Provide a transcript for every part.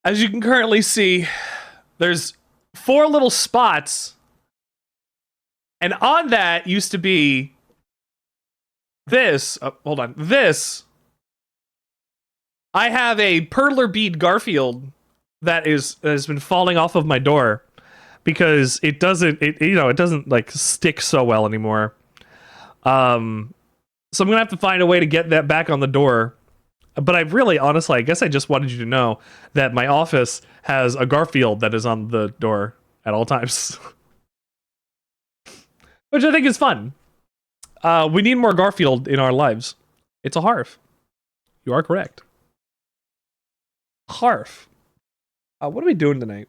As you can currently see, there's 4 little spots, and on that used to be this. Hold on. This. I have a Perler bead Garfield that has been falling off of my door because it doesn't like stick so well anymore. So I'm gonna have to find a way to get that back on the door. But I really, honestly, I guess I just wanted you to know that my office has a Garfield that is on the door at all times. Which I think is fun. We need more Garfield in our lives. It's a Harf. You are correct. Harf. What are we doing tonight?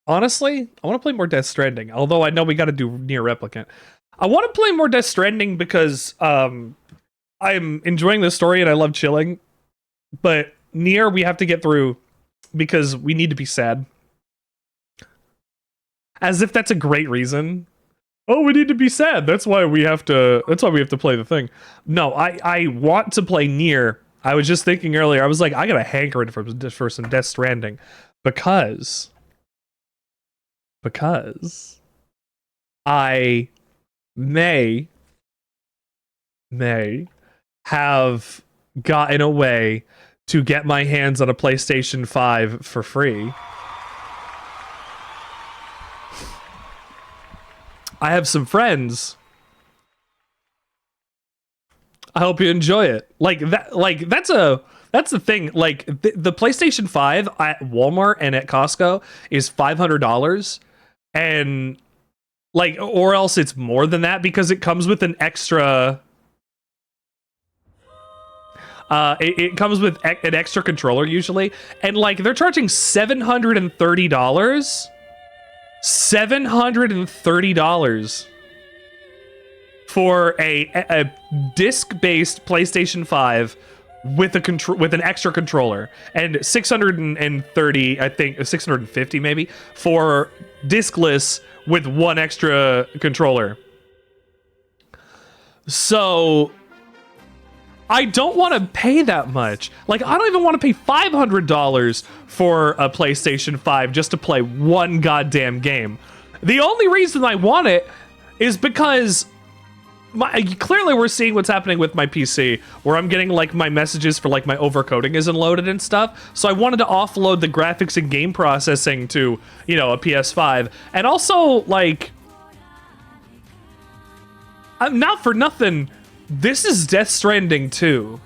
Honestly, I want to play more Death Stranding. Although I know we got to do NieR Replicant. I want to play more Death Stranding because I'm enjoying the story and I love chilling. But NieR we have to get through because we need to be sad. As if that's a great reason. Oh, we need to be sad. That's why we have to play the thing. No, I want to play NieR. I was just thinking earlier, I was like, I got a hankering for some Death Stranding because I may have gotten a way to get my hands on a PlayStation 5 for free. I have some friends. I hope you enjoy it. That's the thing. Like the PlayStation 5 at Walmart and at Costco is $500, and or else it's more than that because it comes with an extra. It comes with an extra controller usually, and they're charging $730. $730 for a disc-based PlayStation 5 with an extra controller, and $630, I think $650 maybe for discless with one extra controller. So I don't want to pay that much. I don't even want to pay $500 for a PlayStation 5 just to play one goddamn game. The only reason I want it is because clearly we're seeing what's happening with my PC, where I'm getting my messages for my overcoding isn't loaded and stuff. So I wanted to offload the graphics and game processing to, a PS5. And also, not for nothing, this is Death Stranding 2.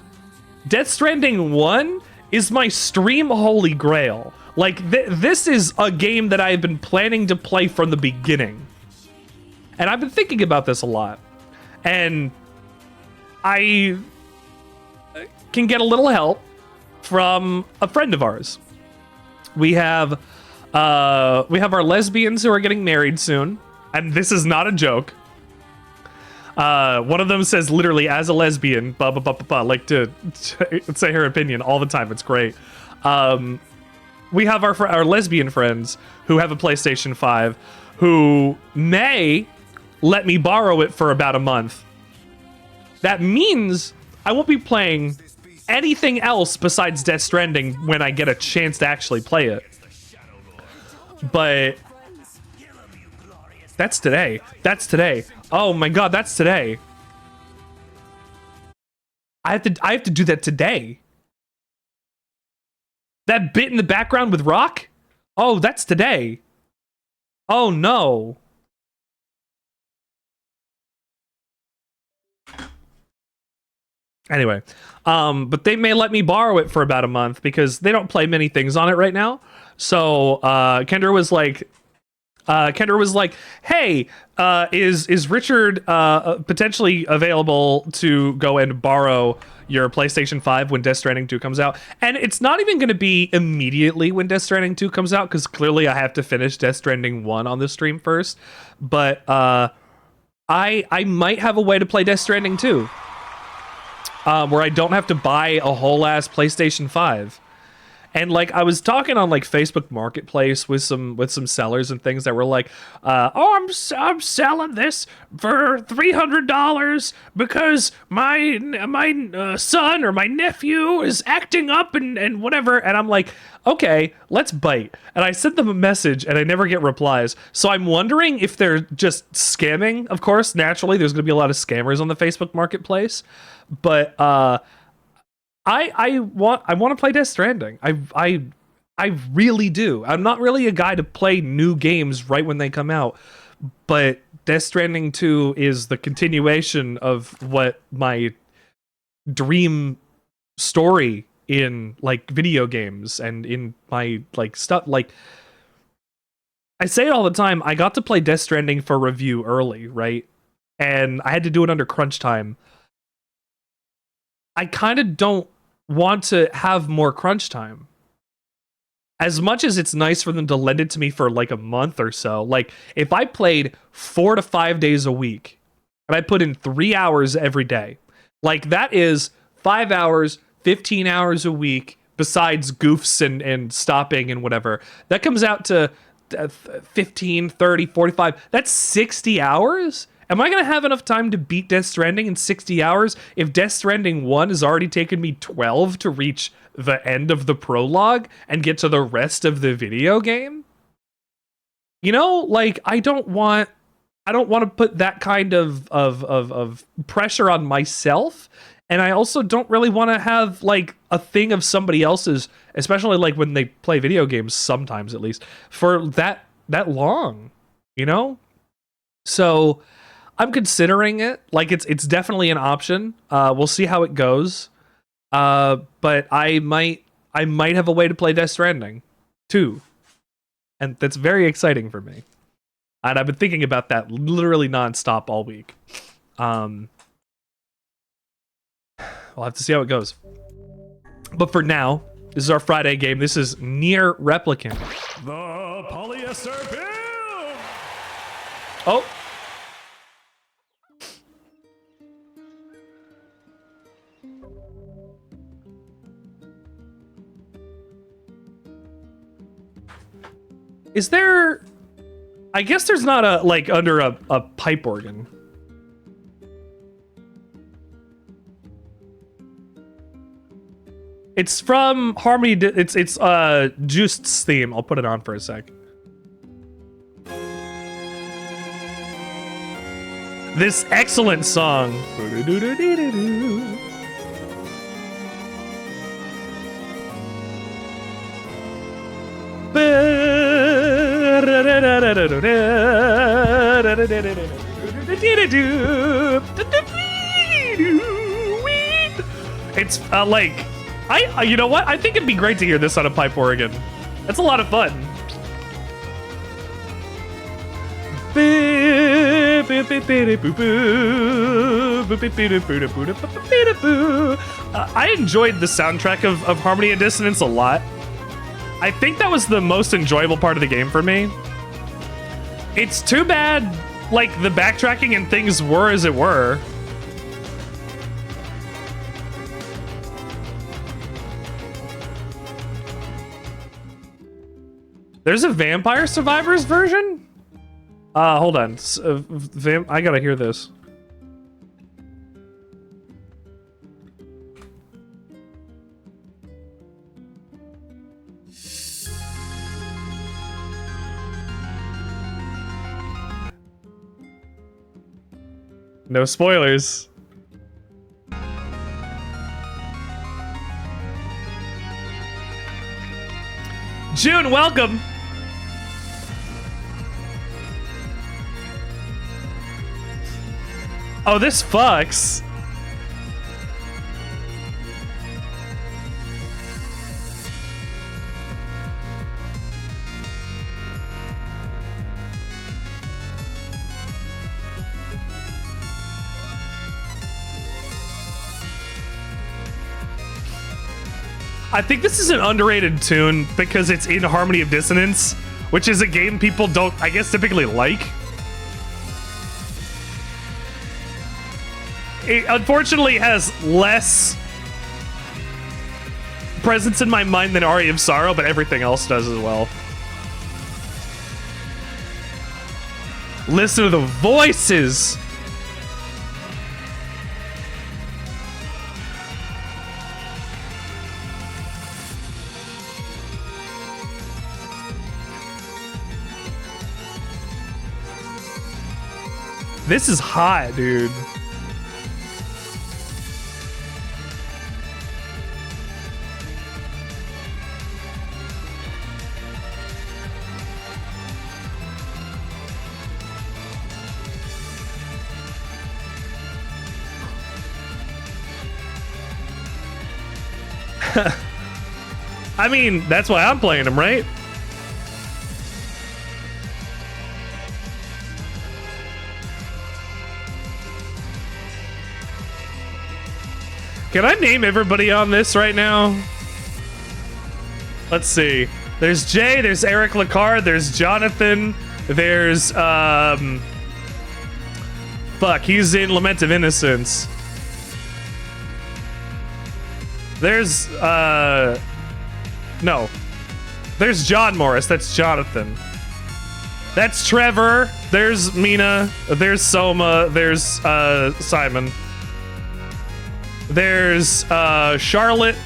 Death Stranding 1 is my stream holy grail. This is a game that I've been planning to play from the beginning. And I've been thinking about this a lot. And I can get a little help from a friend of ours. We have our lesbians who are getting married soon. And this is not a joke. One of them says literally as a lesbian, blah, blah, blah, blah, blah, to say her opinion all the time. It's great. We have our lesbian friends who have a PlayStation 5 who may let me borrow it for about a month. That means I won't be playing anything else besides Death Stranding when I get a chance to actually play it. But that's today. Oh my god, that's today. I have to do that today. That bit in the background with Rock? Oh, that's today. Oh no. Anyway, but they may let me borrow it for about a month because they don't play many things on it right now. So Kendra was like, hey, is Richard potentially available to go and borrow your PlayStation 5 when Death Stranding 2 comes out? And it's not even going to be immediately when Death Stranding 2 comes out, because clearly I have to finish Death Stranding 1 on the stream first. But I might have a way to play Death Stranding 2. Where I don't have to buy a whole ass PlayStation 5. And like I was talking on like Facebook Marketplace with some sellers and things that were like, oh, I'm selling this for $300 because my son or my nephew is acting up and whatever. And I'm like, okay, let's bite. And I sent them a message and I never get replies. So I'm wondering if they're just scamming. Of course, naturally, there's going to be a lot of scammers on the Facebook Marketplace. But I want to play Death Stranding. I really do. I'm not really a guy to play new games right when they come out. But Death Stranding 2 is the continuation of what my dream story in like video games and in my like stuff. Like I say it all the time, I got to play Death Stranding for review early, right? And I had to do it under crunch time. I kind of don't want to have more crunch time. As much as it's nice for them to lend it to me for like a month or so, like if I played 4 to 5 days a week and I put in 3 hours every day, like that is 5 hours, 15 hours a week besides goofs and stopping and whatever. That comes out to 15, 30, 45. That's 60 hours? Am I going to have enough time to beat Death Stranding in 60 hours if Death Stranding 1 has already taken me 12 to reach the end of the prologue and get to the rest of the video game? You know, like I don't want to put that kind of pressure on myself. And I also don't really want to have like a thing of somebody else's, especially like when they play video games sometimes at least, for that long, you know? So I'm considering it. Like it's definitely an option. We'll see how it goes. But I might have a way to play Death Stranding too. And that's very exciting for me. And I've been thinking about that literally nonstop all week. We'll have to see how it goes. But for now, this is our Friday game. This is NieR Replicant. The polyester build! Oh. Is there... I guess there's not a, like, under a pipe organ. It's from Harmony. It's Juiced's theme. I'll put it on for a sec. This excellent song. It's like, you know what? I think it'd be great to hear this on a pipe organ. That's a lot of fun. I enjoyed the soundtrack of Harmony and Dissonance a lot. I think that was the most enjoyable part of the game for me. It's too bad, like, the backtracking and things were as it were. There's a Vampire Survivors version? Hold on. I gotta hear this. No spoilers. June, welcome. Oh, this fucks. I think this is an underrated tune because it's in Harmony of Dissonance, which is a game people don't, I guess, typically like. It unfortunately has less presence in my mind than Aria of Sorrow, but everything else does as well. Listen to the voices. This is hot, dude. I mean, that's why I'm playing him, right? Can I name everybody on this right now? Let's see. There's Jay, there's Eric Lacard, there's Jonathan, there's, fuck, he's in Lament of Innocence. There's, no. There's John Morris, that's Jonathan. That's Trevor, there's Mina, there's Soma, there's, Simon. There's Charlotte.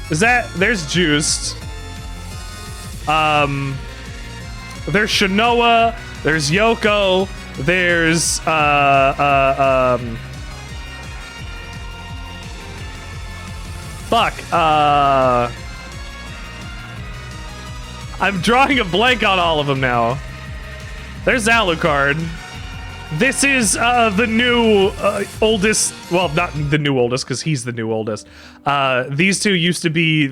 There's Juiced. There's Shanoa. There's Yoko. There's fuck. I'm drawing a blank on all of them now. There's Alucard. This is the new oldest, well, not the new oldest because he's the new oldest. These two used to be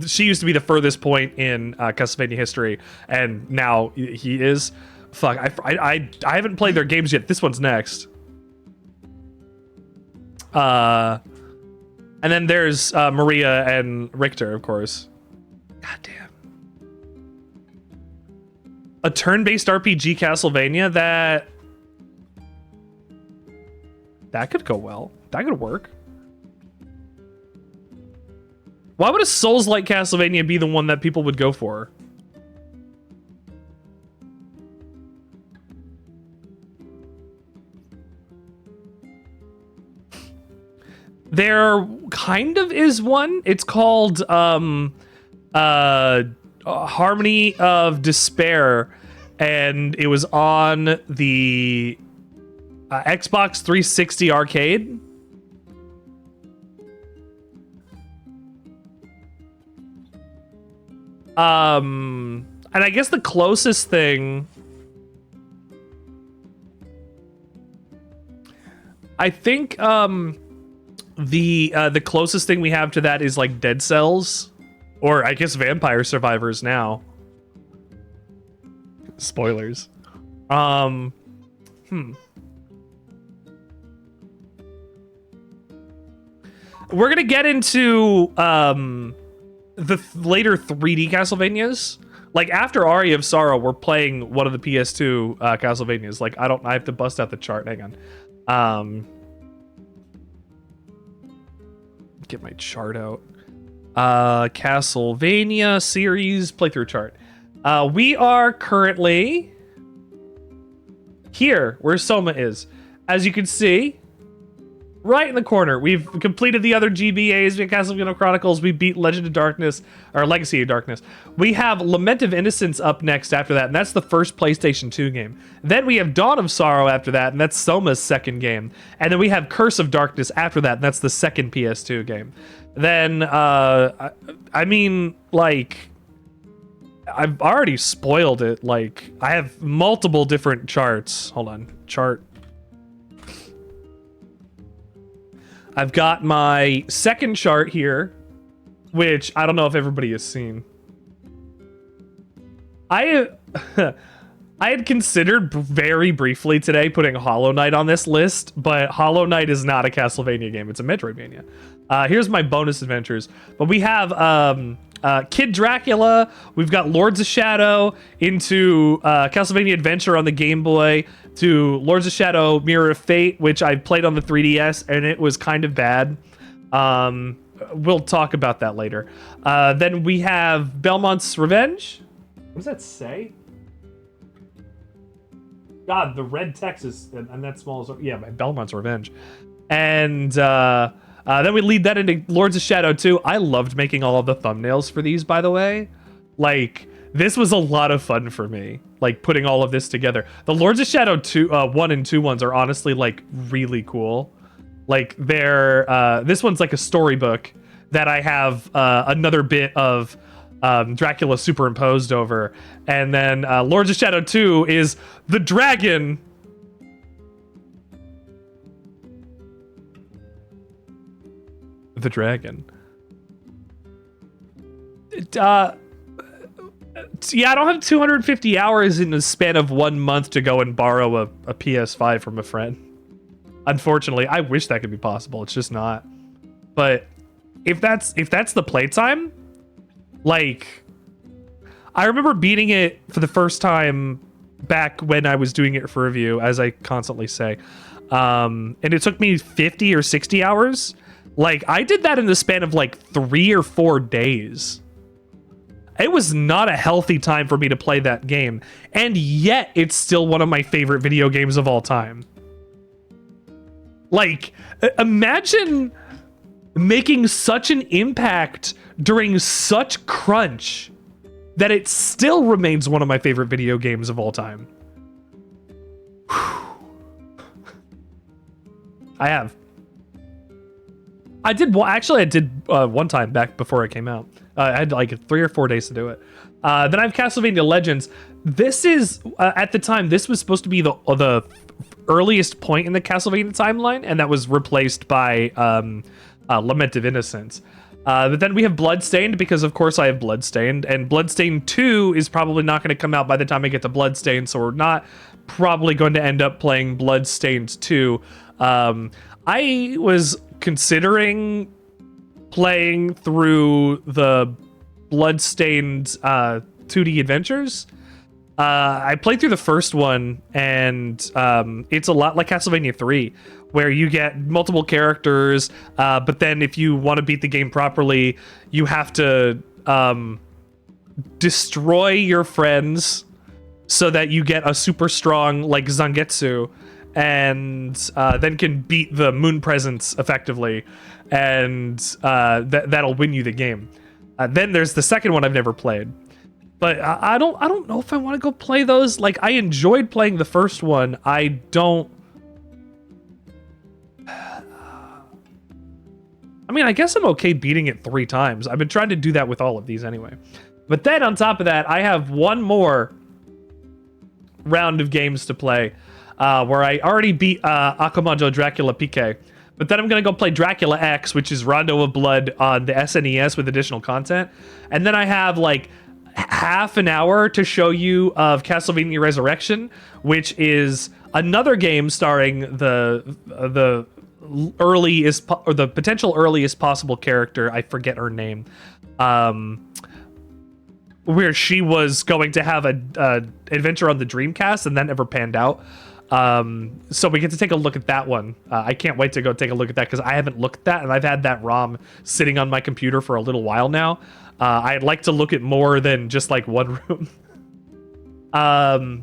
she used to be the furthest point in Castlevania history, and now he is. Fuck, I haven't played their games yet. This one's next. And then there's Maria and Richter, of course. God damn. A turn-based RPG Castlevania that could go well. That could work. Why would a Souls-like Castlevania be the one that people would go for? There kind of is one. It's called Harmony of Despair, and it was on the Xbox 360 arcade. And I guess the closest thing, I think the closest thing we have to that is like Dead Cells, or I guess Vampire Survivors now. Spoilers. We're gonna get into the later 3D Castlevanias. Like after Aria of Sorrow, we're playing one of the PS2 Castlevanias. Like I have to bust out the chart. Hang on. Get my chart out. Castlevania series playthrough chart. We are currently here where Soma is. As you can see, right in the corner, we've completed the other GBAs. We have Castlevania Chronicles. We beat Legend of Darkness, or Legacy of Darkness. We have Lament of Innocence up next after that, and that's the first PlayStation 2 game. Then we have Dawn of Sorrow after that, and that's Soma's second game. And then we have Curse of Darkness after that, and that's the second PS2 game. Then, I mean, like, I've already spoiled it. Like, I have multiple different charts. Hold on, chart. I've got my second chart here, which I don't know if everybody has seen. I had considered very briefly today putting Hollow Knight on this list, but Hollow Knight is not a Castlevania game. It's a Metroidvania. Here's my bonus adventures. But we have Kid Dracula. We've got Lords of Shadow into Castlevania Adventure on the Game Boy, to Lords of Shadow Mirror of Fate, which I played on the 3DS, and it was kind of bad. we'll talk about that later. Then we have Belmont's Revenge. What does that say? God, the red text is and that small. Yeah, Belmont's Revenge. And then we lead that into Lords of Shadow 2. I loved making all of the thumbnails for these, by the way. Like, this was a lot of fun for me, like putting all of this together. The Lords of Shadow 2, 1 and 2 ones are honestly like really cool. Like they're, this one's like a storybook that I have another bit of Dracula superimposed over. And then Lords of Shadow 2 is the dragon. The dragon. Yeah, I don't have 250 hours in the span of 1 month to go and borrow a PS5 from a friend. Unfortunately, I wish that could be possible. It's just not. But if that's the playtime, like, I remember beating it for the first time back when I was doing it for review, as I constantly say. And it took me 50 or 60 hours. Like, I did that in the span of like 3 or 4 days. It was not a healthy time for me to play that game. And yet, it's still one of my favorite video games of all time. Like, imagine making such an impact during such crunch that it still remains one of my favorite video games of all time. I did one time back before it came out. I had like 3 or 4 days to do it. Then I have Castlevania Legends. This is, at the time, this was supposed to be the earliest point in the Castlevania timeline, and that was replaced by Lament of Innocence. But then we have Bloodstained, because of course I have Bloodstained, and Bloodstained 2 is probably not going to come out by the time I get to Bloodstained, so we're not probably going to end up playing Bloodstained 2. I was considering playing through the Bloodstained 2D adventures. I played through the first one, and it's a lot like Castlevania 3, where you get multiple characters, but then if you want to beat the game properly, you have to destroy your friends so that you get a super strong, like, Zangetsu, and then can beat the Moon Presence effectively, and that'll win you the game. Then there's the second one I've never played. But I don't know if I want to go play those. Like, I enjoyed playing the first one. I don't... I mean, I guess I'm okay beating it 3 times. I've been trying to do that with all of these anyway. But then on top of that, I have one more round of games to play, where I already beat Akumajo Dracula PK. But then I'm going to go play Dracula X, which is Rondo of Blood on the SNES with additional content. And then I have, like, half an hour to show you of Castlevania Resurrection, which is another game starring the earliest or the potential earliest possible character. I forget her name. Where she was going to have a adventure on the Dreamcast, and that never panned out. So we get to take a look at that one. I can't wait to go take a look at that, because I haven't looked at that, and I've had that ROM sitting on my computer for a little while now. I'd like to look at more than just like one room,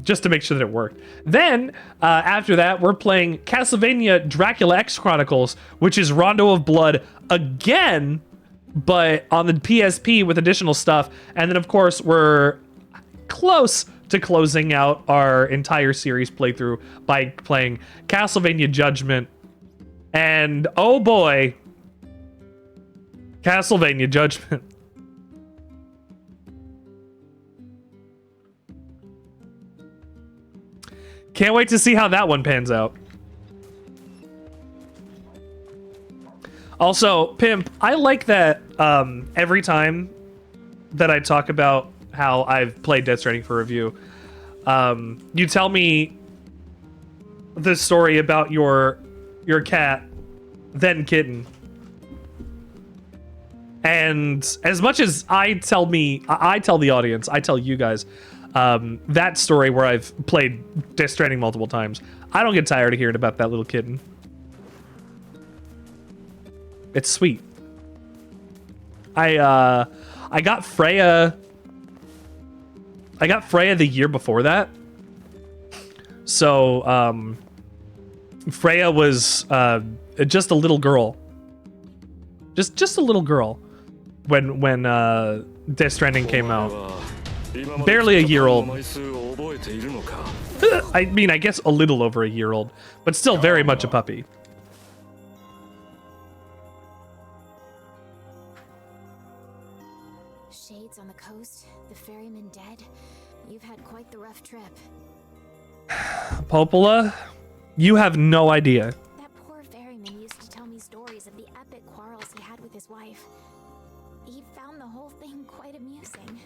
just to make sure that it worked. Then after that, we're playing Castlevania Dracula X Chronicles, which is Rondo of Blood again, but on the PSP with additional stuff. And then of course we're close to closing out our entire series playthrough by playing Castlevania Judgment. And oh boy, Castlevania Judgment. Can't wait to see how that one pans out. Also, Pimp, I like that every time that I talk about how I've played Death Stranding for review, you tell me the story about your cat, then kitten. And as much as I tell the audience, I tell you guys, that story where I've played Death Stranding multiple times, I don't get tired of hearing about that little kitten. It's sweet. I got Freya. I got Freya the year before that. So Freya was just a little girl. Just a little girl when Death Stranding came out. Barely a year old. I mean, I guess a little over a year old, but still very much a puppy. Shades on the coast, the ferryman dead. You've had quite the rough trip. Popola, you have no idea. That poor ferryman used to tell me stories of the epic quarrels he had with his wife. He found the whole thing quite amusing.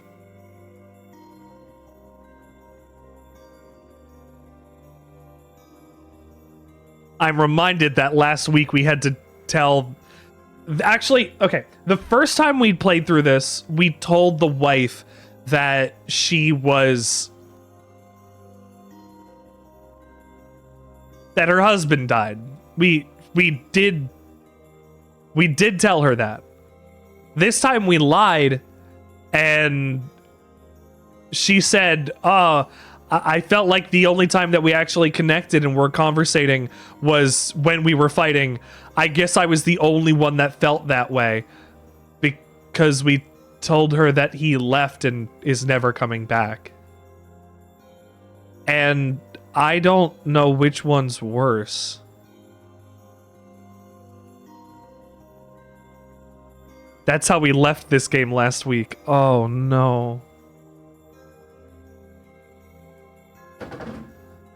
I'm reminded that last week we had to tell... Actually, okay, the first time we played through this, we told the wife that she was... that her husband died. We did tell her that. This time we lied, and she said, I felt like the only time that we actually connected and were conversating was when we were fighting. I guess I was the only one that felt that way because we told her that he left and is never coming back. And I don't know which one's worse. That's how we left this game last week. Oh no.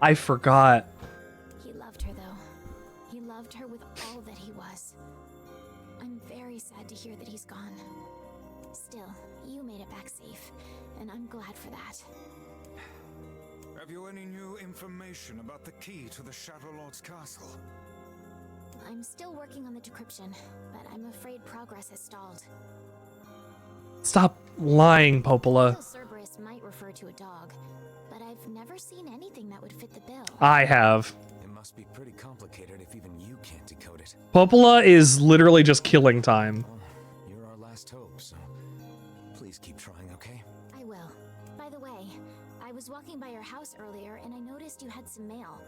I forgot. He loved her, though. He loved her with all that he was. I'm very sad to hear that he's gone. Still, you made it back safe, and I'm glad for that. Have you any new information about the key to the Shadowlord's castle? I'm still working on the decryption, but I'm afraid progress has stalled. Stop lying, Popola. Cerberus might refer to a dog, but I've never seen anything that would fit the bill. I have. It must be pretty complicated if even you can't decode it. Popola is literally just killing time. Well, you're our last hope, so please keep trying, okay? I will. By the way, I was walking by your house earlier and I noticed you had some mail.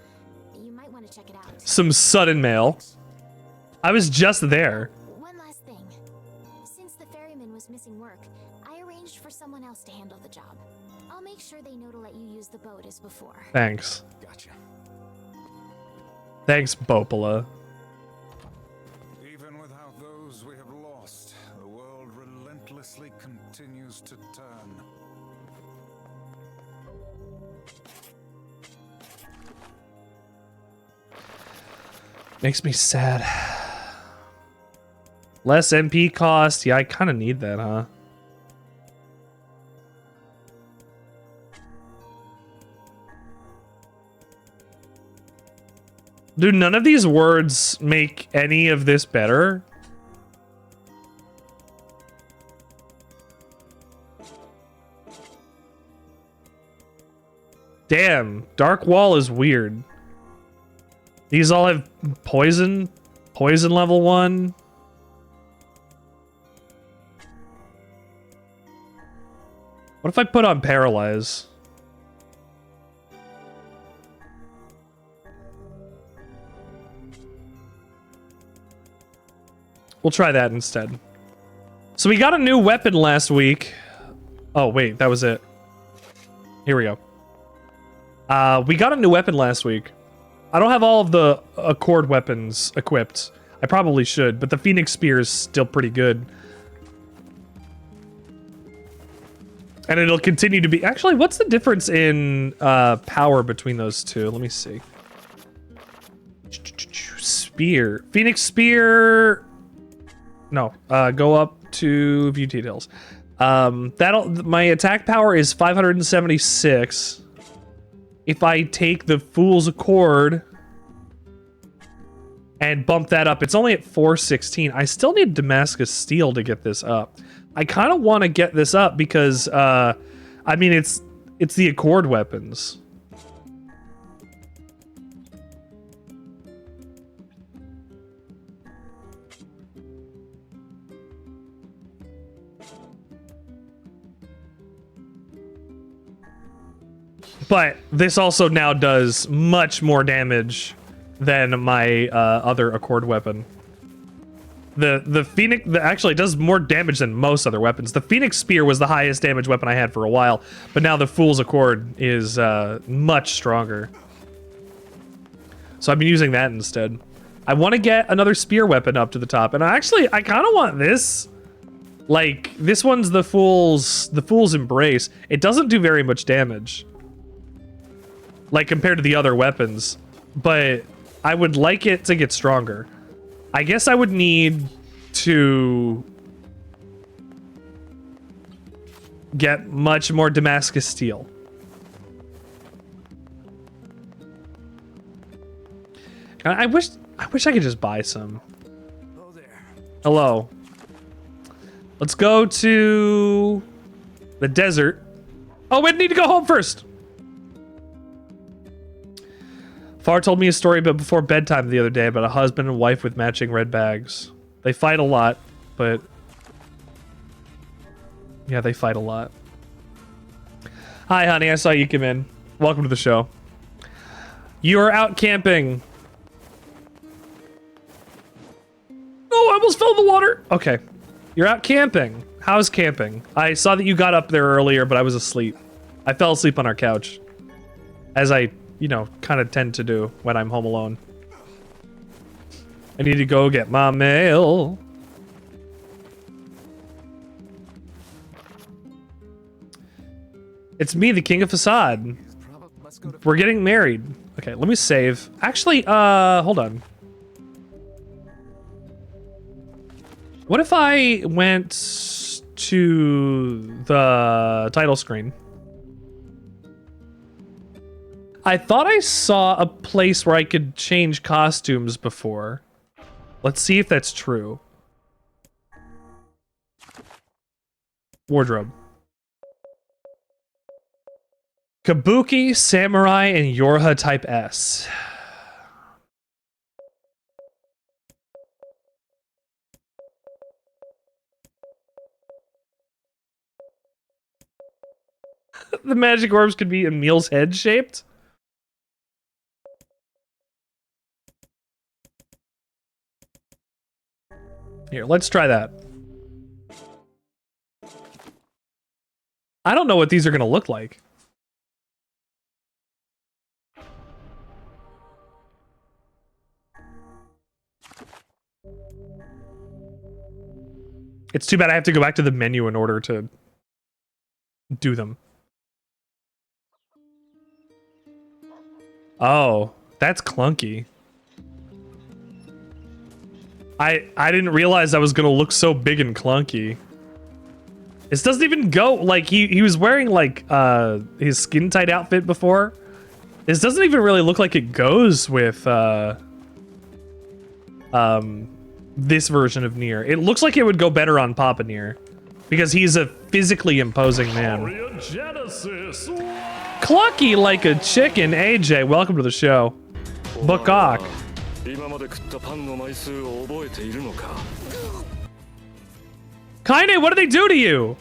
You might want to check it out. Some sudden mail. I was just there. One last thing. Since the ferryman was missing work, I arranged for someone else to handle the job. I'll make sure they know to let you use the boat as before. Thanks. Gotcha. Thanks, Popola. Even without those we have lost, the world relentlessly continues to turn. Makes me sad. Less MP cost. Yeah, I kind of need that, huh? Do none of these words make any of this better? Damn, Dark Wall is weird. These all have poison. Poison level 1. What if I put on Paralyze? We'll try that instead. So we got a new weapon last week. Oh, wait, that was it. Here we go. We got a new weapon last week. I don't have all of the Accord weapons equipped. I probably should, but the Phoenix Spear is still pretty good. And it'll continue to be... Actually, what's the difference in power between those two? Let me see. Spear. Phoenix Spear... No, go up to view details. My attack power is 576. If I take the Fool's Accord and bump that up, it's only at 416. I still need Damascus Steel to get this up. I kind of want to get this up because, I mean, it's the Accord weapons. But this also now does much more damage than my other Accord weapon. The Phoenix actually does more damage than most other weapons. The Phoenix Spear was the highest damage weapon I had for a while, but now the Fool's Accord is much stronger. So I've been using that instead. I want to get another spear weapon up to the top, and I kind of want this. Like, this one's the Fool's Embrace. It doesn't do very much damage, like compared to the other weapons, but I would like it to get stronger. I guess I would need to get much more Damascus steel. I wish I could just buy some. Oh there. Hello. Let's go to the desert. Oh, we need to go home first. Far told me a story before bedtime the other day about a husband and wife with matching red bags. They fight a lot, but yeah, they fight a lot. Hi, honey. I saw you come in. Welcome to the show. You are out camping. Oh, I almost fell in the water. Okay. You're out camping. How's camping? I saw that you got up there earlier, but I was asleep. I fell asleep on our couch. As I, you know, kind of tend to do when I'm home alone. I need to go get my mail. It's me, the king of facade. We're getting married. Okay, let me save. Actually, hold on. What if I went to the title screen? I thought I saw a place where I could change costumes before. Let's see if that's true. Wardrobe. Kabuki, Samurai, and Yorha Type S. The magic orbs could be Emil's head shaped. Here, let's try that. I don't know what these are going to look like. It's too bad I have to go back to the menu in order to do them. Oh, that's clunky. I didn't realize I was gonna look so big and clunky. This doesn't even go, like, he was wearing, like, his skin tight outfit before. This doesn't even really look like it goes with, this version of NieR. It looks like it would go better on Papa NieR, because he's a physically imposing man. Clucky like a chicken. AJ, welcome to the show. Bukak. Kaine, what did they do to you?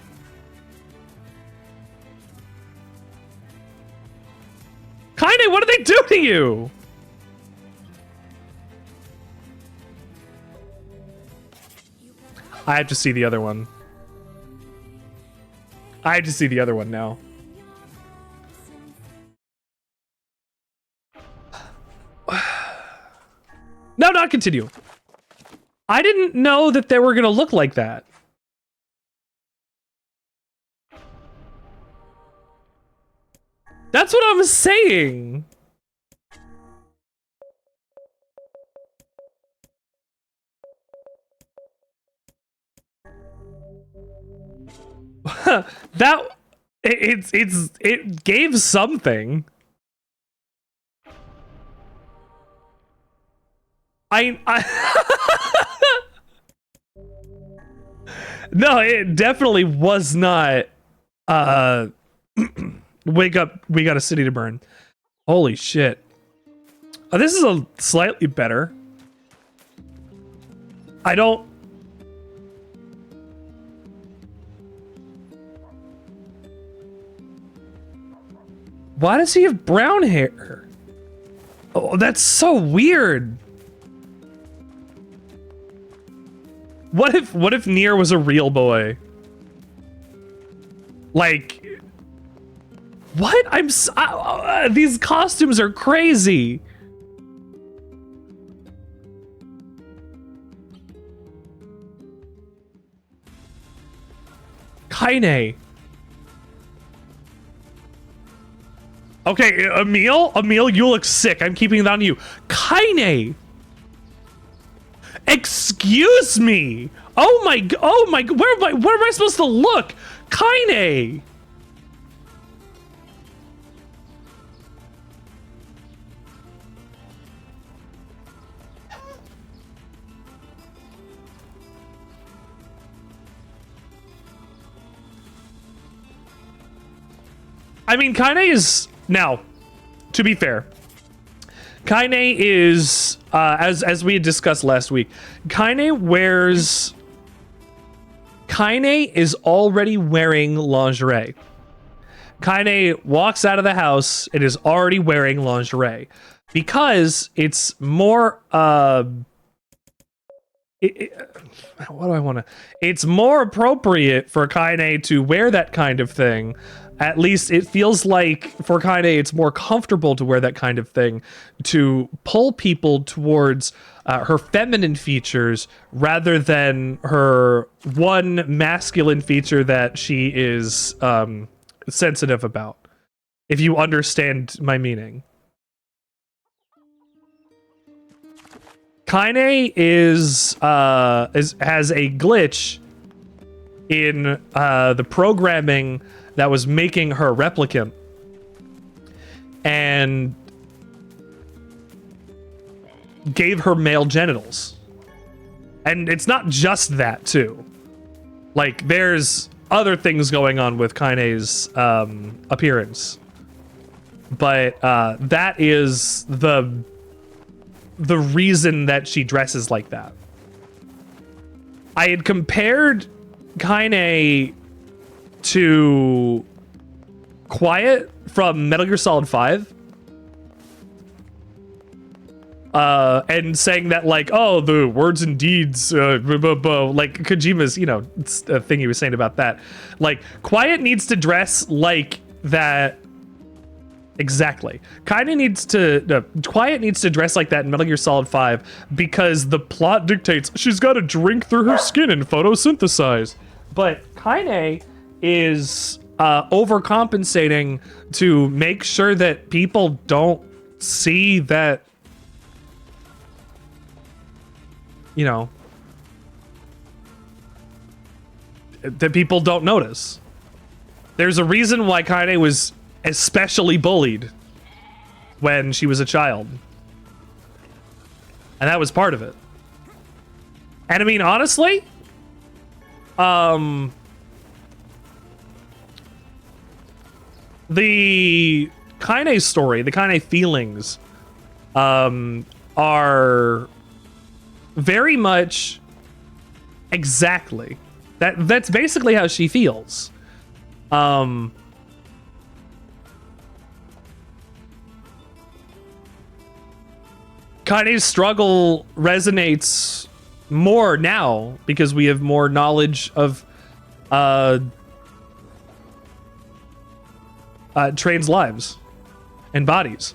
Kaine, what did they do to you? I have to see the other one. I have to see the other one now. No, not continue. I didn't know that they were gonna look like that. That's what I was saying. That it gave something. No, it definitely was not wake up, we got a city to burn. Holy shit. Oh, this is a slightly better. I don't. Why does he have brown hair? Oh, that's so weird. What if NieR was a real boy? Like, what? These costumes are crazy. Kaine. Okay, Emil, you look sick. I'm keeping it on you. Kaine. Excuse me. Oh my, where am I supposed to look? Kaine. I mean, Kaine is, now, to be fair, Kaine is, as we had discussed last week, Kaine is already wearing lingerie. Kaine walks out of the house and is already wearing lingerie because it's more, it's more appropriate for Kaine to wear that kind of thing. At least it feels like for Kaine, it's more comfortable to wear that kind of thing to pull people towards her feminine features rather than her one masculine feature that she is sensitive about, if you understand my meaning. Kaine has a glitch in the programming that was making her replicant, and gave her male genitals. And it's not just that too. Like, there's other things going on with Kaine's appearance, but that is the reason that she dresses like that. I had compared Kaine to Quiet from Metal Gear Solid 5, and saying that, like, oh, the words and deeds, like Kojima's, you know, it's a thing he was saying about that. Like, Quiet needs to dress like that. Exactly. Quiet needs to dress like that in Metal Gear Solid 5 because the plot dictates she's got to drink through her skin and photosynthesize. But Kaine is overcompensating to make sure that people don't see that, you know, that people don't notice. There's a reason why Kaine was especially bullied when she was a child. And that was part of it. And I mean, honestly, the Kaine story, the Kaine feelings, are very much exactly that's basically how she feels. Kaine's struggle resonates more now because we have more knowledge of Train's lives and bodies.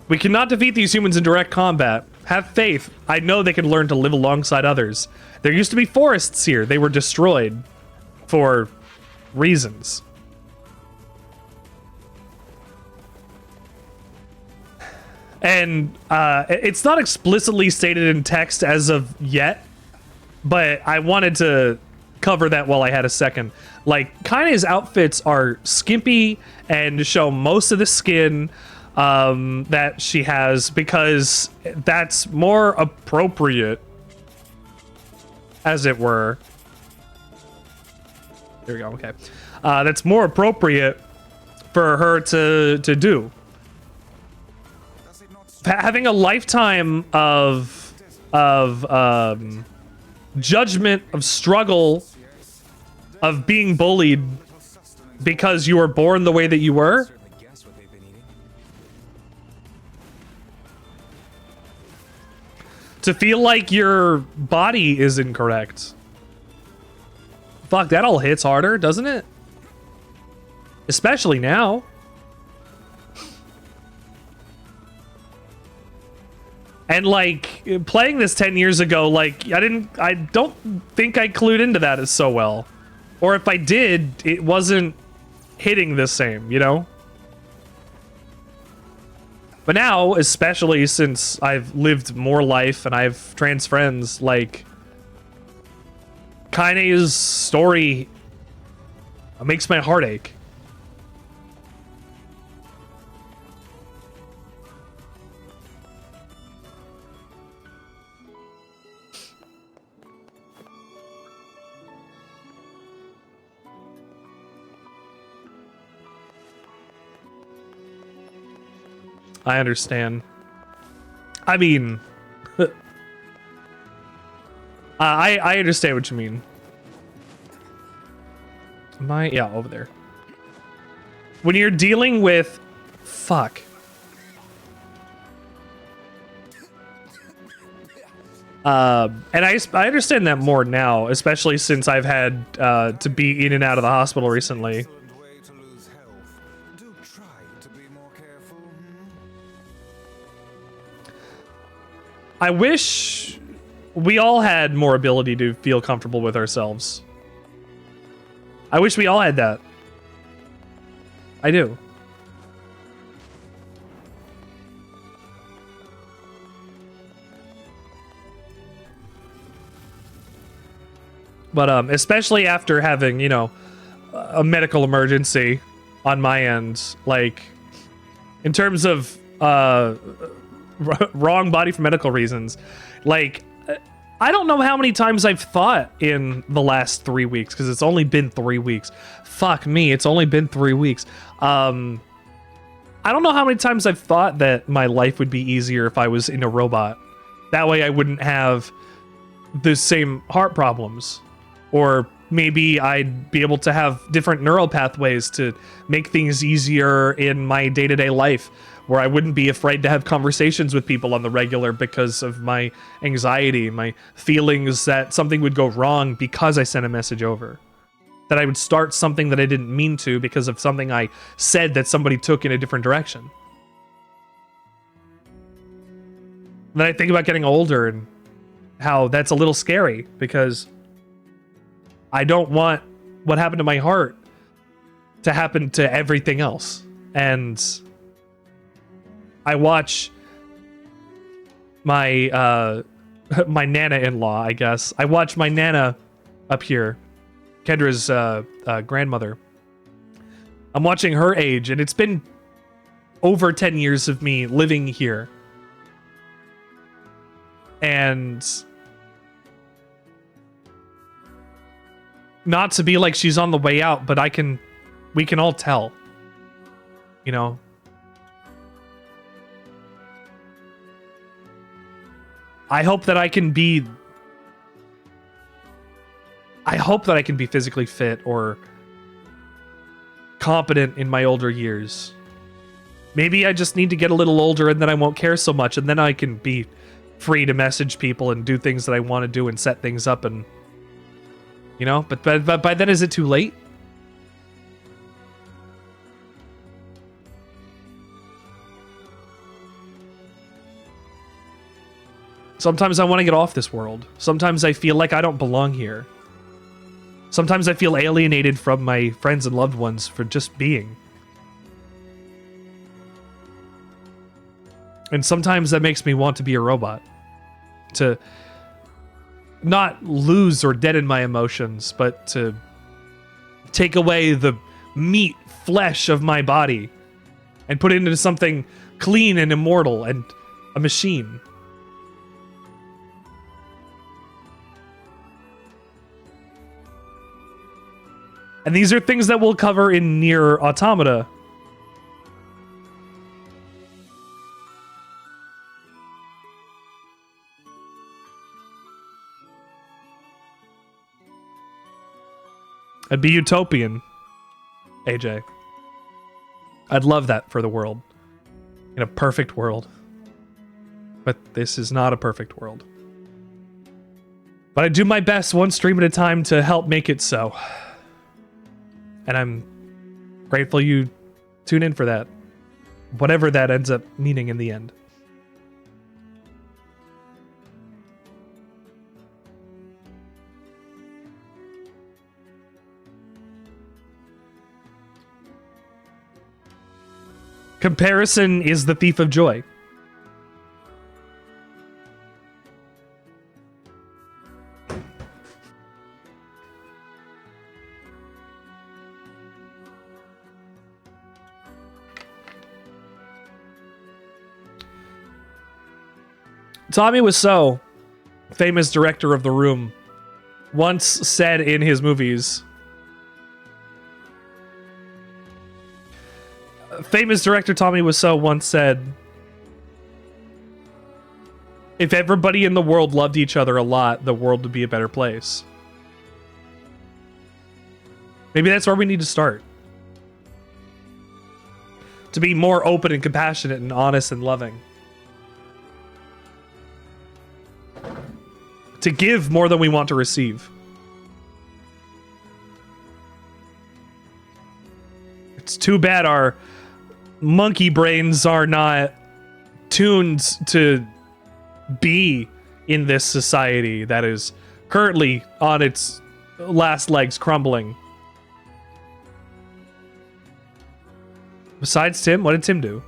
We cannot defeat these humans in direct combat. Have faith. I know they can learn to live alongside others. There used to be forests here. They were destroyed for reasons. And it's not explicitly stated in text as of yet, but I wanted to cover that while I had a second. Like, Kaine's outfits are skimpy and show most of the skin that she has because that's more appropriate, as it were. There we go, okay. That's more appropriate for her to do. Having a lifetime of judgment, of struggle, of being bullied, because you were born the way that you were? Certainly guess what they've been eating. To feel like your body is incorrect. Fuck, that all hits harder, doesn't it? Especially now. And like playing this 10 years ago, like I don't think I clued into that as so well. Or if I did, it wasn't hitting the same, you know? But now, especially since I've lived more life and I have trans friends, like Kaine's story makes my heart ache. I understand. I mean, I understand what you mean. Yeah, over there. When you're dealing with, fuck. And I understand that more now, especially since I've had to be in and out of the hospital recently. Excellent way to lose health. Do try to be more careful. I wish we all had more ability to feel comfortable with ourselves. I wish we all had that. I do. But especially after having, you know, a medical emergency on my end, like in terms of wrong body for medical reasons, like I don't know how many times I've thought in the last 3 weeks, because it's only been 3 weeks. Fuck me, it's only been 3 weeks. I don't know how many times I've thought that my life would be easier if I was in a robot. That way I wouldn't have the same heart problems. Or maybe I'd be able to have different neural pathways to make things easier in my day-to-day life, where I wouldn't be afraid to have conversations with people on the regular because of my anxiety, my feelings that something would go wrong because I sent a message over. That I would start something that I didn't mean to because of something I said that somebody took in a different direction. Then I think about getting older and how that's a little scary, because I don't want what happened to my heart to happen to everything else. And I watch my my Nana-in-law, I guess. I watch my Nana up here, Kendra's grandmother. I'm watching her age, and it's been over 10 years of me living here. And not to be like she's on the way out, but we can all tell, you know? I hope that I can be physically fit or competent in my older years. Maybe I just need to get a little older and then I won't care so much, and then I can be free to message people and do things that I want to do and set things up, and you know, but by then, is it too late? Sometimes I want to get off this world. Sometimes I feel like I don't belong here. Sometimes I feel alienated from my friends and loved ones for just being. And sometimes that makes me want to be a robot. To not lose or deaden my emotions, but to take away the meat, flesh of my body and put it into something clean and immortal and a machine. And these are things that we'll cover in NieR Automata. It'd be utopian. AJ. I'd love that for the world. In a perfect world. But this is not a perfect world. But I do my best one stream at a time to help make it so. And I'm grateful you tune in for that. Whatever that ends up meaning in the end. Comparison is the thief of joy. Tommy Wiseau, famous director of The Room, once said in his movies, famous director Tommy Wiseau once said, if everybody in the world loved each other a lot, the world would be a better place. Maybe that's where we need to start. To be more open and compassionate and honest and loving. To give more than we want to receive. It's too bad our monkey brains are not tuned to be in this society that is currently on its last legs crumbling. Besides Tim, what did Tim do?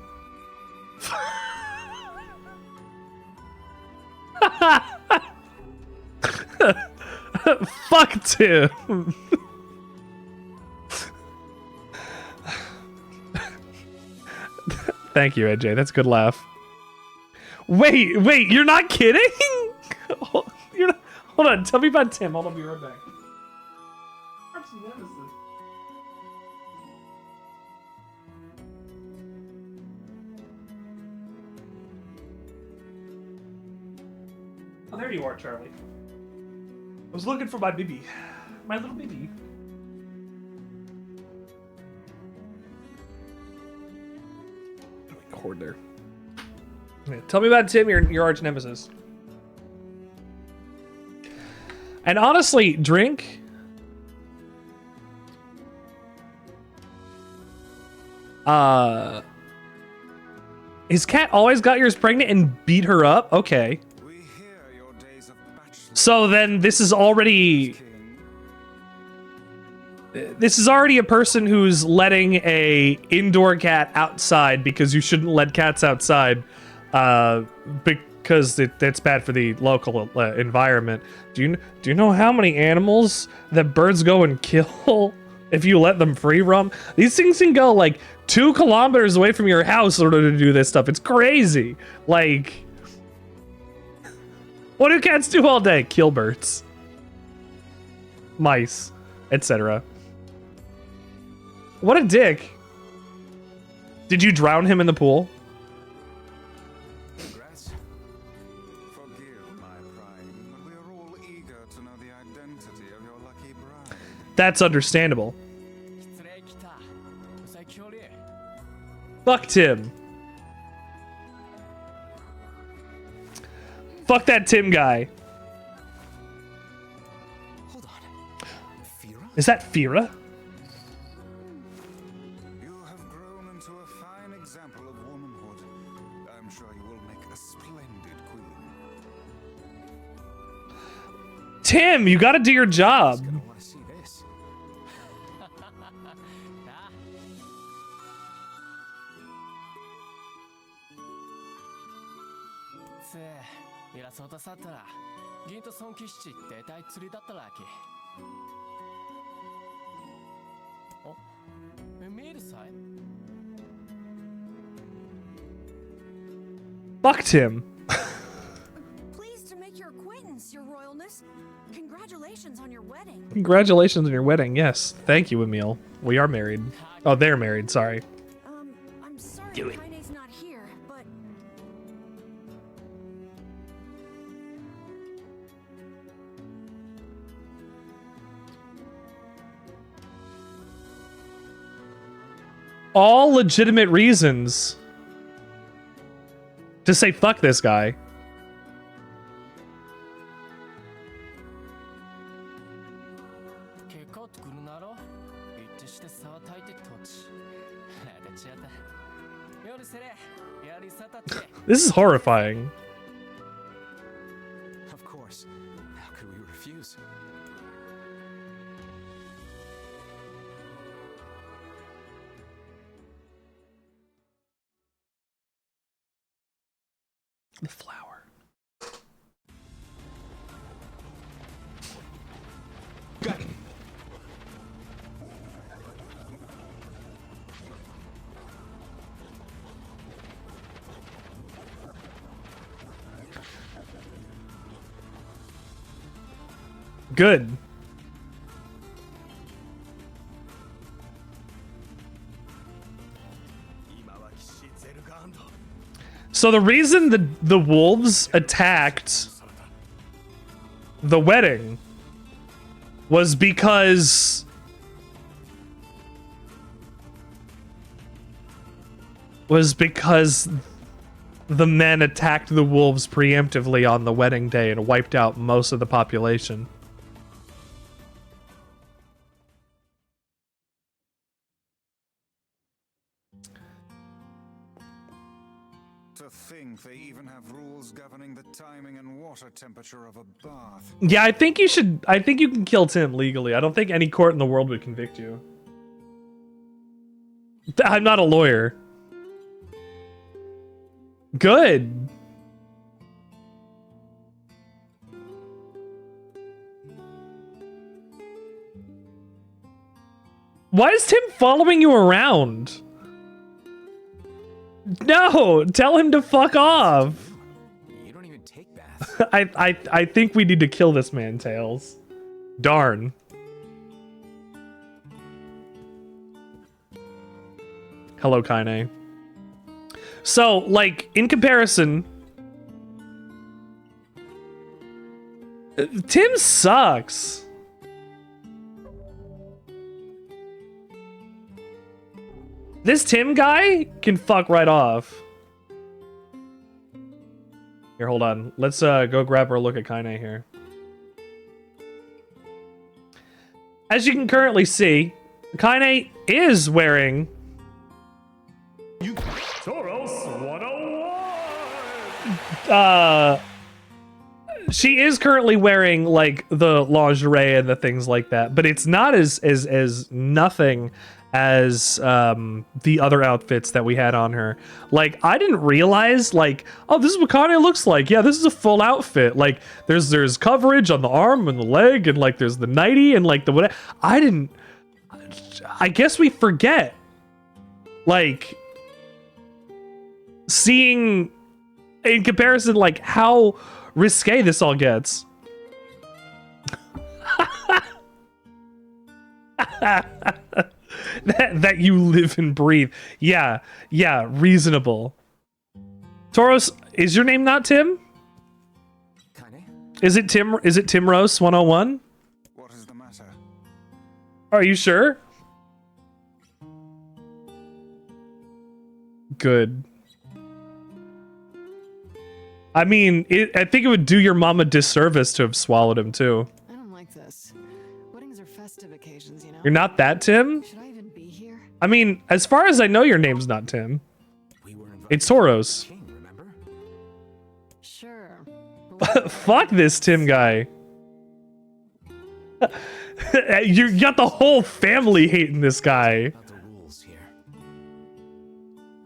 Fuck Tim. Thank you, AJ. That's a good laugh. Wait, you're not kidding? You're not, hold on, tell me about Tim. Hold on, I'll be right back. Oh, there you are, Charlie. I was looking for my baby. My little baby. Cord there. Yeah, tell me about Tim, your arch nemesis. And honestly, Drink. His cat always got yours pregnant and beat her up? Okay. So then this is already a person who's letting a indoor cat outside because you shouldn't let cats outside because it's bad for the local environment. Do you know how many animals that birds go and kill if you let them free roam? These things can go like 2 kilometers away from your house in order to do this stuff. It's crazy. Like, what do cats do all day? Kill birds, mice, etc. What a dick. Did you drown him in the pool? Congrats. Forgive my prying, but we are all eager to know the identity of your lucky bride. That's understandable. Fuck Tim. Fuck that Tim guy. Hold on. Fira? Is that Fira? You have grown into a fine example of womanhood. I'm sure you will make a splendid queen. Tim, you gotta do your job. Gonna want to see this. Fuck Tim. Pleased to make your acquaintance, Your Royalness. Congratulations on your wedding. Congratulations on your wedding. Yes. Thank you, Emil. We are married. Oh, they're married. Sorry. I'm sorry Kaine's not here, but all legitimate reasons to say fuck this guy. This is horrifying. Of course. How could we refuse? The flower. Got it. Good. So the reason the wolves attacked the wedding was because the men attacked the wolves preemptively on the wedding day and wiped out most of the population. To think they even have rules governing the timing and water temperature of a bath. Yeah, I think you can kill Tim legally. I don't think any court in the world would convict you. I'm not a lawyer. Good. Why is Tim following you around? No, tell him to fuck off. You don't even take baths. I think we need to kill this man, Tails. Darn. Hello, Kaine. So, like, in comparison, Tim sucks. This Tim guy can fuck right off. Here, hold on. Let's go grab her a look at Kaine here. As you can currently see, Kaine is wearing... Tauros 101! She is currently wearing, like, the lingerie and the things like that, but it's not as nothing as the other outfits that we had on her. Like, I didn't realize, like, oh, this is what Kaine looks like. Yeah, this is a full outfit. Like, there's coverage on the arm and the leg, and like there's the nightie and like the whatever. I guess we forget, like, seeing in comparison, like, how risque this all gets. that you live and breathe. Yeah, reasonable. Tauros, is your name not Tim? Kaine? Is it Timros 101? What is the matter? Are you sure? Good. I mean, I think it would do your mom a disservice to have swallowed him too. I don't like this. Weddings are festive occasions, you know? You're not that Tim? Should I even be here? I mean, as far as I know, your name's not Tim. We were invited It's Tauros. King, remember? Sure. Fuck this Tim guy. You got the whole family hating this guy. About the rules here.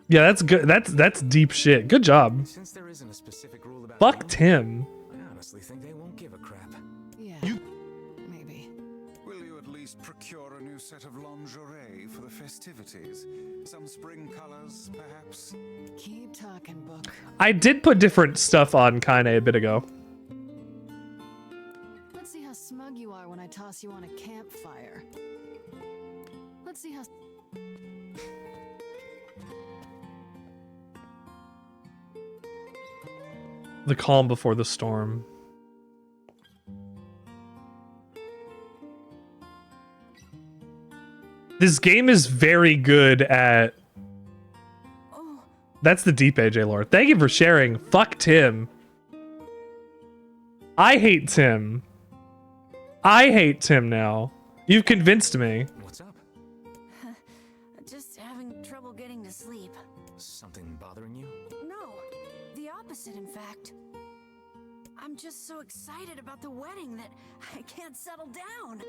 Yeah, that's good. That's deep shit. Good job. Since there isn't a specific rule about Fuck rules, Tim. I honestly think they won't give a crap. Yeah. Maybe. Will you at least procure a new set of lingerie for the festivities? Some spring colors, perhaps? Keep talking, book. I did put different stuff on Kaine a bit ago. Let's see how smug you are when I toss you on a campfire. Let's see how... The calm before the storm. This game is very good at... Oh, That's the deep AJ Lord. Thank you for sharing. Fuck Tim. I hate Tim. I hate Tim now. You've convinced me. What's up? just having trouble getting to sleep. Something bothering you? No, the opposite, in fact. I'm just so excited about the wedding that I can't settle down.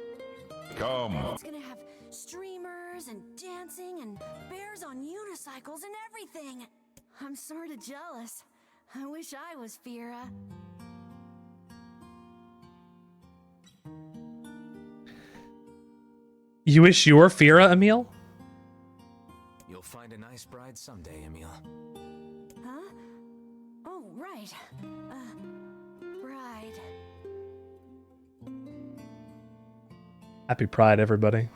Come. It's gonna have streamers and dancing and bears on unicycles and everything. I'm sort of jealous. I wish I was Fira. You wish you were Fira, Emil? You'll find a nice bride someday, Emil. Huh? Oh, right. Bride. Happy Pride, everybody.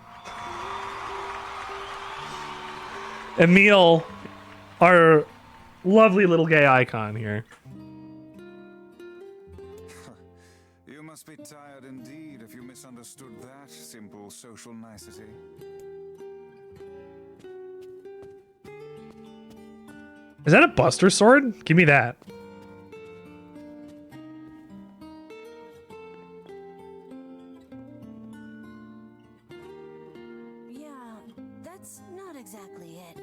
Emil, our lovely little gay icon here. You must be tired indeed if you misunderstood that simple social nicety. Is that a Buster Sword? Give me that. Yeah, that's not exactly it.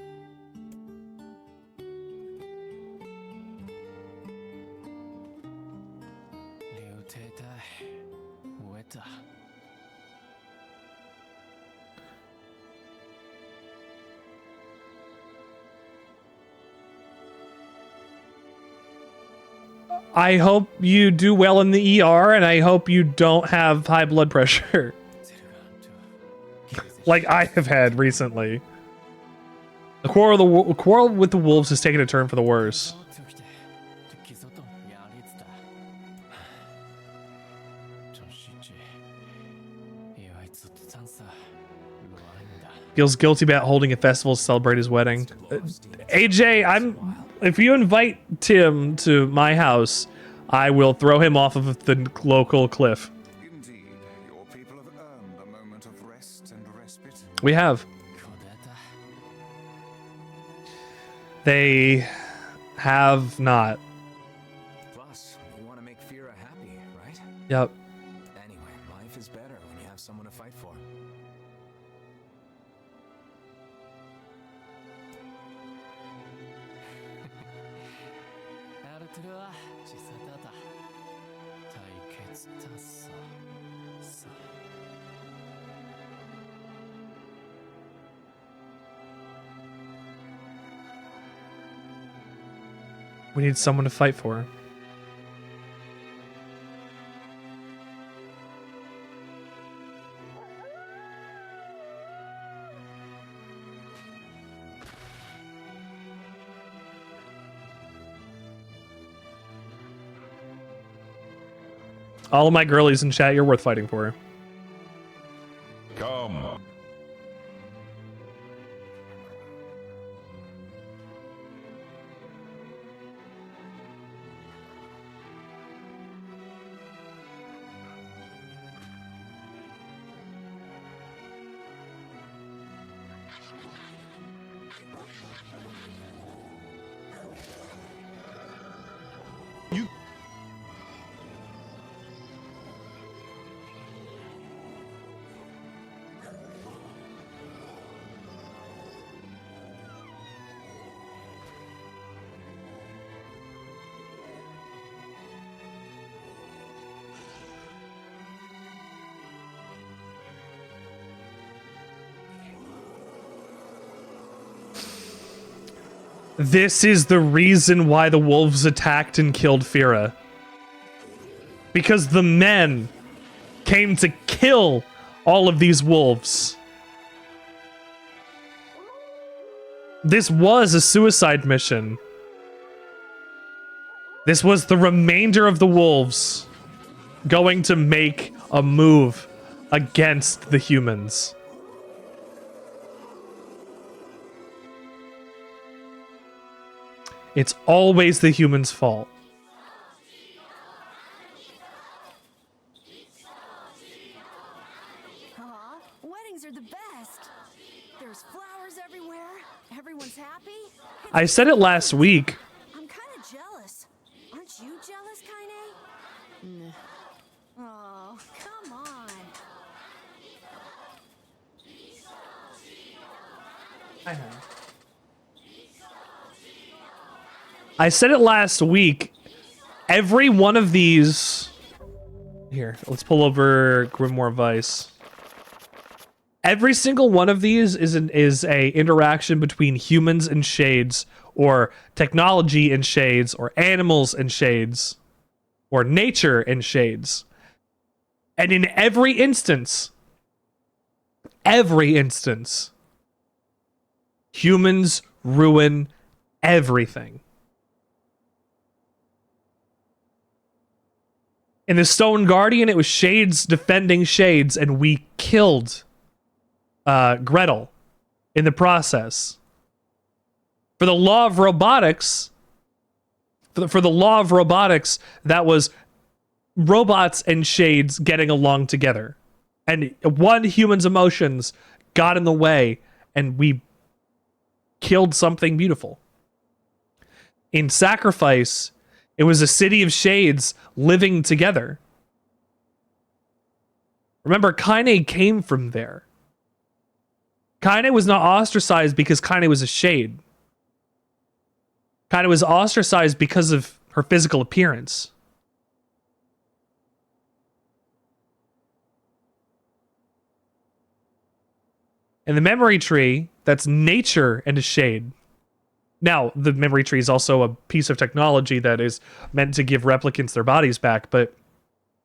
I hope you do well in the ER, and I hope you don't have high blood pressure. Like I have had recently. The quarrel with the wolves has taken a turn for the worse. Feels guilty about holding a festival to celebrate his wedding. AJ, if you invite Tim to my house, I will throw him off of the local cliff. Indeed, your people have earned a moment of rest and respite. We have. They have not. Plus, you want to make Fira happy, right? Yep. Anyway, life is better when you have someone to fight for. We need someone to fight for. All of my girlies in chat, you're worth fighting for. Come. This is the reason why the wolves attacked and killed Fira. Because the men came to kill all of these wolves. This was a suicide mission. This was the remainder of the wolves going to make a move against the humans. It's always the humans' fault. Aw, weddings are the best. There's flowers everywhere. Everyone's happy. I said it last week. I'm kind of jealous. Aren't you jealous, Kaine? Oh, come on. I said it last week. Every one of these... Here, let's pull over Grimoire Weiss. Every single one of these is a interaction between humans and shades, or technology and shades, or animals and shades, or nature and shades. And in every instance, humans ruin everything. In the Stone Guardian, it was shades defending shades, and we killed Gretel in the process. For the law of robotics, for the law of robotics, that was robots and shades getting along together. And one human's emotions got in the way, and we killed something beautiful. In Sacrifice, it was a city of shades living together. Remember, Kaine came from there. Kaine was not ostracized because Kaine was a shade. Kaine was ostracized because of her physical appearance. And the memory tree, that's nature and a shade. Now, the memory tree is also a piece of technology that is meant to give replicants their bodies back, but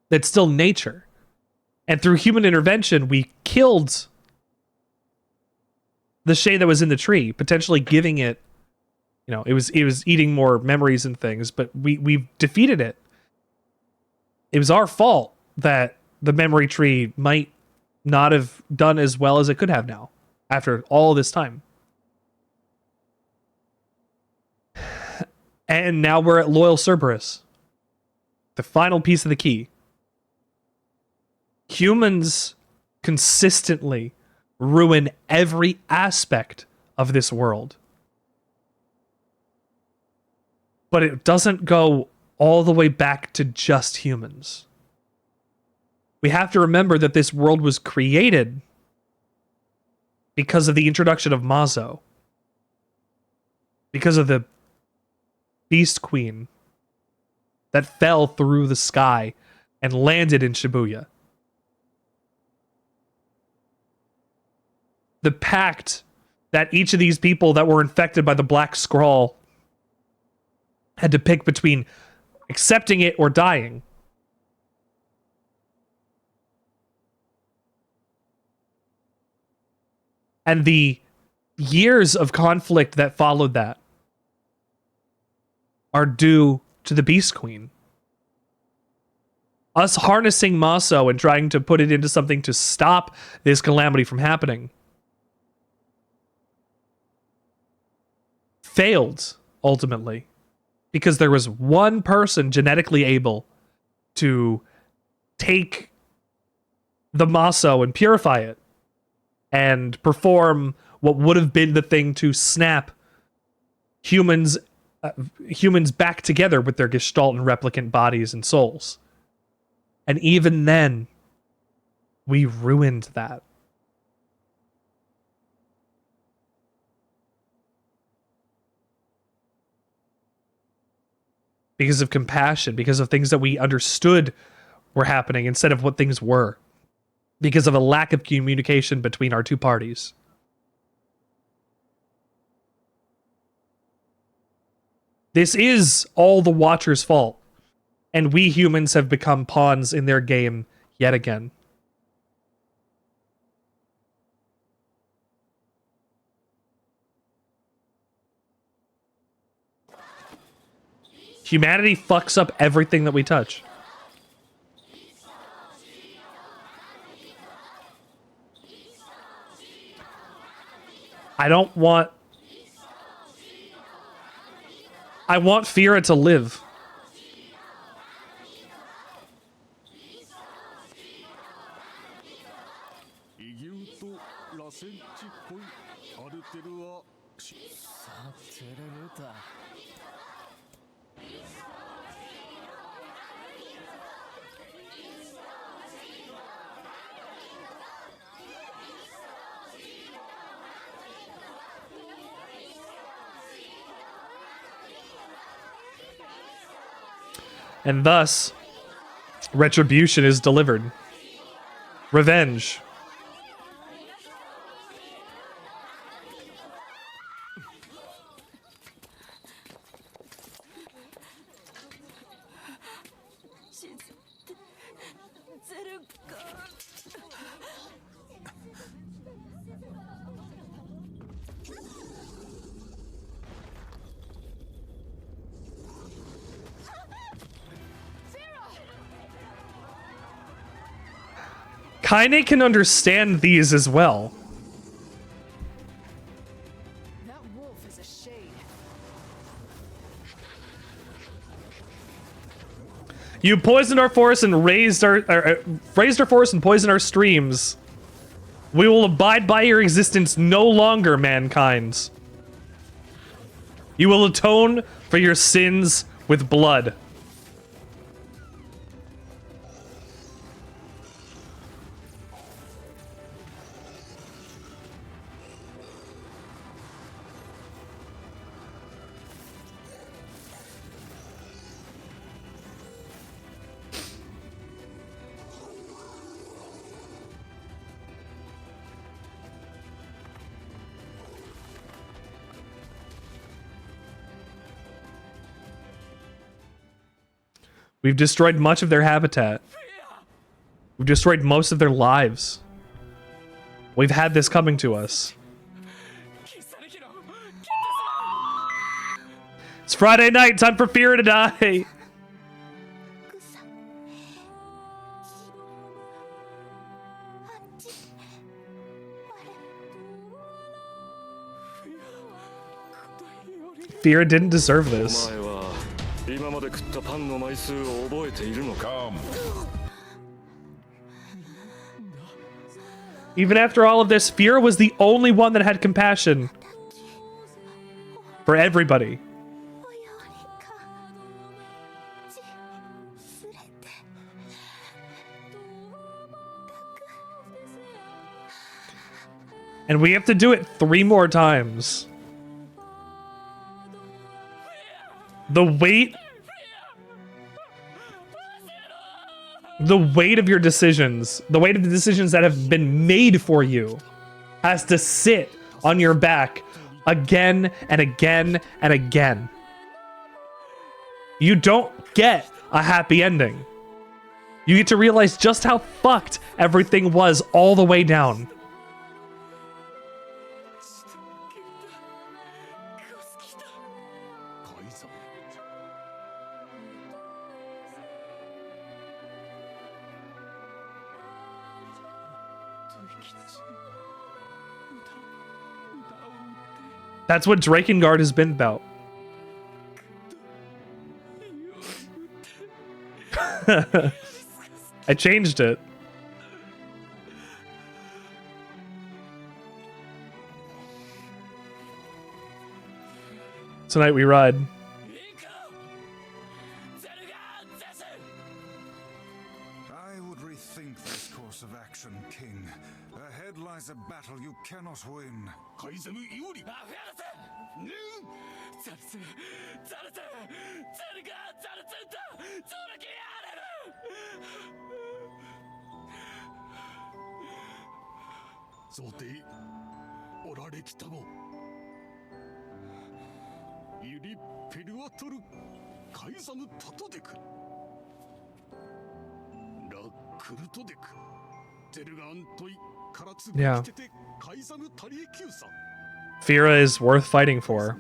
that's still nature. And through human intervention, we killed the shade that was in the tree, potentially giving it, you know, it was eating more memories and things, but we defeated it. It was our fault that the memory tree might not have done as well as it could have now, after all this time. And now we're at Loyal Cerberus. The final piece of the key. Humans consistently ruin every aspect of this world. But it doesn't go all the way back to just humans. We have to remember that this world was created because of the introduction of Mazo. Because of the Beast Queen that fell through the sky and landed in Shibuya. The pact that each of these people that were infected by the Black Scrawl had to pick between accepting it or dying. And the years of conflict that followed that are due to the Beast Queen. Us harnessing Maso and trying to put it into something to stop this calamity from happening failed, ultimately, because there was one person genetically able to take the Maso and purify it and perform what would have been the thing to snap humans back together with their Gestalt and replicant bodies and souls. And even then, we ruined that. Because of compassion, because of things that we understood were happening instead of what things were. Because of a lack of communication between our two parties. This is all the Watcher's fault, and we humans have become pawns in their game yet again. Humanity fucks up everything that we touch. I want Fira to live. And thus, retribution is delivered. Revenge. Kaine can understand these as well. That wolf is a shade. You poisoned our forest and raised our forest and poisoned our streams. We will abide by your existence no longer, mankind. You will atone for your sins with blood. We've destroyed much of their habitat. We've destroyed most of their lives. We've had this coming to us. It's Friday night, time for Fear to die. Fear didn't deserve this. Even after all of this, Fear was the only one that had compassion for everybody. And we have to do it 3 more times. The weight of your decisions, the weight of the decisions that have been made for you has to sit on your back again and again and again. You don't get a happy ending. You get to realize just how fucked everything was all the way down. That's what Drakengard has been about. I changed it. Tonight we ride. I would rethink this course of action, King. Ahead lies a battle you cannot win. Yeah. Fira is worth fighting for.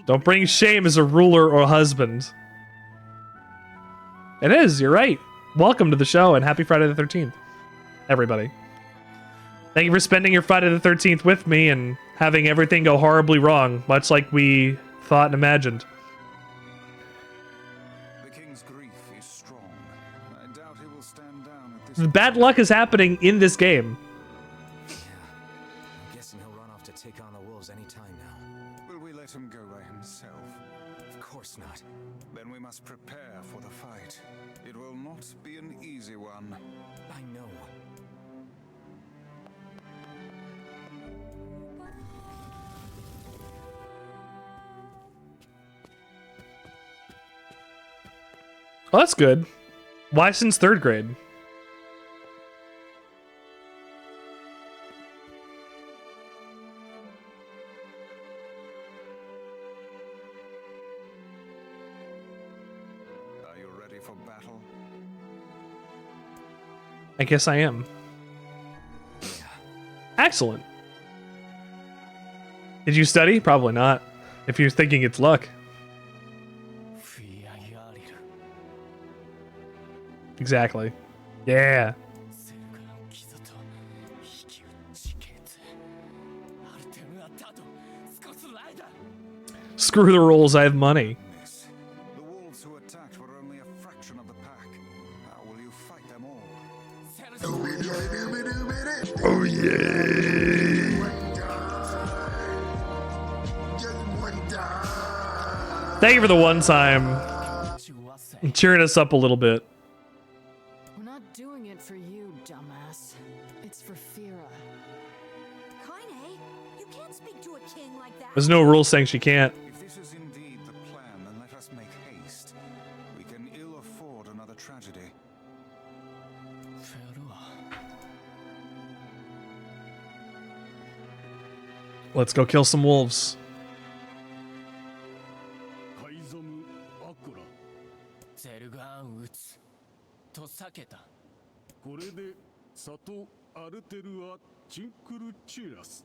Don't bring shame as a ruler or a husband. It is, you're right. Welcome to the show and happy Friday the 13th, everybody. Thank you for spending your Friday the 13th with me and having everything go horribly wrong, much like we thought and imagined. The king's grief is strong. I doubt he will stand down at this. The bad luck is happening in this game. must prepare for the fight. It will not be an easy one. I know. Well, that's good. Why since 3rd grade? Are you ready for battle? I guess I am. Excellent. Did you study? Probably not. If you're thinking it's luck. Exactly. Yeah. Screw the rules, I have money. The wolves who attacked were only a fraction of the pack. How will you fight them all? Oh yeah. Thank you for the one time. Cheering us up a little bit. We're not doing it for you, dumbass. It's for Fira. Kaine, you can't speak to a king like that. There's no rule saying she can't. If this is indeed the plan, then let us make haste. We can ill afford another tragedy. Let's go kill some wolves. ゼルガーン撃つと避けた。これで里アルテルアチンクルチーラス。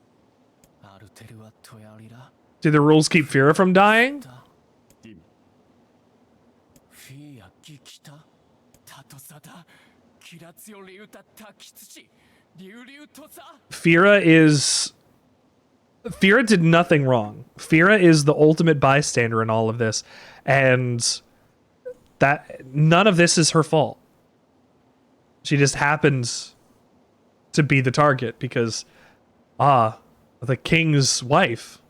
アルテルはトヤリラ。 Do the rules keep Fira from dying? フィーアギキタタトサダキラツヨリウタタキツチリュウリュウトサ。 Fira did nothing wrong. Fira is the ultimate bystander in all of this. And that none of this is her fault. She just happens to be the target because, the king's wife.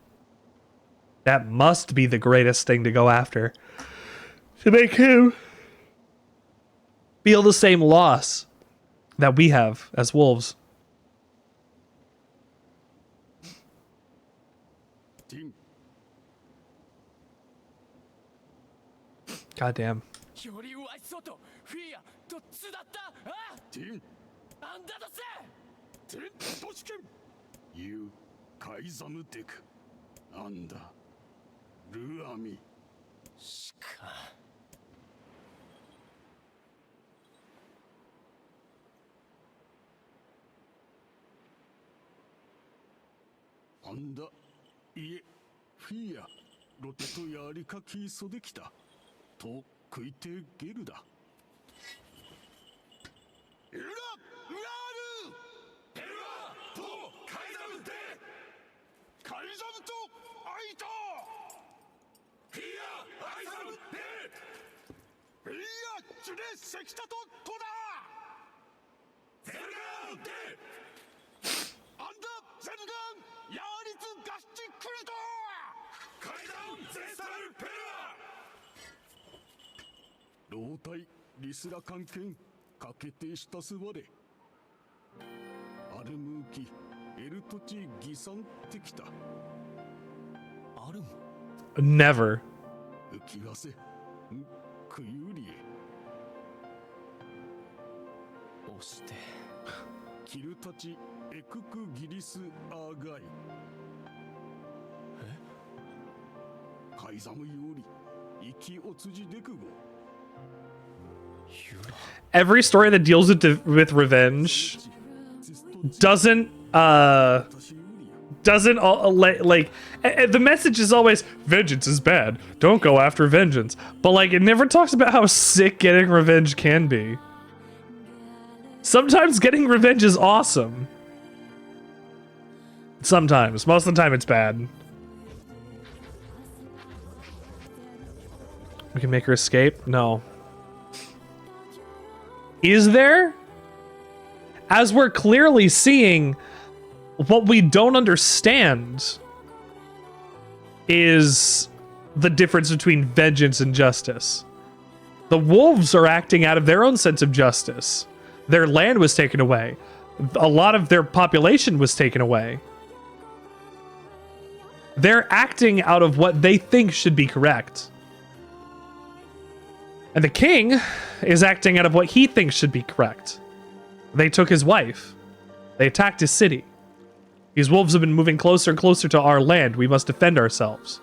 That must be the greatest thing to go after. To make him feel the same loss that we have as wolves. God damn. よりワイソとフィーアとツだったあティンあんだとせティントシケンユカイザムデクアンダルアミしかアンダいえフィアロテとヤリカキーソできたと食いてゲルだウラウラールペルアとカイザムでカイザムとアイタフィアアイザムでフィアチュレセキタとトダゼルガンでアンダゼルガンヤーリツガッチクリトカイザムゼスタルペルア老体リスラ関係かけてしたすわれアルムーキエルトチギサンってきたアルム Never. 浮きわせクユリエ押してキルたちエククギリスアーガイカイザムより息おつじでくご Every story that deals with revenge doesn't the message is always vengeance is bad. Don't go after vengeance. But like it never talks about how sick getting revenge can be. Sometimes getting revenge is awesome. Sometimes. Most of the time it's bad. We can make her escape? No. Is there? As we're clearly seeing, what we don't understand is the difference between vengeance and justice. The wolves are acting out of their own sense of justice. Their land was taken away. A lot of their population was taken away. They're acting out of what they think should be correct. And the king is acting out of what he thinks should be correct. They took his wife. They attacked his city. These wolves have been moving closer and closer to our land. We must defend ourselves.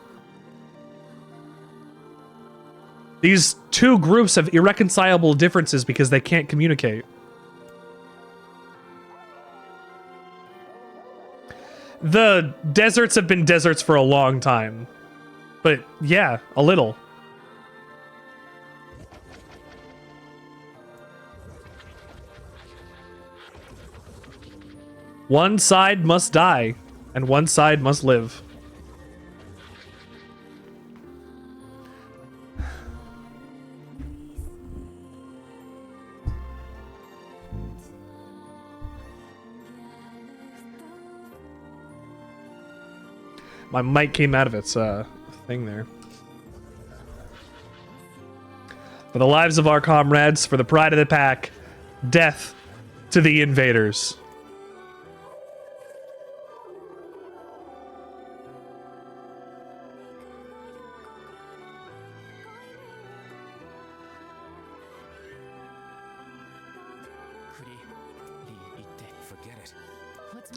These two groups have irreconcilable differences because they can't communicate. The deserts have been deserts for a long time. But yeah, a little. One side must die, and one side must live. My mic came out of its thing there. For the lives of our comrades, for the pride of the pack, death to the invaders.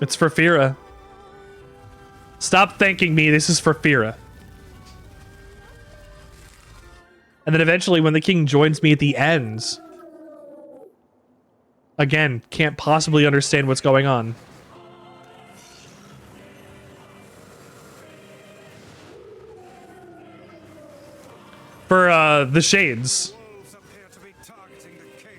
It's for Fira. Stop thanking me. This is for Fira. And then eventually when the king joins me at the ends. Again, can't possibly understand what's going on. For the shades. Wolves appear to be targeting the king.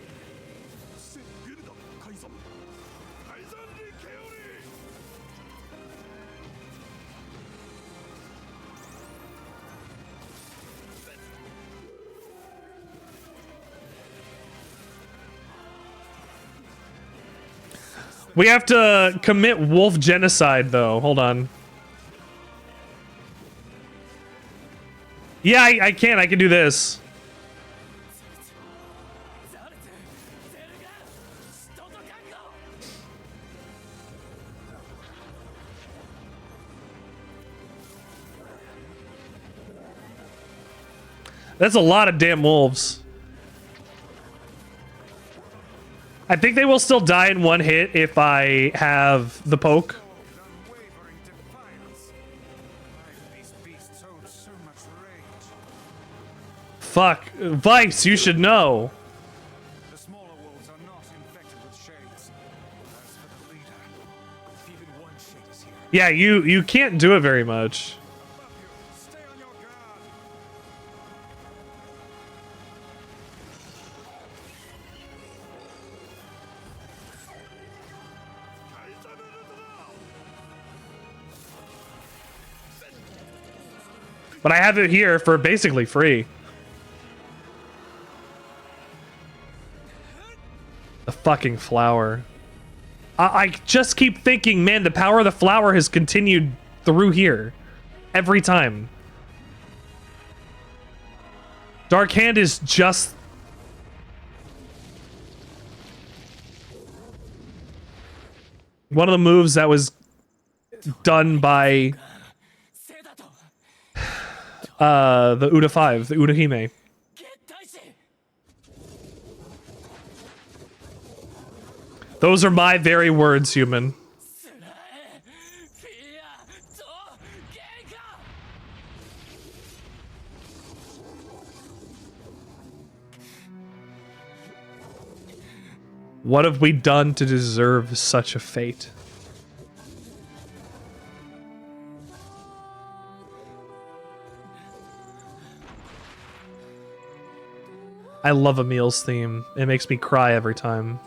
We have to commit wolf genocide, though. Hold on. Yeah, I can. I can do this. That's a lot of damn wolves. I think they will still die in one hit if I have the poke. Unwavering defiance. Why do these beasts hold so much rage? Fuck. Weiss, you should know. The smaller wolves are not infected with shades. As for the leader, if even one shade is here, Yeah, you can't do it very much. above you, stay on your guard. But I have it here for basically free. The fucking flower. I just keep thinking, man, the power of the flower has continued through here. Every time. Dark Hand is just... one of the moves that was done by... the Uda 5, the Uda Hime. Those are my very words, human. What have we done to deserve such a fate? I love Emil's theme. It makes me cry every time.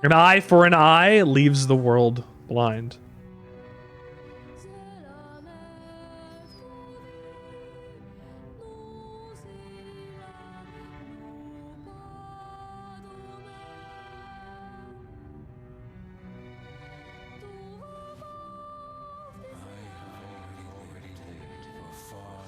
An eye for an eye leaves the world blind. Already lived a far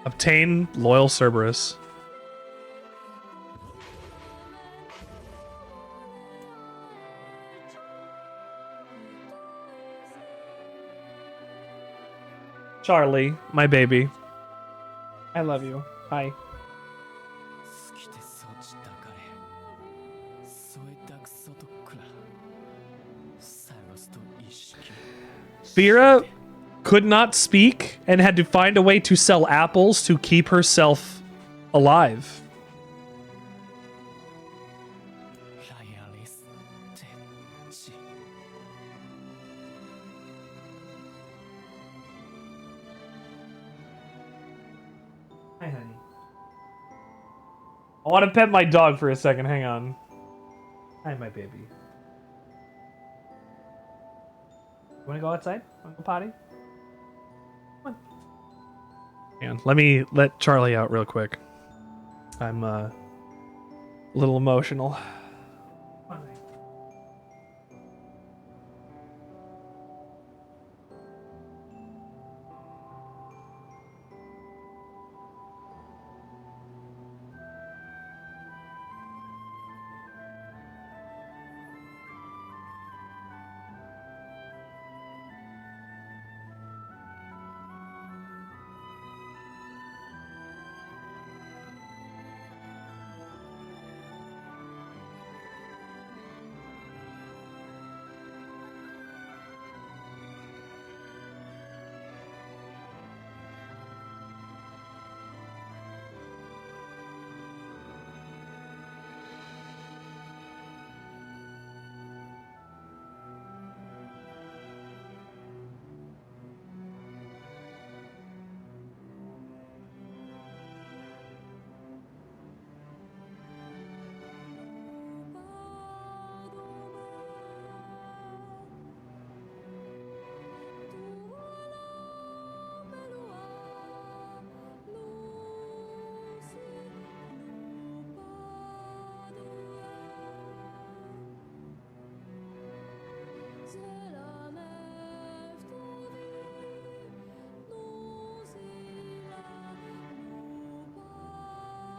Obtain loyal Cerberus. Charlie, my baby. I love you. Hi. 好きでそちたかれ添えたくそとくらサイロスと意識 Fira could not speak and had to find a way to sell apples to keep herself alive. ライアリステチ Hi, honey. I want to pet my dog for a second. Hang on. Hi, my baby. You want to go outside? Want to go potty? Come on. Hang on. Let me let Charlie out real quick. I'm a little emotional. Come on, honey.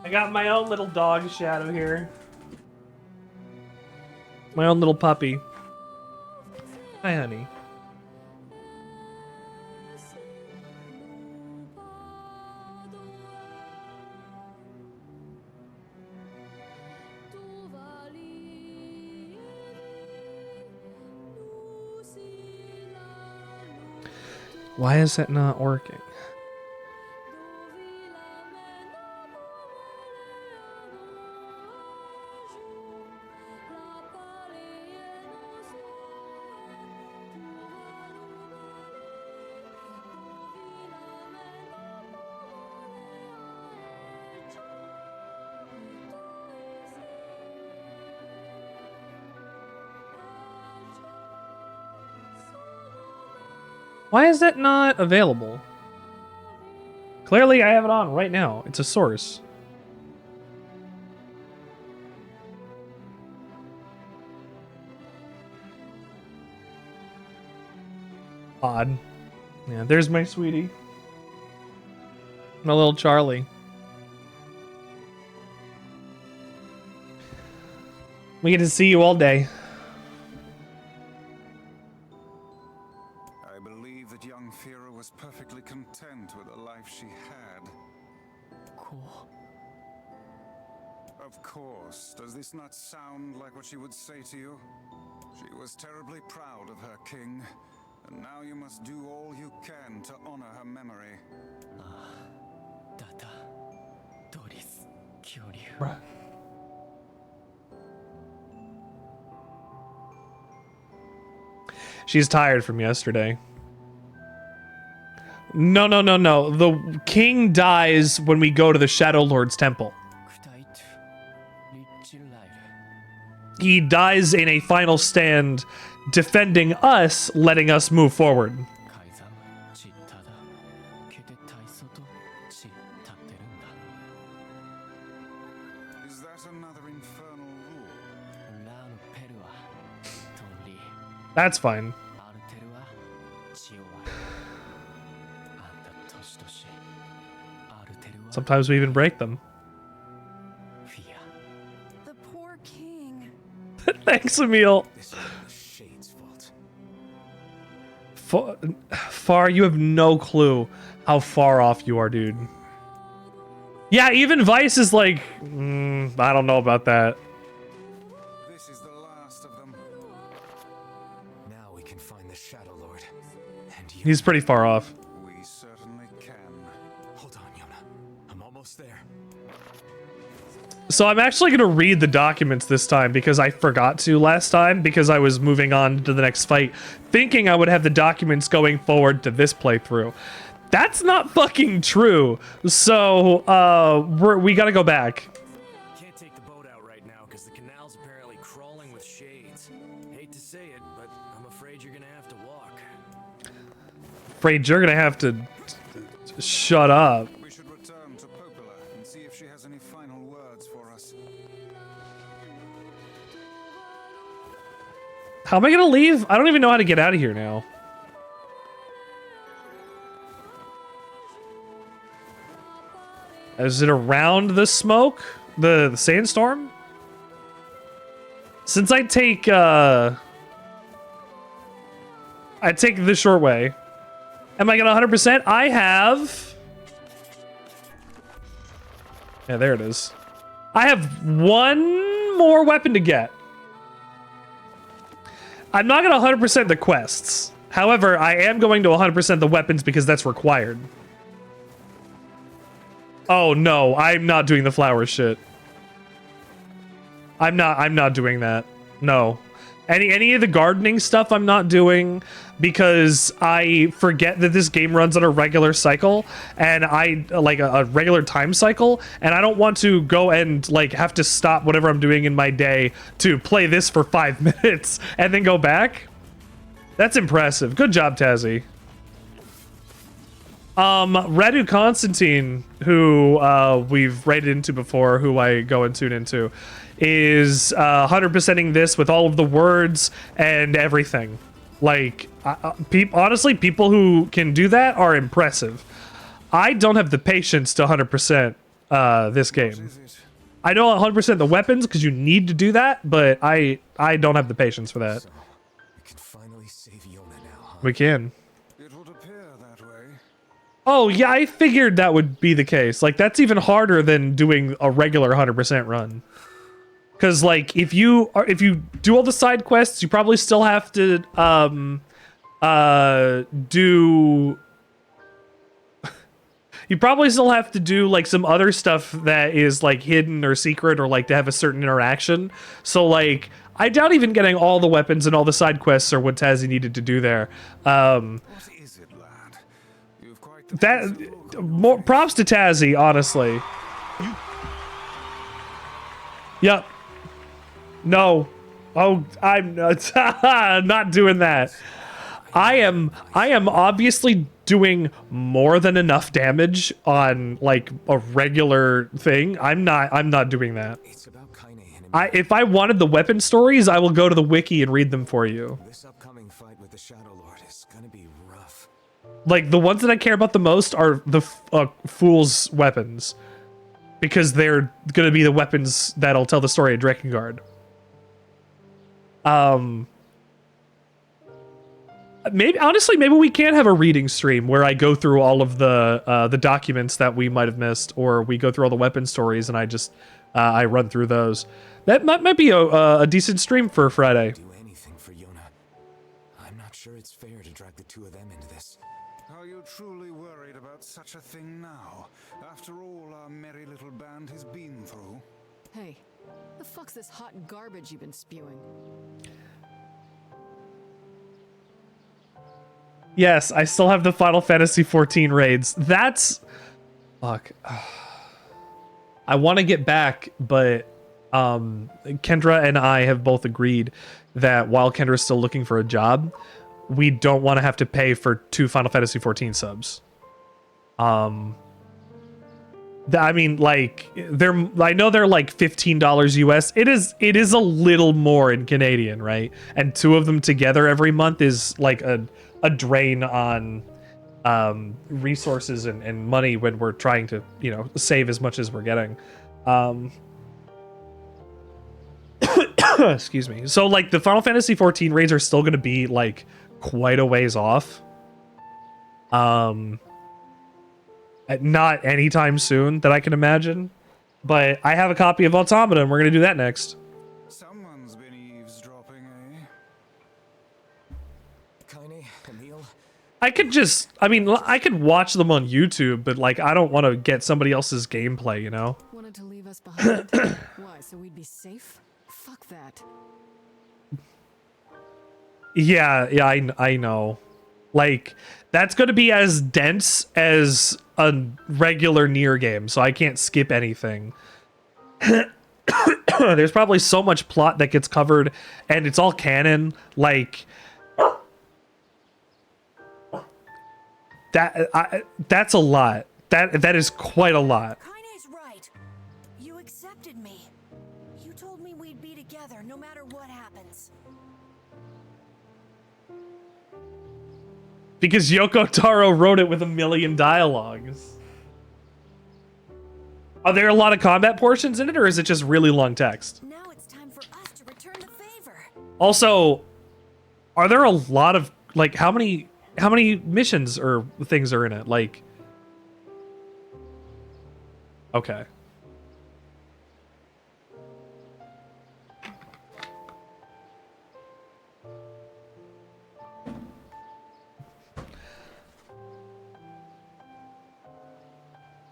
I got my own little dog Shadow here. My own little puppy. Hi, honey. Why is that not working? Why is that not available? Clearly, I have it on right now. It's a source. Odd. Yeah, there's my sweetie. My little Charlie. We get to see you all day. I believe that young Fira was perfectly content with the life she had. こ Of course. Does this not sound like what she would say to you? She was terribly proud of her king, and now you must do all you can to honor her memory. うダダドリス恐竜 She's tired from yesterday. No. The king dies when we go to the Shadowlord's temple. クタイトリッチライル He dies in a final stand, defending us, letting us move forward. カイザムチッタダケテタイソとチ立ってるんだ Is that another infernal rule? ラーヌペルはトンリ That's fine. アルテルはチオワあんた年々アルテ Sometimes we even break them. Fear. The poor king. Thanks, Emil. This is the Shade's fault. Far, you have no clue how far off you are, dude. Yeah, even Weiss is like, I don't know about that. This is the last of them. Now we can find the Shadowlord. And you. He's pretty far off. We certainly can. Hold on, Yonah. I'm almost there. So I'm actually going to read the documents this time because I forgot to last time because I was moving on to the next fight, thinking I would have the documents going forward to this playthrough. That's not fucking true. So we got to go back. Can't take the boat out right now because the canal's apparently crawling with shades. Hate to say it, but I'm afraid you're gonna have to walk. Afraid you're going to have to shut up. We should return to Popola and see if she has any final words for us. How am I going to leave? I don't even know how to get out of here now. Is it around the smoke? The sandstorm? Since I take the short way. Am I gonna 100%? I have... Yeah, there it is. I have one more weapon to get. I'm not gonna 100% the quests. However, I am going to 100% the weapons because that's required. Oh no, I'm not doing the flower shit. I'm not doing that. No. Any of the gardening stuff I'm not doing because I forget that this game runs on a regular cycle and I like a regular time cycle, and I don't want to go and like have to stop whatever I'm doing in my day to play this for 5 minutes and then go back. That's impressive. Good job, Tazzy. Radu Constantine, who we've raided into before, who I go and tune into, is 100%ing this with all of the words and everything. Like, honestly, people who can do that are impressive. I don't have the patience to 100% this game. I know 100% the weapons because you need to do that, but I don't have the patience for that. So, we can finally save Yonah now, huh? We can. It would appear that way. Oh, yeah, I figured that would be the case. Like, that's even harder than doing a regular 100% run. Because, like, if you do all the side quests, you probably still have to do... You probably still have to do, like, some other stuff that is, like, hidden or secret or, like, to have a certain interaction. So, like, I doubt even getting all the weapons and all the side quests are what Tazzy needed to do there. What is it, lad? You've quite the More props to Tazzy, honestly. Yep. No. Oh, I'm not doing that. I am obviously doing more than enough damage on like a regular thing. I'm not doing that. It's about Kaine. If I wanted the weapon stories, I will go to the wiki and read them for you. This upcoming fight with the Shadowlord is gonna be rough. Like, the ones that I care about the most are the Fool's weapons. Because they're gonna be the weapons that'll tell the story of Drakengard. Maybe we can have a reading stream where I go through all of the documents that we might have missed, or we go through all the weapon stories and I just I run through those. That might be a decent stream for Friday. Do anything for Yonah. I'm not sure it's fair to drag the two of them into this. Are you truly worried about such a thing now? After all our merry little band has been through? Hey, the fuck's this hot garbage you've been spewing? Yes, I still have the Final Fantasy 14 raids. That's... Fuck. I want to get back, but Kendra and I have both agreed that while Kendra's still looking for a job, we don't want to have to pay for 2 Final Fantasy 14 subs. I mean, like, I know they're like $15 US. It is a little more in Canadian, right? And 2 of them together every month is like a drain on resources and money when we're trying to, you know, save as much as we're getting. Excuse me. So like the Final Fantasy 14 raids are still going to be like quite a ways off. Not anytime soon that I can imagine, but I have a copy of Automata and we're going to do that next. Someone's been eavesdropping, eh? Kaine, Emil, I could just, I mean, I could watch them on YouTube, but like I don't want to get somebody else's gameplay, you know? Wanted to leave us behind? Why, so we'd be safe? Fuck that. Yeah, I know. Like, that's going to be as dense as a regular NieR game, so I can't skip anything. There's probably so much plot that gets covered, and it's all canon. Like, that's a lot. That is quite a lot. Kaine's right. You accepted me. You told me we'd be together no matter what happens. Because Yoko Taro wrote it with 1 million dialogues. Are there a lot of combat portions in it, or is it just really long text? Now it's time for us to return the favor. Also, are there a lot of, like, how many missions or things are in it? Like, okay.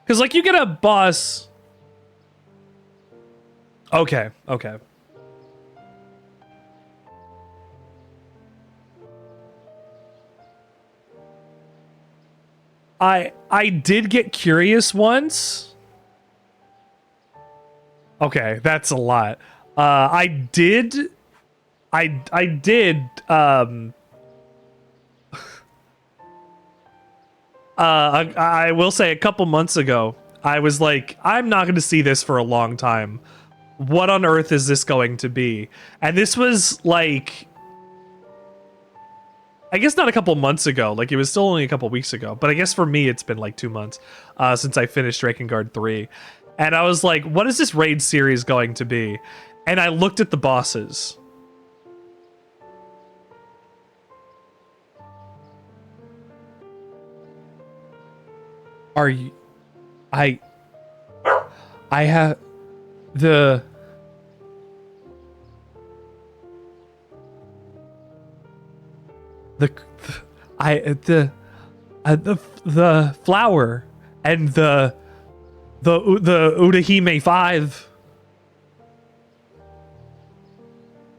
Because, like, you get a boss. Okay, okay. I did get curious once. Okay, that's a lot. I did I will say a couple months ago, I was like, I'm not going to see this for a long time. What on earth is this going to be? And this was like, I guess not a couple months ago. Like, it was still only a couple weeks ago. But I guess for me, it's been like 2 months since I finished Drakengard 3. And I was like, what is this raid series going to be? And I looked at the bosses. Are you... I have... The flower and the Udahime 5.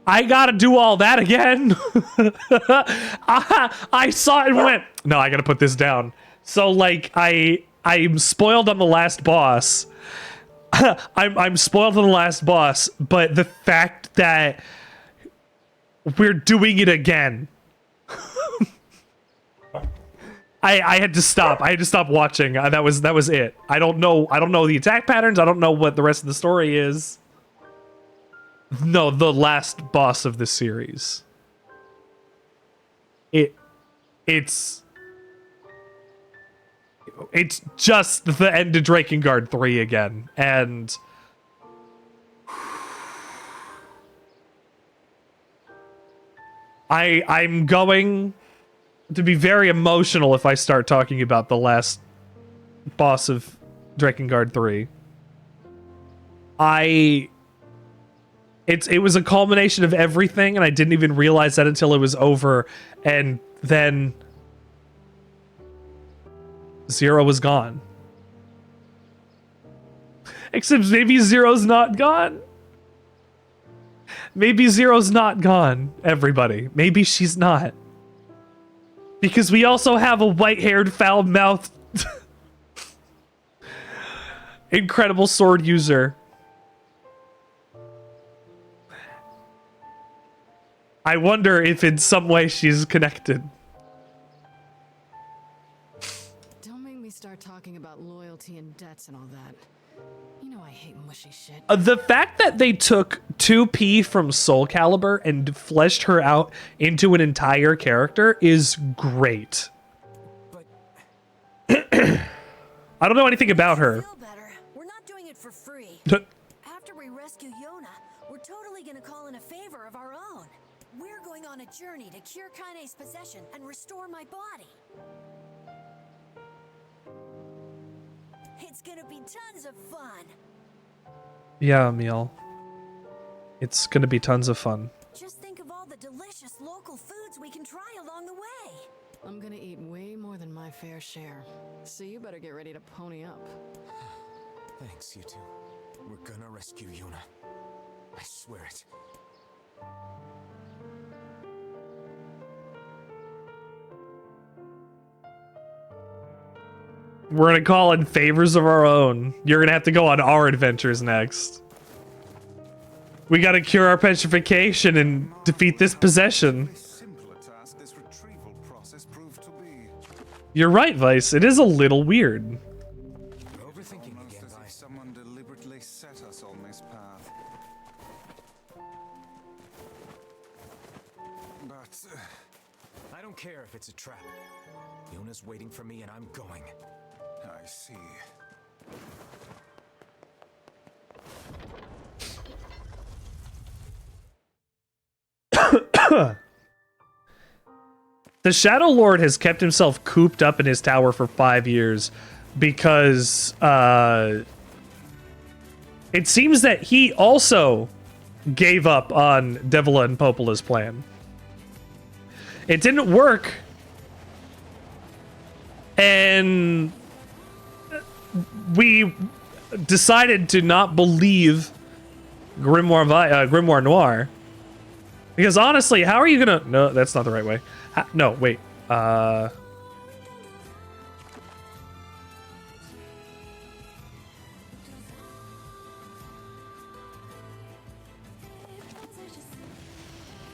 I gotta do all that again. I saw it and went, no, I gotta put this down. So like I'm spoiled on the last boss. I'm spoiled on the last boss, but the fact that we're doing it again. I had to stop. I had to stop watching. That was it. I don't know the attack patterns. I don't know what the rest of the story is. No, the last boss of the series. It's just the end of Drakengard 3 again, and I'm going to be very emotional if I start talking about the last boss of Drakengard 3. It was a culmination of everything, and I didn't even realize that until it was over, and then Zero was gone. Except maybe Zero's not gone. Maybe Zero's not gone, everybody. Maybe she's not. Because we also have a white-haired, foul-mouthed, incredible sword user. I wonder if in some way she's connected. Don't make me start talking about loyalty and debts and all that. You know I hate mushy shit. The fact that they took 2P from Soul Calibur and fleshed her out into an entire character is great. but I don't know anything about her. Feel better. We're not doing it for free. After we rescue Yonah, we're totally gonna call in a favor of our own. We're going on a journey to cure Kaine's possession and restore my body. It's gonna be tons of fun. Yeah, Emil. It's gonna be tons of fun. Just think of all the delicious local foods we can try along the way. I'm gonna eat way more than my fair share. So you better get ready to pony up. Thanks, you two. We're gonna rescue Yonah. I swear it. We're gonna call in favors of our own. You're gonna have to go on our adventures next. We gotta cure our petrification and defeat this possession. Simpler task this retrieval process proved to be. You're right, Weiss. It is a little weird. Overthinking Almost again, as if Weiss. someone deliberately set us on this path. But I don't care if it's a trap. Yonah's waiting for me and I'm going. I see. The Shadowlord has kept himself cooped up in his tower for 5 years because it seems that he also gave up on Devila and Popola's plan. It didn't work, and we decided to not believe Grimoire Noir. Because honestly, how are you gonna... No, that's not the right way. No, wait.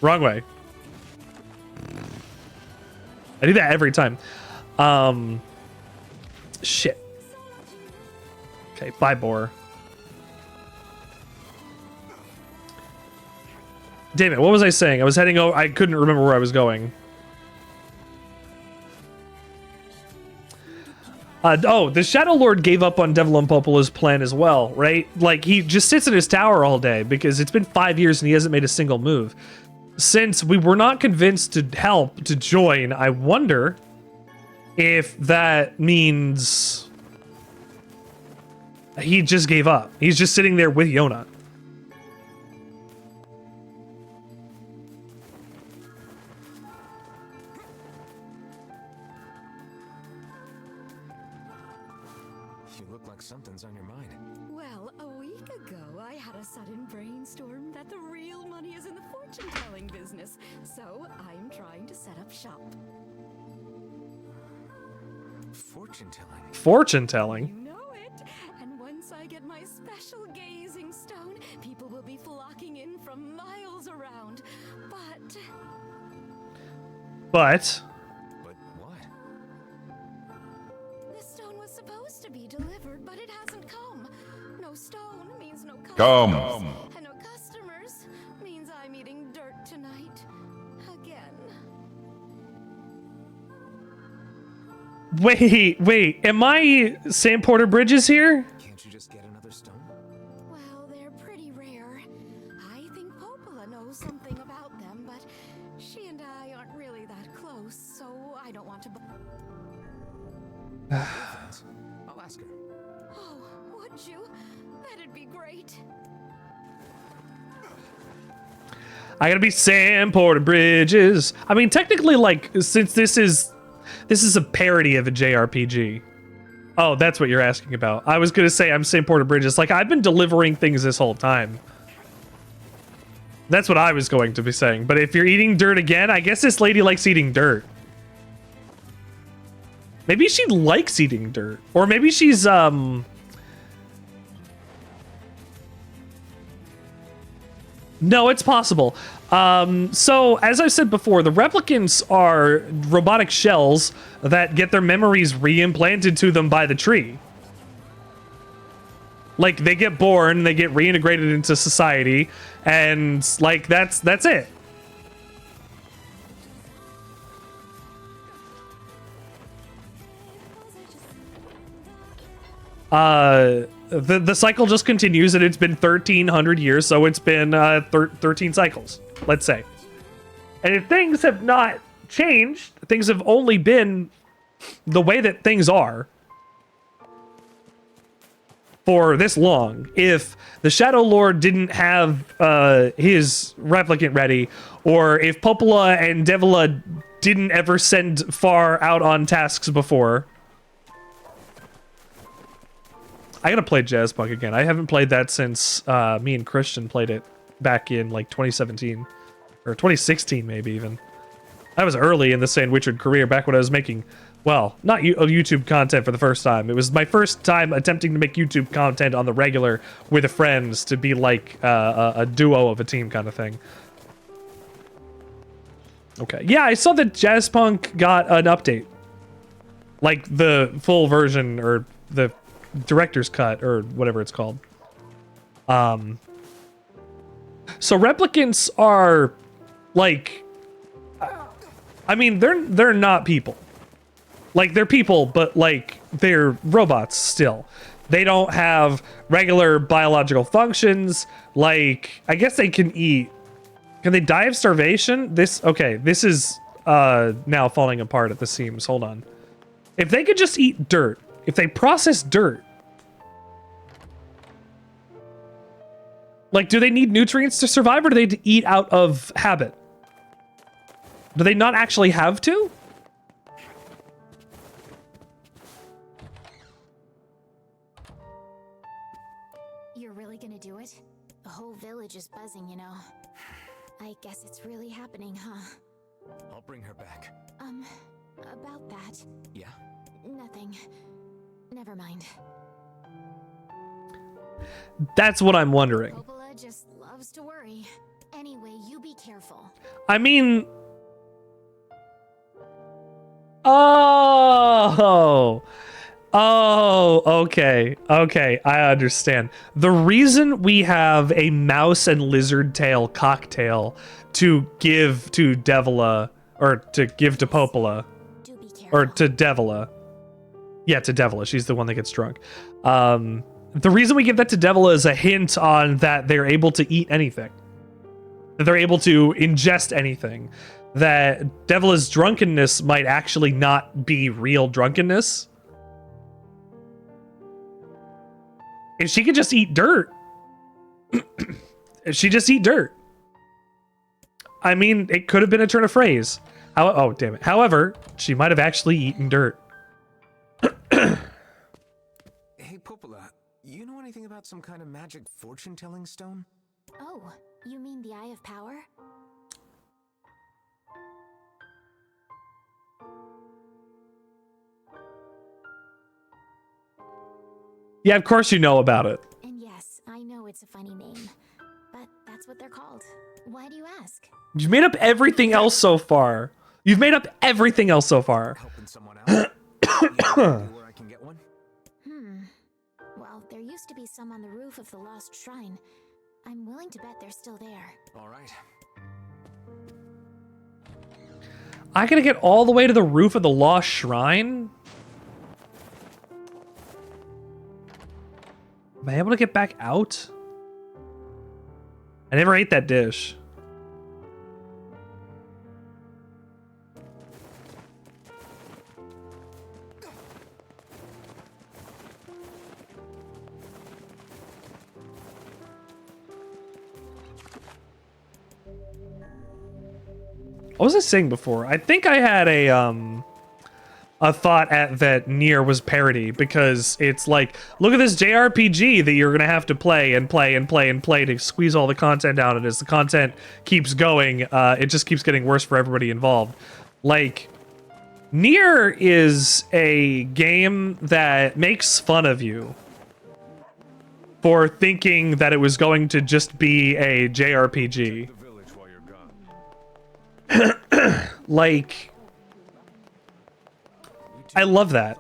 Wrong way. I do that every time. Shit. Okay, bye, Boar. Damn it, what was I saying? I was heading over... I couldn't remember where I was going. Oh, the Shadowlord gave up on Devil and Popola's plan as well, right? Like, he just sits in his tower all day because it's been 5 years and he hasn't made a single move. Since we were not convinced to help, to join, I wonder if that means he just gave up. He's just sitting there with Yonah. You look like something's on your mind. Well, a week ago, I had a sudden brainstorm that the real money is in the fortune-telling business. So, I'm trying to set up shop. Fortune-telling? Fortune-telling? You know it. And once I get my special gazing stone, people will be flocking in from miles around. But But what? this stone was supposed to be delivered, but it hasn't come. No stone means no customers. Come. And no customers means I'm eating dirt tonight. Again. Wait, am I Sam Porter Bridges here? Can't you just get another stone? Well, they're pretty rare. I think Popola knows something about them, but she and I aren't really that close, so I don't want to... Friends. I'll ask her. Oh, would you? That'd be great. I gotta be Sam Porter Bridges. I mean, technically, like, since this is a parody of a JRPG. Oh, that's what you're asking about. I was gonna say I'm Sam Porter Bridges. Like, I've been delivering things this whole time. That's what I was going to be saying. But if you're eating dirt again, I guess this lady likes eating dirt. Maybe she likes eating dirt. Or maybe she's, No, it's possible. So, as I said before, the replicants are robotic shells that get their memories re-implanted to them by the tree. Like, they get born, they get reintegrated into society, and, like, that's it. the cycle just continues, and it's been 1,300 years, so it's been 13 cycles, let's say. And if things have not changed, things have only been the way that things are for this long. If the Shadowlord didn't have his replicant ready, or if Popola and Devila didn't ever send far out on tasks before. I gotta play Jazzpunk again. I haven't played that since me and Christian played it back in like 2017 or 2016 maybe even. I was early in the Sandwichard career, back when I was making, well, not YouTube content for the first time. It was my first time attempting to make YouTube content on the regular with friends, to be like a duo of a team kind of thing. Okay, yeah, I saw that Jazzpunk got an update. Like the full version, or the director's cut, or whatever it's called. So replicants are like, I mean, they're not people. Like, they're people, but like they're robots still. They don't have regular biological functions. Like, I guess they can eat. Can they die of starvation? This is now falling apart at the seams. Hold on. If they could just eat dirt, if they process dirt, like, do they need nutrients to survive, or do they eat out of habit? Do they not actually have to? You're really gonna do it? The whole village is buzzing, you know. I guess it's really happening, huh? I'll bring her back. About that. Yeah? Nothing. Never mind. That's what I'm wondering. Popola just loves to worry. Anyway, you be careful. I mean... Oh, okay, I understand. The reason we have a mouse and lizard tail cocktail to give to Devila, or to give to Popola, or to Devila. Yeah, to Devila. She's the one that gets drunk. The reason we give that to Devila is a hint on that they're able to eat anything. That they're able to ingest anything. That Devila's drunkenness might actually not be real drunkenness. If she could just eat dirt. If she just eat dirt. I mean, it could have been a turn of phrase. Oh, damn it. However, she might have actually eaten dirt. Hey, Popola, you know anything about some kind of magic fortune-telling stone? Oh, you mean the Eye of Power? Yeah, of course you know about it. And yes, I know it's a funny name, but that's what they're called. Why do you ask? You've made up everything else so far. You've made up everything else so far. Helping someone out? Where I can get one? Well, there used to be some on the roof of the Lost Shrine. I'm willing to bet they're still there. All right. I gotta get all the way to the roof of the Lost Shrine? Am I able to get back out? I never ate that dish. What was I saying before? I think I had a thought at that NieR was parody, because it's like, look at this JRPG that you're gonna have to play and play and play and play to squeeze all the content out, and as the content keeps going, it just keeps getting worse for everybody involved. Like, NieR is a game that makes fun of you for thinking that it was going to just be a JRPG. Like, I love that.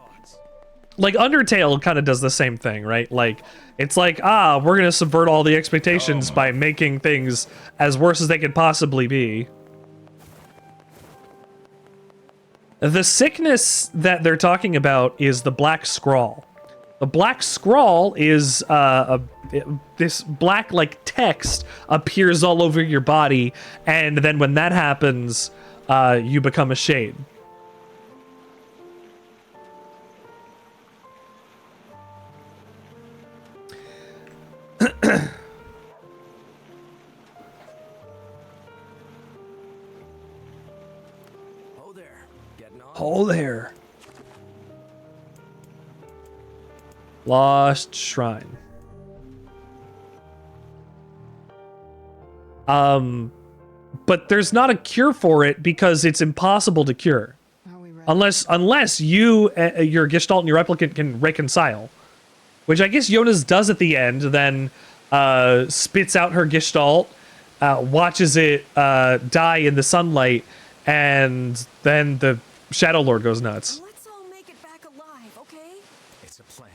Like, Undertale kind of does the same thing, right? Like, it's like, we're gonna subvert all the expectations by making things as worse as they could possibly be. The sickness that they're talking about is the Black Scrawl. The Black Scrawl is this black like text appears all over your body, and then when that happens, you become a shade. Oh there, getting on. Oh there. Lost Shrine. But there's not a cure for it because it's impossible to cure. Unless you, your Gestalt and your Replicant can reconcile. Which I guess Yonah's does at the end, then spits out her Gestalt, watches it die in the sunlight, and then the Shadowlord goes nuts. Let's all make it back alive, okay? It's a plan.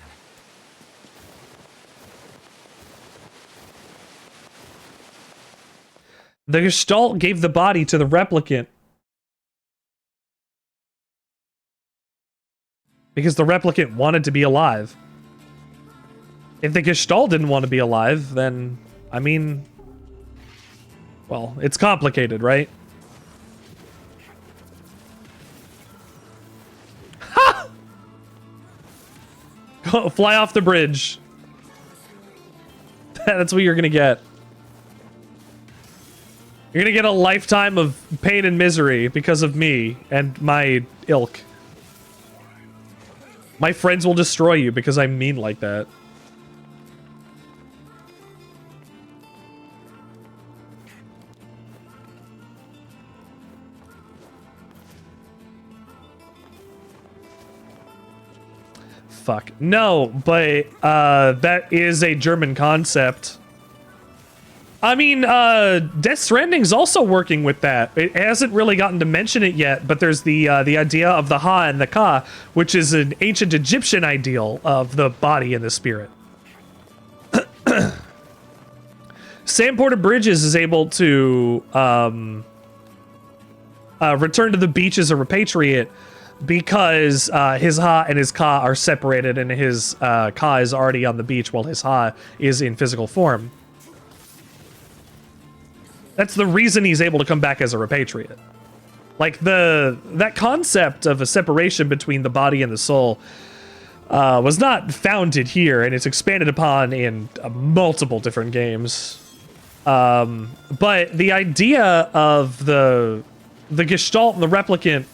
The Gestalt gave the body to the Replicant. Because the Replicant wanted to be alive. If the Gestalt didn't want to be alive, then, I mean, well, it's complicated, right? Ha! Go fly off the bridge. That's what you're gonna get. You're gonna get a lifetime of pain and misery because of me and my ilk. My friends will destroy you because I'm mean like that. Fuck. No, but that is a German concept. I mean, Death Stranding's also working with that. It hasn't really gotten to mention it yet, but there's the idea of the Ha and the Ka, which is an ancient Egyptian ideal of the body and the spirit. Sam Porter Bridges is able to return to the beach as a repatriate because his Ha and his Ka are separated, and his Ka is already on the beach while his Ha is in physical form. That's the reason he's able to come back as a repatriate. Like, that concept of a separation between the body and the soul was not founded here, and it's expanded upon in multiple different games. But the idea of the Gestalt and the Replicant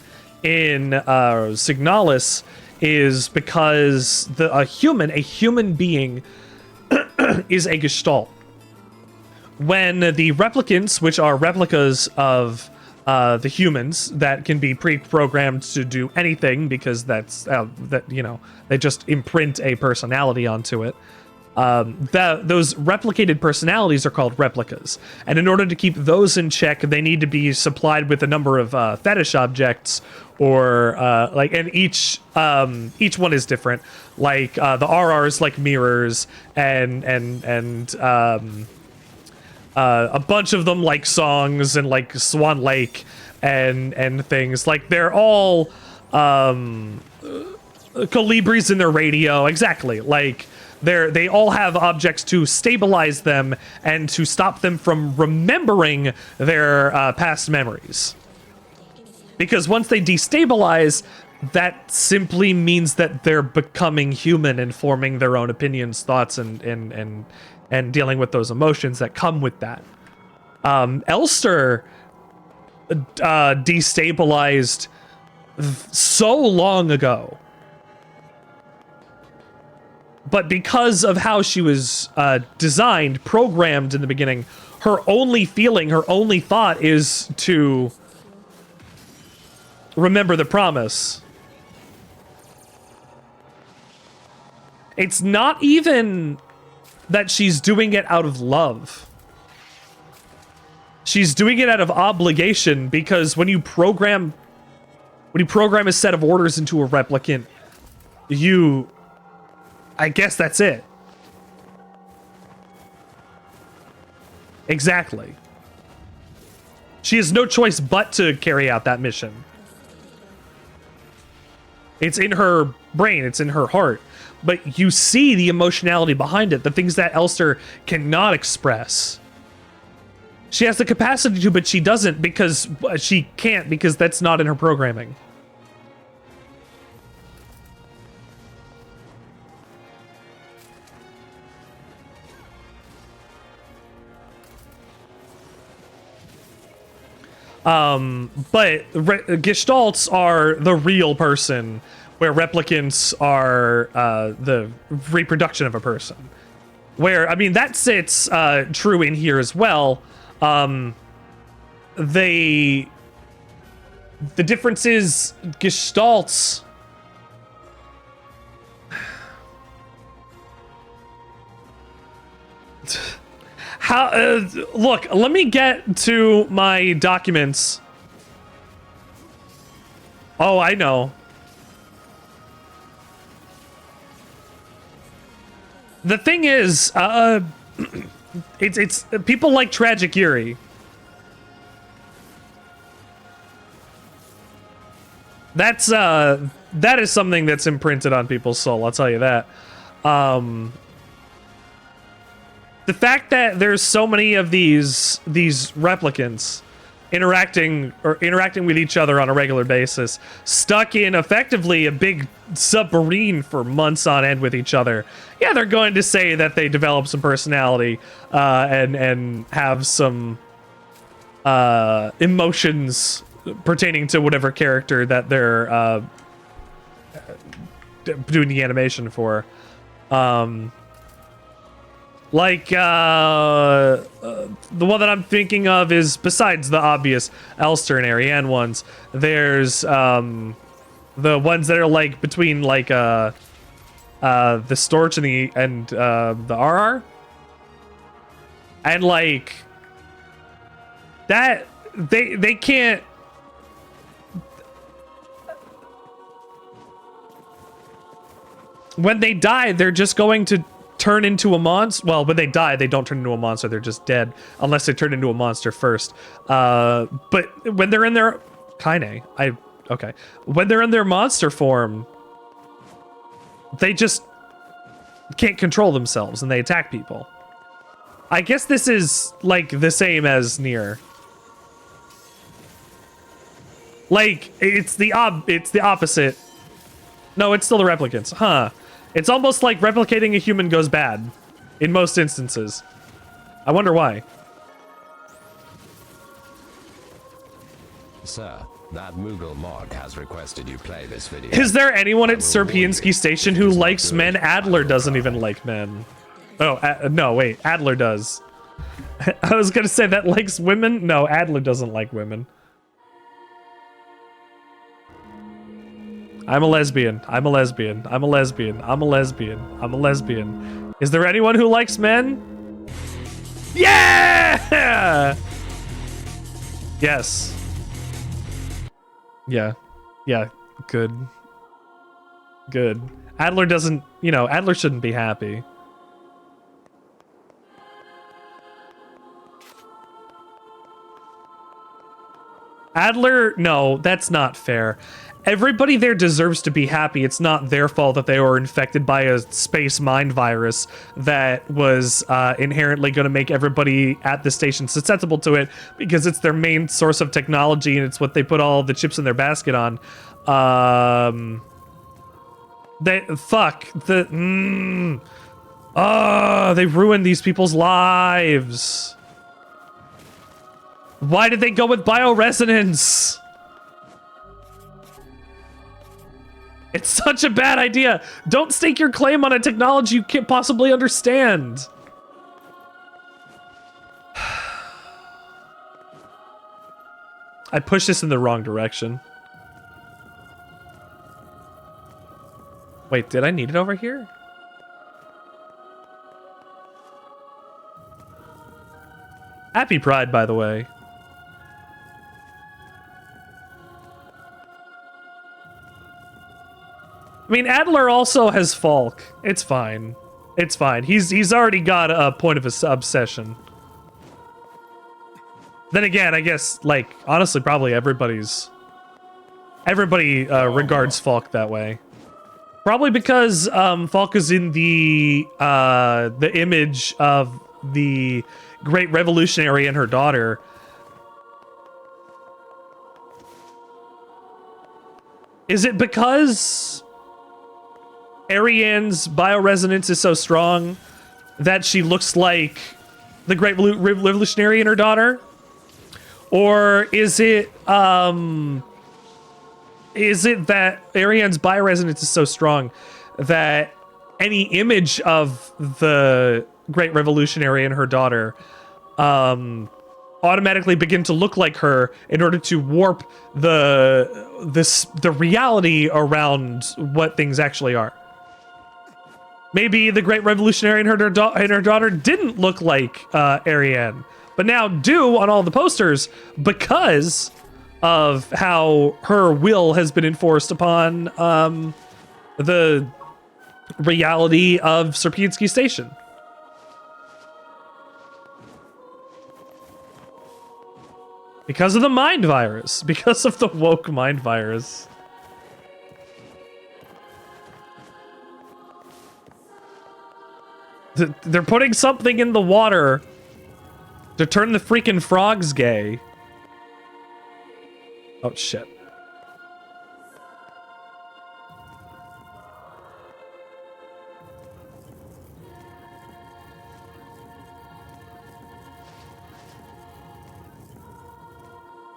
in Signalis is because a human being is a Gestalt. When the replicants, which are replicas of the humans that can be pre-programmed to do anything because that's they just imprint a personality onto it. Those replicated personalities are called replicas, and in order to keep those in check, they need to be supplied with a number of fetish objects, or and each one is different. Like the RRs, like mirrors, and a bunch of them like songs and like Swan Lake and things. Like they're all colibris in their radio. Exactly. Like they all have objects to stabilize them and to stop them from remembering their past memories. Because once they destabilize, that simply means that they're becoming human and forming their own opinions, thoughts, and dealing with those emotions that come with that. Elster destabilized so long ago. But because of how she was designed, programmed in the beginning, her only feeling, her only thought is to remember the promise. It's not even that she's doing it out of love. She's doing it out of obligation, because when you program a set of orders into a replicant, I guess that's it. Exactly. She has no choice but to carry out that mission. It's in her brain. It's in her heart. But you see the emotionality behind it, the things that Elster cannot express. She has the capacity to, but she doesn't because she can't, because that's not in her programming. But gestalts are the real person, where replicants are the reproduction of a person. Where, I mean, that sits true in here as well. The difference is gestalts. How? Look, let me get to my documents. Oh, I know. The thing is, it's people like Tragic Yuri. That's that is something that's imprinted on people's soul, I'll tell you that. The fact that there's so many of these replicants interacting with each other on a regular basis, stuck in effectively a big submarine for months on end with each other. Yeah, they're going to say that they develop some personality and have some emotions pertaining to whatever character that they're doing the animation for. Like, the one that I'm thinking of is, besides the obvious Elster and Ariane ones, there's, the ones that are, like, between, like, the Storch and the RR. And, like, that, they can't... When they die, they're just going to turn into a monster. Well, when they die, they don't turn into a monster. They're just dead, unless they turn into a monster first. But when they're in their when they're in their monster form, they just can't control themselves and they attack people. I guess this is like the same as NieR. Like it's the opposite. No, it's still the replicants, huh? It's almost like replicating a human goes bad in most instances. I wonder why. Sir, that Moogle mod has requested you play this video. Is there anyone at Serpiansky Station who likes men? Adler doesn't even like men. Oh, no, wait. Adler does. I was gonna say that likes women. No, Adler doesn't like women. I'm a lesbian. I'm a lesbian. I'm a lesbian. I'm a lesbian. I'm a lesbian. Is there anyone who likes men? Yeah! Yes. Yeah. Yeah. Good. Good. Adler doesn't, you know, Adler shouldn't be happy. Adler, no, that's not fair. Everybody there deserves to be happy. It's not their fault that they were infected by a space mind virus that was inherently going to make everybody at the station susceptible to it because it's their main source of technology and it's what they put all the chips in their basket on. They ruined these people's lives. Why did they go with bioresonance? It's such a bad idea. Don't stake your claim on a technology you can't possibly understand. I pushed this in the wrong direction. Wait, did I need it over here? Happy Pride, by the way. I mean, Adler also has Falk. It's fine. It's fine. He's already got a point of his obsession. Then again, I guess, like, honestly, probably everybody's Everybody regards Falk that way. Probably because Falk is in the image of the great revolutionary and her daughter. Is it because Ariane's bioresonance is so strong that she looks like the great revolutionary and her daughter? Or is it that Ariane's bioresonance is so strong that any image of the great revolutionary and her daughter automatically begin to look like her in order to warp the reality around what things actually are? Maybe the great revolutionary and her daughter didn't look like Ariane, but now do on all the posters because of how her will has been enforced upon the reality of Sierpinski Station. Because of the mind virus. Because of the woke mind virus. They're putting something in the water to turn the freaking frogs gay. Oh, shit.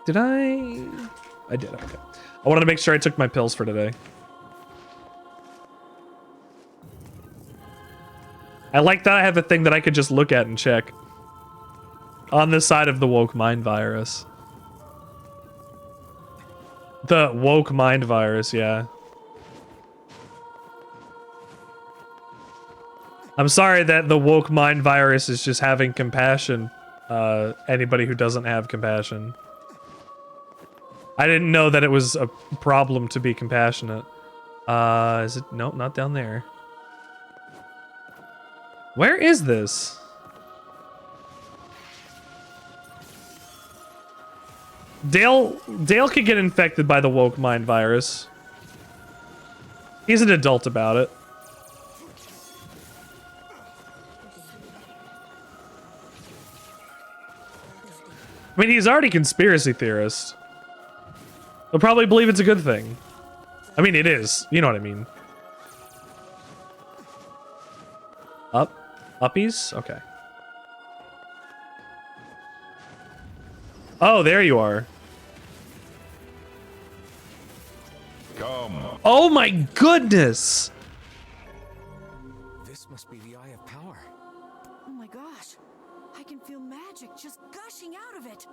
Did I did, okay. I wanted to make sure I took my pills for today. I like that I have a thing that I could just look at and check. On the side of the woke mind virus. The woke mind virus, yeah. I'm sorry that the woke mind virus is just having compassion. Anybody who doesn't have compassion. I didn't know that it was a problem to be compassionate. Is it? Nope, not down there. Where is this? Dale could get infected by the woke mind virus. He's an adult about it. I mean, he's already conspiracy theorist. He'll probably believe it's a good thing. I mean, it is. You know what I mean. Up? Uppies? Okay. Oh, there you are. Come. Oh my goodness! This must be the Eye of Power. Oh my gosh. I can feel magic just gushing out of it.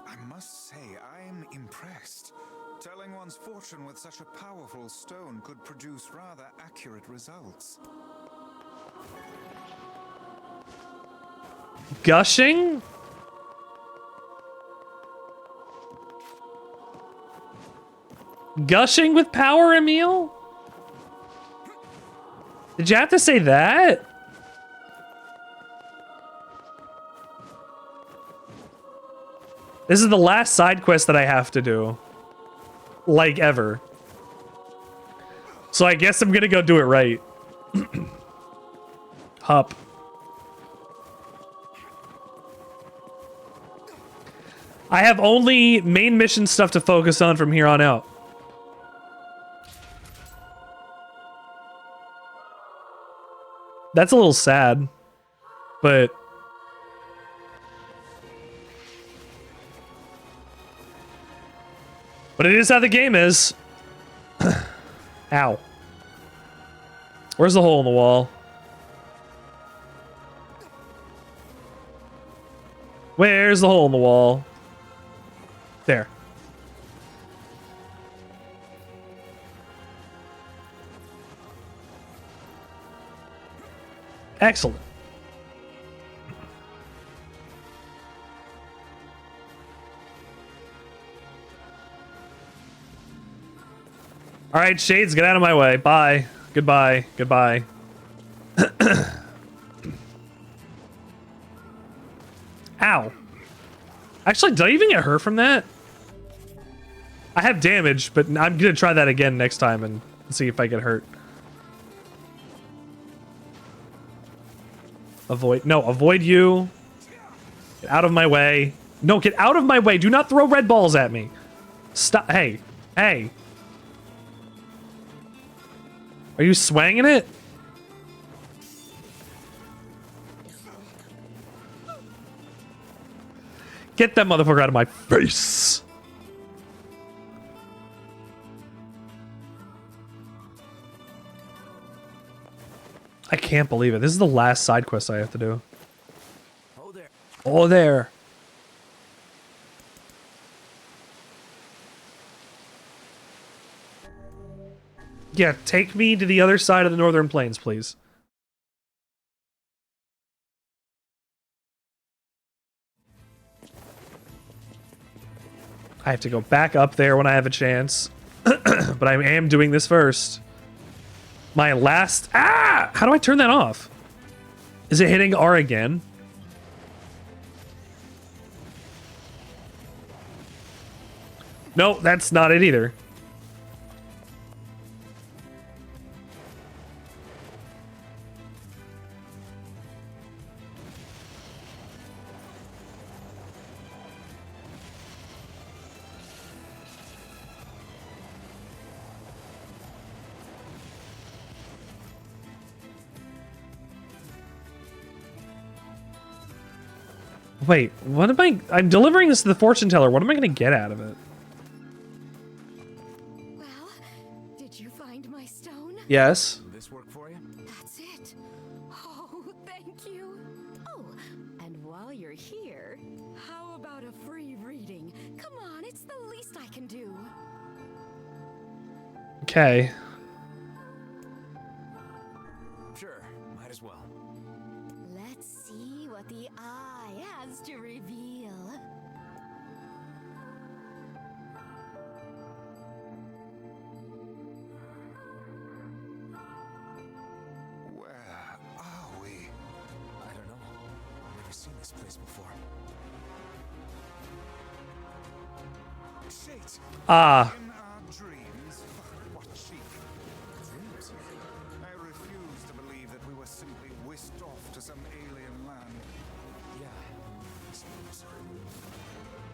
I must say, I'm impressed. Telling one's fortune with such a powerful stone could produce rather accurate results. Gushing? Gushing with power, Emil? Did you have to say that? This is the last side quest that I have to do. Like, ever. So I guess I'm gonna go do it right. Hup. I have only main mission stuff to focus on from here on out. That's a little sad, but it is how the game is. Ow. Where's the hole in the wall? Where's the hole in the wall? There. Excellent. All right, Shades, get out of my way. Bye. Goodbye. Goodbye. Ow. Actually, did I even get hurt from that? I have damage, but I'm gonna try that again next time and see if I get hurt. Avoid. No, avoid you. Get out of my way. No, get out of my way. Do not throw red balls at me. Stop. Hey. Hey. Are you swanging it? Get that motherfucker out of my face. I can't believe it. This is the last side quest I have to do. Oh there. Oh, there. Yeah, take me to the other side of the Northern Plains, please. I have to go back up there when I have a chance. But I am doing this first. My last... Ah! How do I turn that off? Is it hitting R again? No, that's not it either. Wait, what am I... I'm delivering this to the fortune teller. What am I going to get out of it? Well, did you find my stone? Yes. Will this work for you? That's it. Oh, thank you. Oh, and while you're here, how about a free reading? Come on, it's the least I can do. Okay. Sure, might as well. Let's see what the eye has to reveal. Where are we? I don't know. Never seen this place before. Shit! Ah. In our dreams? What cheek. Dreams? I refuse to believe that we were simply whisked off to some alien land. Yeah. I suppose.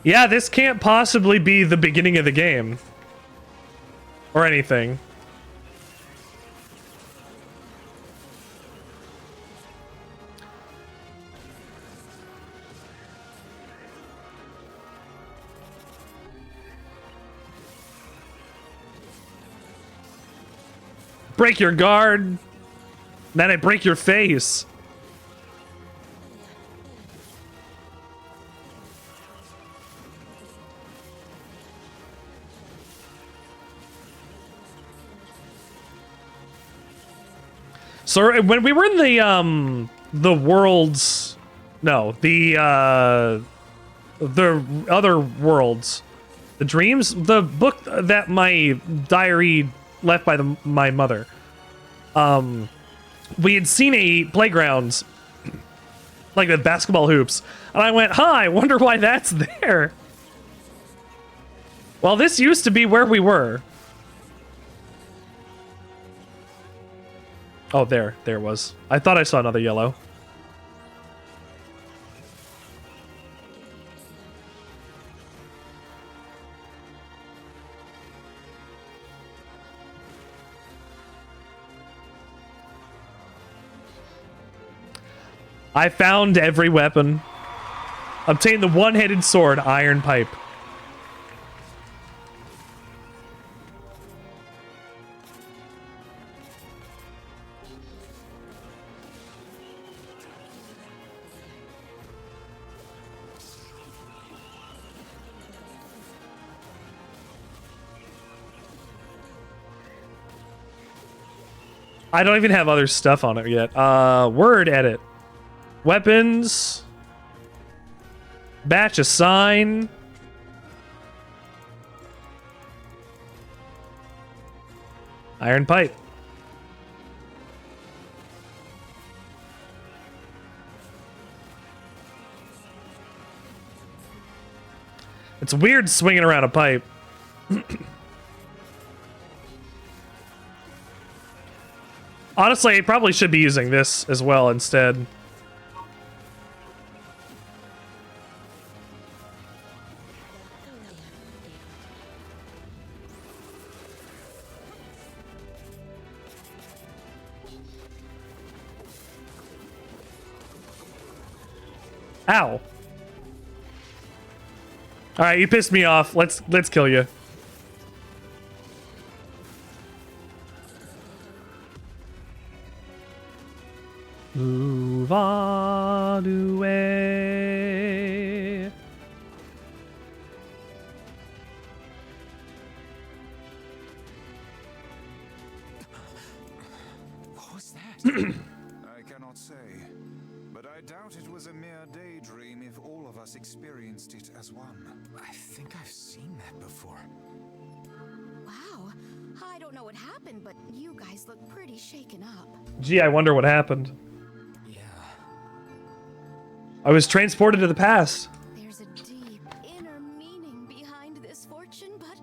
Yeah, this can't possibly be the beginning of the game. Or anything. Break your guard. Then I break your face. So when we were in the worlds, no, the other worlds, the dreams, the book that my diary left by my mother, we had seen a playground like with basketball hoops, and I went, huh, I wonder why that's there. Well, this used to be where we were. Oh, there it was. I thought I saw another yellow. I found every weapon. Obtained the one-headed sword, Iron Pipe. I don't even have other stuff on it yet. Word edit. Weapons. Batch assign. Iron pipe. It's weird swinging around a pipe. Honestly, I probably should be using this as well instead. Ow. All right, you pissed me off. Let's kill you. Move on away. What was that? I cannot say, but I doubt it was a mere daydream if all of us experienced it as one. I think I've seen that before. Wow. I don't know what happened, but you guys look pretty shaken up. Gee, I wonder what happened. Yeah. I was transported to the past. There's a deep inner meaning behind this fortune, but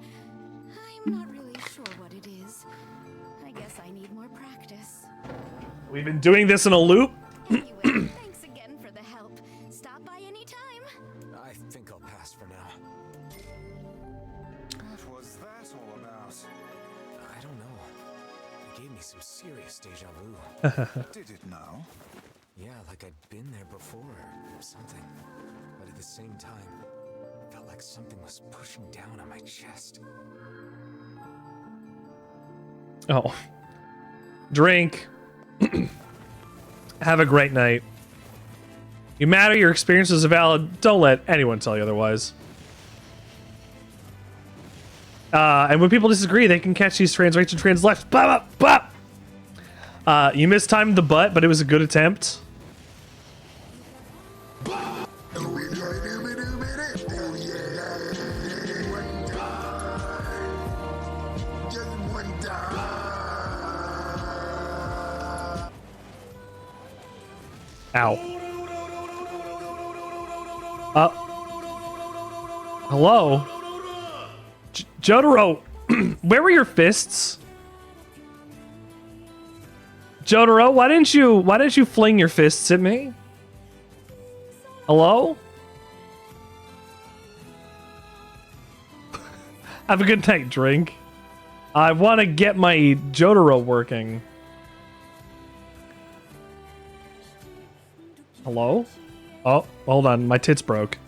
I'm not really sure what it is. I guess I need more practice. We've been doing this in a loop. Anyway, thanks again for the help. Stop by anytime. I think I'll pass for now. What was that all about? I don't know. It gave me some serious deja vu. Did it now? Yeah, like I'd been there before or something. But at the same time, it felt like something was pushing down on my chest. Oh. Drink. Have a great night. You matter, your experiences are valid. Don't let anyone tell you otherwise. And when people disagree, they can catch these trans right to trans left. Bop, bop, bop. You mistimed the butt, but it was a good attempt. Ow. Hello? Jotaro, where were your fists? Jotaro, why didn't you fling your fists at me? Hello? Have a good night, Drink. I want to get my Jotaro working. Hello? Oh, hold on. My tits broke.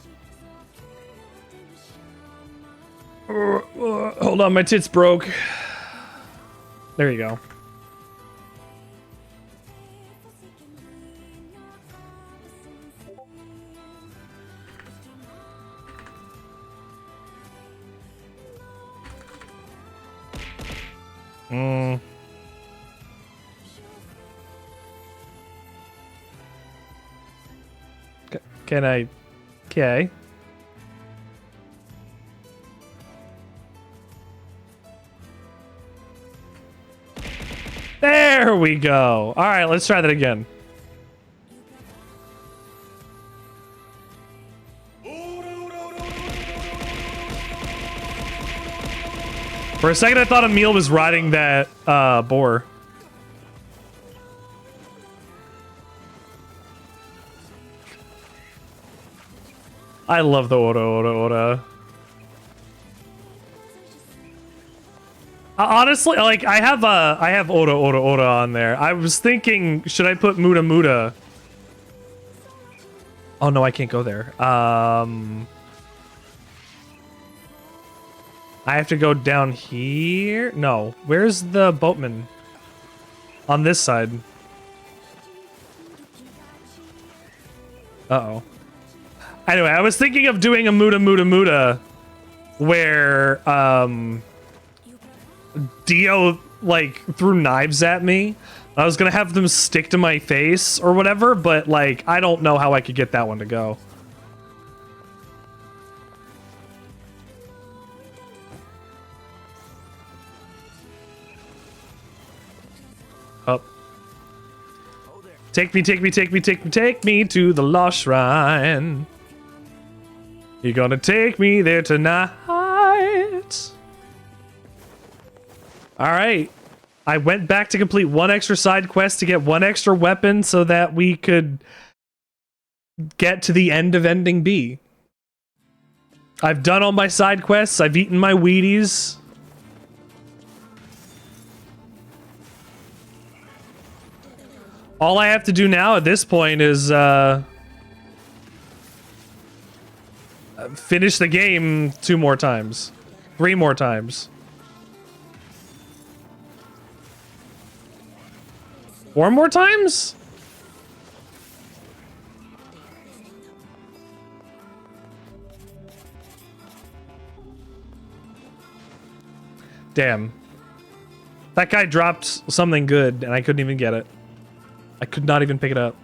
Hold on. My tits broke. There you go. Can I? Okay. There we go. All right, let's try that again. For a second, I thought Emil was riding that boar. I love the ora. Honestly, like I have ora on there. I was thinking, should I put muda? Oh no, I can't go there. I have to go down here. No, where's the boatman? On this side. Uh-oh. Anyway, I was thinking of doing a muda where Dio like threw knives at me. I was gonna have them stick to my face or whatever, but like I don't know how I could get that one to go. Up. Take me to the lost shrine. You're gonna take me there tonight. All right. I went back to complete one extra side quest to get one extra weapon so that we could get to the end of Ending B. I've done all my side quests. I've eaten my Wheaties. All I have to do now at this point is finish the game 2 more times. 3 more times. 4 more times? Damn. That guy dropped something good and I couldn't even get it. I could not even pick it up.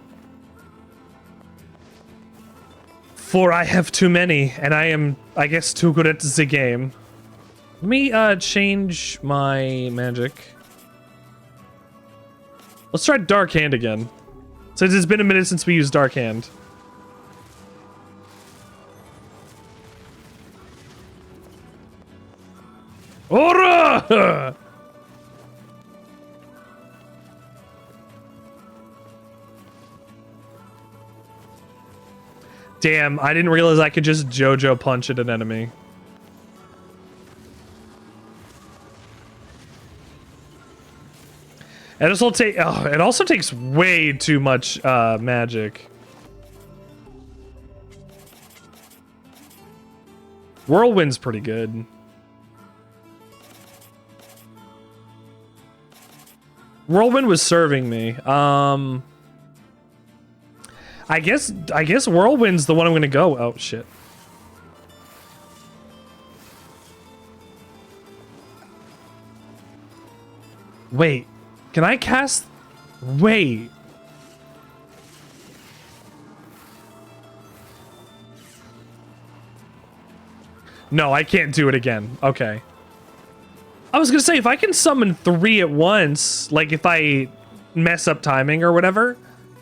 For I have too many, and I am, I guess, too good at the game. Let me change my magic. Let's try Dark Hand again. Since it's been a minute since we used Dark Hand. Ora! Damn, I didn't realize I could just JoJo punch at an enemy. And this will take. Oh, it also takes way too much magic. Whirlwind's pretty good. Whirlwind was serving me. I guess Whirlwind's the one I'm gonna go. Oh shit. Wait, can I cast? Wait. No, I can't do it again. Okay. I was gonna say, if I can summon 3 at once, like if I mess up timing or whatever,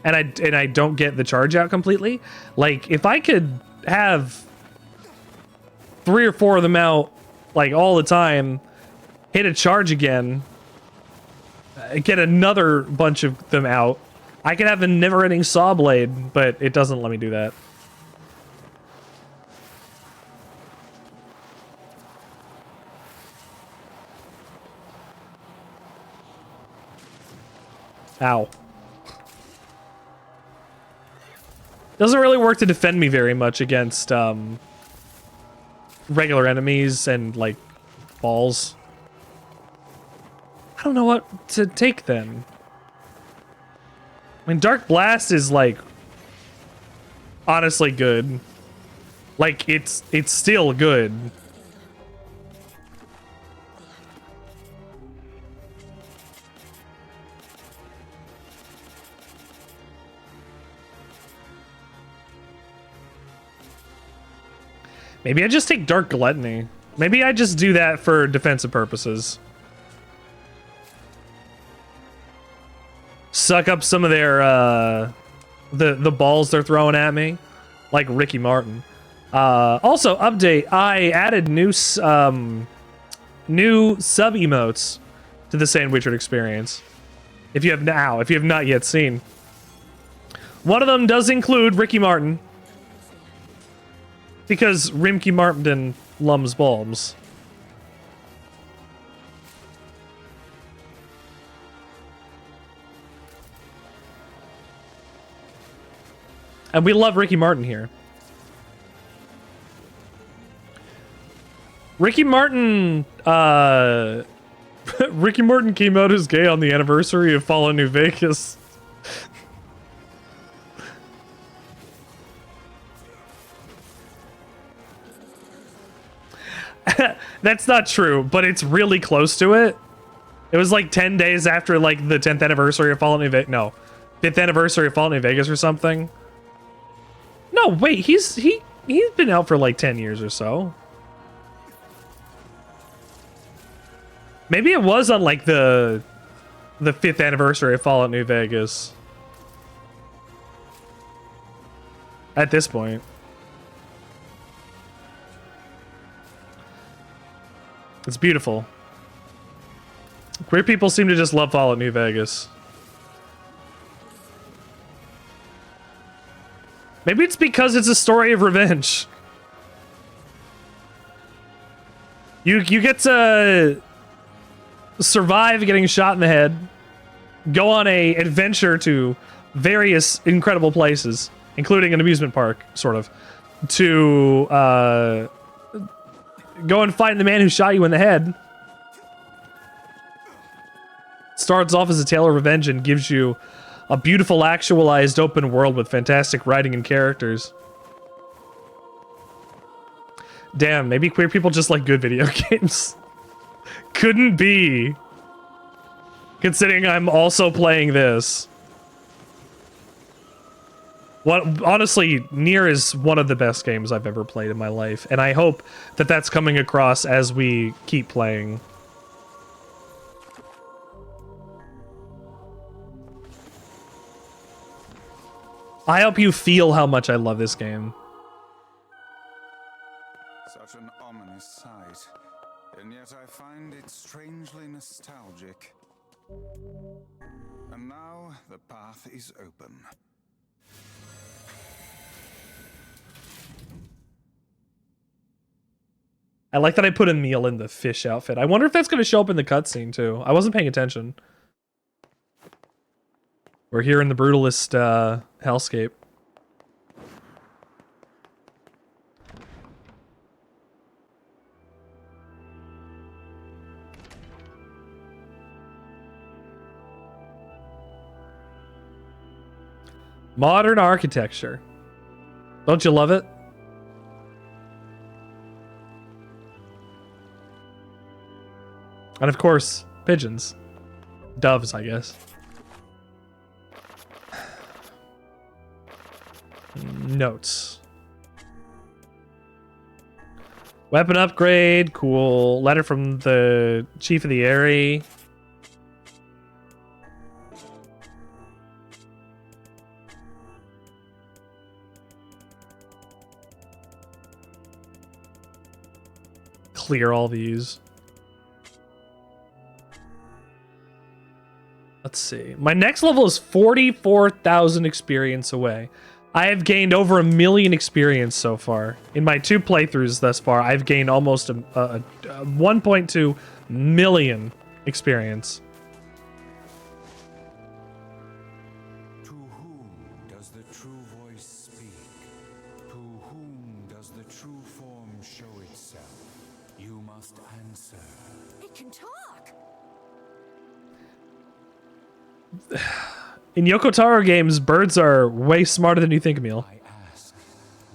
and I don't get the charge out completely, like if I could have 3 or 4 of them out like all the time, hit a charge again, get another bunch of them out, I could have a never-ending saw blade, but it doesn't let me do that. Ow. Doesn't really work to defend me very much against regular enemies and like balls. I don't know what to take then. I mean, Dark Blast is like honestly good. Like it's still good. Maybe I just take Dark Gluttony. Maybe I just do that for defensive purposes. Suck up some of their the balls they're throwing at me, like Ricky Martin. Also, update: I added new sub emotes to the Sandwichard experience. If you have not yet seen, one of them does include Ricky Martin. Because Rimky Martin lums balms. And we love Ricky Martin here. Ricky Martin, Ricky Martin came out as gay on the anniversary of Fallout New Vegas. That's not true, but it's really close to it. It was like 10 days after like the 10th anniversary of Fallout New Vegas. No, 5th anniversary of Fallout New Vegas or something. No, wait, he's been out for like 10 years or so. Maybe it was on like the 5th anniversary of Fallout New Vegas. At this point. It's beautiful. Queer people seem to just love Fallout New Vegas. Maybe it's because it's a story of revenge. You get to survive getting shot in the head, go on a adventure to various incredible places, including an amusement park, sort of, to go and find the man who shot you in the head. Starts off as a tale of revenge and gives you a beautiful actualized open world with fantastic writing and characters. Damn, maybe queer people just like good video games. Couldn't be. Considering I'm also playing this. Honestly, NieR is one of the best games I've ever played in my life, and I hope that that's coming across as we keep playing. I hope you feel how much I love this game. Such an ominous sight, and yet I find it strangely nostalgic. And now the path is open. I like that I put Emil in the fish outfit. I wonder if that's going to show up in the cutscene too. I wasn't paying attention. We're here in the brutalist hellscape. Modern architecture. Don't you love it? And of course, pigeons. Doves, I guess. Notes. Weapon upgrade, cool. Letter from the chief of the Eyrie. Clear all these. Let's see. My next level is 44,000 experience away. I have gained over 1 million experience so far. In my 2 playthroughs thus far, I've gained almost a 1.2 million experience. To whom does the true voice speak? To whom does the true form show itself? You must answer. It can talk. In Yoko Taro games, birds are way smarter than you think, Emil. I ask,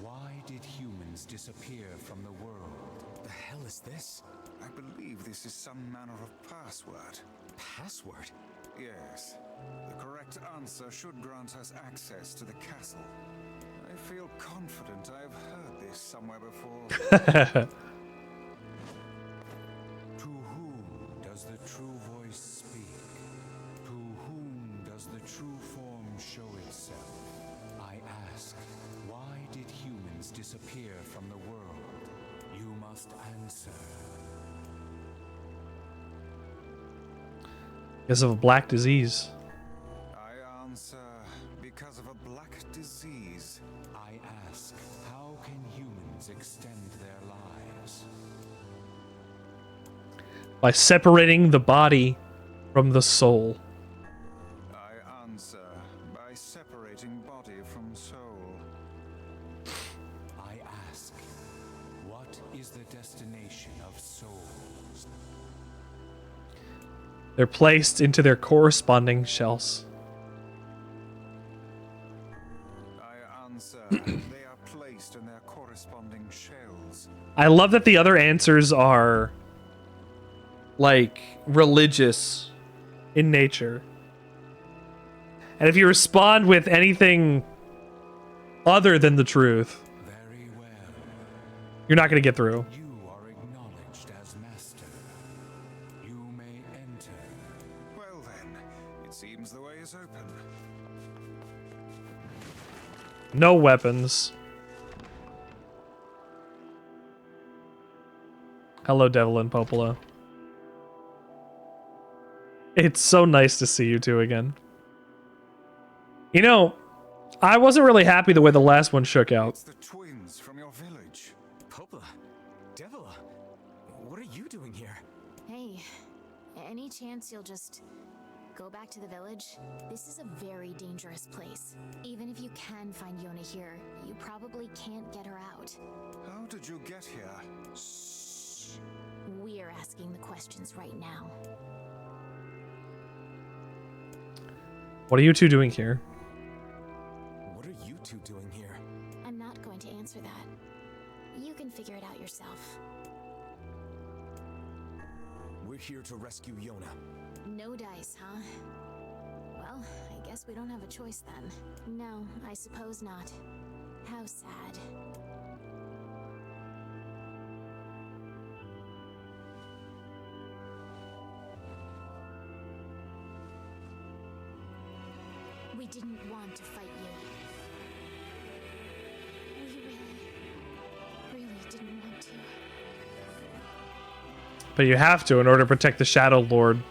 why did humans disappear from the world? The hell is this? I believe this is some manner of password. Password? Yes. The correct answer should grant us access to the castle. I feel confident I've heard this somewhere before. To whom does the true voice speak? To whom does the true form show itself? I ask, why did humans disappear from the world? You must answer. Because of a black disease. I answer because of a black disease. I ask, how can humans extend their lives? By separating the body from the soul. I answer by separating body from soul. I ask, what is the destination of souls? They're placed into their corresponding shells. I answer they are placed in their corresponding shells. I love that the other answers are like religious in nature. And if you respond with anything other than the truth, Very well. you're not going to get through. You are acknowledged as master. You may enter. Well then, it seems the way is open. No weapons. Hello, Devil and Popola. It's so nice to see you two again. You know, I wasn't really happy the way the last one shook out. It's the twins from your village. Popola, Devila, what are you doing here? Hey, any chance you'll just go back to the village? This is a very dangerous place. Even if you can find Yonah here, you probably can't get her out. How did you get here? Shh. We're asking the questions right now. What are you two doing here? What are you two doing here? I'm not going to answer that. You can figure it out yourself. We're here to rescue Yonah. No dice, huh? Well, I guess we don't have a choice then. No, I suppose not. How sad. We didn't want to fight you. We really didn't want to. But you have to in order to protect the Shadowlord.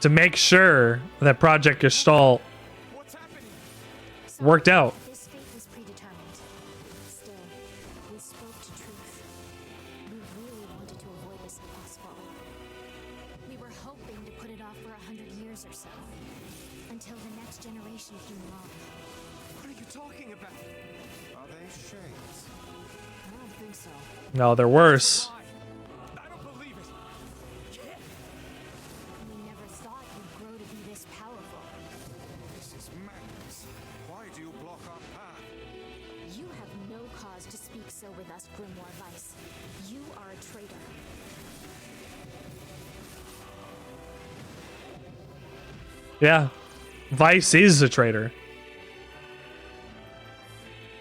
To make sure that Project Gestalt worked out. This fate was predetermined. Still, we spoke to truth. We really wanted to avoid this if possible. We were hoping to put it off for 100 years or so. Until the next generation came along. What are you talking about? Are they shades? I don't think so. No, they're worse. I don't believe it. We never thought we'd grow to be this powerful. This is madness. Why do you block our path? You have no cause to speak so with us, Grimoire Weiss. You are a traitor. Yeah. Weiss is a traitor.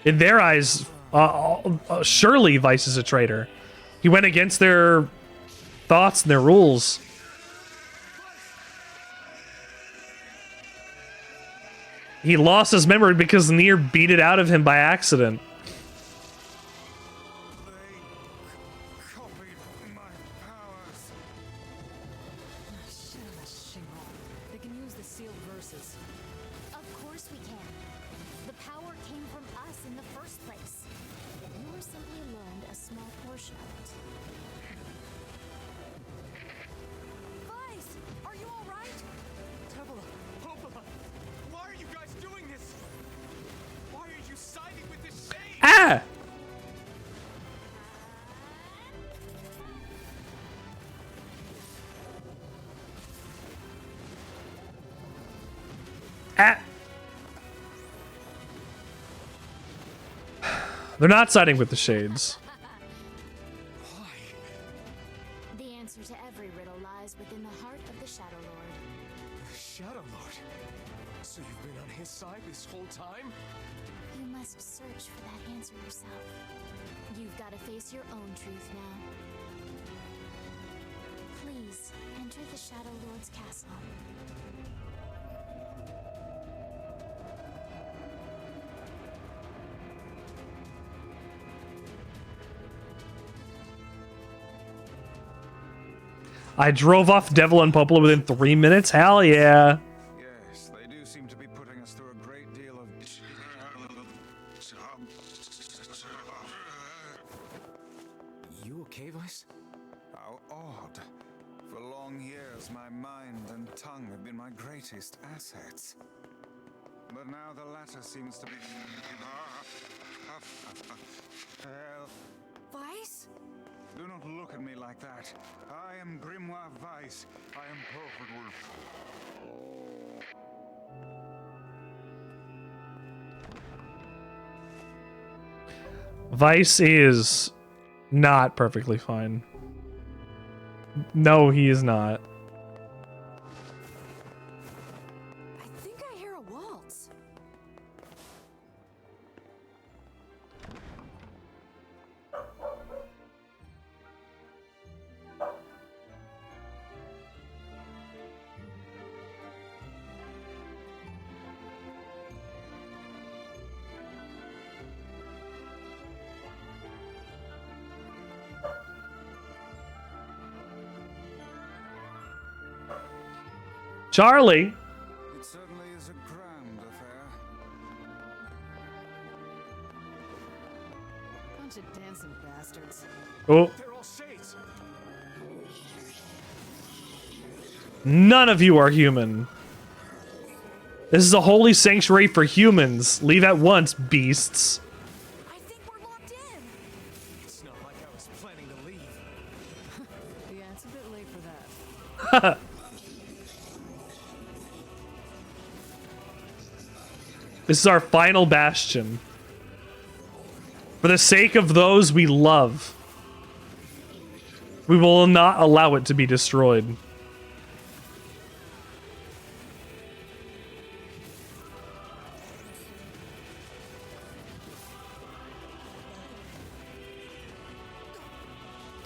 In their eyes, surely Weiss is a traitor. He went against their thoughts and their rules. He lost his memory because NieR beat it out of him by accident. They copied my powers. They can use the sealed verses. Of course we can. The power came from us in the first place. You were simply learned a small portion of it. Weiss, are you all right? Devila, Popola, why are you guys doing this? Why are you siding with this shade? Ah! Ah! They're not siding with the Shades. Why? The answer to every riddle lies within the heart of the Shadowlord. The Shadowlord. So you've been on his side this whole time? You must search for that answer yourself. You've got to face your own truth now. Please, enter the Shadowlord's castle. I drove off Devil and Popola within 3 minutes? Hell yeah. Yes, they do seem to be putting us through a great deal of... You okay, Weiss? How odd. For long years, my mind and tongue have been my greatest assets. But now the latter seems to be... Hell, Weiss? do not look at me like that. I am Grimoire Weiss. I am perfectly... Weiss is not perfectly fine. No, he is not. I think I hear a waltz. Charlie. It certainly is a grand affair. Bunch of dancing bastards. Oh. They're all shades. None of you are human. This is a holy sanctuary for humans. Leave at once, beasts. I think we're locked in. It's not like I was planning to leave. Yeah, it's a bit late for that. This is our final bastion. For the sake of those we love, we will not allow it to be destroyed.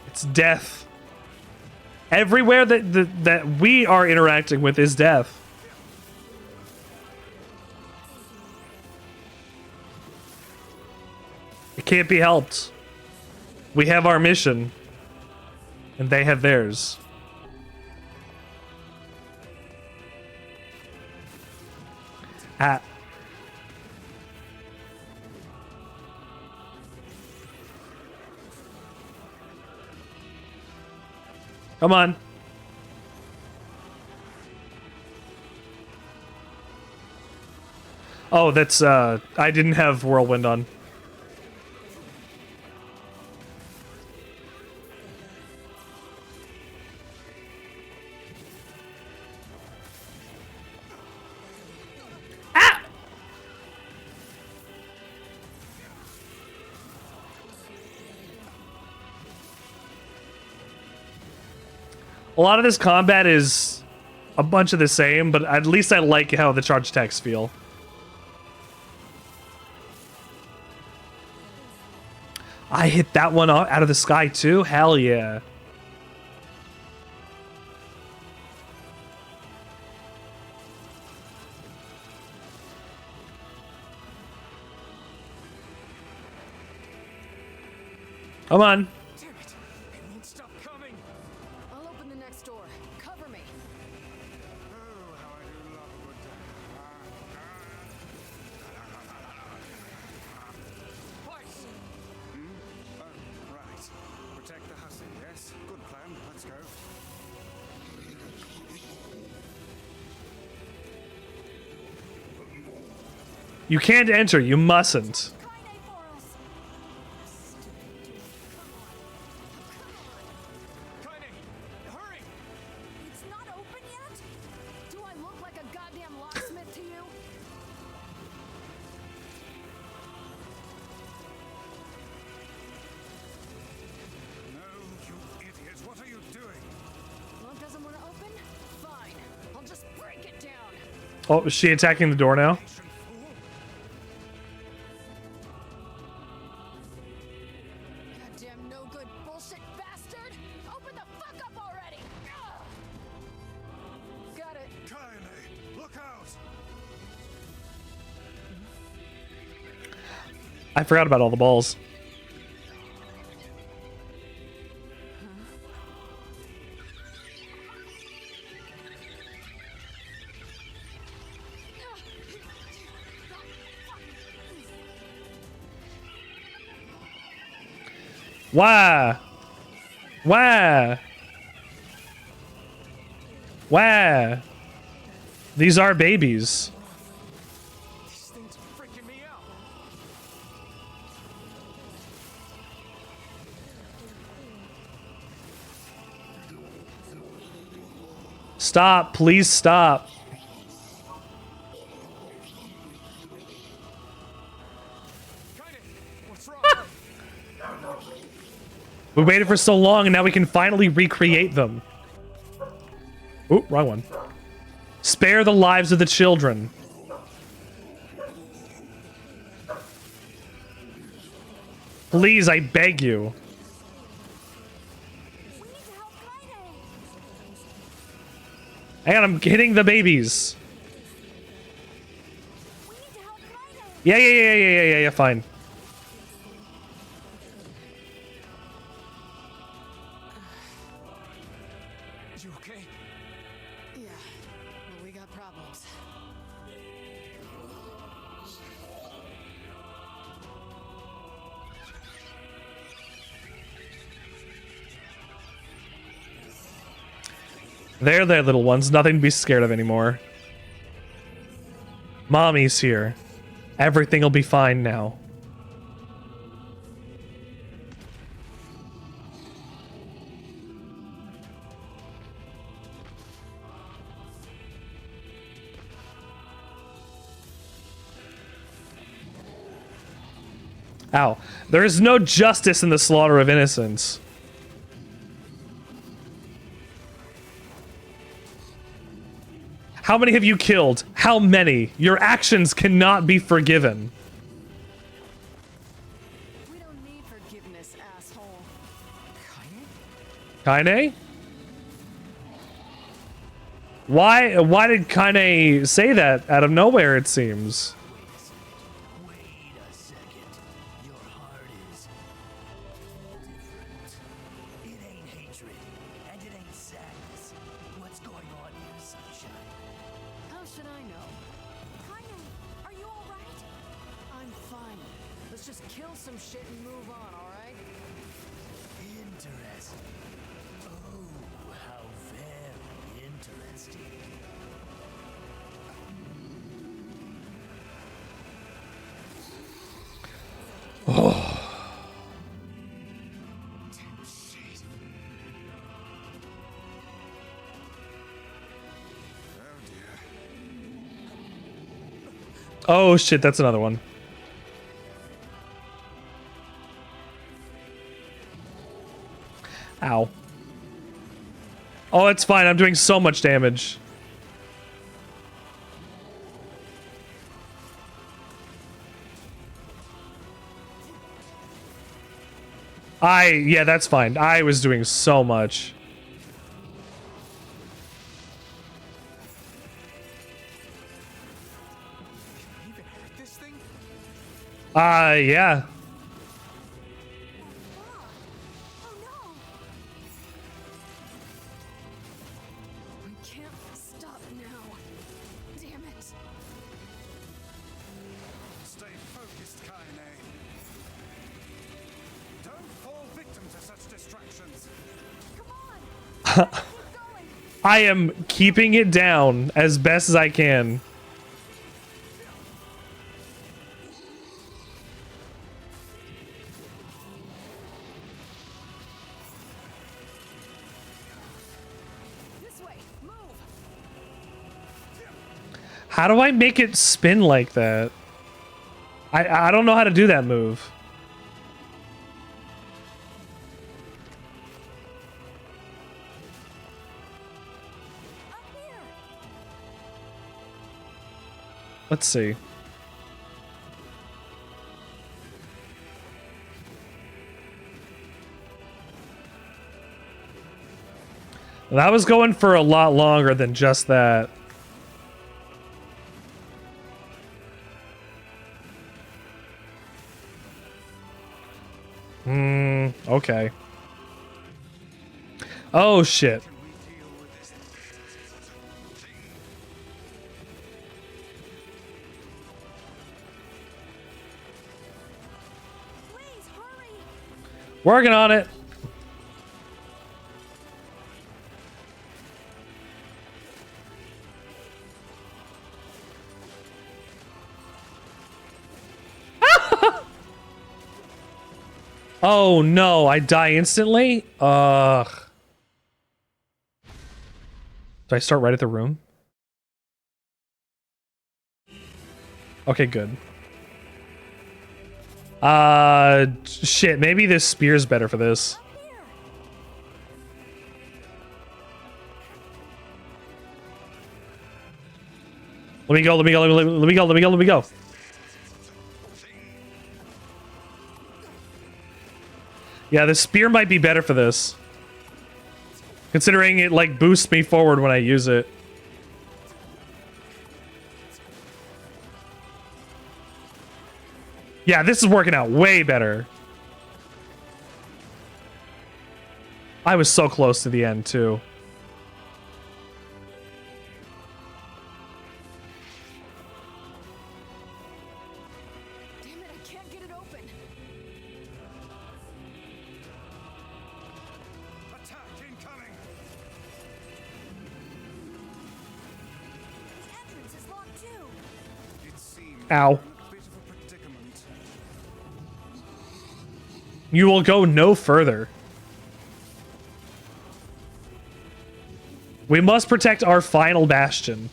It's death. Everywhere that we are interacting with is death. It can't be helped. We have our mission, and they have theirs. Ah. Come on. Oh, that's, I didn't have Whirlwind on. Ah! A lot of this combat is a bunch of the same, but at least I like how the charge attacks feel. I hit that one out of the sky too? Hell yeah. Come on. Damn it! It won't stop coming. I'll open the next door. Cover me. Oh, how I do love a good Weiss! right. Protect the hussy, yes? Good plan. Let's go. You can't enter. You mustn't. Kaine for us. Kaine! Hurry! It's not open yet? Do I look like a goddamn locksmith to you? No, you idiot. What are you doing? Lock doesn't want to open? Fine. I'll just break it down. Oh, is she attacking the door now? Patient fool. Goddamn no good bullshit bastard! Open the fuck up already! Ugh. Got it. Kaine, look out! I forgot about all the balls. Why? Why? Why? These are babies. These things are freaking me out. Stop, please stop. Kaine! What's wrong? We waited for so long and now we can finally recreate them. Ooh, wrong one. Spare the lives of the children. Please, I beg you. We need to help Kaine. Hang on, I'm hitting the babies. We need to help Kaine. Yeah, fine. You okay? Yeah. A problems. There, little ones. Nothing to be scared of anymore. Mommy's here. Everything will be fine now. Ow. There is no justice in the slaughter of innocents. How many have you killed? How many? Your actions cannot be forgiven. We don't need forgiveness, asshole. Kaine? Why did Kaine say that out of nowhere, it seems? Wait a second. Your heart is different. It ain't hatred, and it ain't sadness. What's going on here, Sunshine? How should I know? Kaine, are you alright? I'm fine. Let's just kill some shit and move on, alright? Interesting. Oh, how very interesting. Oh shit, that's another one. Ow. Oh, it's fine. I'm doing so much damage. Yeah, that's fine. I was doing so much. Yeah. We can't stop now. Damn it. Stay focused, Kaine. Don't fall victim to such distractions. Come on. Keep going. I am keeping it down as best as I can. This way. Move. How do I make it spin like that? I don't know how to do that move. Up here. Let's see. That was going for a lot longer than just that. Okay. Oh shit. Please hurry. Working on it. Oh no, I die instantly? Ugh. Do I start right at the room? Okay, good. Shit, maybe this spear's better for this. Let me go, let me go, let me go, let me go, let me go. Yeah, the spear might be better for this. Considering it, like, boosts me forward when I use it. Yeah, this is working out way better. I was so close to the end, too. Attack incoming! The entrance is locked too. It seems Ow. we're in a bit of a predicament. You will go no further. We must protect our final bastion.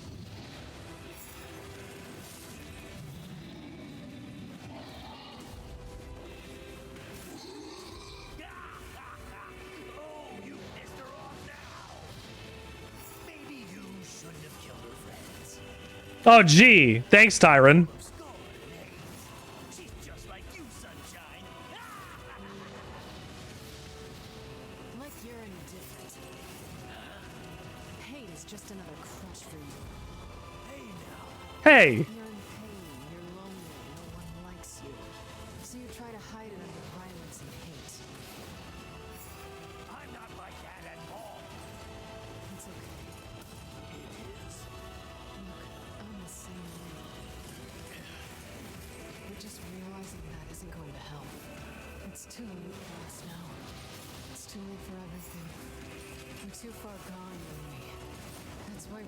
Oh, gee. Thanks, Tyron. Like you're indifferent. Hate is just another crutch for you. Hey. You're in pain, you're lonely, no one likes you. So you try to hide it under violence and hate. I'm not like that at all. It's okay. It is. Look, I'm the same way. But just realizing that isn't going to help. It's too late for us now. It's too late for everything. We're too far gone, you and me. That's why we...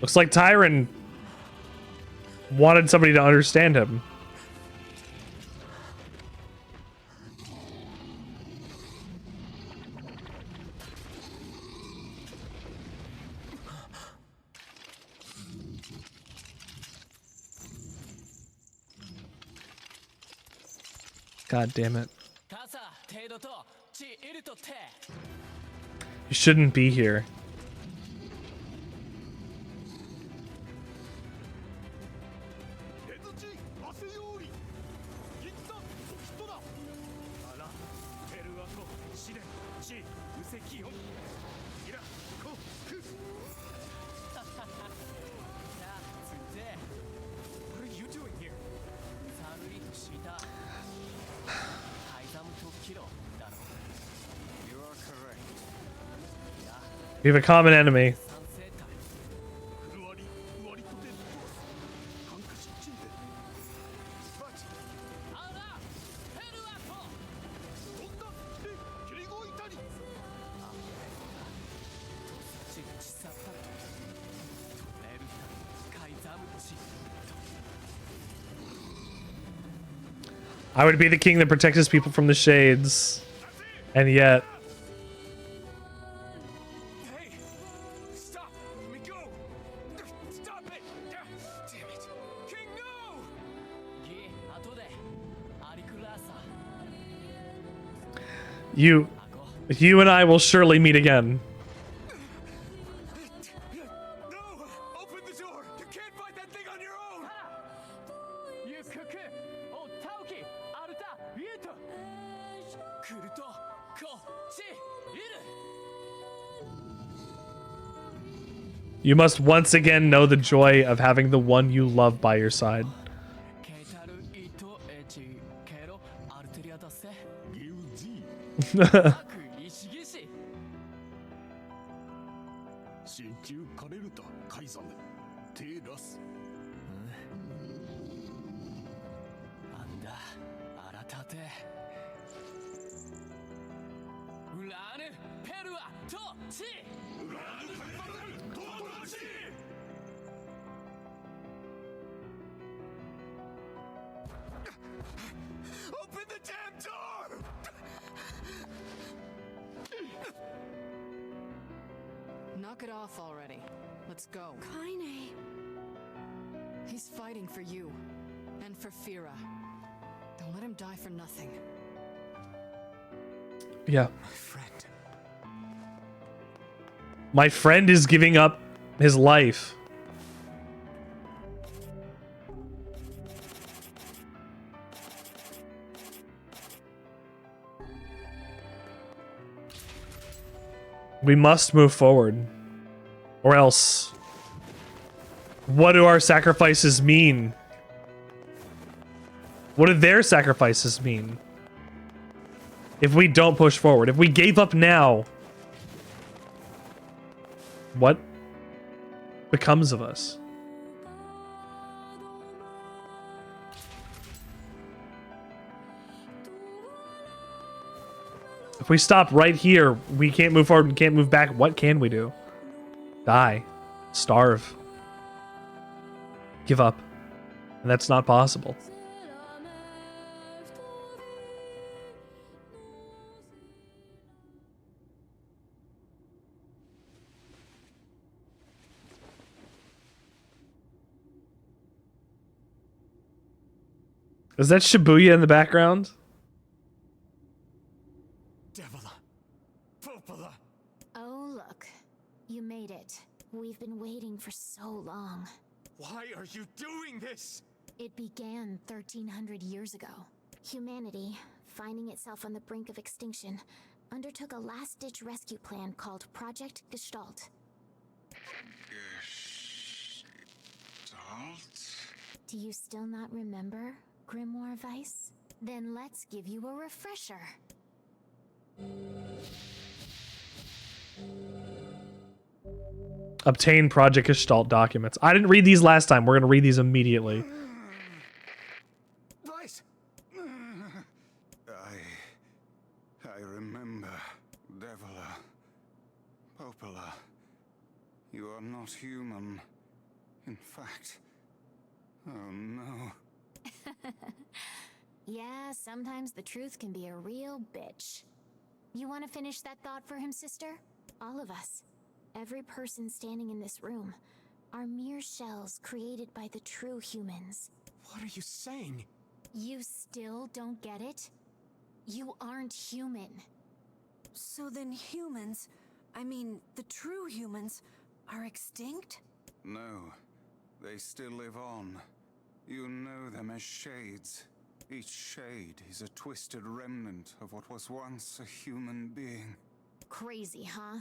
Looks like Tyron wanted somebody to understand him. God damn it. You shouldn't be here. What are you doing here? You are correct. We have a common enemy. I would be the king that protects his people from the shades. And yet... Hey! Stop! Let me go! Stop it! Damn it! King, no! You and I will surely meet again. No! Open the door! You can't fight that thing on your own! You must once again know the joy of having the one you love by your side. Open the damn door! Knock it off already. Let's go. Kaine. He's fighting for you. And for Fira. Don't let him die for nothing. Yeah. My friend. My friend is giving up his life. We must move forward. Or else... What do our sacrifices mean? What do their sacrifices mean? If we don't push forward, if we gave up now, what becomes of us? If we stop right here, we can't move forward, we can't move back. What can we do? Die. Starve. Give up. And that's not possible. Is that Shibuya in the background? Oh, look. You made it. We've been waiting for so long. Why are you doing this? It began 1300 years ago. Humanity, finding itself on the brink of extinction, undertook a last-ditch rescue plan called Project Gestalt. Gestalt? Do you still not remember, Grimoire Weiss? Then let's give you a refresher. Obtain Project Gestalt documents. I didn't read these last time. We're going to read these immediately. Weiss! I remember. Devila. Popola. You are not human. In fact... Oh no. Yeah, sometimes the truth can be a real bitch. You want to finish that thought for him, sister? All of us. Every person standing in this room are mere shells created by the true humans. What are you saying? You still don't get it? You aren't human. So then humans, I mean the true humans, are extinct? No. They still live on. You know them as shades. Each shade is a twisted remnant of what was once a human being. Crazy, huh?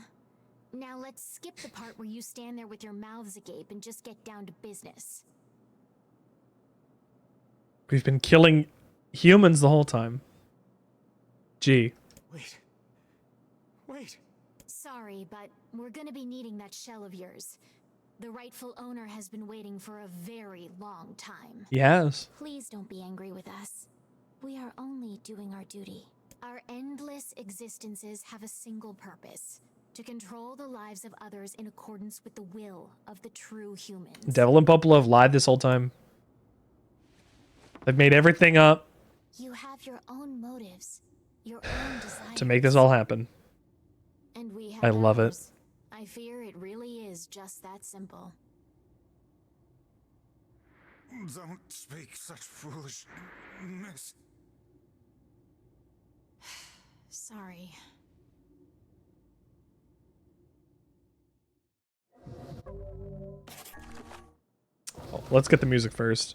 Now let's skip the part where you stand there with your mouths agape and just get down to business. We've been killing humans the whole time. Gee. Wait. Sorry, but we're gonna be needing that shell of yours. The rightful owner has been waiting for a very long time. Yes. Please don't be angry with us. We are only doing our duty. Our endless existences have a single purpose: to control the lives of others in accordance with the will of the true humans. Devil and Popola have lied this whole time. They've made everything up. You have your own motives, your own desires. To make this all happen. And we have I love it. ours. I fear it really is just that simple. Don't speak such foolishness. Sorry. Oh, let's get the music first.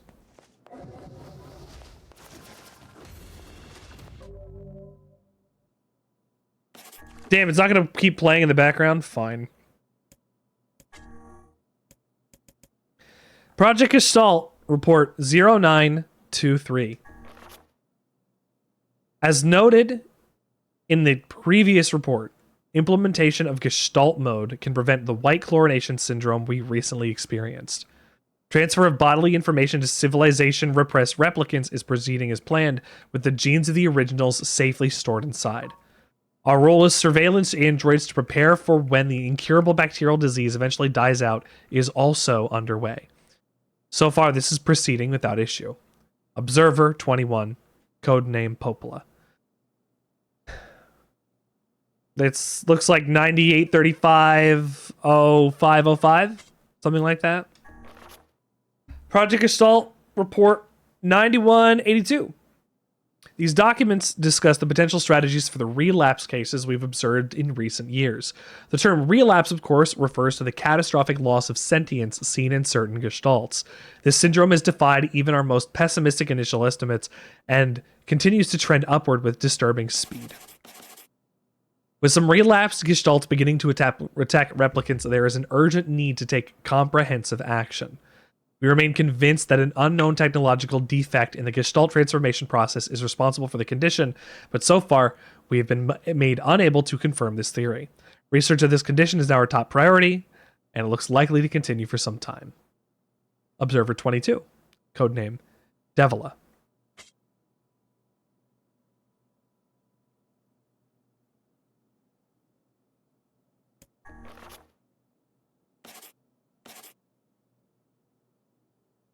Damn, it's not gonna keep playing in the background? Fine. Project Gestalt Report 0923. As noted in the previous report, implementation of Gestalt mode can prevent the white chlorination syndrome we recently experienced. Transfer of bodily information to civilization repressed replicants is proceeding as planned, with the genes of the originals safely stored inside. Our role as surveillance androids to prepare for when the incurable bacterial disease eventually dies out is also underway. So far, this is proceeding without issue. Observer 21, codename Popola. This looks like 9835-0505, something like that. Project Gestalt Report 9182. These documents discuss the potential strategies for the relapse cases we've observed in recent years. The term relapse, of course, refers to the catastrophic loss of sentience seen in certain gestalts. This syndrome has defied even our most pessimistic initial estimates and continues to trend upward with disturbing speed. With some relapsed Gestalts beginning to attack replicants, there is an urgent need to take comprehensive action. We remain convinced that an unknown technological defect in the Gestalt transformation process is responsible for the condition, but so far, we have been made unable to confirm this theory. Research of this condition is now our top priority, and it looks likely to continue for some time. Observer 22, codename Devila.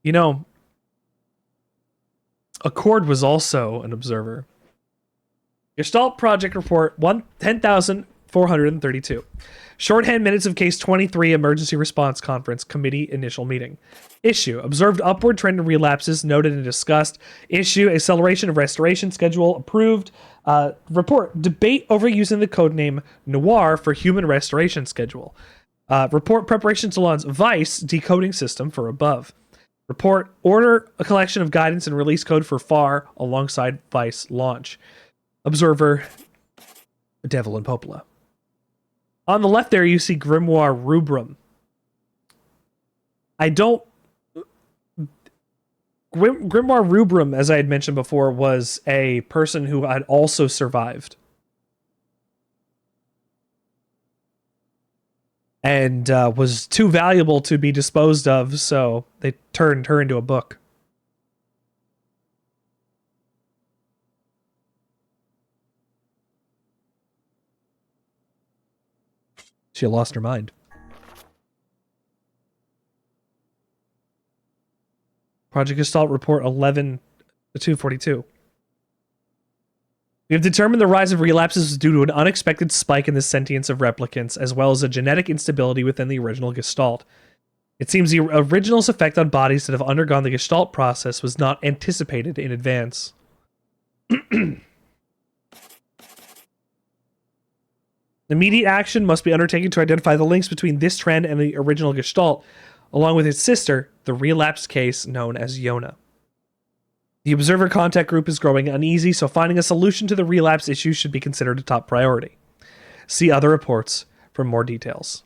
You know, Accord was also an observer. Gestalt Project Report 10,432. Shorthand minutes of Case 23 Emergency Response Conference Committee Initial Meeting. Issue. Observed upward trend in relapses noted and discussed. Issue. Acceleration of restoration schedule approved. Report. Debate over using the codename NieR for human restoration schedule. Report. Preparation Salon's Weiss decoding system for above. Report. Order a collection of guidance and release code for FAR alongside Weiss launch. Observer Devil and Popola. On the left there, you see Grimoire Rubrum. Grimoire Rubrum, as I had mentioned before, was a person who had also survived. And was too valuable to be disposed of, so they turned her into a book. She lost her mind. Project Gestalt Report 11-242. We have determined the rise of relapses is due to an unexpected spike in the sentience of replicants, as well as a genetic instability within the original Gestalt. It seems the original's effect on bodies that have undergone the Gestalt process was not anticipated in advance. Immediate action must be undertaken to identify the links between this trend and the original Gestalt, along with its sister, the relapsed case known as Yonah. The observer contact group is growing uneasy, so finding a solution to the relapse issue should be considered a top priority. See other reports for more details.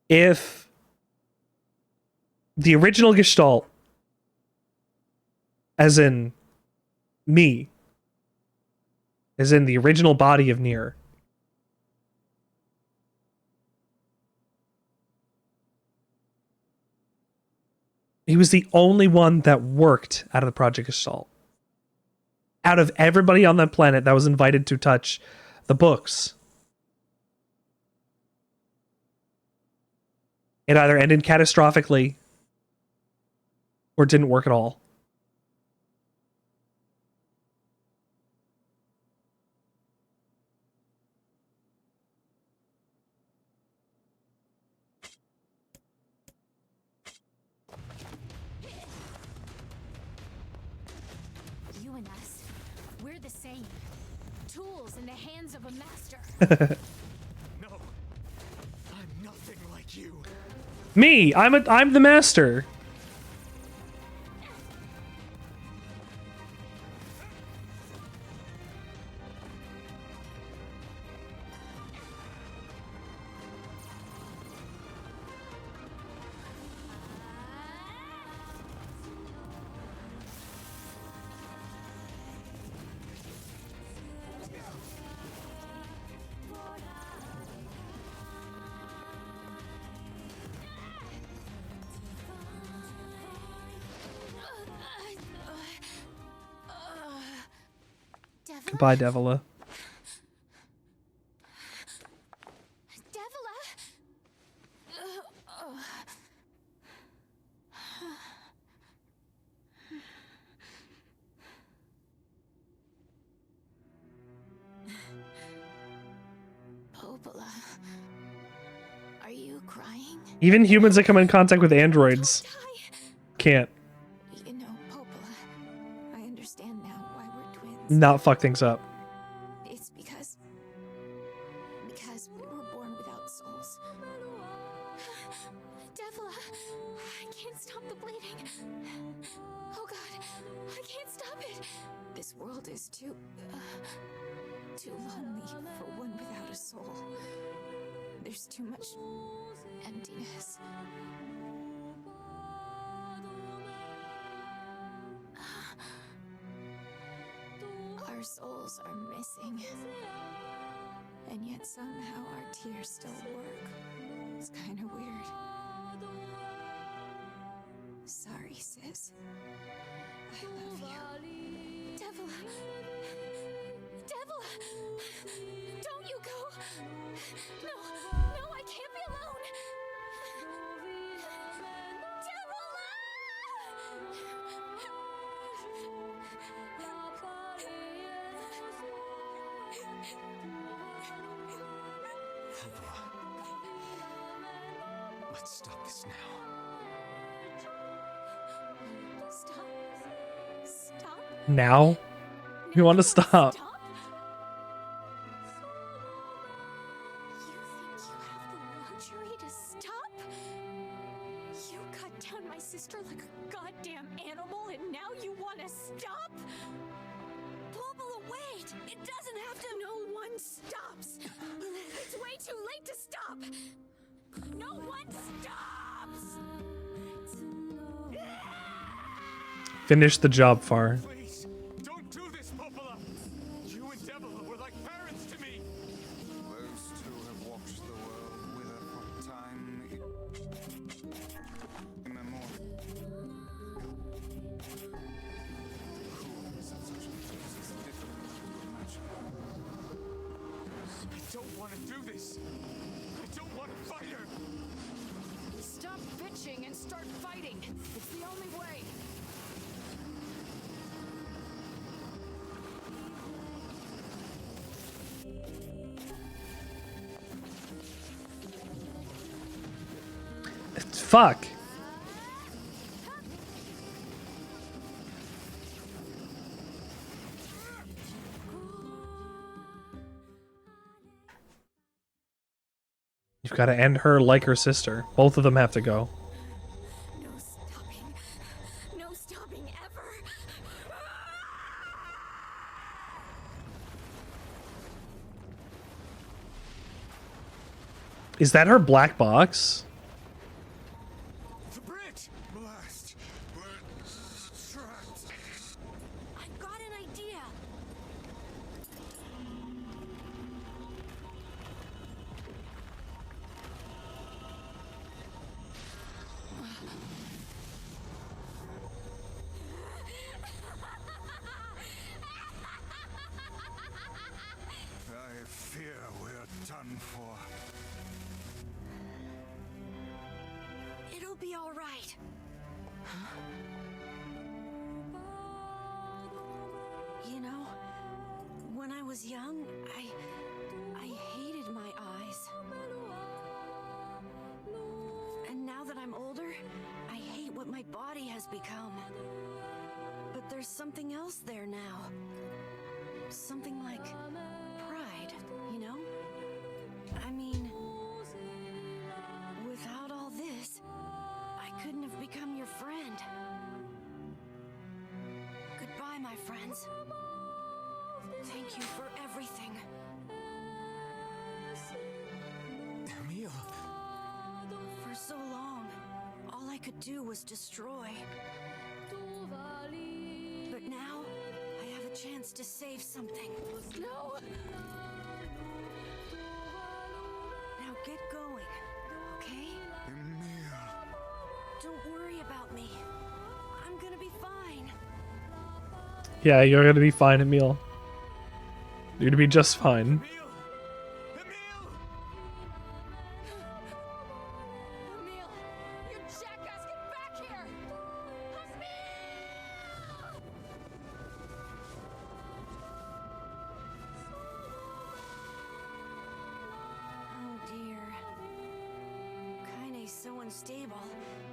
If the original Gestalt, as in me, as in the original body of NieR, he was the only one that worked out of the Project Gestalt. Out of everybody on that planet that was invited to touch the books, it either ended catastrophically or didn't work at all. You and us, we're the same. Tools in the hands of a master. No, I'm nothing like you. Me, I'm the master. Goodbye, Devila. Popola, are you crying? Even humans that come in contact with androids can't You know, Popola, I understand now why we're twins. not fuck things up. It's because we were born without souls. Devila, I can't can't stop the bleeding. Oh god, I can't stop it. This world is too lonely for one without a soul. There's too much emptiness. Our souls are missing. And yet somehow our tears still work. It's kind of weird. Sorry, sis. I love you. Devila! Devila! Don't you go! No, I can't be alone! Let's stop this now. Stop. Now? You want to stop? You think you have the luxury to stop? You cut down my sister like a goddamn animal and now you want to stop? Popola, wait! It doesn't have to. No one stops! It's way too late to stop! No one stops! Finish the job, Far. Please, don't do this, Popola! You and Devila were like parents to me! Those two have watched the world wither for time immemorial. Who is at such a place is difficult to imagine. I don't want to do this! I don't want to fight her! Stop bitching and start fighting. It's the only way. Fuck. You've got to end her like her sister. Both of them have to go. No stopping. No stopping ever. Is that her black box? The bridge! Blast! We're trapped. I've got an idea. I fear we're done for. It'll be all right. You know, when I was young, I hated my eyes. And now that I'm older, I hate what my body has become. But there's something else there now. Something like pride, you know? I mean, without all this, I couldn't have become your friend. Goodbye, my friends. Thank you for everything. Emil! For so long, all I could do was destroy. But now, I have a chance to save something. No! Now get going, okay? Emil! Don't worry about me. I'm gonna be fine. Yeah, you're gonna be fine, Emil. You're gonna be just fine. Emil! Emil! Emil, you jackass, get back here! Oh dear. Kaine's so unstable,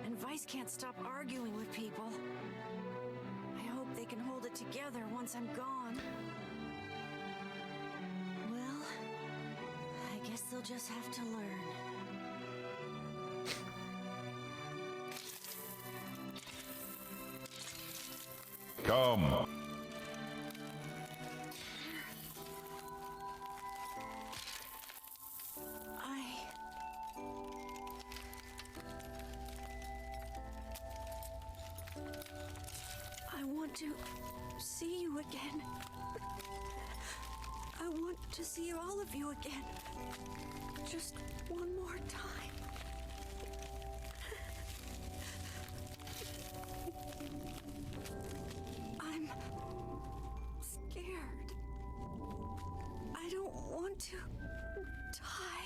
and Weiss can't stop arguing with people. I hope they can hold it together once I'm gone. Well, I guess they'll just have to learn. Come. I want to see you again. I want to see all of you again. Just one more time. I'm scared. I don't want to die.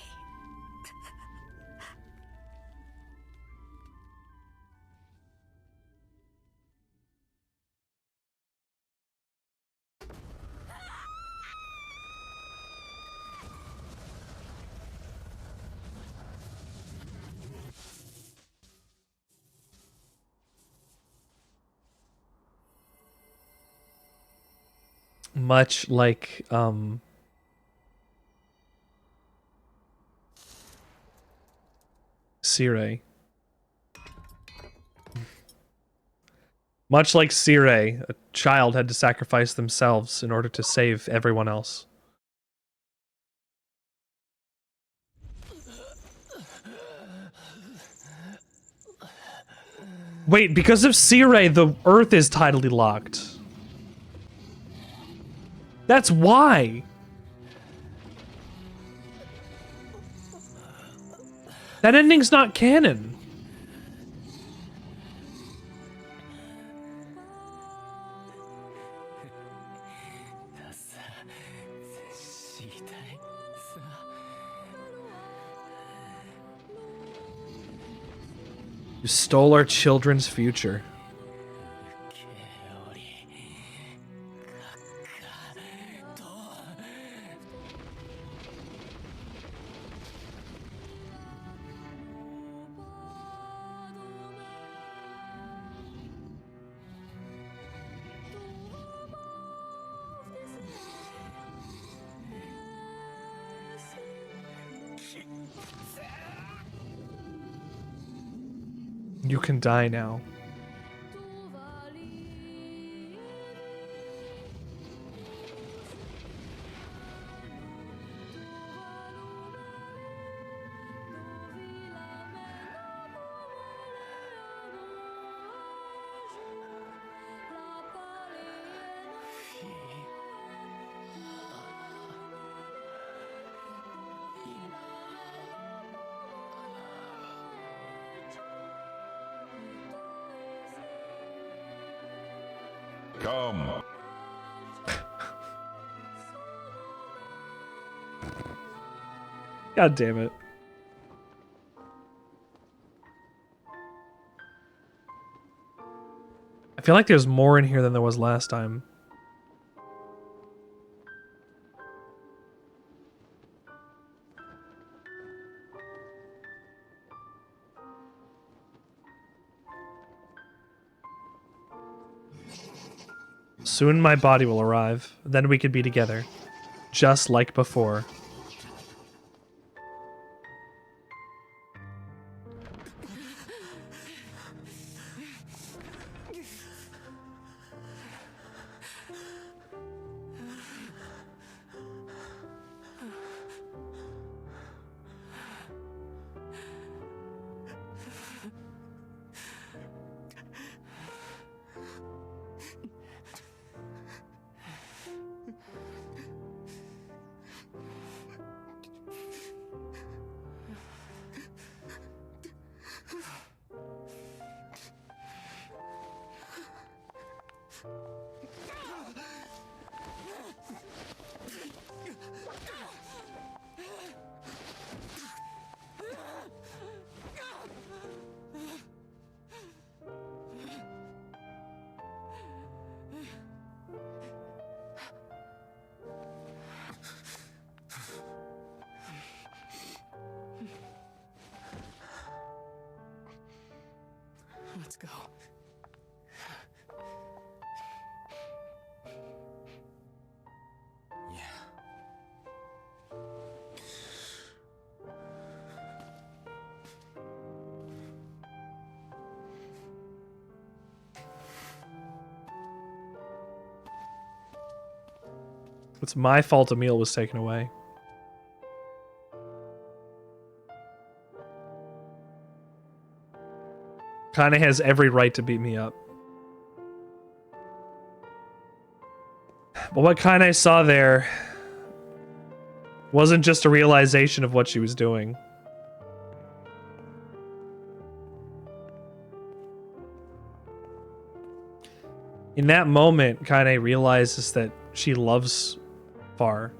Much like Sire. Much like Sire, a child had to sacrifice themselves in order to save everyone else. Wait, because of Sire, the Earth is tidally locked. That's why. That ending's not canon. You stole our children's future. You can die now. Come. God damn it. I feel like there's more in here than there was last time. Soon my body will arrive, then we could be together, just like before. Let's go. It's my fault a meal was taken away. Kinda has every right to beat me up. But what Kinda saw there wasn't just a realization of what she was doing. In that moment, Kinda realizes that she loves Far.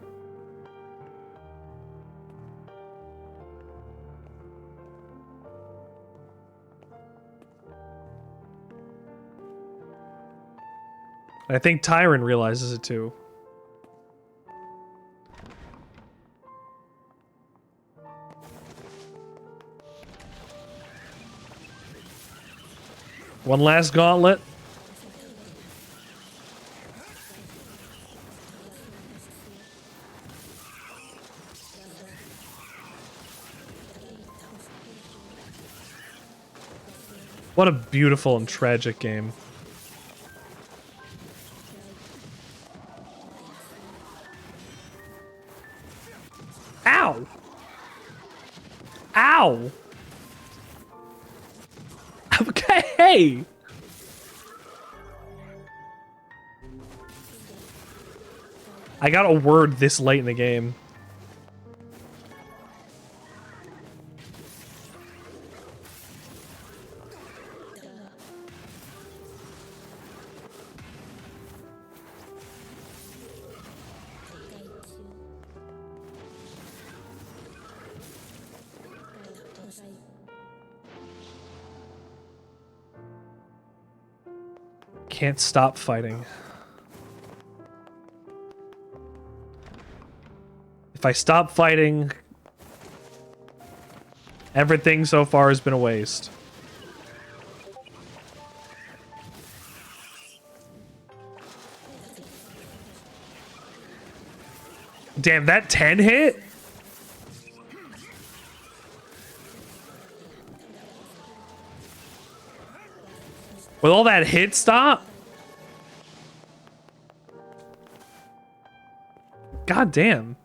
I think Tyron realizes it too. One last gauntlet. What a beautiful and tragic game. Ow! Ow! Okay! I got a word this late in the game. Can't stop fighting. If I stop fighting, everything so far has been a waste. Damn, that 10 hit? With all that hit stop? God damn.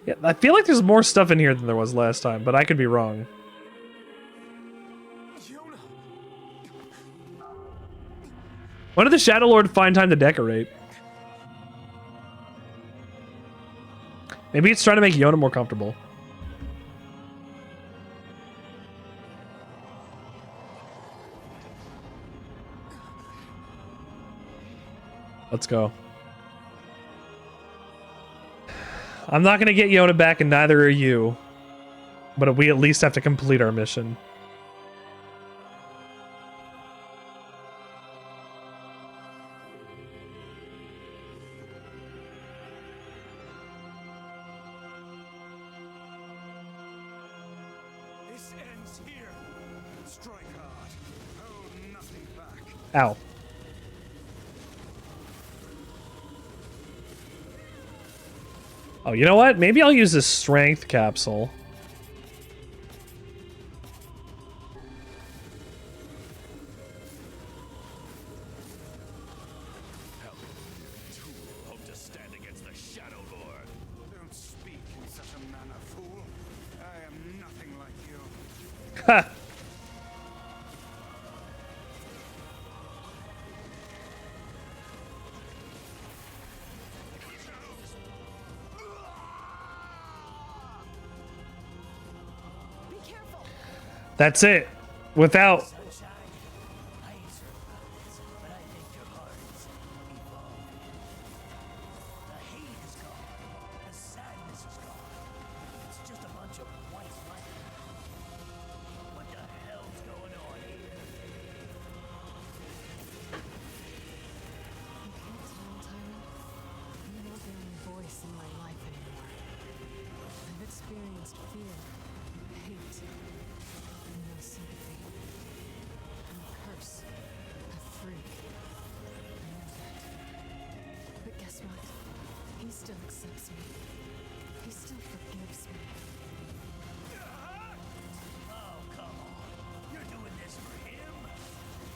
Yeah, I feel like there's more stuff in here than there was last time, but I could be wrong. When did the Shadowlord find time to decorate? Maybe it's trying to make Yonah more comfortable. Let's go. I'm not gonna get Yonah back, and neither are you. But we at least have to complete our mission. This ends here. Strike hard. Hold nothing back. Ow. Oh, you know what? Maybe I'll use this strength capsule. Hope to stand against the Shadowlord. Don't speak in such a manner, fool. I am nothing like you. Ha! That's it. Without... accepts me. He still forgives me. Oh, come on. You're doing this for him?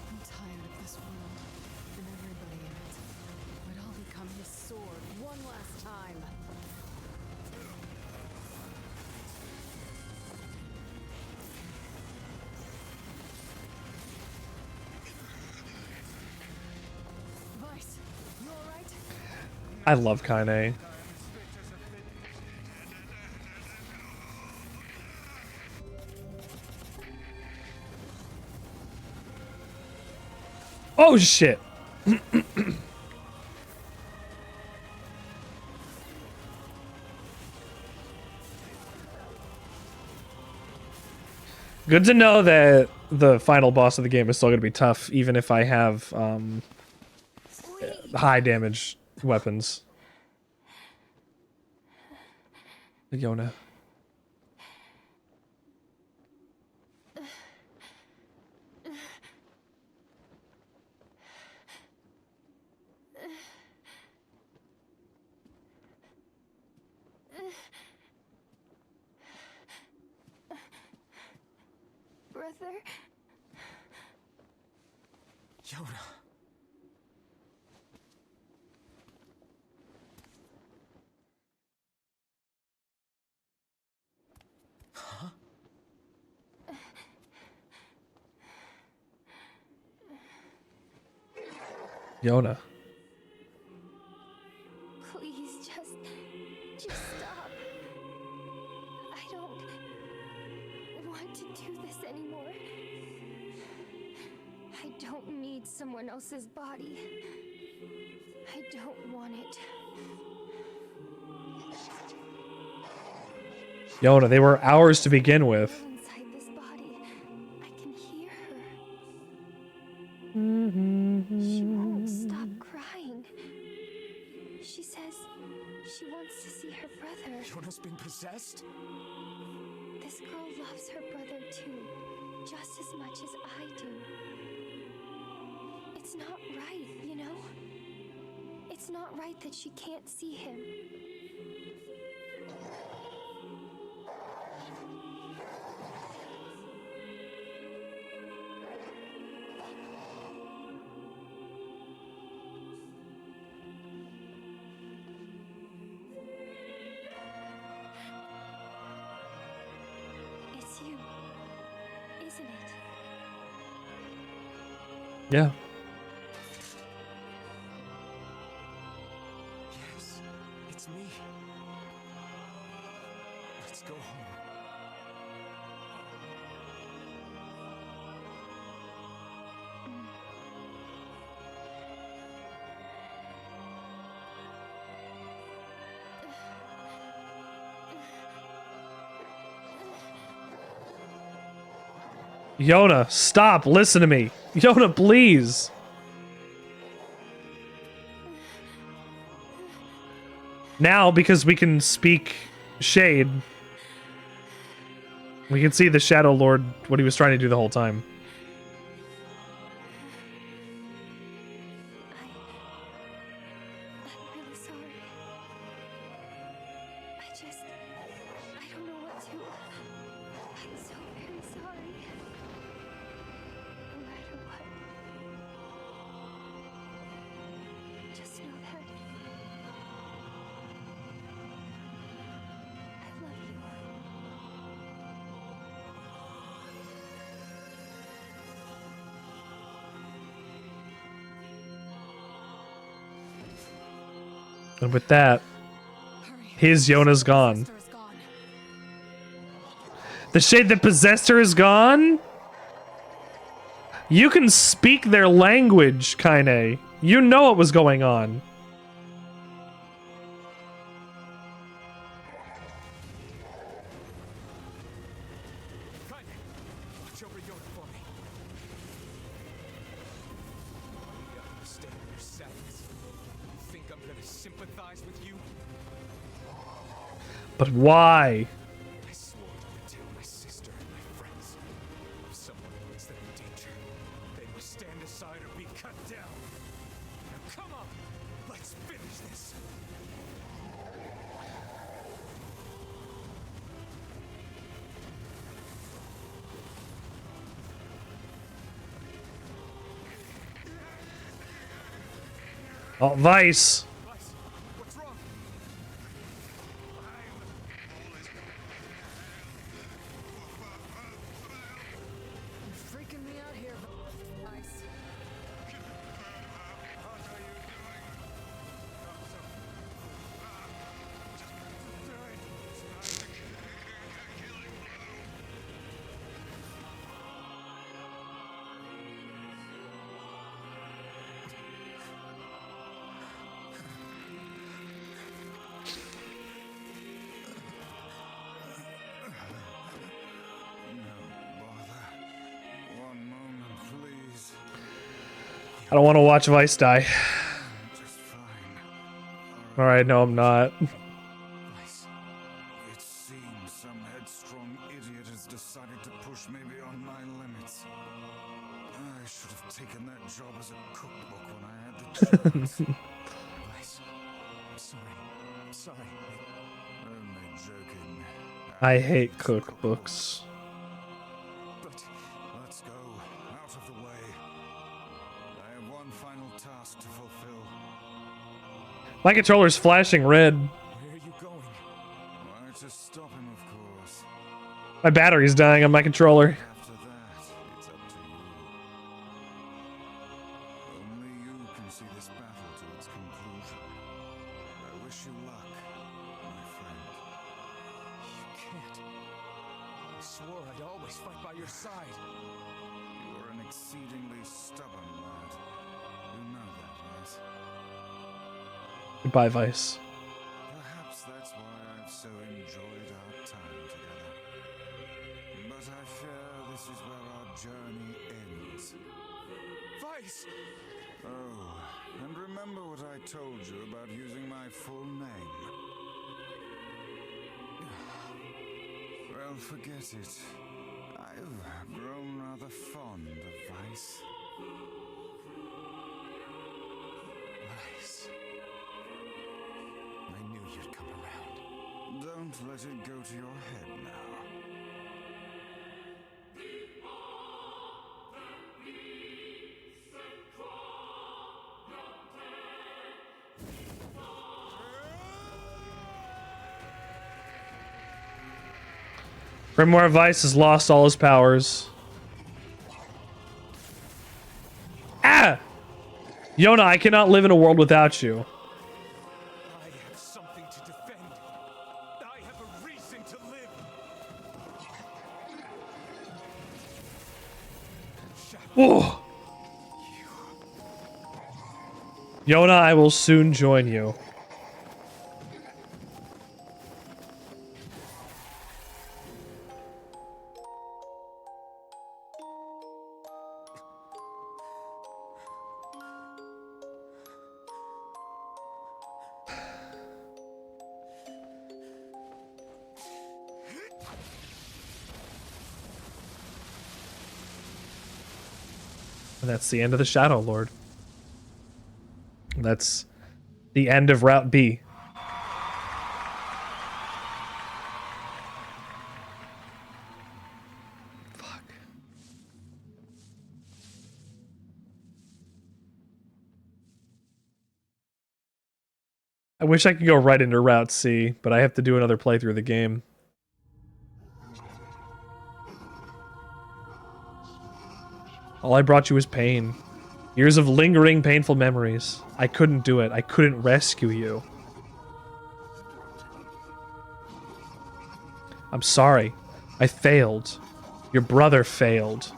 I'm tired of this world and everybody in it. But I'll become his sword one last time. Weiss, you alright? I love Kaine. Oh shit. Good to know that the final boss of the game is still going to be tough, even if I have high damage weapons. Yonah. Brother? Yonah. Huh? Yonah. Please, just stop. I don't want to do this anymore. I don't need someone else's body. I don't want it. Yonah, they were ours to begin with. Inside this body, I can hear her. She won't stop crying. She says she wants to see her brother. Yonah's been possessed? This girl loves her brother too, just as much as I do. It's not right, you know? It's not right that she can't see him. It's you, isn't it? Yeah. Yes, it's me. Let's go home. Yonah, stop. Listen to me. Yonah, please. Now, because we can speak Shade, we can see the Shadowlord, what he was trying to do the whole time. I'm really sorry. I don't know what to. I'm so very sorry. No matter what. Just know that I love you. And with that, his Yonah's gone. The shade that possessed her is gone? You can speak their language, Kaine. You know what was going on. Kaine, watch over Yonah for me. You understand your sadness? You think I'm gonna sympathize with you? But why? I swore to protect my sister and my friends. If someone puts them in danger, they must stand aside or be cut down. Now come on, let's finish this. Oh, Weiss. What's wrong? You're freaking me out here, Weiss. One moment, please. I don't want to watch Weiss die. Just fine. Alright, no, I'm not. Weiss, it seems some headstrong idiot has decided to push me beyond my limits. I should have taken that job as a cookbook when I had the chance. Weiss, I'm sorry. I'm sorry. Only joking. I hate cookbooks. But let's go out of the way. I have one final task to fulfill. My controller's flashing red. Where are you going? Why, to stop him, of course. My battery's dying on my controller. After that, it's up to you. Only you can see this battle to its conclusion. I wish you luck, my friend. You can't. I swore I'd always fight by your side. You are an exceedingly stubborn lad. You know that, right? Goodbye, Weiss. Perhaps that's why I've so enjoyed our time together. But I fear this is where our journey ends. Weiss! Oh, and remember what I told you about using my full name. Well, forget it. I've grown rather fond of Weiss. Weiss. I knew you'd come around. Don't let it go to your head now. Grimoire Weiss has lost all his powers. Ah! Yonah, I cannot live in a world without you. I have something to defend. I have a reason to live. Whoa. Yonah, I will soon join you. And that's the end of the Shadowlord. That's the end of Route B. Fuck. I wish I could go right into Route C, but I have to do another playthrough of the game. All I brought you was pain. Years of lingering, painful memories. I couldn't do it. I couldn't rescue you. I'm sorry. I failed. Your brother failed.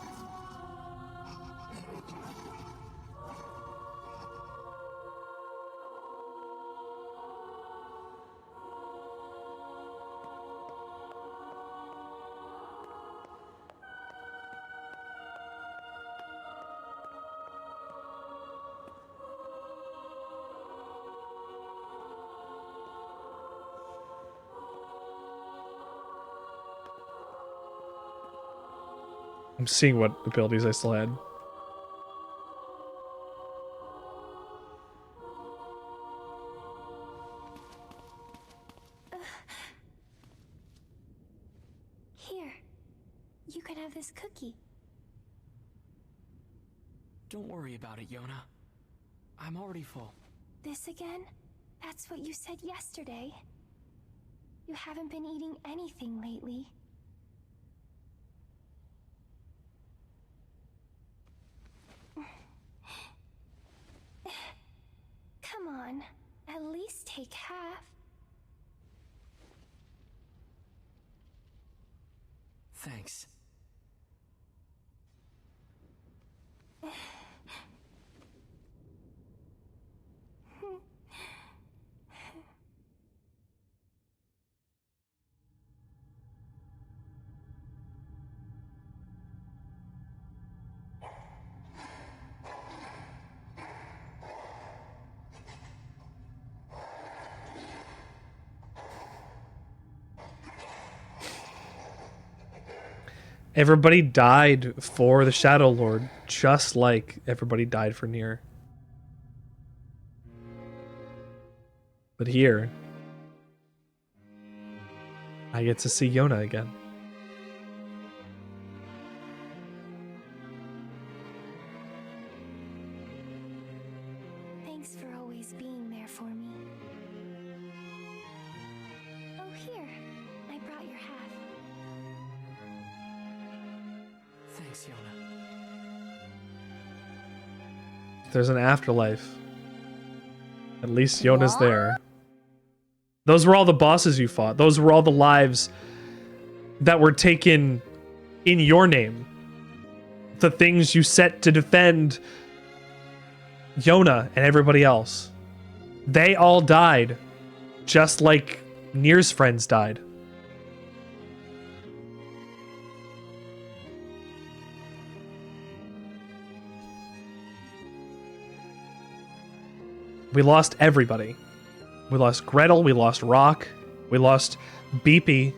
I'm seeing what abilities I still had. Here, you can have this cookie. Don't worry about it, Yonah. I'm already full. This again? That's what you said yesterday. You haven't been eating anything lately. Come on, at least take half. Thanks. Everybody died for the Shadowlord, just like everybody died for NieR. But here, I get to see Yonah again. Thanks for always being there for me. Oh, here. I brought your hat. Thanks, Yonah. If there's an afterlife, at least Yonah's there. Those were all the bosses you fought. Those were all the lives that were taken in your name. The things you set to defend Yonah and everybody else. They all died, just like NieR's friends died. We lost everybody. We lost Gretel, we lost Rock, we lost Beepy.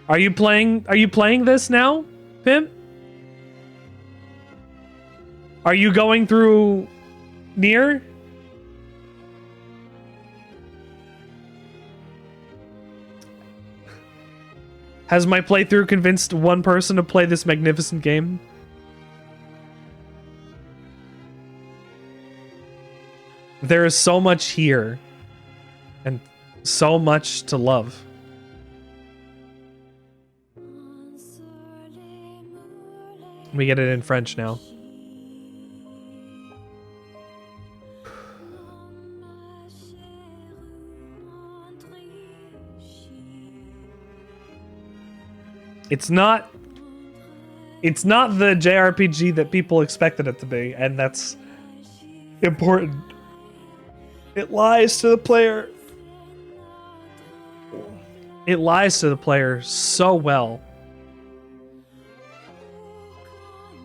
Are you playing this now, Pimp? Are you going through NieR? Has my playthrough convinced one person to play this magnificent game? There is so much here, and so much to love. We get it in French now. It's not the JRPG that people expected it to be, and that's important. It lies to the player. It lies to the player so well.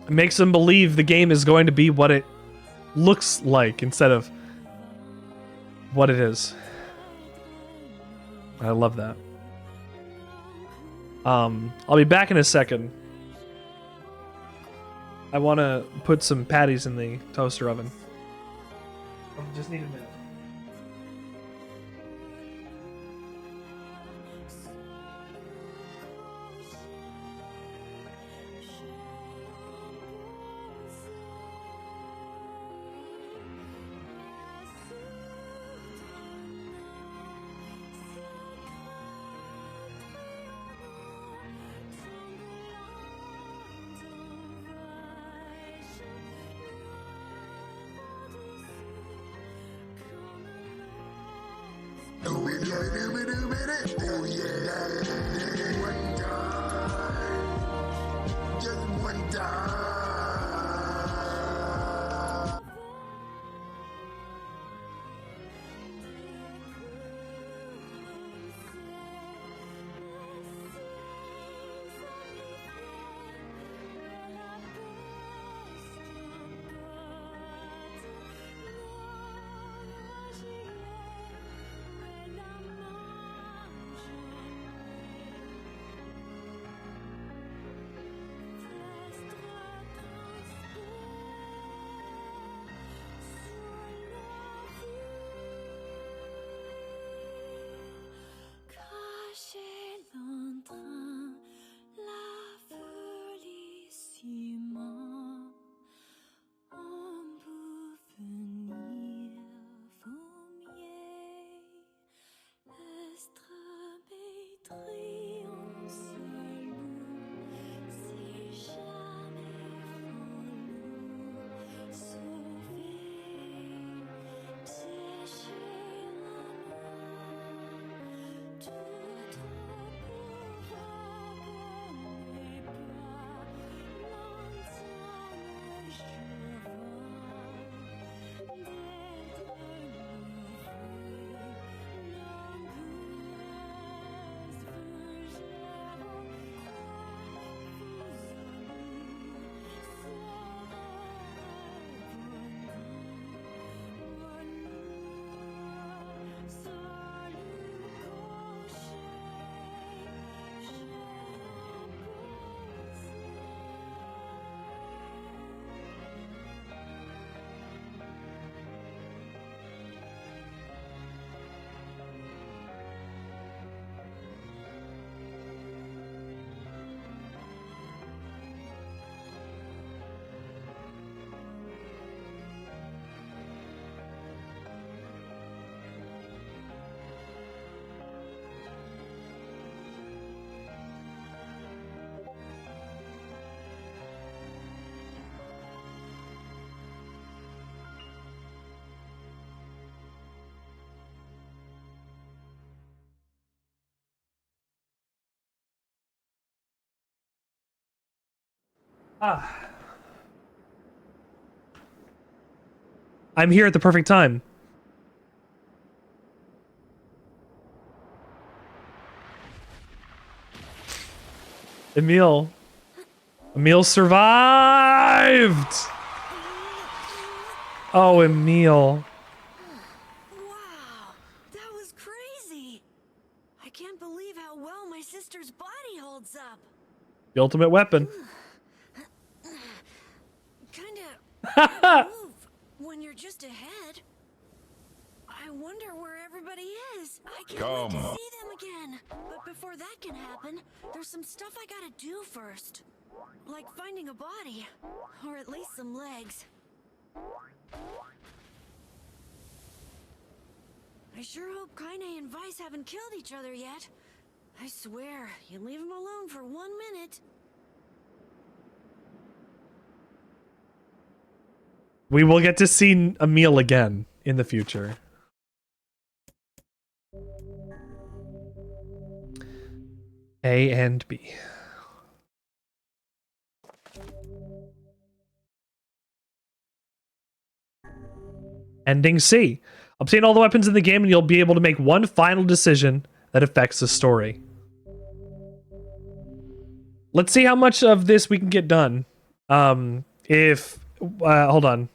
It makes them believe the game is going to be what it looks like instead of what it is. I love that. I'll be back in a second. I want to put some patties in the toaster oven. I just need a minute. I'm here at the perfect time. Emil survived! Oh, Emil. Wow, that was crazy. I can't believe how well my sister's body holds up. The ultimate weapon. Kinda move when you're just ahead. I wonder where everybody is. I can't wait to see them again. But before that can happen, there's some stuff I gotta do first. Like finding a body, or at least some legs. I sure hope Kaine and Weiss haven't killed each other yet. I swear, you leave them alone for 1 minute. We will get to see Emil again in the future. A and B. Ending C. Obtain all the weapons in the game and you'll be able to make one final decision that affects the story. Let's see how much of this we can get done. Hold on.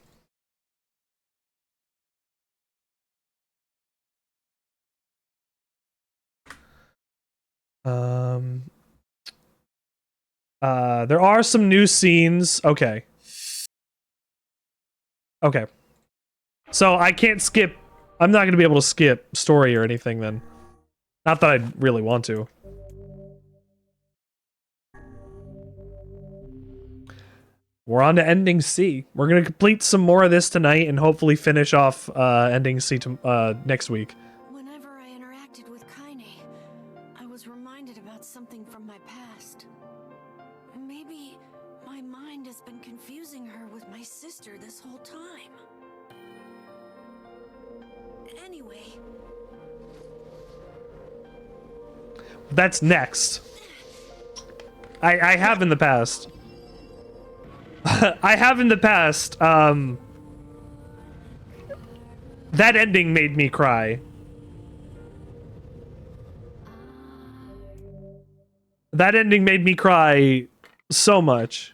There are some new scenes. Okay. So I can't skip. I'm not going to be able to skip story or anything then. Not that I really want to. We're on to ending C. We're going to complete some more of this tonight and hopefully finish off ending C next week. Whenever I interacted with Kaine, I was reminded about something from my past. Maybe my mind has been confusing her with my sister this whole time. Anyway. That's next. I have in the past. I have in the past. That ending made me cry. That ending made me cry so much.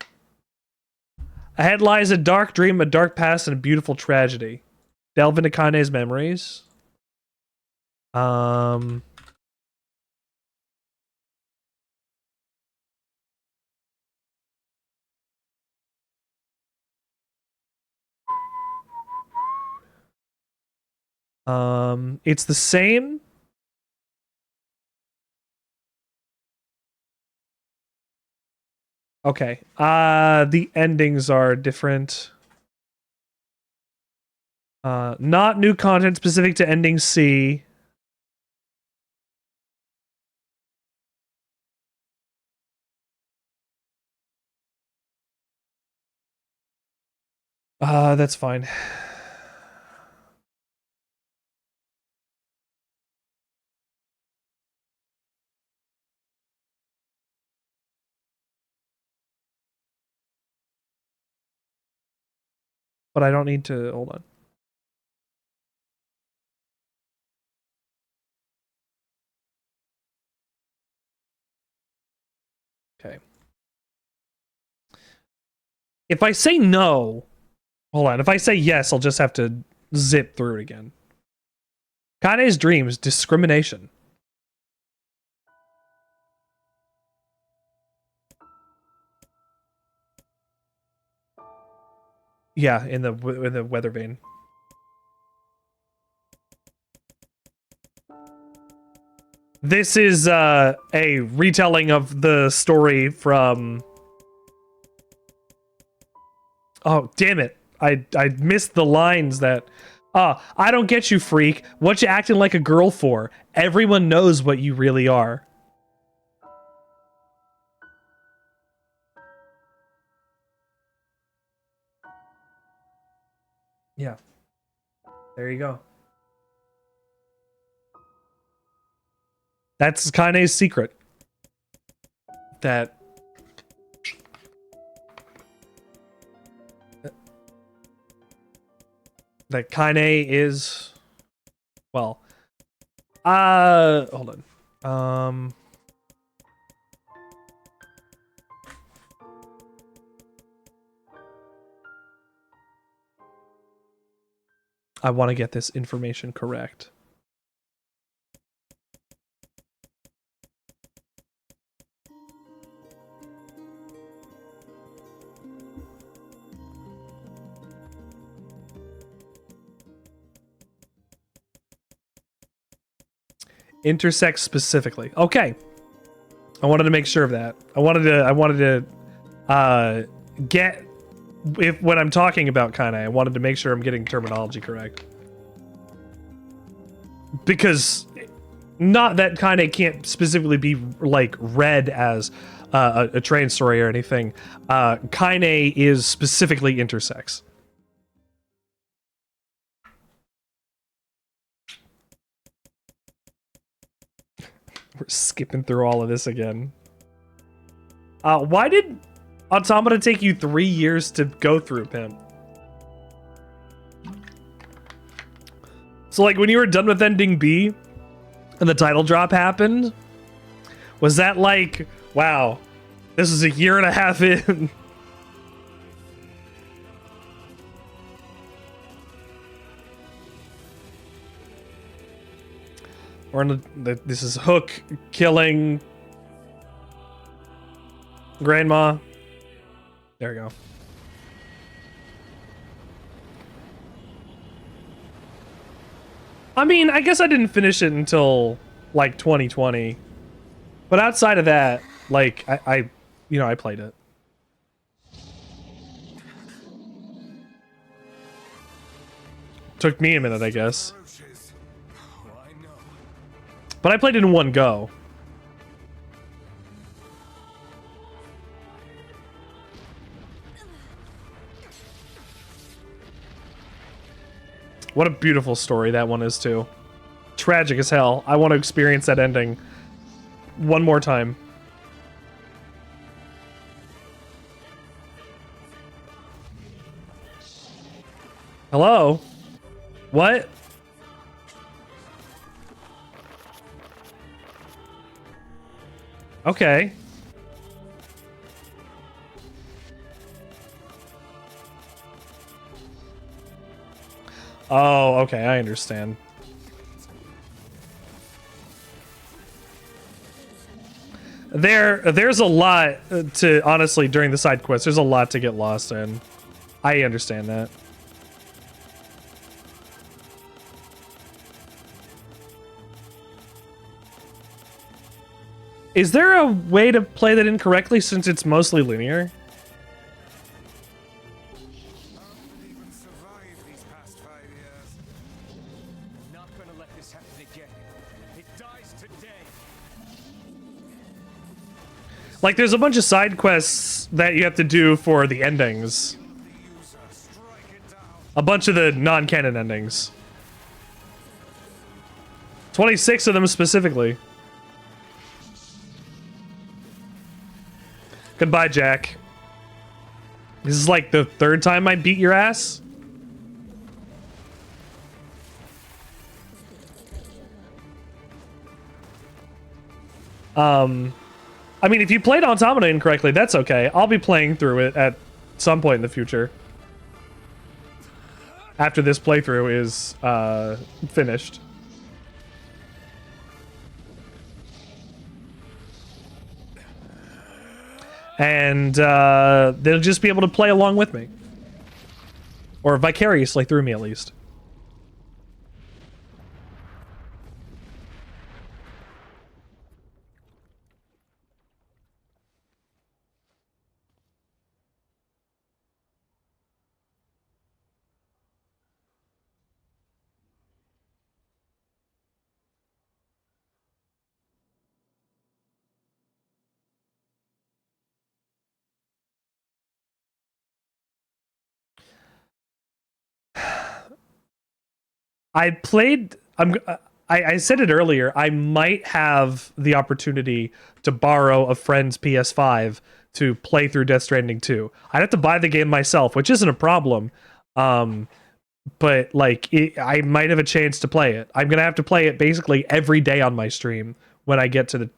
Ahead lies a dark dream, a dark past, and a beautiful tragedy. Delve into Kaine's memories. It's the same. Okay. The endings are different. Not new content specific to ending C. That's fine. But I don't need to, hold on. Okay. If I say no, hold on. If I say yes, I'll just have to zip through it again. Kaine's dreams, discrimination. Yeah, in the weather vane. This is a retelling of the story from... Oh, damn it. I missed the lines that... I don't get you, freak. What you acting like a girl for? Everyone knows what you really are. Yeah. There you go. That's Kaine's secret. That that Kaine is, well, hold on. I want to get this information correct. Intersex specifically. Okay. I wanted to make sure of that. I wanted to get, if when I'm talking about Kaine, I wanted to make sure I'm getting terminology correct. Because not that Kaine can't specifically be like read as a trans story or anything. Kaine is specifically intersex. We're skipping through all of this again. Why did Automata take you 3 years to go through, Pimp? So, like, when you were done with ending B and the title drop happened, was that like, wow, this is a year and a half in? This is Hook killing Grandma. There we go. I mean, I guess I didn't finish it until like 2020, but outside of that, like I played it. Took me a minute, I guess. But I played it in one go. What a beautiful story that one is, too. Tragic as hell. I want to experience that ending one more time. Hello? What? Okay. Oh, okay, I understand. There's a lot to, honestly, during the side quest, there's a lot to get lost in. I understand that. Is there a way to play that incorrectly since it's mostly linear? Not gonna let this happen again. It dies today. Like, there's a bunch of side quests that you have to do for the endings. A bunch of the non-canon endings. 26 of them specifically. Goodbye, Jack. This is like the third time I beat your ass. I mean, if you played Automata incorrectly, that's okay. I'll be playing through it at some point in the future. After this playthrough is finished. And they'll just be able to play along with me. Or vicariously through me, at least. I said it earlier, I might have the opportunity to borrow a friend's PS5 to play through Death Stranding 2. I'd have to buy the game myself, which isn't a problem. but like I might have a chance to play it. I'm gonna have to play it basically every day on my stream when I get to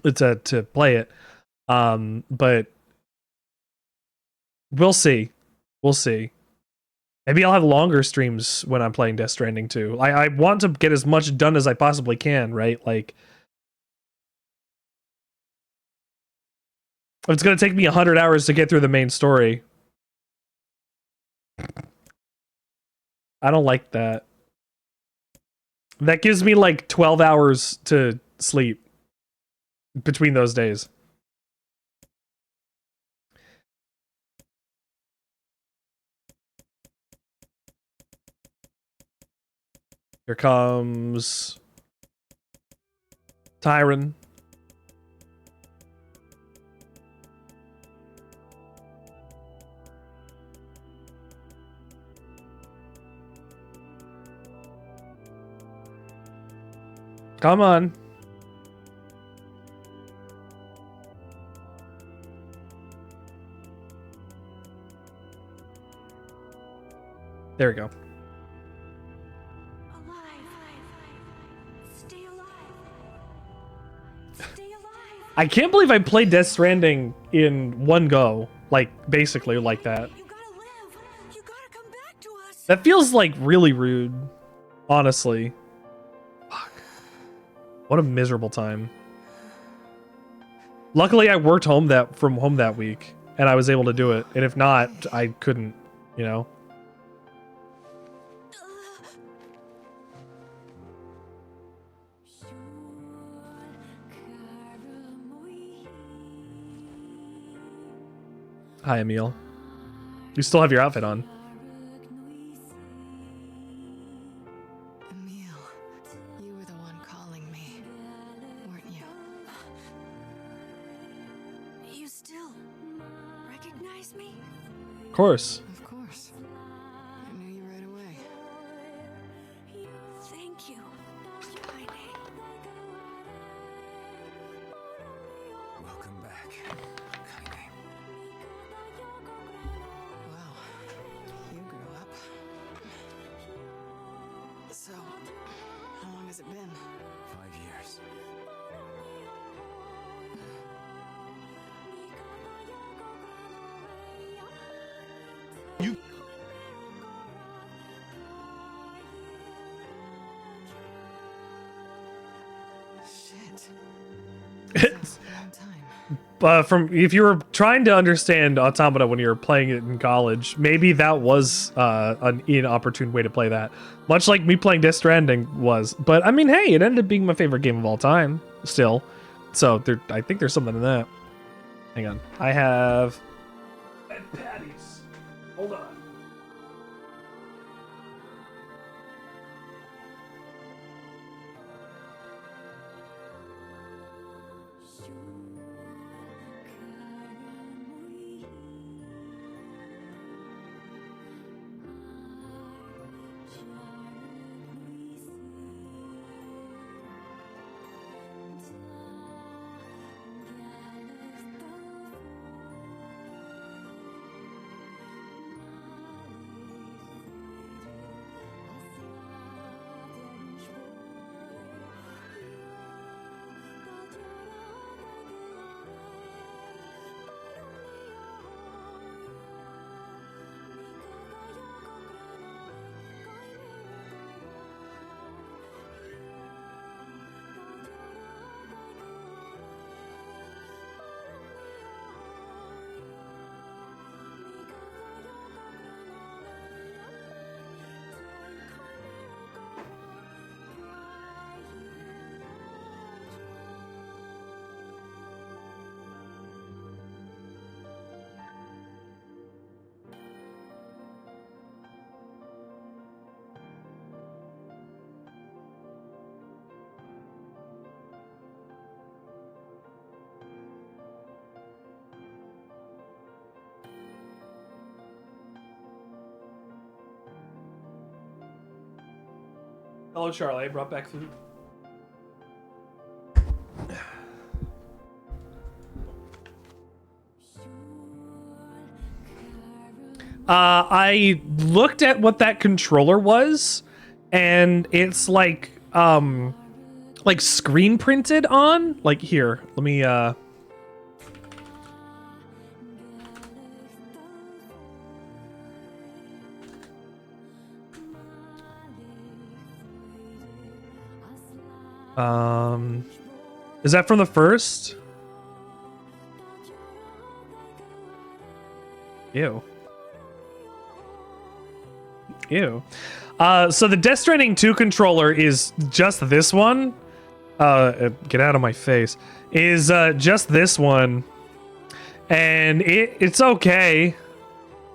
to play it. But we'll see. We'll see. Maybe I'll have longer streams when I'm playing Death Stranding too. I want to get as much done as I possibly can, right? Like, it's gonna take me 100 hours to get through the main story. I don't like that. That gives me like 12 hours to sleep between those days. Here comes Tyron. Come on. There we go. I can't believe I played Death Stranding in one go, like basically like that. You gotta live. You gotta come back to us. That feels like really rude, honestly. Fuck. What a miserable time. Luckily, I worked from home that week, and I was able to do it. And if not, I couldn't, you know. Hi, Emil. You still have your outfit on. Emil, you were the one calling me, weren't you? You still recognize me? Of course. Of course. I knew you right away. Thank you, Kaine. Welcome back, Kaine. Wow, you grew up. So, how long has it been? 5 years. Shit. From if you were trying to understand Automata when you were playing it in college, maybe that was an inopportune way to play that. Much like me playing Death Stranding was. But I mean, hey, it ended up being my favorite game of all time still. So I think there's something in that. Hang on. I have patties. Hold on. Hello, Charlie. I brought back food. I looked at what that controller was, and it's like screen printed on. Like here, let me is that from the first? Ew. Ew. So the Death Stranding 2 controller is just this one. Get out of my face. Is just this one. And it's okay.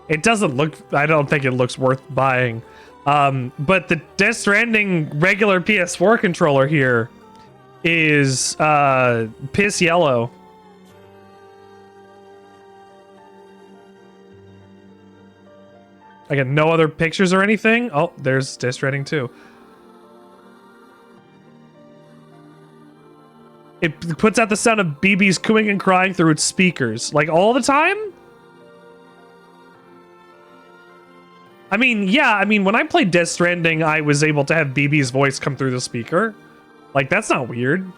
It doesn't look, I don't think it looks worth buying. But the Death Stranding regular PS4 controller here is piss yellow. I got no other pictures or anything. Oh, there's Death Stranding 2. It puts out the sound of BB's cooing and crying through its speakers. Like, all the time? I mean, yeah, I mean, when I played Death Stranding, I was able to have BB's voice come through the speaker. Like, that's not weird.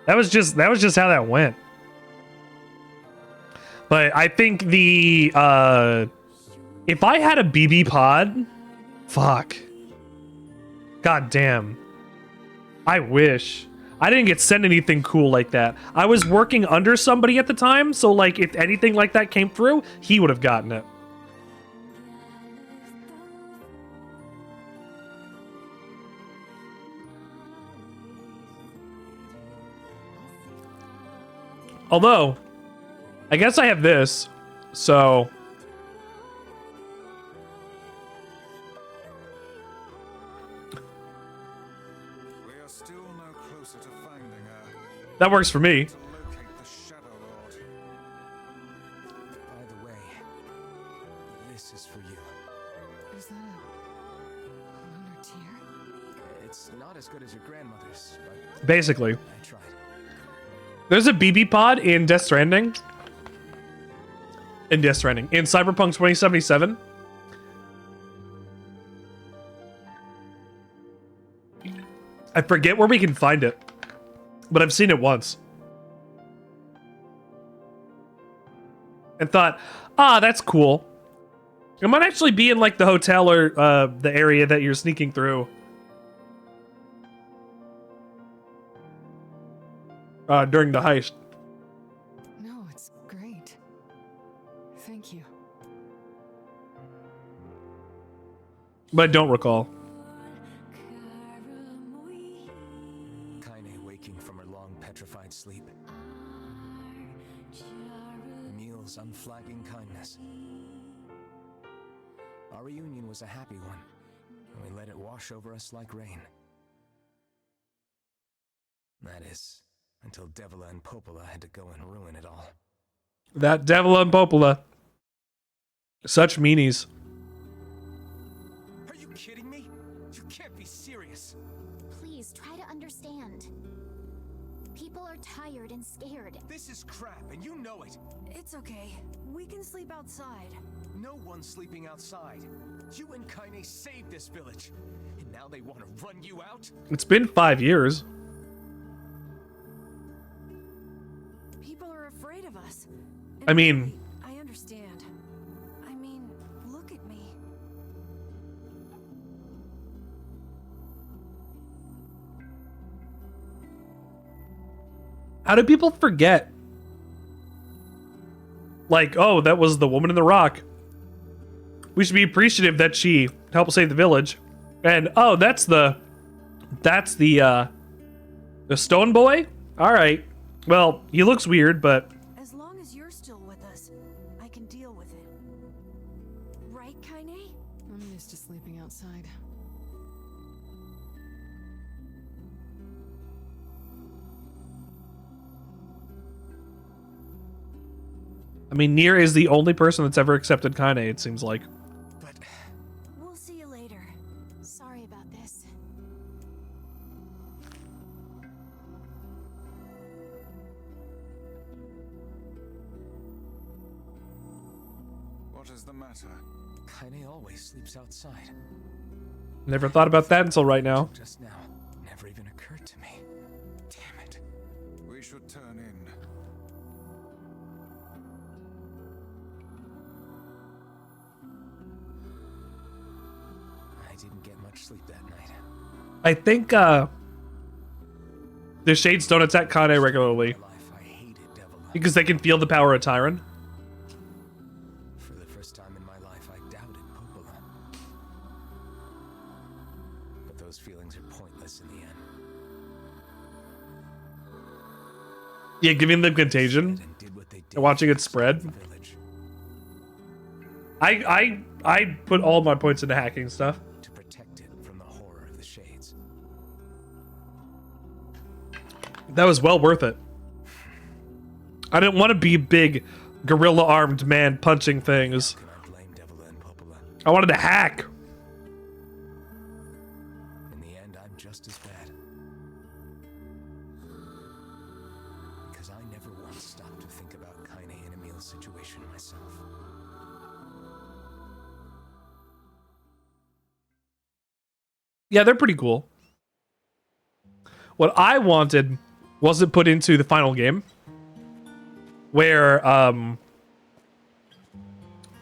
That was just how that went. But I think the, if I had a BB pod, fuck. God damn. I wish. I didn't get sent anything cool like that. I was working under somebody at the time, so like if anything like that came through, he would have gotten it. Although, I guess I have this, so... That works for me. To locate the Shadowlord. By the way, this is for you. Is that a lunar tear? It's not as good as your grandmother's, but Basically. I tried. There's a BB pod in Death Stranding. In Cyberpunk 2077. I forget where we can find it, but I've seen it once. And thought, that's cool. It might actually be in like the hotel or the area that you're sneaking through. During the heist. No, it's great. Thank you. But I don't recall. Kaine waking from her long petrified sleep. Emil's unflagging kindness. Our reunion was a happy one, and we let it wash over us like rain. That is, until Devila and Popola had to go and ruin it all. That Devila and Popola. Such meanies. Are you kidding me? You can't be serious. Please try to understand. People are tired and scared. This is crap, and you know it. It's okay. We can sleep outside. No one's sleeping outside. You and Kaine saved this village, and now they want to run you out? It's been 5 years. People are afraid of us. I mean... I understand. I mean, look at me. How do people forget? Like, oh, that was the woman in the rock. We should be appreciative that she helped save the village. And, oh, that's the stone boy? Alright. Well, he looks weird, but... As long as you're still with us, I can deal with it. Right, Kaine? I'm used to sleeping outside. I mean, NieR is the only person that's ever accepted Kaine, it seems like. But We'll see you later. Sorry about this. What is the matter? Kaine always sleeps outside. Never thought about that until right now. Just now. Never even occurred to me. Damn it. We should turn in. I didn't get much sleep that night. I think the Shades don't attack Kaine regularly Life, I hated Devil Knight. because they can feel the power of Tyron. For the first time in my life, I doubted Popola. But those feelings are pointless in the end. Yeah, giving them contagion And did what they did and watching it to spread. the village I put all my points into hacking stuff. to protect it from the horror of the Shades. That was well worth it. I didn't want to be big gorilla armed man punching things. Can I blame Devil and Popola? I wanted to hack. In the end, I'm just as bad. Because I never once stopped to think about Kaine and Emil's situation myself. Yeah, they're pretty cool. What I wanted wasn't put into the final game, where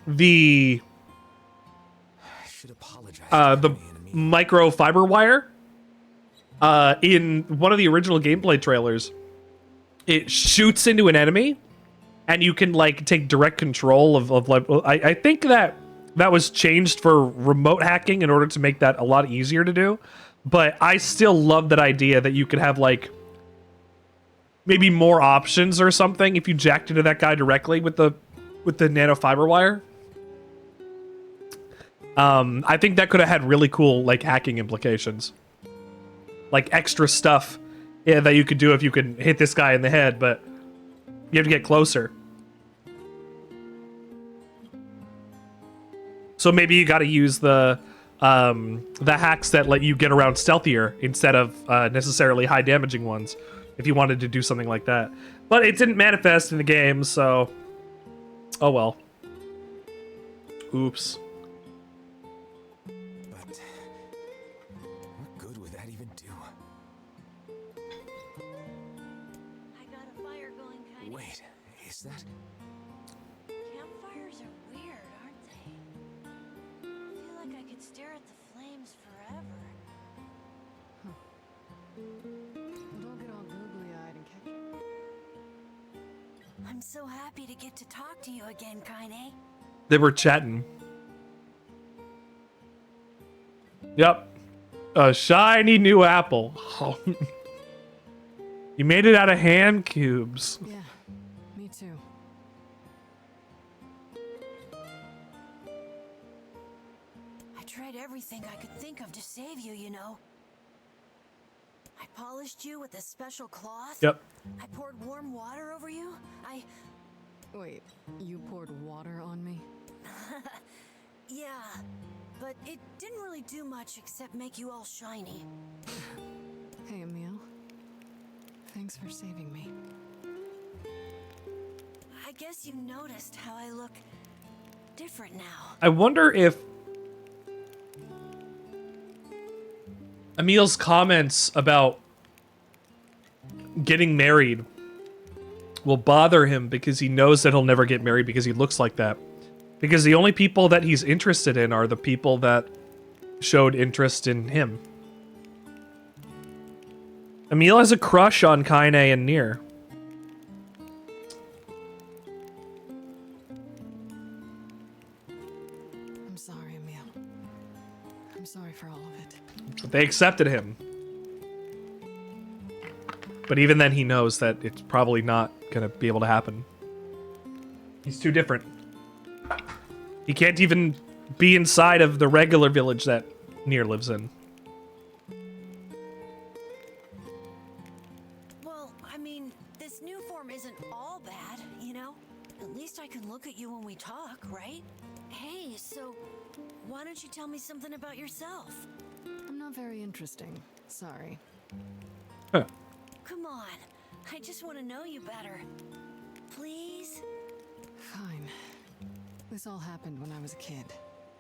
the I should apologize. the microfiber wire in one of the original gameplay trailers, it shoots into an enemy, and you can like take direct control of like. I think that was changed for remote hacking in order to make that a lot easier to do. But I still love that idea that you could have like maybe more options or something if you jacked into that guy directly with the nanofiber wire. I think that could have had really cool like hacking implications, like extra stuff that you could do if you could hit this guy in the head, but you have to get closer. So maybe you got to use the hacks that let you get around stealthier instead of necessarily high damaging ones, if you wanted to do something like that. But it didn't manifest in the game, so oh well. Oops. But what good would that even do? I got a fire going, Kaine. Wait, is that? Campfires are weird, aren't they? I feel like I could stare at the flames forever. Don't get all googly-eyed and catch it. I'm so happy to get to talk to you again, Kaine. They were chatting. Yep. A shiny new apple. Oh. You made it out of hand cubes. Yeah, me too. I tried everything I could think of to save you, you know. I polished you with a special cloth. Yep. I poured warm water over you. Wait, you poured water on me? Yeah, but it didn't really do much except make you all shiny. Hey, Emil. Thanks for saving me. I guess you noticed how I look different now. I wonder if Emil's comments about getting married will bother him because he knows that he'll never get married because he looks like that. Because the only people that he's interested in are the people that showed interest in him. Emil has a crush on Kaine and NieR. I'm sorry, Emil. I'm sorry for all of it. But they accepted him. But even then he knows that it's probably not gonna be able to happen. He's too different. He can't even be inside of the regular village that NieR lives in. Well, I mean, this new form isn't all bad, you know? At least I can look at you when we talk, right? Hey, so why don't you tell me something about yourself? I'm not very interesting. Sorry. Huh. Come on, I just want to know you better. Please? Fine. This all happened when I was a kid.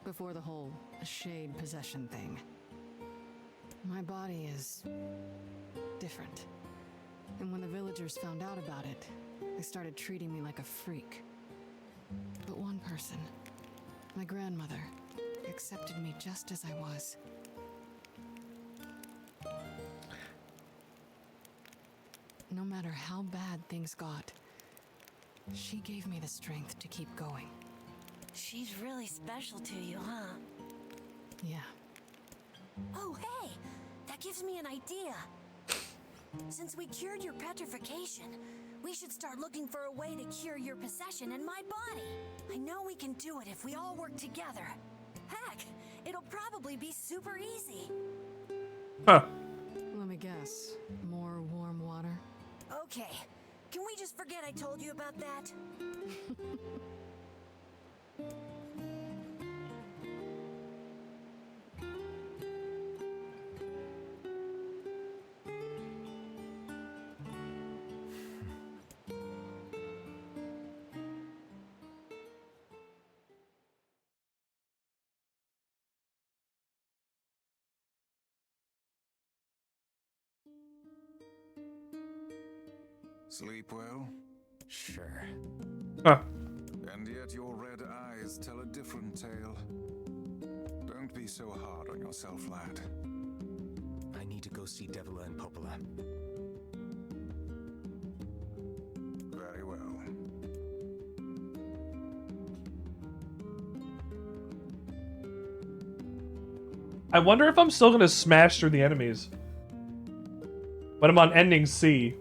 Before the whole shade possession thing. My body is different. And when the villagers found out about it, they started treating me like a freak. But one person, my grandmother, accepted me just as I was. No matter how bad things got, she gave me the strength to keep going. She's really special to you, huh? Yeah. Oh, hey! That gives me an idea. Since we cured your petrification, we should start looking for a way to cure your possession in my body. I know we can do it if we all work together. Heck, it'll probably be super easy. Huh. Let me guess. More warm water? Okay, can we just forget I told you about that? Sleep well? Sure. Huh. And yet your red eyes tell a different tale. Don't be so hard on yourself, lad. I need to go see Devila and Popola. Very well. I wonder if I'm still gonna smash through the enemies when I'm on ending C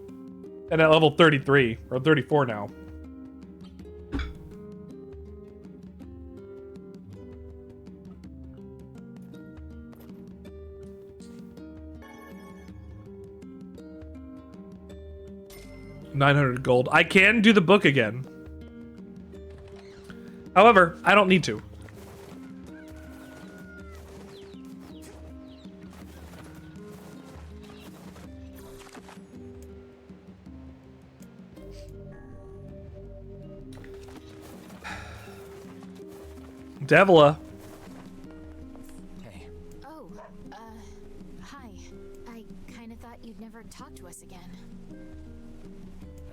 and at level 33 or 34 now. $900 gold. I can do the book again. However, I don't need to. Devila. Hey. Oh, hi. I kind of thought you'd never talk to us again.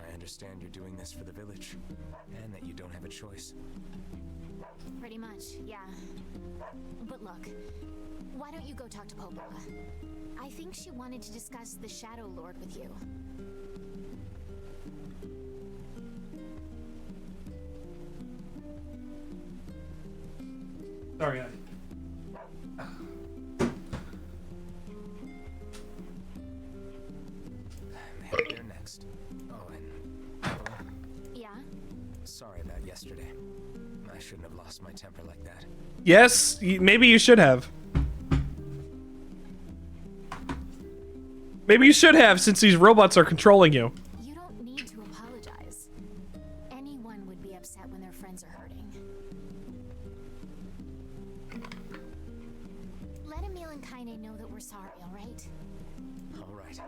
I understand you're doing this for the village, and that you don't have a choice. Pretty much, yeah. But look, why don't you go talk to Popola? I think she wanted to discuss the Shadowlord with you. Sorry, They're next. Oh, and Devila, Yeah? sorry about yesterday. I shouldn't have lost my temper like that. yes, maybe you should have. Maybe you should have, since these robots are controlling you. You don't need to apologize. Anyone would be upset when their friends are hurting. Let Emil and Kaine know that we're sorry, alright? All right.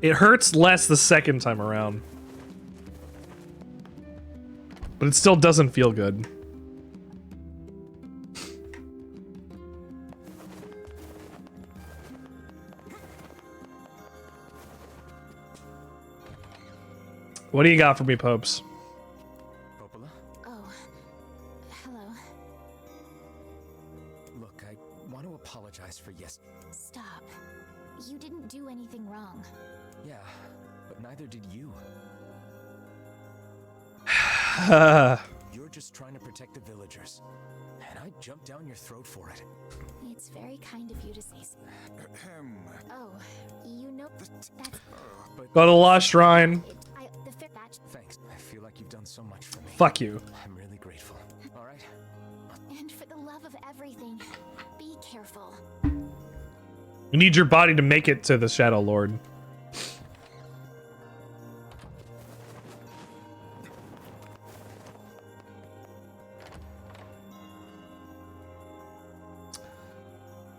It hurts less the second time around. But it still doesn't feel good. What do you got for me, Popes? Popola? Oh, hello. Look, I want to apologize for Stop. You didn't do anything wrong. Yeah, but neither did you. You're just trying to protect the villagers, and I jumped down your throat for it. It's very kind of you to say so. Oh, you know that's But Go to the Lost Shrine. thanks. I feel like you've done so much for me. Fuck you. I'm really grateful. All right. And for the love of everything, be careful. You need your body to make it to the Shadowlord.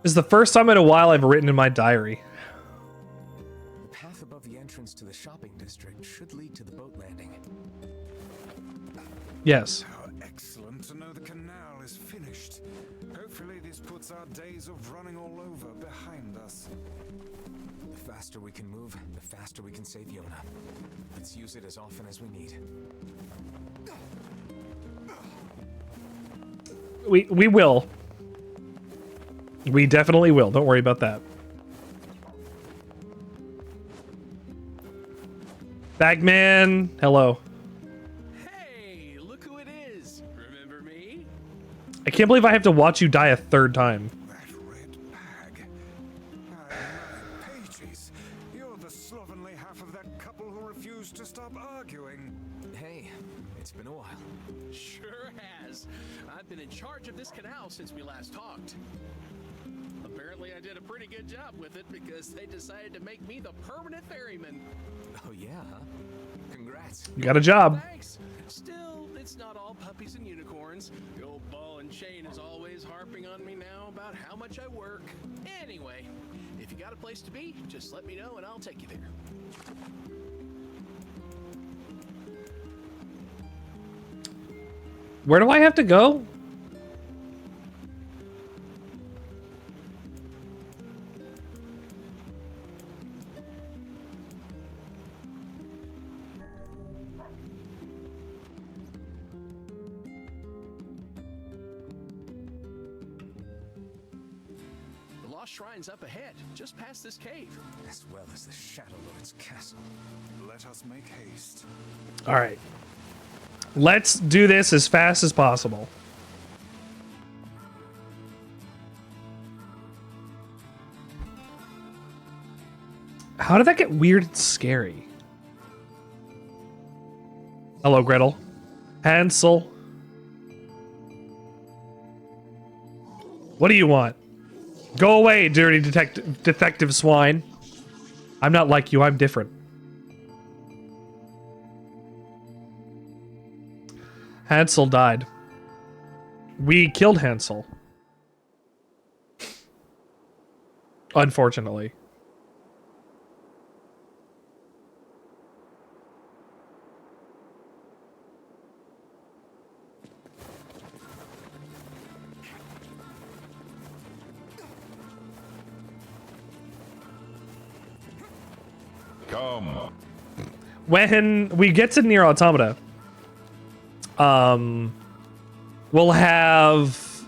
This is the first time in a while I've written in my diary. entrance to the shopping district should lead to the boat landing. Yes. How excellent to know the canal is finished. Hopefully this puts our days of running all over behind us. The faster we can move, the faster we can save Yonah. Let's use it as often as we need. We will. We definitely will. Don't worry about that. Bagman, hello. Hey, look who it is. Remember me? I can't believe I have to watch you die a third time. That red bag. Pages. You're the slovenly half of that couple who refused to stop arguing. Hey, it's been a while. Sure has. I've been in charge of this canal since we last talked. Apparently I did a pretty good job with it because they decided to make me the permanent ferryman. Oh yeah, huh? Congrats. You got a job. Thanks. Still, it's not all puppies and unicorns. The old ball and chain is always harping on me now about how much I work. Anyway, if you got a place to be, just let me know and I'll take you there. Where do I have to go? The lost shrine's up ahead, just past this cave. As well as the Shadowlord's castle. Let us make haste. All right. Let's do this as fast as possible. How did that get weird and scary? Hello, Gretel. Hansel. What do you want? Go away, dirty detective swine. I'm not like you, I'm different. Hansel died. We killed Hansel. Unfortunately. Come. When we get to NieR Automata, we'll have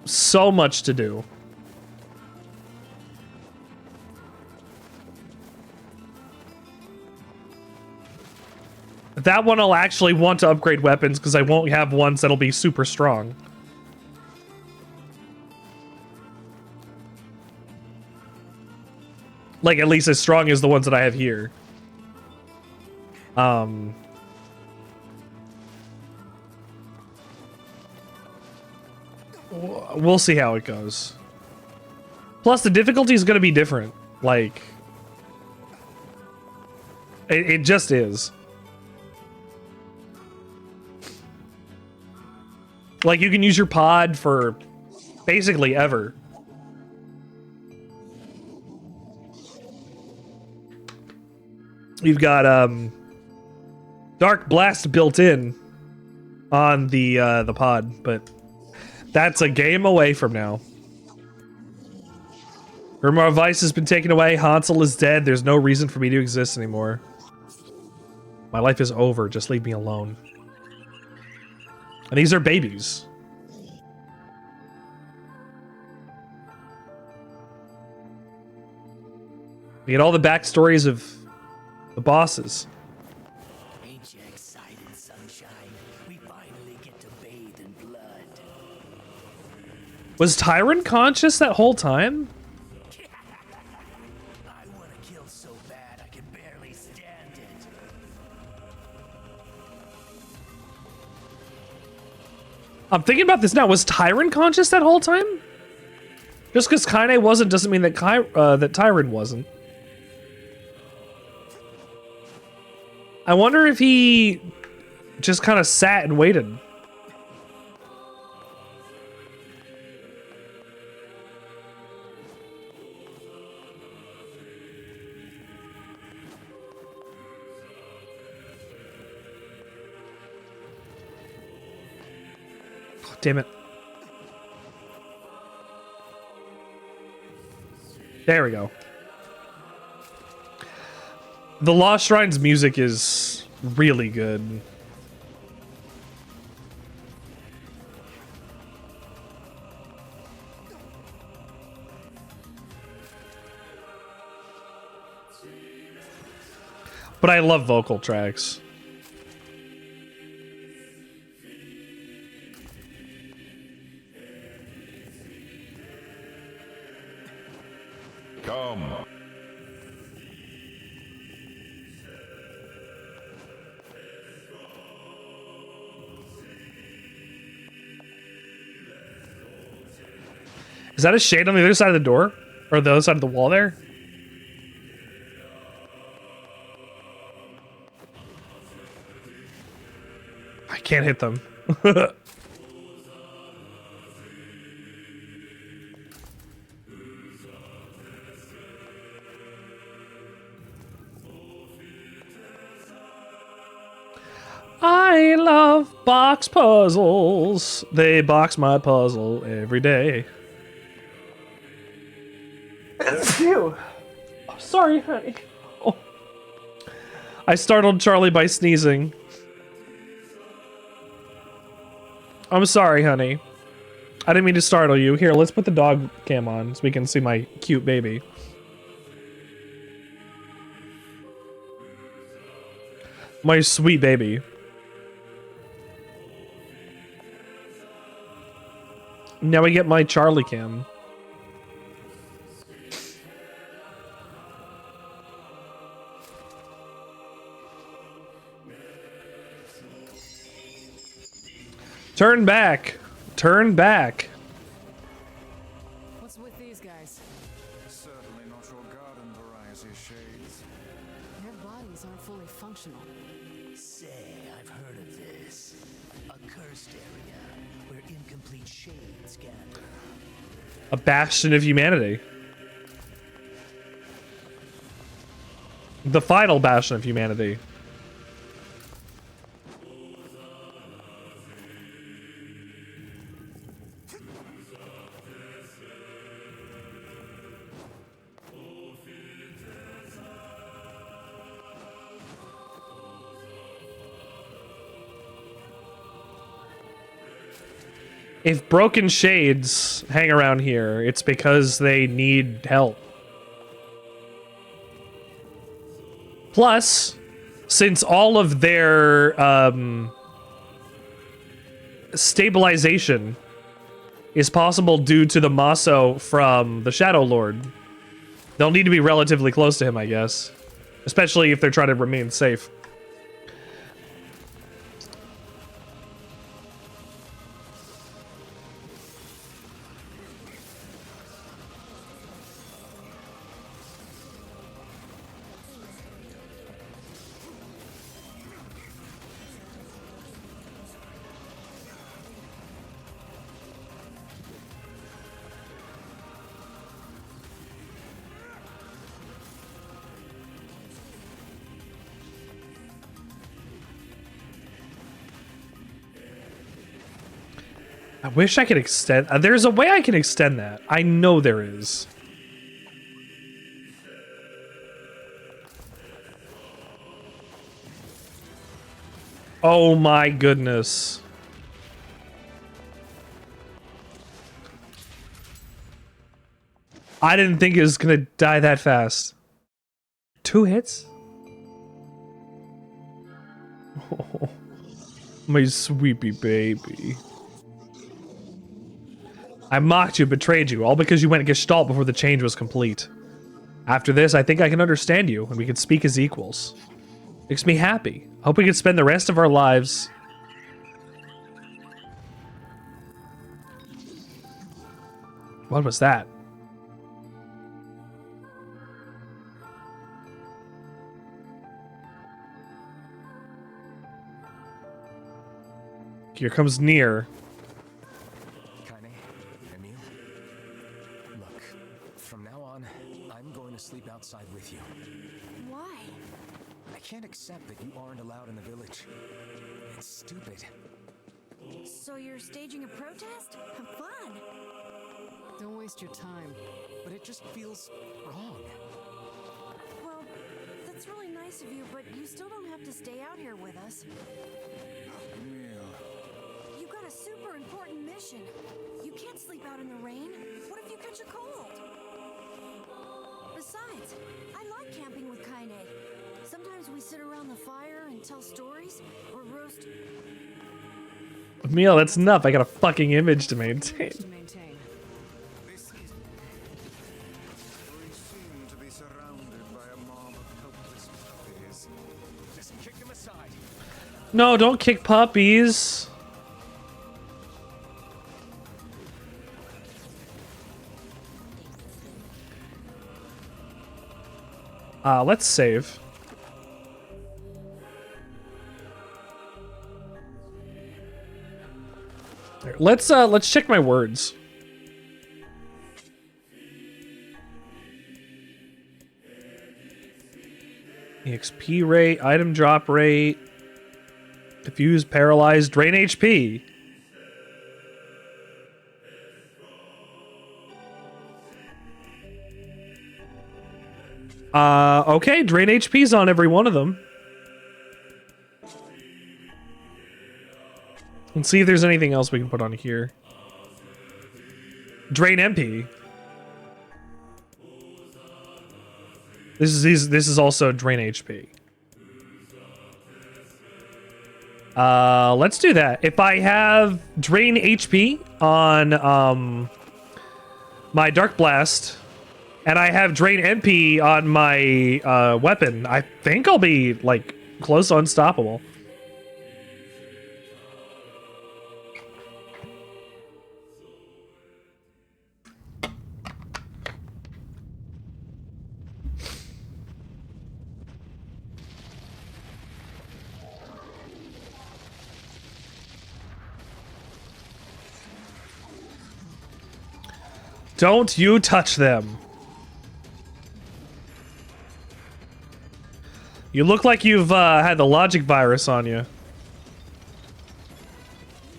so much to do. That one I'll actually want to upgrade weapons because I won't have ones that'll be super strong. Like, at least as strong as the ones that I have here. We'll see how it goes. Plus, the difficulty is going to be different. Like, it just is. Like, you can use your pod for basically ever. You've got Dark Blast built in on the pod, but that's a game away from now. Grimoire Weiss has been taken away. Hansel is dead. There's no reason for me to exist anymore. My life is over. Just leave me alone. And these are babies. We get all the backstories of the bosses. Ain't you excited, sunshine? We finally get to bathe in blood. Was Tyron conscious that whole time? I want to kill so bad I can barely stand it. I'm thinking about this now. Was Tyron conscious that whole time? Just because Kaine wasn't doesn't mean that that Tyron wasn't. I wonder if he just kind of sat and waited. damn it. There we go. The Lost Shrines music is really good. But I love vocal tracks. Come. Is that a shade on the other side of the door? Or the other side of the wall there? I can't hit them. I love box puzzles. They box my puzzle every day. Phew. Oh, sorry, honey. Oh. I startled Charlie by sneezing. I'm sorry, honey. I didn't mean to startle you. Here, let's put the dog cam on so we can see my cute baby. My sweet baby. Now we get my Charlie cam. Turn back. Turn back. What's with these guys? Certainly not your garden variety, Shades. Their bodies aren't fully functional. Say, I've heard of this. A cursed area where incomplete shades gather. A bastion of humanity. The final bastion of humanity. If broken shades hang around here, it's because they need help. Plus, since all of their stabilization is possible due to the Maso from the Shadowlord, they'll need to be relatively close to him, I guess. Especially if they're trying to remain safe. I wish I could extend... there's a way I can extend that. I know there is. Oh my goodness. I didn't think it was gonna die that fast. 2 hits? Oh, my sweepy baby. I mocked you, betrayed you, all because you went Gestalt before the change was complete. After this, I think I can understand you, and we can speak as equals. Makes me happy. Hope we can spend the rest of our lives... What was that? Here comes NieR. Sleep outside with you. Why? I can't accept that you aren't allowed in the village. It's stupid. So you're staging a protest? Fun. Don't waste your time. But it just feels wrong. Well, that's really nice of you, but you still don't have to stay out here with us. Neil. You've got a super important mission. You can't sleep out in the rain. What if you catch a cold? Besides, I like camping with Kaine. Sometimes we sit around the fire and tell stories, or roast... Emil, that's enough. I got a fucking image to maintain. We seem to be surrounded by a mob of helpless puppies. Just kick them aside. No, don't kick puppies. Let's save. There, let's check my words. EXP rate, item drop rate, diffuse, paralyzed, drain HP. Okay, drain HP's on every one of them. Let's see if there's anything else we can put on here. Drain MP. This is also drain HP. Let's do that. If I have drain HP on my Dark Blast, and I have drain MP on my weapon, I think I'll be like close to unstoppable. Don't you touch them. You look like you've had the logic virus on you.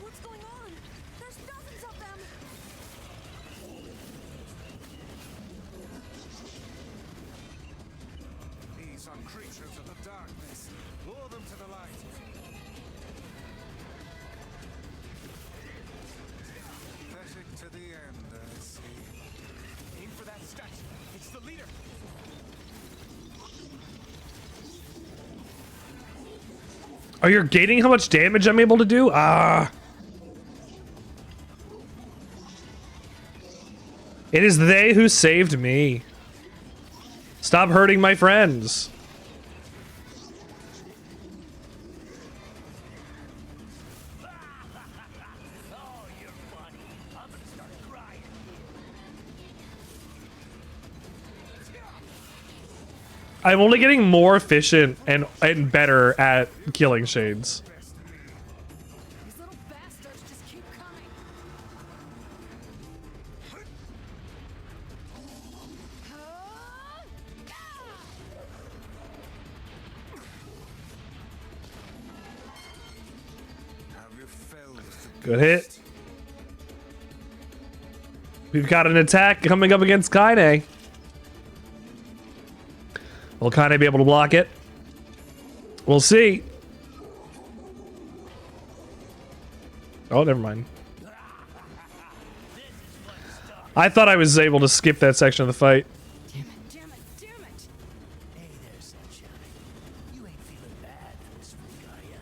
What's going on? There's dozens of them! These are creatures of the darkness. Lure them to the light. Pathetic to the end, I see. Aim for that statue. It's the leader. Oh, you're gating how much damage I'm able to do? Ah. It is they who saved me. Stop hurting my friends. Oh, you're funny. I'm gonna start crying. I'm only getting more efficient and better at killing shades. These little bastards just keep coming. Have you failed to Good hit. We've got an attack coming up against Kaine. Will Kaine be able to block it? We'll see. Oh, never mind. I thought I was able to skip that section of the fight. Damn it! Hey there, Sunshine. You ain't feeling bad for this week, are ya?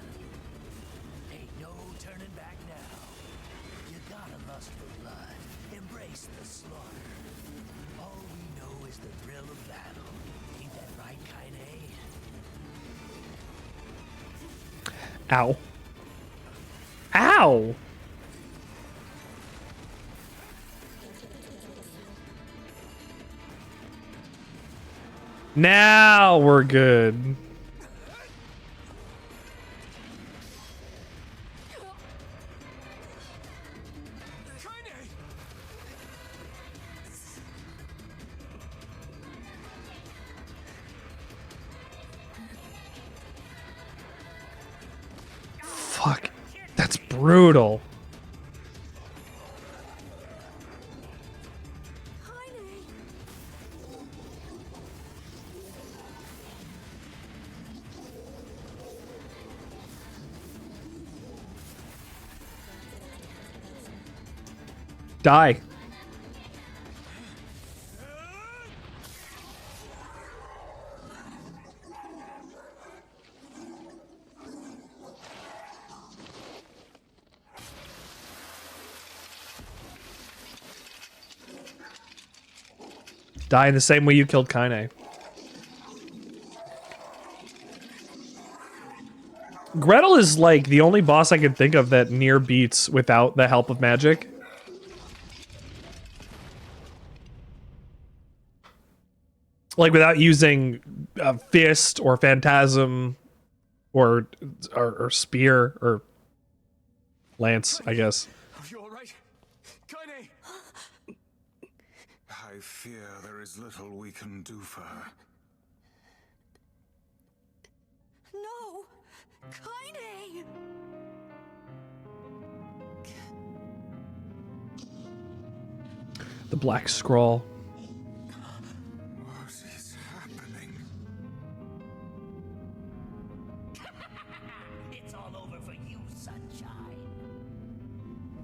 Ain't no turning back now. You gotta lust for blood. Embrace the slaughter. All we know is the thrill of battle. Ain't that right, Kaine? Ow. Ow! Now we're good. Fuck. That's brutal. Die. Die in the same way you killed Kaine. Gretel is like the only boss I can think of that NieR beats without the help of magic. Like without using a fist or phantasm or spear or lance, I guess. Are you all right? Kaine! I fear there is little we can do for her. No! Kaine! The Black Scrawl. What is happening? It's all over for you, sunshine.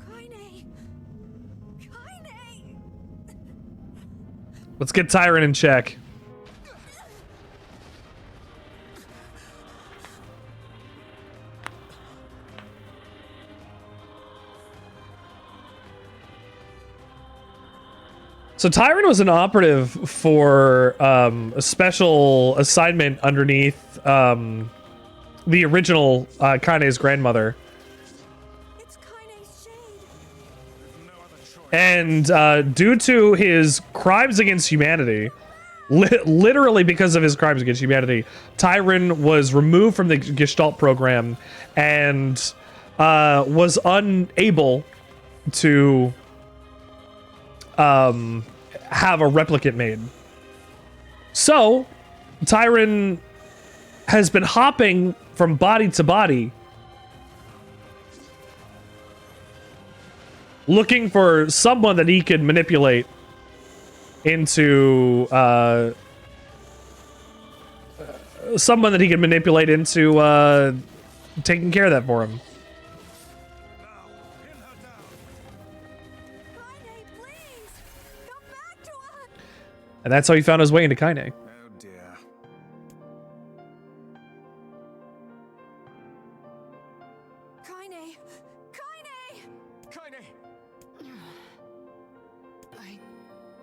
Kaine! Kaine! Let's get Tyrant in check. So Tyrant was an operative for a special assignment underneath the original Kaine's grandmother. It's Kaine's shade. And due to his crimes against humanity, literally because of his crimes against humanity, Tyrant was removed from the Gestalt program and was unable to have a replicant made. So Tyrant has been hopping from body to body looking for someone that he could manipulate into taking care of that for him. And that's how he found his way into Kaine. Oh dear. Kaine! Kaine! Kaine!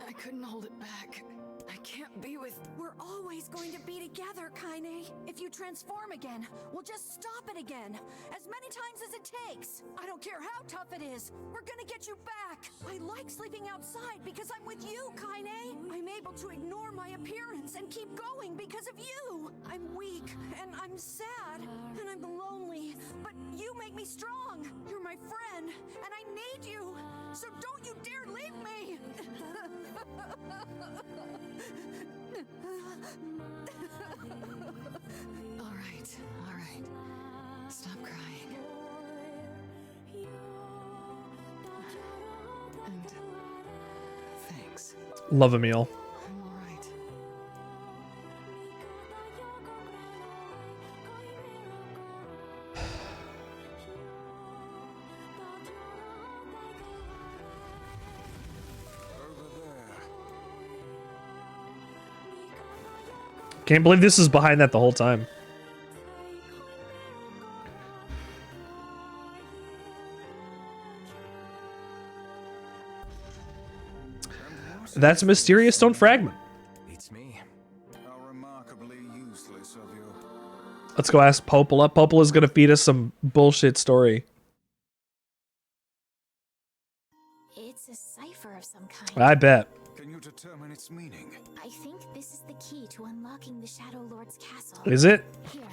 I couldn't hold it back. I can't be with... We're always going to be together, Kaine. If you transform again, we'll just stop it again. As many times as it takes. I don't care how tough it is. We're gonna get you back. I like sleeping outside because I'm with you, Kaine. I'm able to ignore my appearance and keep going because of you. I'm weak and I'm sad and I'm lonely, but you make me strong. You're my friend and I need you. So don't you dare leave me. All right. Stop crying. And thanks. Love Emil. I'm all right. Can't believe this is behind that the whole time. That's a mysterious stone fragment. It's me. How remarkably useless of you. Let's go ask Popola. Popola's gonna feed us some bullshit story. It's a cipher of some kind. I bet. Can you determine its meaning? I think this is the key to unlocking the Shadowlord's castle. Is it? Here,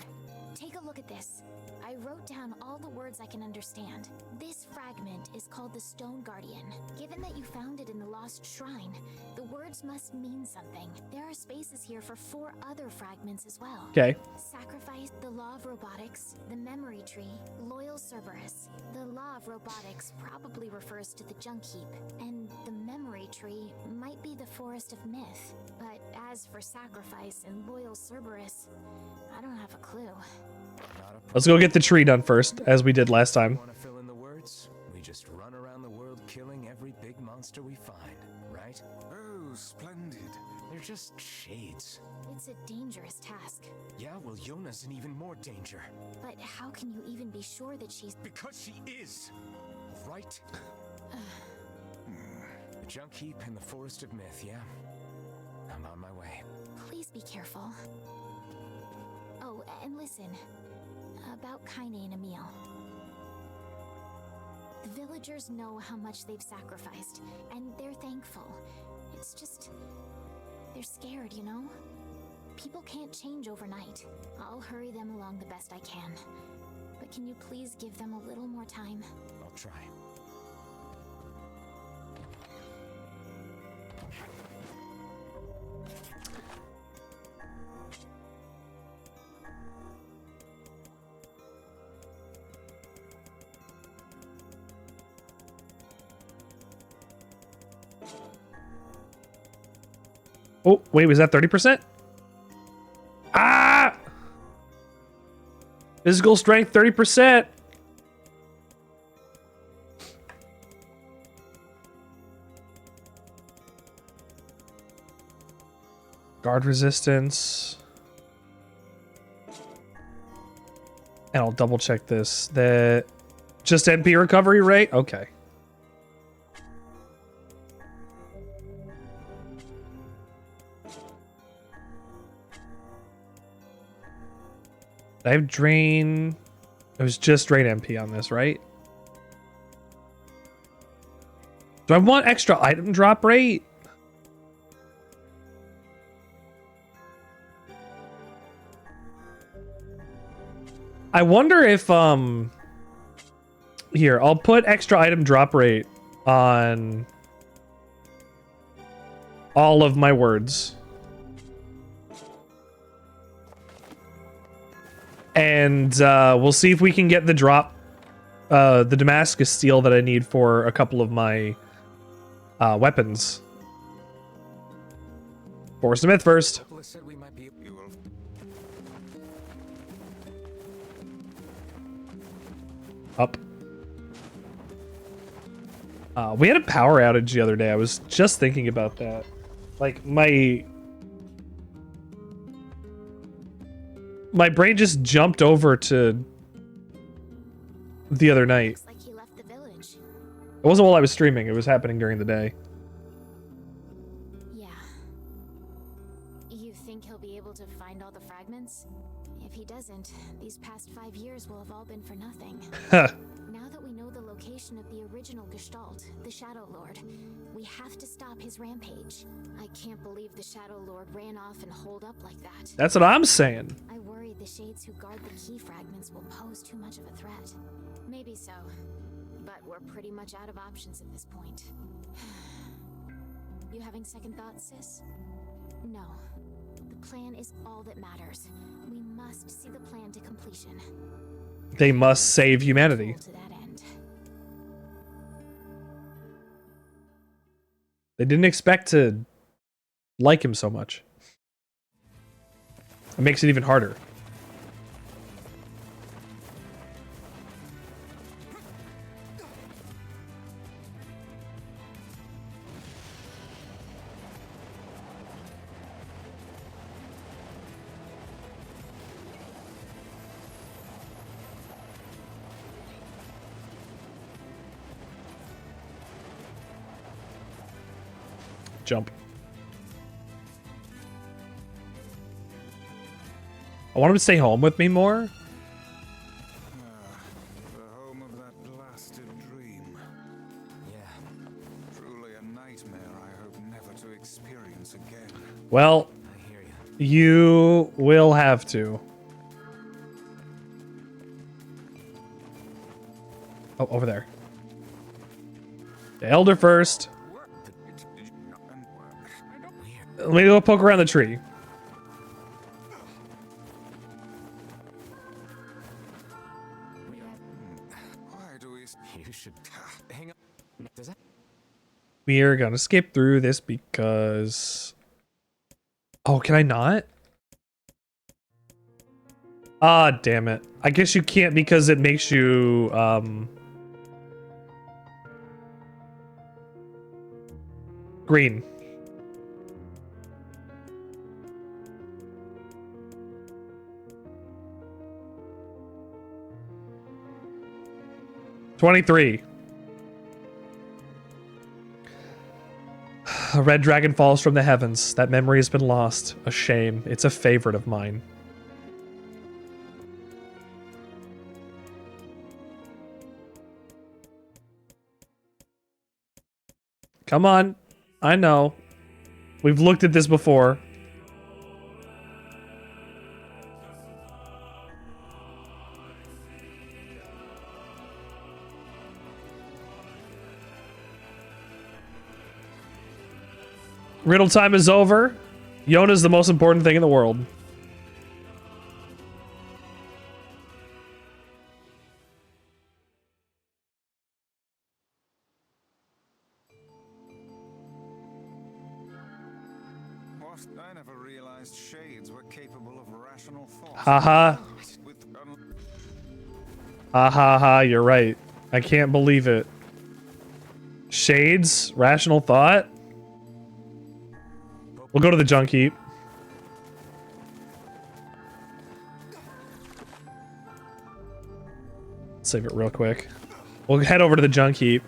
Take a look at this. I wrote down all the words I can understand. This fragment is called the Stone Guardian. Given that you found it in the Lost Shrine, the words must mean something. There are spaces here for 4 other fragments as well. Okay. Sacrifice, the Law of Robotics, the Memory Tree, Loyal Cerberus. The Law of Robotics probably refers to the Junk Heap, and the Memory Tree might be the Forest of Myth. But as for Sacrifice and Loyal Cerberus, I don't have a clue. Let's go get the tree done first, as we did last time. Want to fill in the words? We just run around the world killing every big monster we find, right? Oh, splendid. They're just shades. It's a dangerous task. Yeah, well, Yonah's in even more danger. But how can you even be sure that she's... Because she is! Right? The Junk Heap and the Forest of Myth, yeah? I'm on my way. Please be careful. Oh, and listen. About Kaine and Emil. The villagers know how much they've sacrificed, and they're thankful. It's just... they're scared, you know? People can't change overnight. I'll hurry them along the best I can. But can you please give them a little more time? I'll try. Oh, wait, was that 30%? Ah! Physical strength, 30%. Guard resistance. And I'll double check this. The just NP recovery rate? Okay. I have drain. It was just drain MP on this, right? Do I want extra item drop rate? I wonder if here, I'll put extra item drop rate on all of my words. And we'll see if we can get the drop, the Damascus steel that I need for a couple of my weapons. Force the myth first. Up. We had a power outage the other day. I was just thinking about that. Like, my brain just jumped over to the other night. Looks like he left the village. It wasn't while I was streaming. It was happening during the day. Yeah. You think he'll be able to find all the fragments? If he doesn't, these past 5 years will have all been for nothing. Now that we know the location of the original Gestalt, the Shadowlord, we have to stop his rampage. I can't believe the Shadowlord ran off and holed up like that. That's what I'm saying. I worry the shades who guard the key fragments will pose too much of a threat. Maybe so, but we're pretty much out of options at this point. You having second thoughts, sis? No. The plan is all that matters. We must see the plan to completion. They must save humanity. To that end. They didn't expect to like him so much. It makes it even harder. Jump. I want him to stay home with me more. The home of that blasted dream. Yeah. Truly a nightmare I hope never to experience again. Well, you will have to. Oh, over there. The elder first. Let me go poke around the tree. You should hang on. Does that? We are gonna skip through this because... Oh, can I not? Ah, damn it. I guess you can't because it makes you, green. $23. A red dragon falls from the heavens. That memory has been lost. A shame. It's a favorite of mine. Come on. I know. We've looked at this before. Riddle time is over. Yonah is the most important thing in the world. What? I never realized shades were capable of rational thought. Haha. Ha, you're right. I can't believe it. Shades? Rational thought? We'll go to the junk heap. Save it real quick. We'll head over to the junk heap.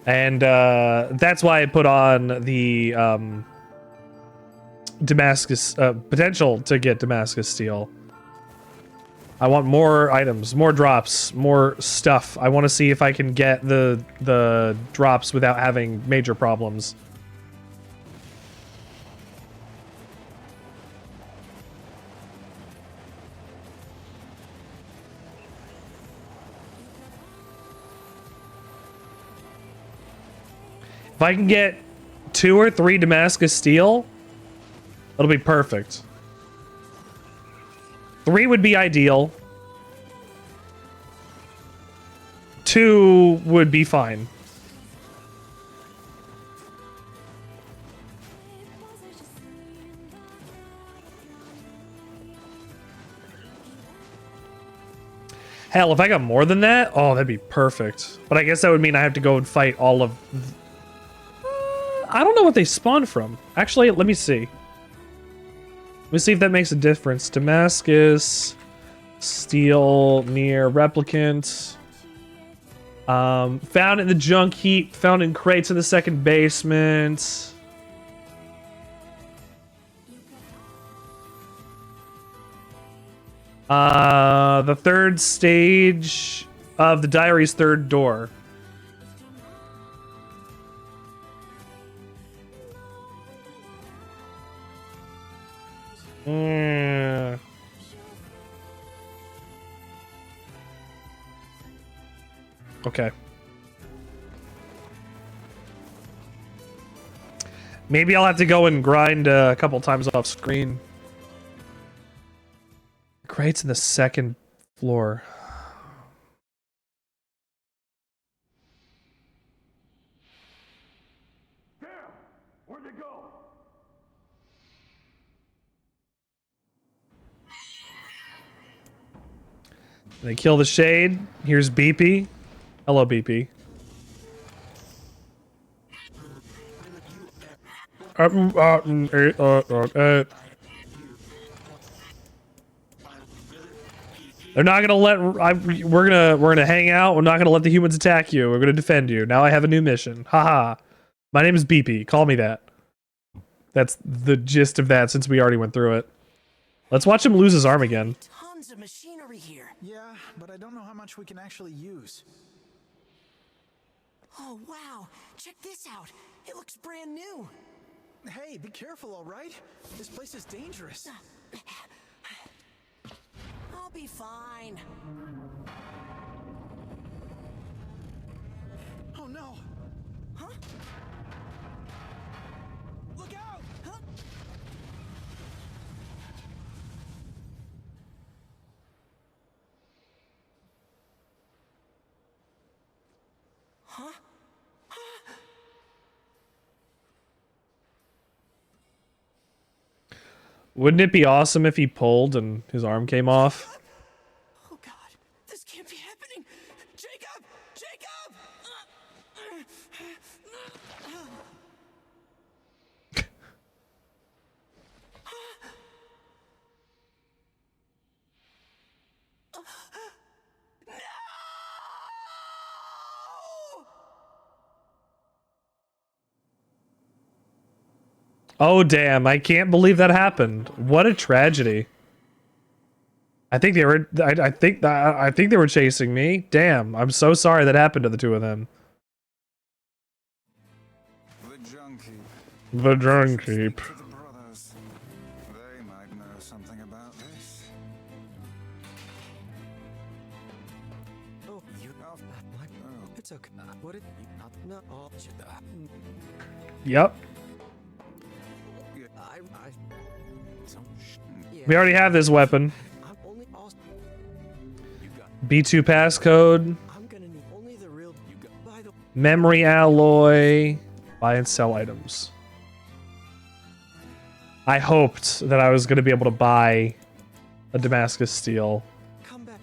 And that's why I put on the Damascus potential to get Damascus steel. I want more items, more drops, more stuff. I want to see if I can get the drops without having major problems. If I can get 2 or 3 Damascus steel, that'll be perfect. 3 would be ideal. 2 would be fine. Hell, if I got more than that, oh, that'd be perfect. But I guess that would mean I have to go and fight all of... I don't know what they spawn from. Actually, let me see. Let me see if that makes a difference. Damascus, steel, NieR Replicant. Found in the junk heap. Found in crates in the second basement. The third stage of the diary's third door. Okay. Maybe I'll have to go and grind a couple times off screen. Crates in the second floor. Damn! Where'd they go? They kill the shade. Here's BP. Hello, BP. They're not gonna let. We're gonna hang out. We're not gonna let the humans attack you. We're gonna defend you. Now I have a new mission. Haha. My name is BP. Call me that. That's the gist of that. Since we already went through it, let's watch him lose his arm again. Tons of machinery here. Yeah, but I don't know how much we can actually use. Oh, wow. Check this out. It looks brand new. Hey, be careful, all right? This place is dangerous. I'll be fine. no. Huh? Look out! Huh? Huh? Wouldn't it be awesome if he pulled and his arm came off? Oh God, this can't be happening! Jacob! Jacob! Oh damn, I can't believe that happened. What a tragedy. I think they were I think they were chasing me. Damn, I'm so sorry that happened to the two of them. The junkie. The junkie. To the brothers. They might know something about this. Oh, you know what? Oh, it's okay. What did you not know? Yep. Yeah. We already have this weapon. B2 passcode. I'm gonna need only the real. By the Memory alloy. Buy and sell items. I hoped that I was going to be able to buy a Damascus steel. come back.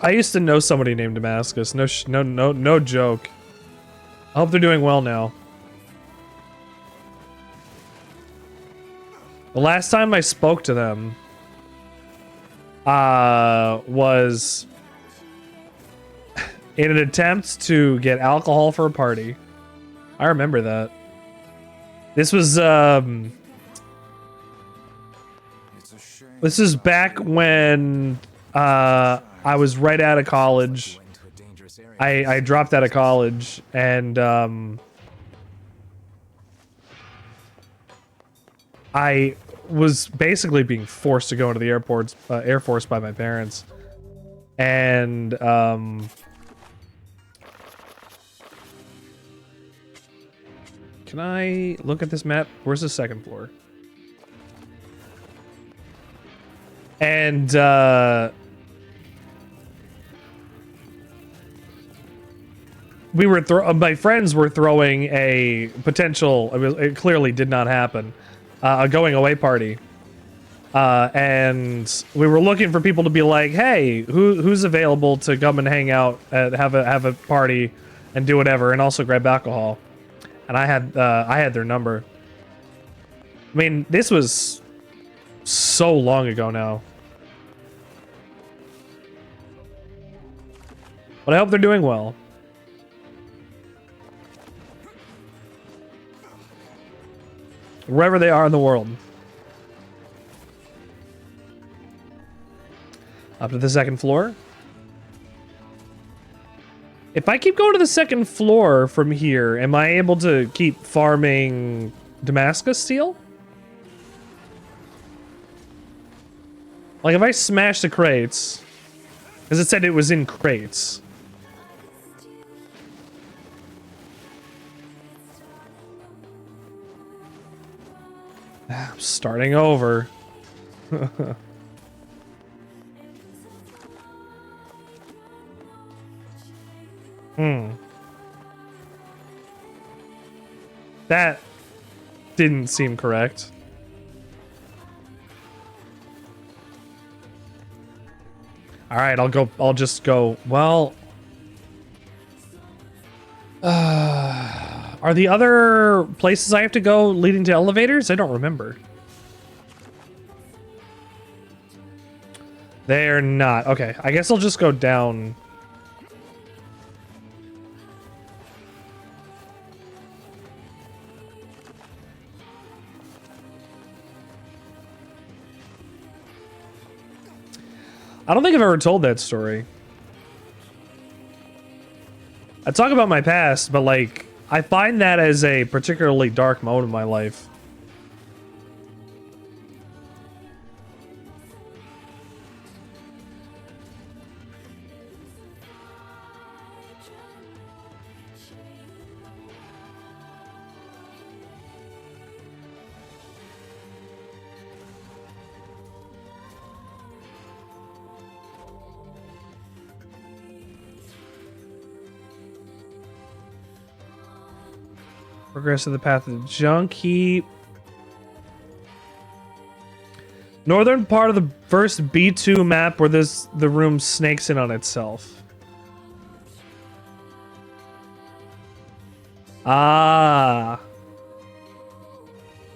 I used to know somebody named Damascus. No joke. I hope they're doing well now. The last time I spoke to them was in an attempt to get alcohol for a party. I remember that. This was this is back when I was right out of college. I dropped out of college and I was basically being forced to go into the Air Force by my parents. And can I look at this map? Where's the second floor? And we were my friends were throwing a potential, it clearly did not happen, a going away party. And we were looking for people to be like, hey, who's available to come and hang out, have a party and do whatever, and also grab alcohol. And I had their number. I mean, this was so long ago now. But I hope they're doing well. Wherever they are in the world. Up to the second floor. If I keep going to the second floor from here, am I able to keep farming Damascus steel? Like if I smash the crates, because it said it was in crates. I'm starting over. That didn't seem correct. All right, I'll just go. Well, are the other places I have to go leading to elevators? I don't remember. They're not. Okay, I guess I'll just go down. I don't think I've ever told that story. I talk about my past, but like, I find that as a particularly dark moment in my life. Progress to the path of the junk heap. Northern part of the first B2 map where the room snakes in on itself. Ah.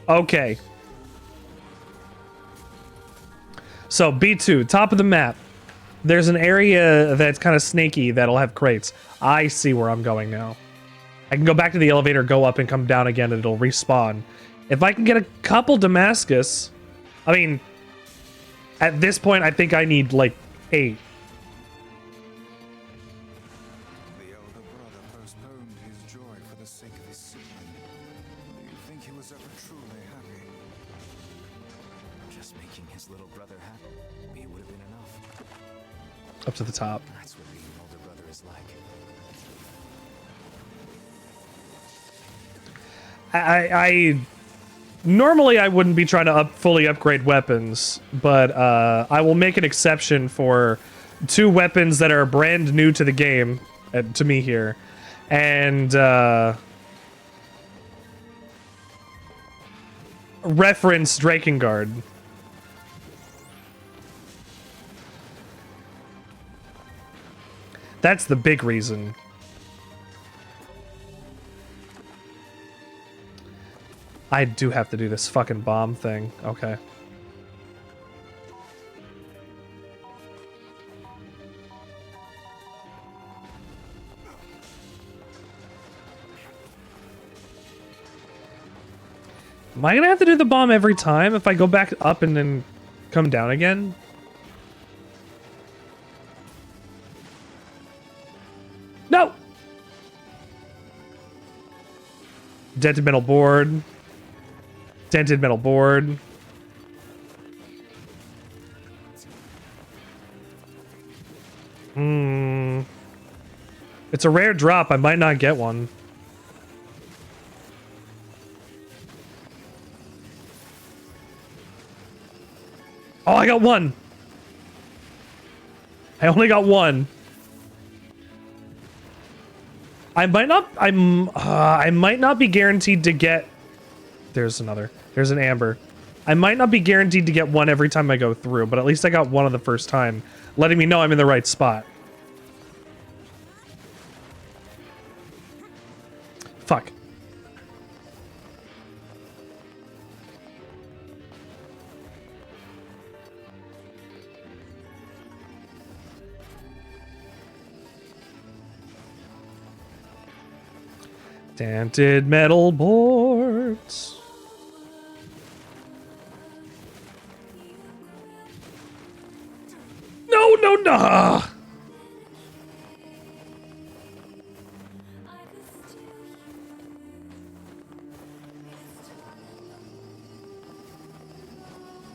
Okay. So B2, top of the map. There's an area that's kind of snaky that'll have crates. I see where I'm going now. I can go back to the elevator, go up, and come down again, and it'll respawn. If I can get a couple Damascus... I mean, at this point, I think I need, like, 8. The elder brother postponed his joy for the sake of his sibling. Do you think he was ever truly happy? Just making his little brother happy would have been enough. Up to the top. That's what being an older brother is like. I normally I wouldn't be trying to fully upgrade weapons, but I will make an exception for 2 weapons that are brand new to the game, to me here, and reference Drakengard. That's the big reason. I do have to do this fucking bomb thing. Okay. Am I gonna have to do the bomb every time if I go back up and then come down again? No! Dented metal board. Dented metal board. It's a rare drop. I might not get one. Oh, I got one. I only got one. I might not be guaranteed to get... There's another. There's an amber. I might not be guaranteed to get one every time I go through, but at least I got one on the first time, letting me know I'm in the right spot. Fuck. Dented metal boards. No.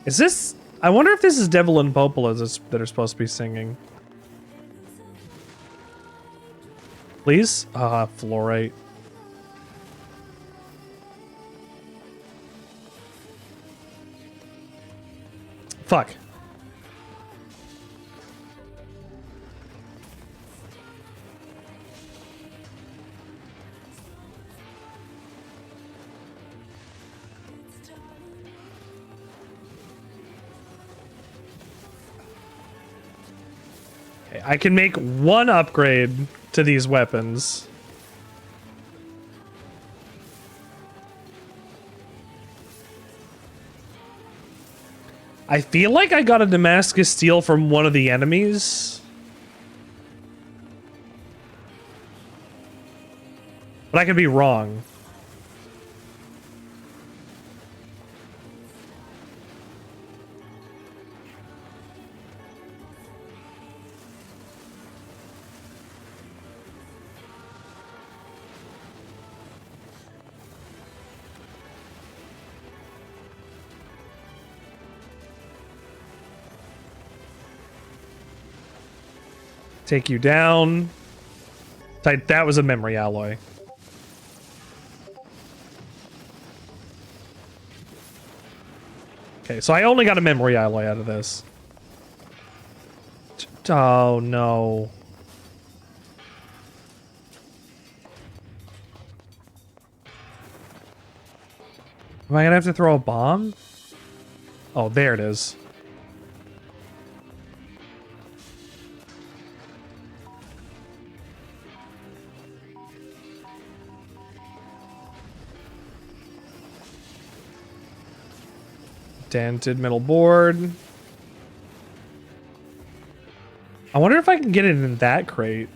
Is this... I wonder if this is Devil and Popola that are supposed to be singing. Please? Fluorite. Fuck. Okay, I can make one upgrade to these weapons. I feel like I got a Damascus Steel from one of the enemies. But I could be wrong. Take you down. That was a memory alloy. Okay, so I only got a memory alloy out of this. Oh, no. Am I gonna have to throw a bomb? Oh, there it is. Dented middle board. I wonder if I can get it in that crate.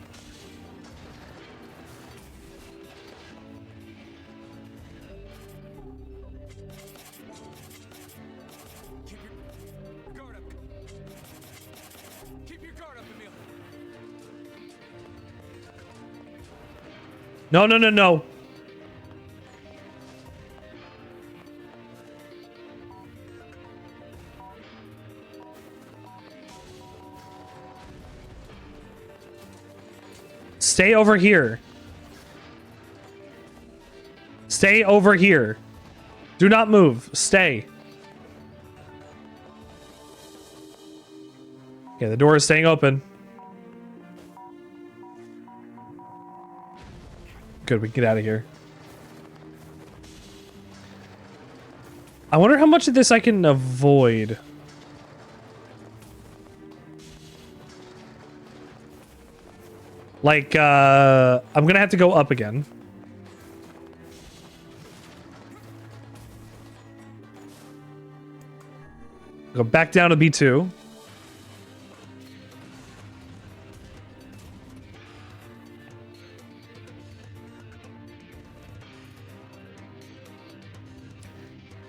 No, no, no, no. Stay over here. Stay over here. Do not move. Stay. Okay, the door is staying open. Good, we can get out of here. I wonder how much of this I can avoid. Like, I'm gonna have to go up again. Go back down to B2.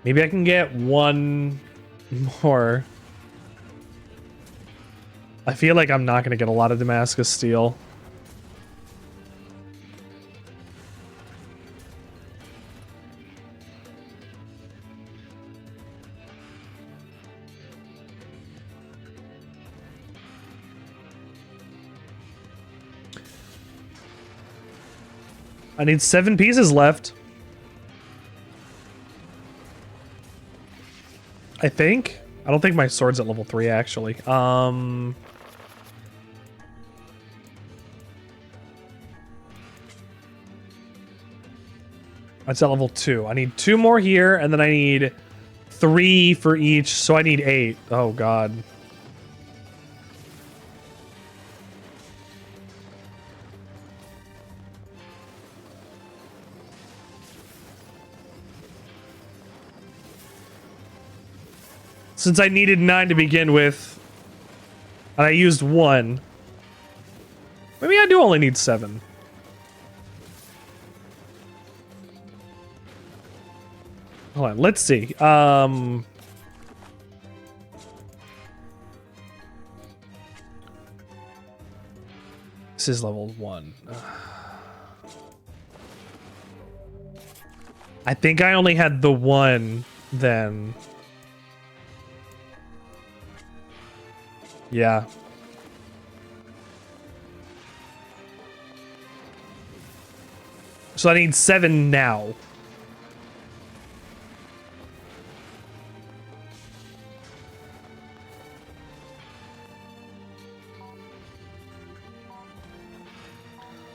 Maybe I can get one more. I feel like I'm not gonna get a lot of Damascus steel. I need 7 pieces left. I think. I don't think my sword's at level 3 actually. It's at level 2. I need 2 more here, and then I need 3 for each, so I need 8. Oh god. Since I needed 9 to begin with, and I used 1, maybe I do only need 7. Hold on, let's see. This is level 1. I think I only had the 1 then. Yeah. So I need 7 now.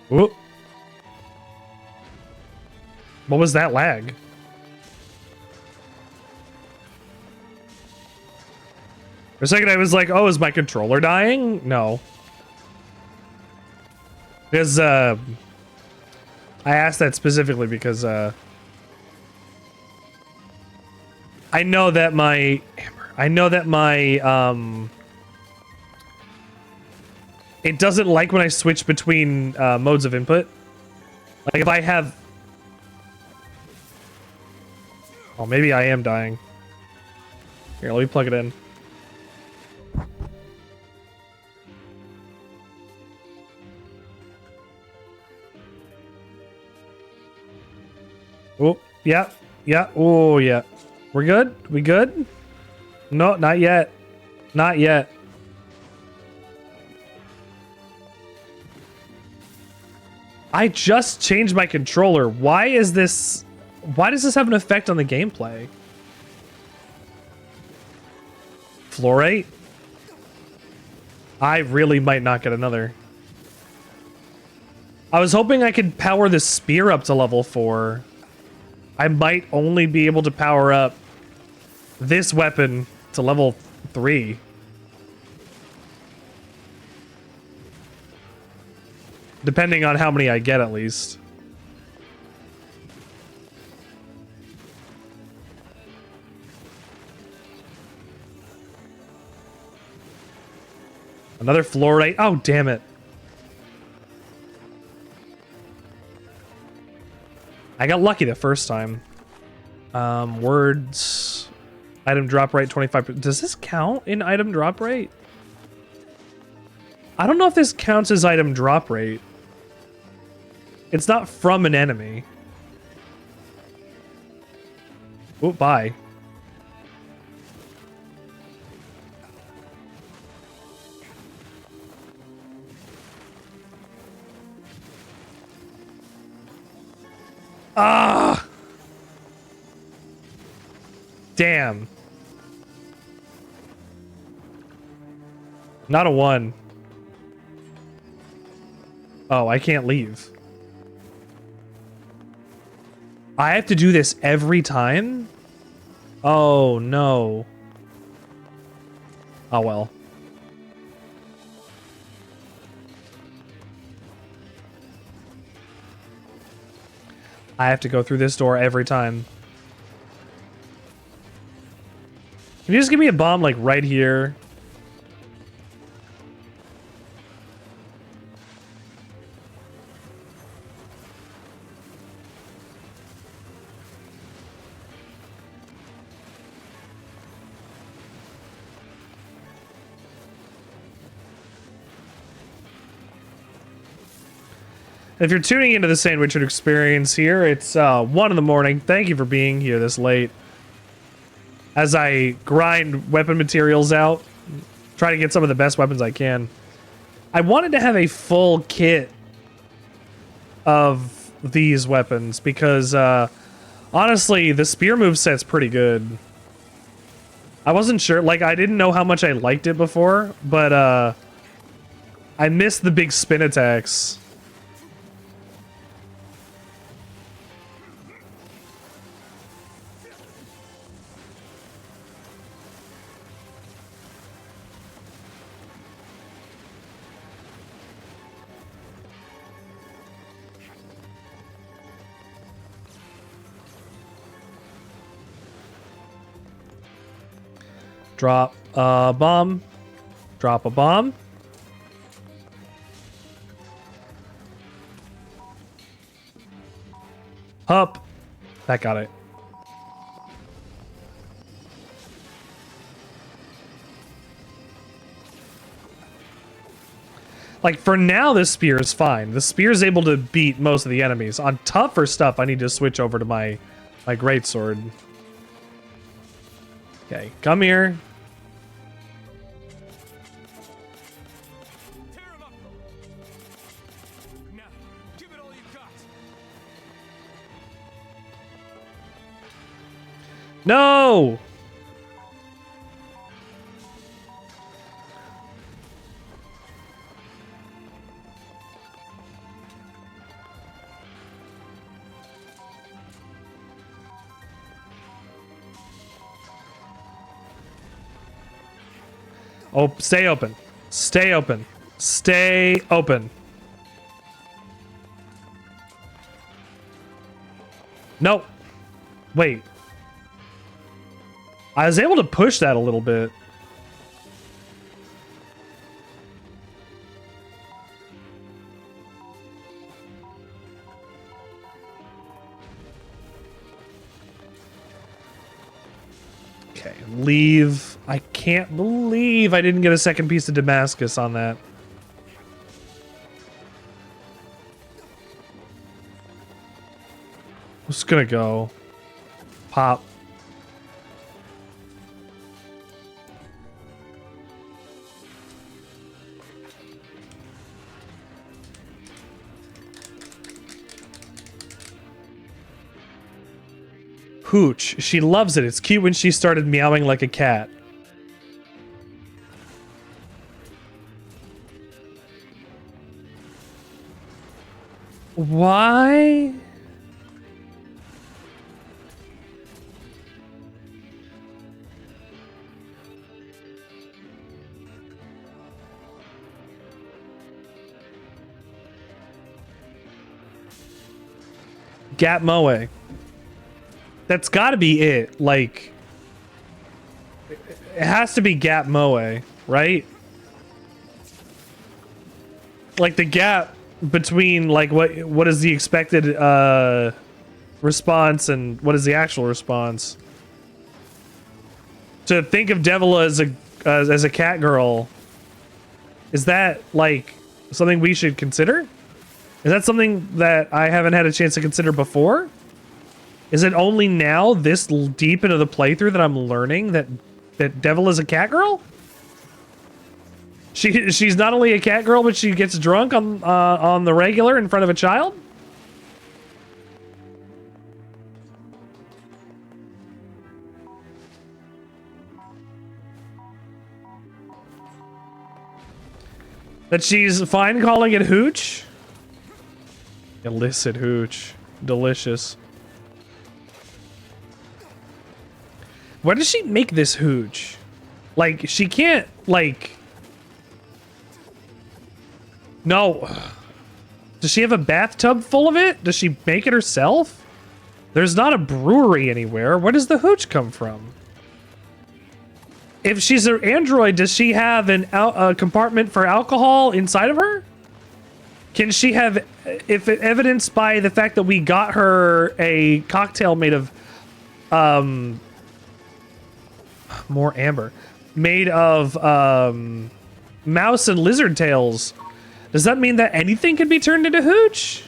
Whoop. What was that lag? For a second I was like, oh, is my controller dying? No. Because, I asked that specifically because, I know that my... it doesn't like when I switch between, modes of input. Like, if I have... Oh, maybe I am dying. Here, let me plug it in. Oh, yeah, yeah, oh, yeah. We're good? We good? No, not yet. Not yet. I just changed my controller. Why is this... Why does this have an effect on the gameplay? Fluorite? I really might not get another. I was hoping I could power the spear up to level 4. I might only be able to power up this weapon to level 3. Depending on how many I get, at least. Another fluorite. Oh, damn it. I got lucky the first time. Words. Item drop rate 25%. Does this count in item drop rate? I don't know if this counts as item drop rate. It's not from an enemy. Oh, bye. Ah! Damn. Not a 1. Oh, I can't leave. I have to do this every time? Oh, no. Oh, well. I have to go through this door every time. Can you just give me a bomb, like, right here? If you're tuning into the Sandwichard experience here, it's 1 in the morning. Thank you for being here this late. As I grind weapon materials out, try to get some of the best weapons I can. I wanted to have a full kit of these weapons because, honestly, the spear moveset's pretty good. I wasn't sure, like, I didn't know how much I liked it before, but, I missed the big spin attacks. Drop a bomb. Drop a bomb. Up. That got it. Like, for now, this spear is fine. The spear is able to beat most of the enemies. On tougher stuff, I need to switch over to my greatsword. Okay, come here. No! Oh, stay open. Stay open. Stay open. No. Wait. I was able to push that a little bit. Okay, leave. I can't believe I didn't get a second piece of Damascus on that. I'm just gonna go. Pop. Hooch. She loves it. It's cute when she started meowing like a cat. Why? Gat Moe. That's got to be it. Like, it has to be Gat Moe, right? Like the gap between like what is the expected response and what is the actual response. To think of Devil as a cat girl, is that like something we should consider? Is that something that I haven't had a chance to consider before? Is it only now, this deep into the playthrough, that I'm learning that Devil is a cat girl? She's not only a cat girl, but she gets drunk on the regular in front of a child? That she's fine calling it hooch? Illicit hooch. Delicious. Where does she make this hooch? Like, she can't, like... No. Does she have a bathtub full of it? Does she make it herself? There's not a brewery anywhere. Where does the hooch come from? If she's an android, does she have a compartment for alcohol inside of her? Can she have, if evidenced by the fact that we got her a cocktail made of, more amber, made of, mouse and lizard tails, does that mean that anything can be turned into hooch?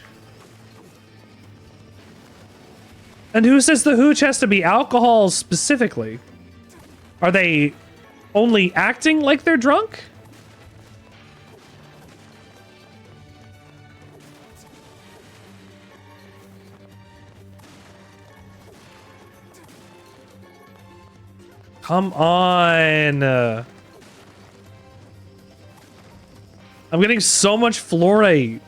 And who says the hooch has to be alcohol specifically? Are they only acting like they're drunk? Come on. I'm getting so much fluorite.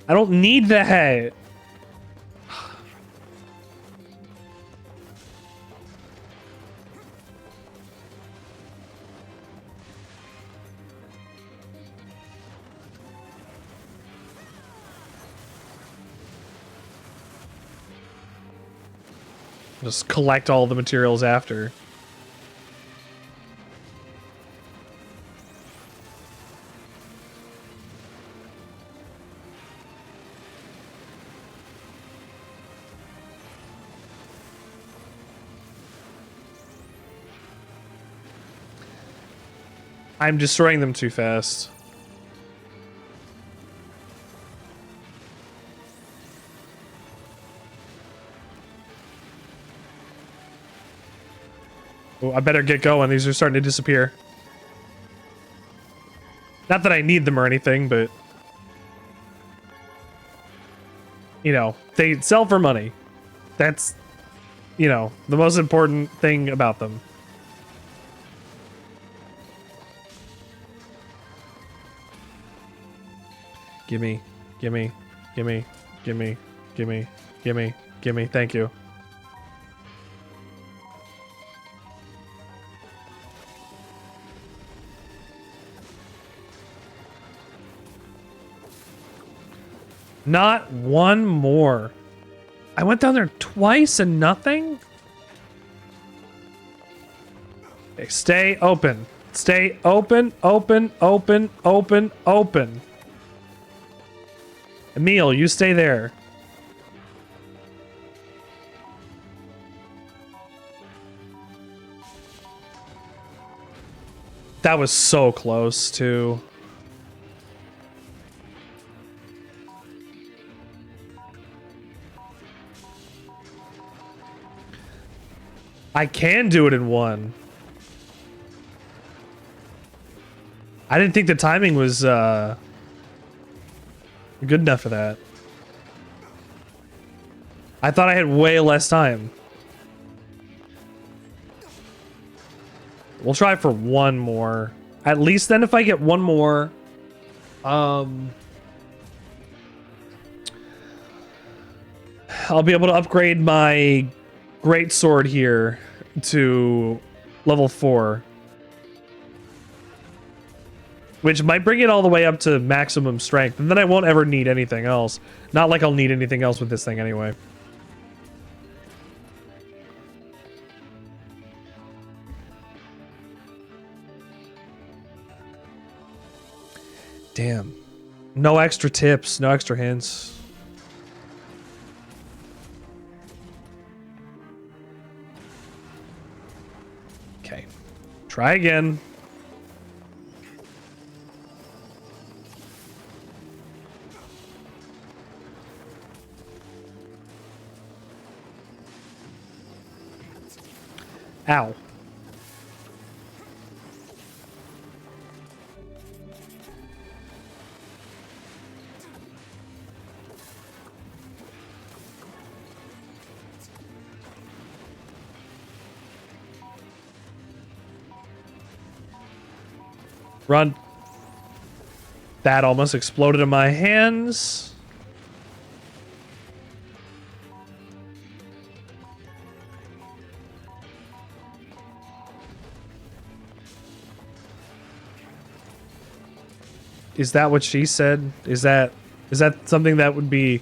I don't need that. Just collect all the materials after. I'm destroying them too fast. Oh, I better get going. These are starting to disappear. Not that I need them or anything, but... You know, they sell for money. That's, you know, the most important thing about them. Gimme, gimme, gimme, gimme, gimme, gimme, gimme, thank you. Not one more. I went down there twice and nothing? Okay, stay open. Stay open, open, open, open, open. Emil, you stay there. That was so close, too. I can do it in one. I didn't think the timing was good enough for that. I thought I had way less time. We'll try for one more. At least then if I get one more, I'll be able to upgrade my great sword here to level 4. which might bring it all the way up to maximum strength, and then I won't ever need anything else. Not like I'll need anything else with this thing anyway. Damn. No extra tips, no extra hints. Okay. Try again. Ow. Run. That almost exploded in my hands. Is that what she said? Is that something that would be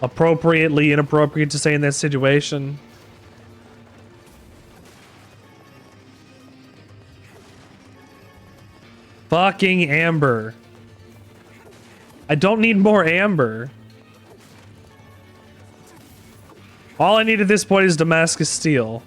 appropriately inappropriate to say in that situation? Fucking amber. I don't need more amber. All I need at this point is Damascus steel.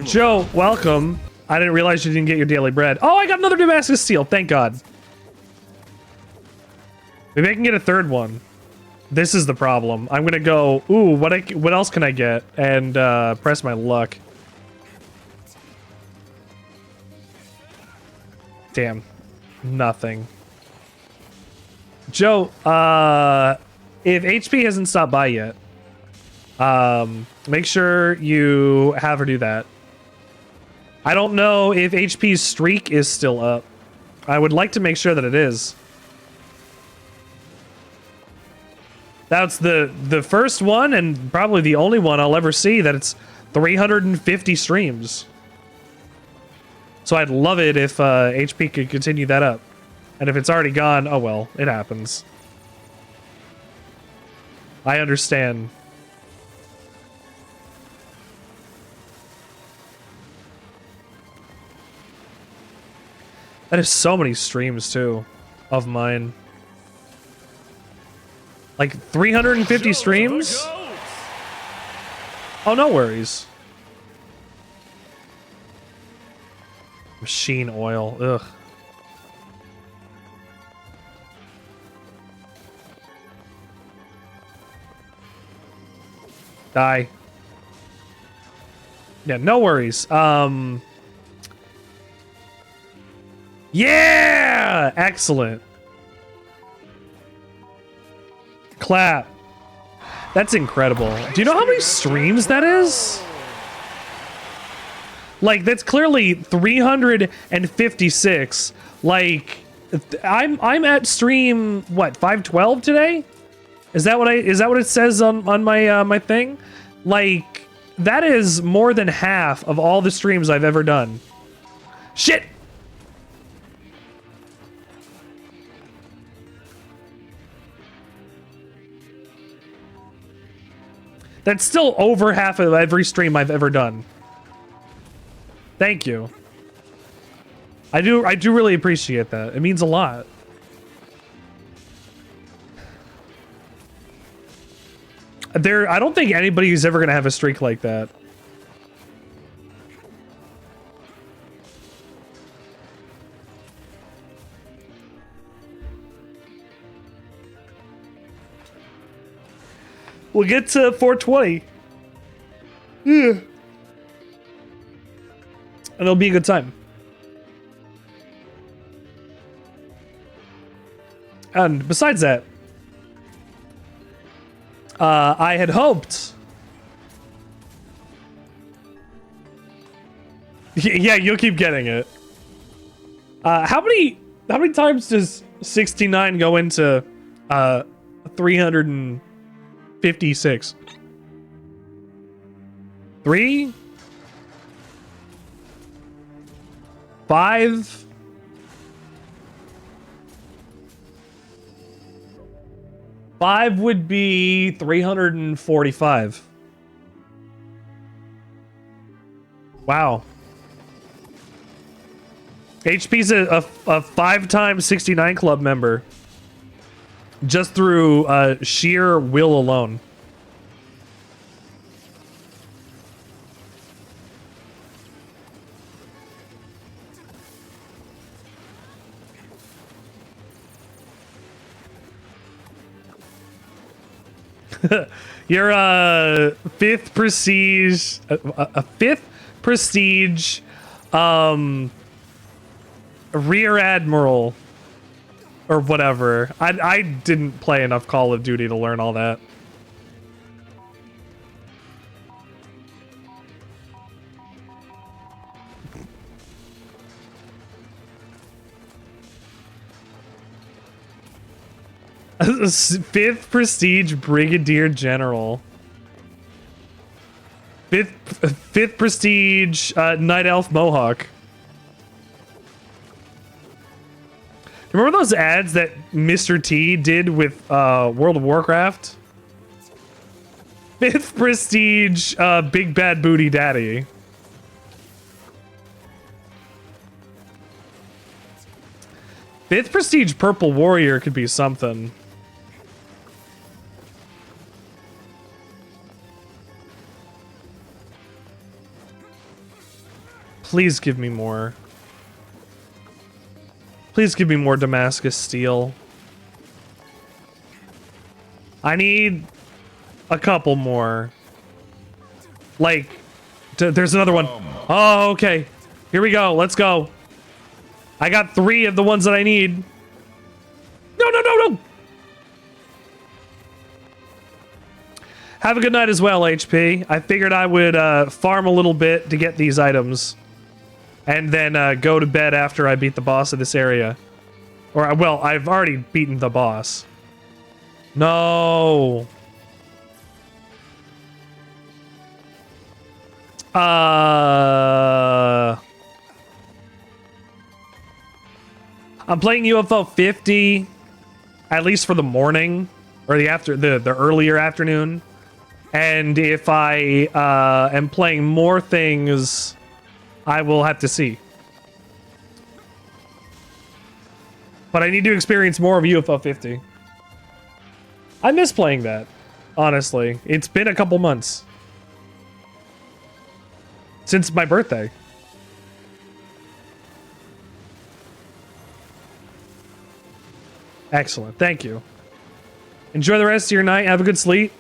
Joe, welcome. I didn't realize you didn't get your daily bread. Oh, I got another Damascus steel. Thank God. Maybe I can get a third one. This is the problem. I'm gonna go. Ooh, what else can I get? And press my luck. Damn, nothing. Joe, if HP hasn't stopped by yet, make sure you have her do that. I don't know if HP's streak is still up. I would like to make sure that it is. That's the first one and probably the only one I'll ever see that it's 350 streams. So I'd love it if HP could continue that up. And if it's already gone, oh well, it happens. I understand. That is so many streams, too, of mine. Like, 350 streams? Oh, no worries. Machine oil, ugh. Die. Yeah, no worries. Yeah! Excellent. Clap. That's incredible. Do you know how many streams that is? Like, that's clearly 356. Like, I'm at stream, what, 512 today? Is that what it says on my my thing? Like, that is more than half of all the streams I've ever done. Shit! That's still over half of every stream I've ever done. Thank you. I do really appreciate that. It means a lot. I don't think anybody's ever gonna have a streak like that. We'll get to 420. Yeah. And it'll be a good time. And besides that, I had hoped Yeah, you'll keep getting it. How many times does 69 go into 356? 3? 5? Five would be 345. Wow. HP's a 5-time 69 club member. Just through sheer will alone. You're a 5th prestige, a 5th prestige, rear admiral, or whatever. I didn't play enough Call of Duty to learn all that. Fifth prestige brigadier general. Fifth prestige night elf mohawk. Remember those ads that Mr. T did with World of Warcraft? 5th prestige big bad booty daddy. Fifth prestige purple warrior could be something. Please give me more. Please give me more Damascus steel. I need a couple more. Like, there's another one. Oh, okay. Here we go. Let's go. I got 3 of the ones that I need. No, no, no, no. Have a good night as well, HP. I figured I would farm a little bit to get these items. And then go to bed after I beat the boss of this area. Or, well, I've already beaten the boss. No. I'm playing UFO 50, at least for the morning, or the earlier afternoon. And if I am playing more things, I will have to see. But I need to experience more of UFO 50. I miss playing that, honestly. It's been a couple months. Since my birthday. Excellent, thank you. Enjoy the rest of your night, have a good sleep.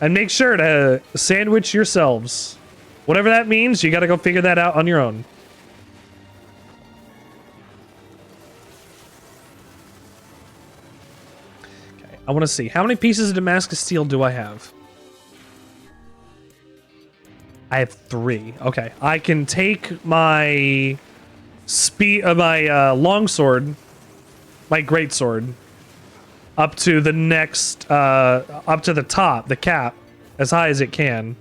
And make sure to sandwich yourselves. Whatever that means, you gotta go figure that out on your own. Okay, I wanna see. How many pieces of Damascus steel do I have? I have 3. Okay, I can take my longsword, my greatsword, up to the next, up to the top, the cap, as high as it can.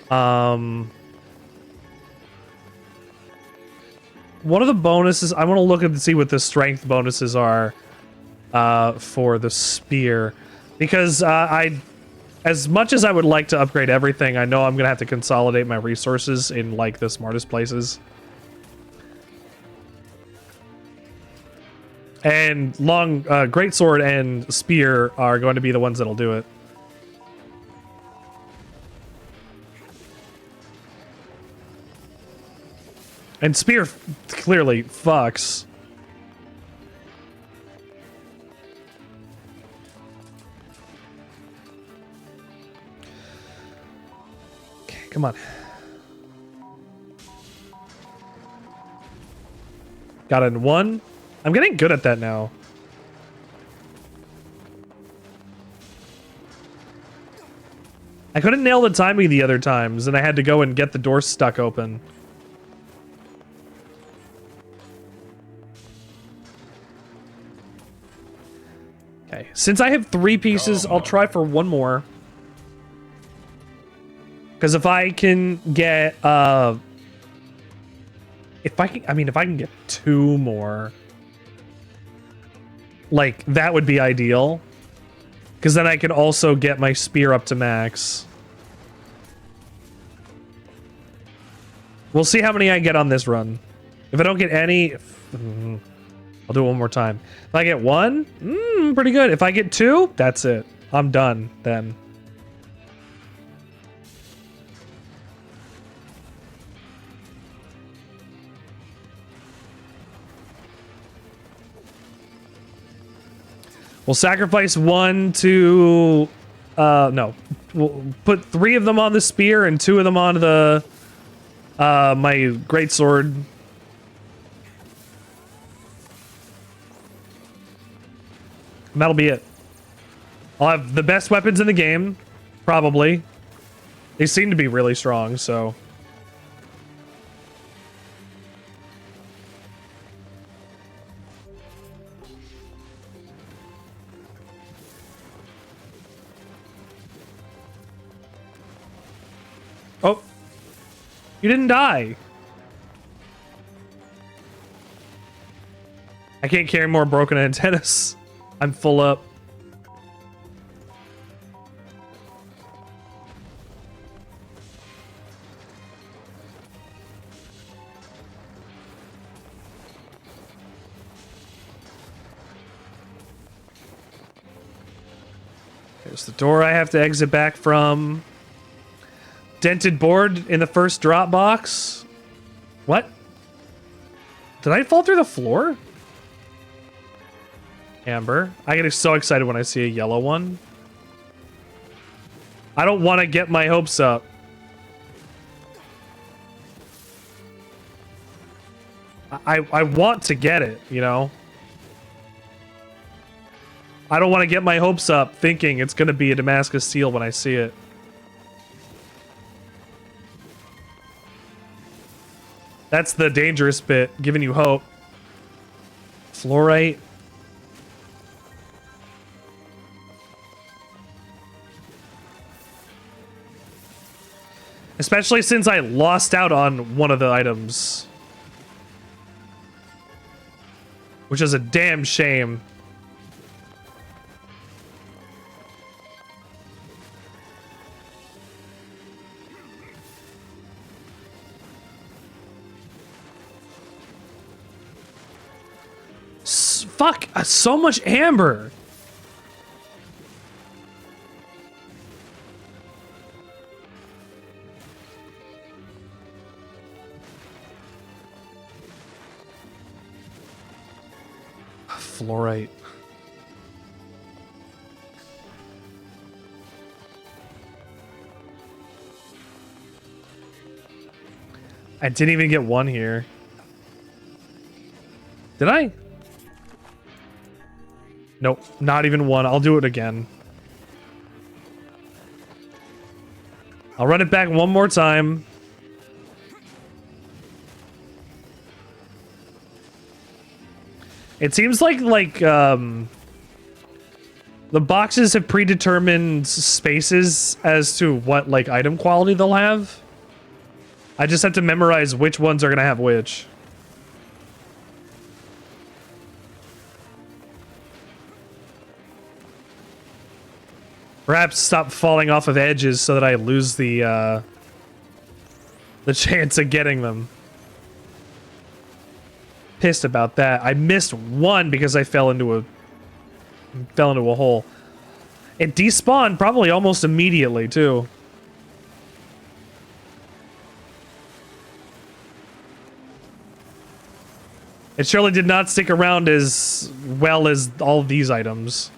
One of the bonuses, I want to look and see what the strength bonuses are for the spear, because as much as I would like to upgrade everything, I know I'm gonna have to consolidate my resources in like the smartest places. And greatsword and spear are going to be the ones that'll do it. And spear clearly fucks. Okay, come on. Got it in 1. I'm getting good at that now. I couldn't nail the timing the other times, and I had to go and get the door stuck open. Okay, since I have 3 pieces, I'll try for 1 more. Because if I can get, if I can get 2 more, like, that would be ideal. Because then I could also get my spear up to max. We'll see how many I get on this run. If I don't get any, I'll do it 1 more time. If I get 1, pretty good. If I get 2, that's it. I'm done then. We'll sacrifice 1 to, no. We'll put 3 of them on the spear and 2 of them onto the, my greatsword. And that'll be it. I'll have the best weapons in the game, probably. They seem to be really strong, so. Oh, you didn't die. I can't carry more broken antennas. I'm full up. There's the door I have to exit back from. Dented board in the first drop box. What? Did I fall through the floor? Amber. I get so excited when I see a yellow one. I don't want to get my hopes up. I want to get it, you know? I don't want to get my hopes up thinking it's going to be a Damascus seal when I see it. That's the dangerous bit, giving you hope. Fluorite. Especially since I lost out on one of the items. Which is a damn shame. Fuck, so much amber. Fluorite. I didn't even get 1 here. Did I? Nope, not even 1. I'll do it again. I'll run it back 1 more time. It seems like the boxes have predetermined spaces as to what like item quality they'll have. I just have to memorize which ones are gonna have which. Perhaps stop falling off of edges so that I lose the chance of getting them. Pissed about that. I missed 1 because I fell into a hole. It despawned probably almost immediately too. It surely did not stick around as well as all these items.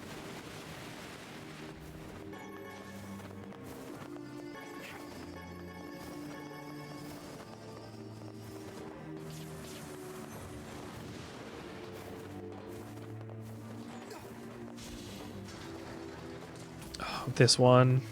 This one.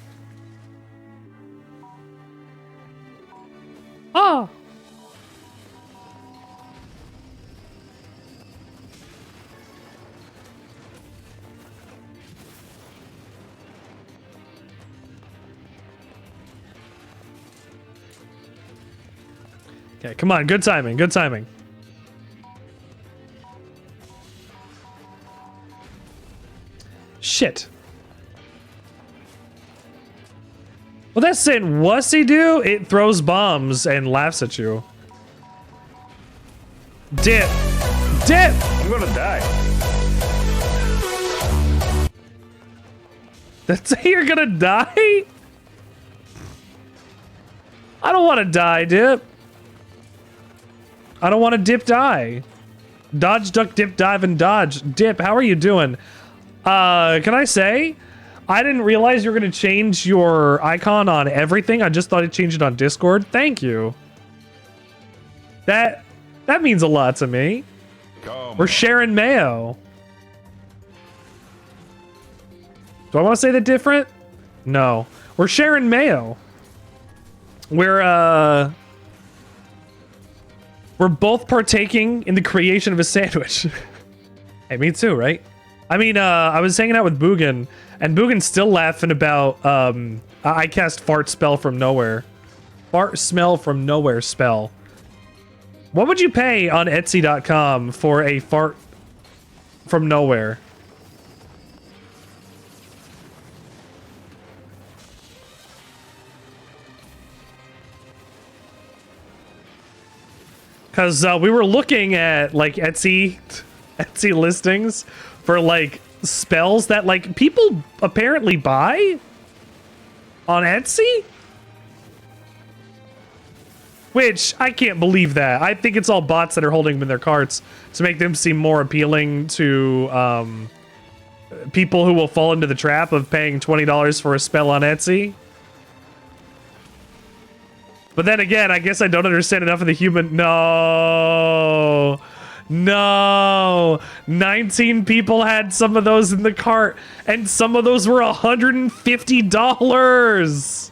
Okay, come on. Good timing. Good timing. Shit. Well, that's saying wussy do? It throws bombs and laughs at you. Dip. Dip! I'm gonna die. That's you're gonna die? I don't want to die, Dip. I don't want to dip die. Dodge, duck, dip, dive, and dodge. Dip, how are you doing? Can I say? I didn't realize you were going to change your icon on everything. I just thought it changed it on Discord. Thank you. That means a lot to me. We're sharing mayo. Do I want to say that different? No. We're sharing mayo. We're both partaking in the creation of a sandwich. Hey, me too, right? I mean, I was hanging out with Boogan, and Boogan's still laughing about, I cast fart spell from nowhere. Fart smell from nowhere spell. What would you pay on Etsy.com for a fart from nowhere? Because we were looking at, like, Etsy listings for, like, spells that, like, people apparently buy on Etsy? Which, I can't believe that. I think it's all bots that are holding them in their carts to make them seem more appealing to people who will fall into the trap of paying $20 for a spell on Etsy. But then again, I guess I don't understand enough of the human... No! No! 19 people had some of those in the cart, and some of those were $150!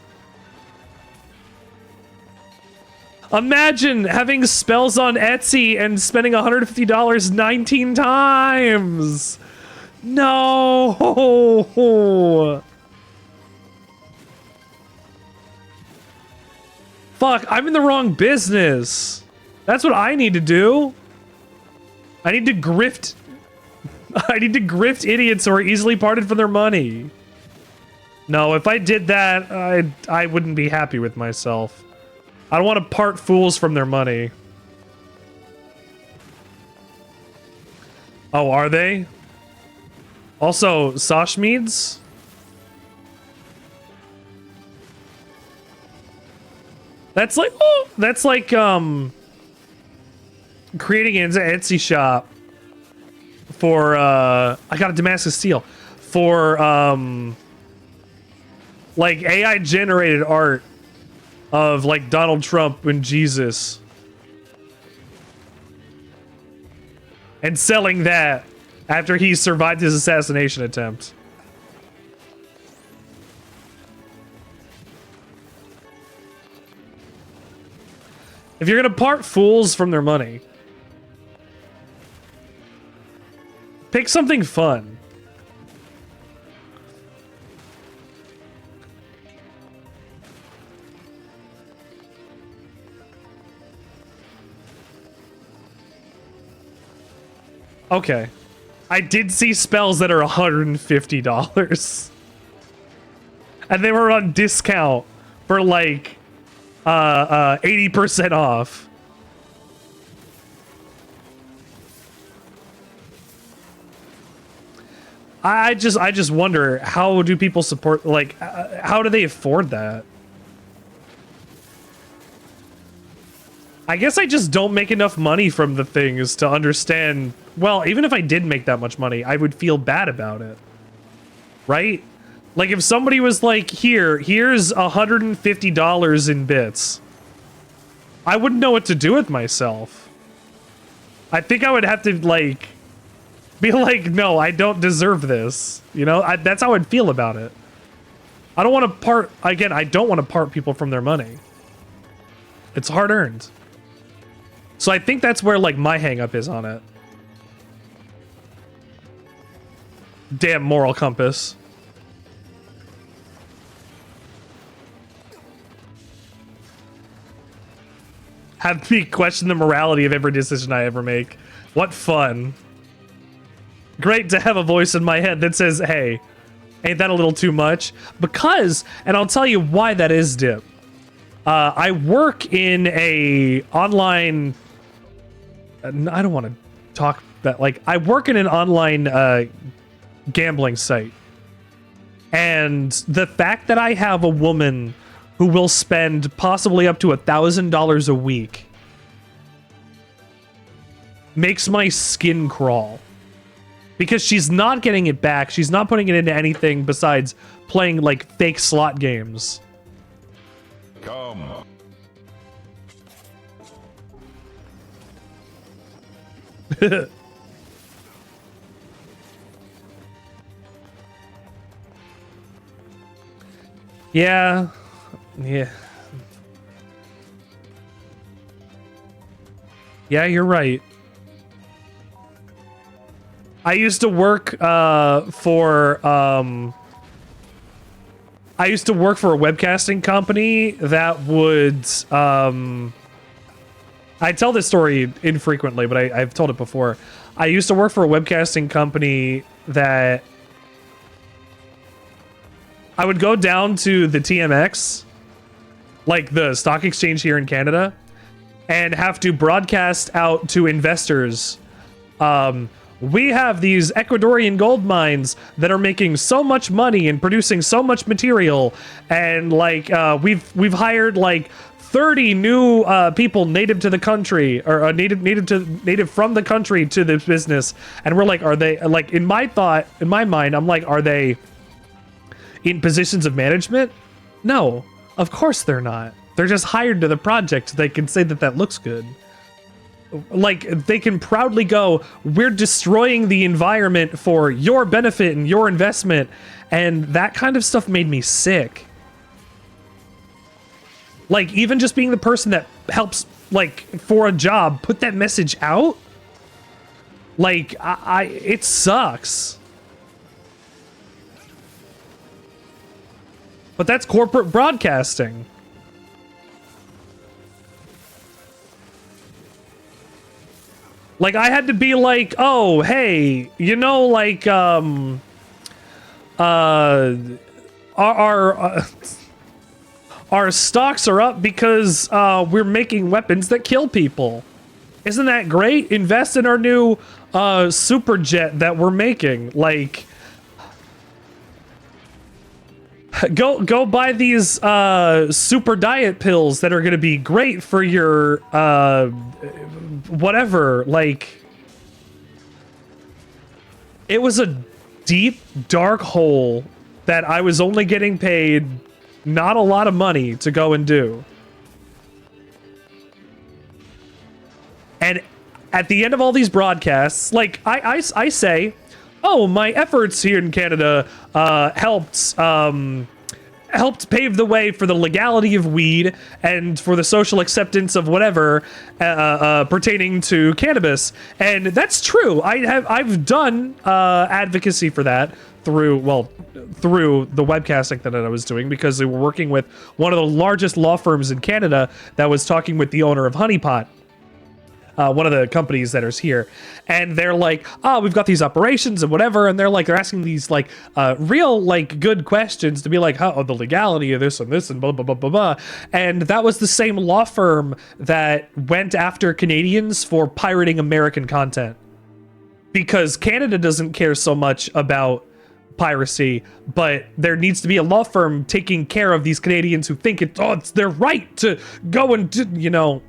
Imagine having spells on Etsy and spending $150 19 times! No! Fuck, I'm in the wrong business. That's what I need to do. I need to grift idiots who are easily parted from their money. No, if I did that, I wouldn't be happy with myself. I don't want to part fools from their money. Oh, are they? Also, Sashmeads? That's like, oh, that's like, creating an Etsy shop for, I got a Damascus Steel for, like AI generated art of like Donald Trump and Jesus. And selling that after he survived his assassination attempt. If you're gonna part fools from their money, pick something fun. Okay. I did see spells that are $150. And they were on discount for like 80% off. I just wonder, how do people support, like, how do they afford that? I guess I just don't make enough money from the things to understand. Well, even if I did make that much money, I would feel bad about it. Right? Like if somebody was like, here's $150 in bits. I wouldn't know what to do with myself. I think I would have to like, be like, no, I don't deserve this. You know, that's how I'd feel about it. I don't want to part, again, I don't want to part people from their money. It's hard earned. So I think that's where like my hang up is on it. Damn moral compass. Have me question the morality of every decision I ever make. What fun. Great to have a voice in my head that says, hey, ain't that a little too much? Because, and I'll tell you why that is, Dip. I work in a online... I don't want to talk that, like, I work in an online gambling site. And the fact that I have a woman who will spend possibly up to $1,000 a week makes my skin crawl. Because she's not getting it back. She's not putting it into anything besides playing, like, fake slot games. Come. Yeah. Yeah. Yeah, you're right. I used to work for a webcasting company that would I tell this story infrequently, but I've told it before. I used to work for a webcasting company that I would go down to the TMX, like the stock exchange here in Canada, and have to broadcast out to investors. We have these Ecuadorian gold mines that are making so much money and producing so much material, and like we've hired like 30 new people native to the country, or native from the country to this business, and we're like, are they, like, in my mind, I'm like, are they in positions of management? No, of course they're not. They're just hired to the project. They can say that looks good. Like, they can proudly go, we're destroying the environment for your benefit and your investment, and that kind of stuff made me sick. Like, even just being the person that helps, like, for a job, put that message out, like, it sucks. But that's corporate broadcasting. Like, I had to be like, oh, hey, you know, like, our stocks are up because we're making weapons that kill people. Isn't that great? Invest in our new super jet that we're making. Like, go buy these super diet pills that are going to be great for your whatever. Like, it was a deep, dark hole that I was only getting paid not a lot of money to go and do. And at the end of all these broadcasts, like, I say, oh, my efforts here in Canada helped pave the way for the legality of weed and for the social acceptance of whatever pertaining to cannabis. And that's true. I've done advocacy for that through the webcasting that I was doing, because they were working with one of the largest law firms in Canada that was talking with the owner of Honey Pot, one of the companies that is here, and they're like, oh, we've got these operations and whatever, and they're asking these like real like good questions to be like, oh, the legality of this and blah blah blah blah blah. And that was the same law firm that went after Canadians for pirating American content, because Canada doesn't care so much about piracy, but there needs to be a law firm taking care of these Canadians who think it's their right to go and do, you know.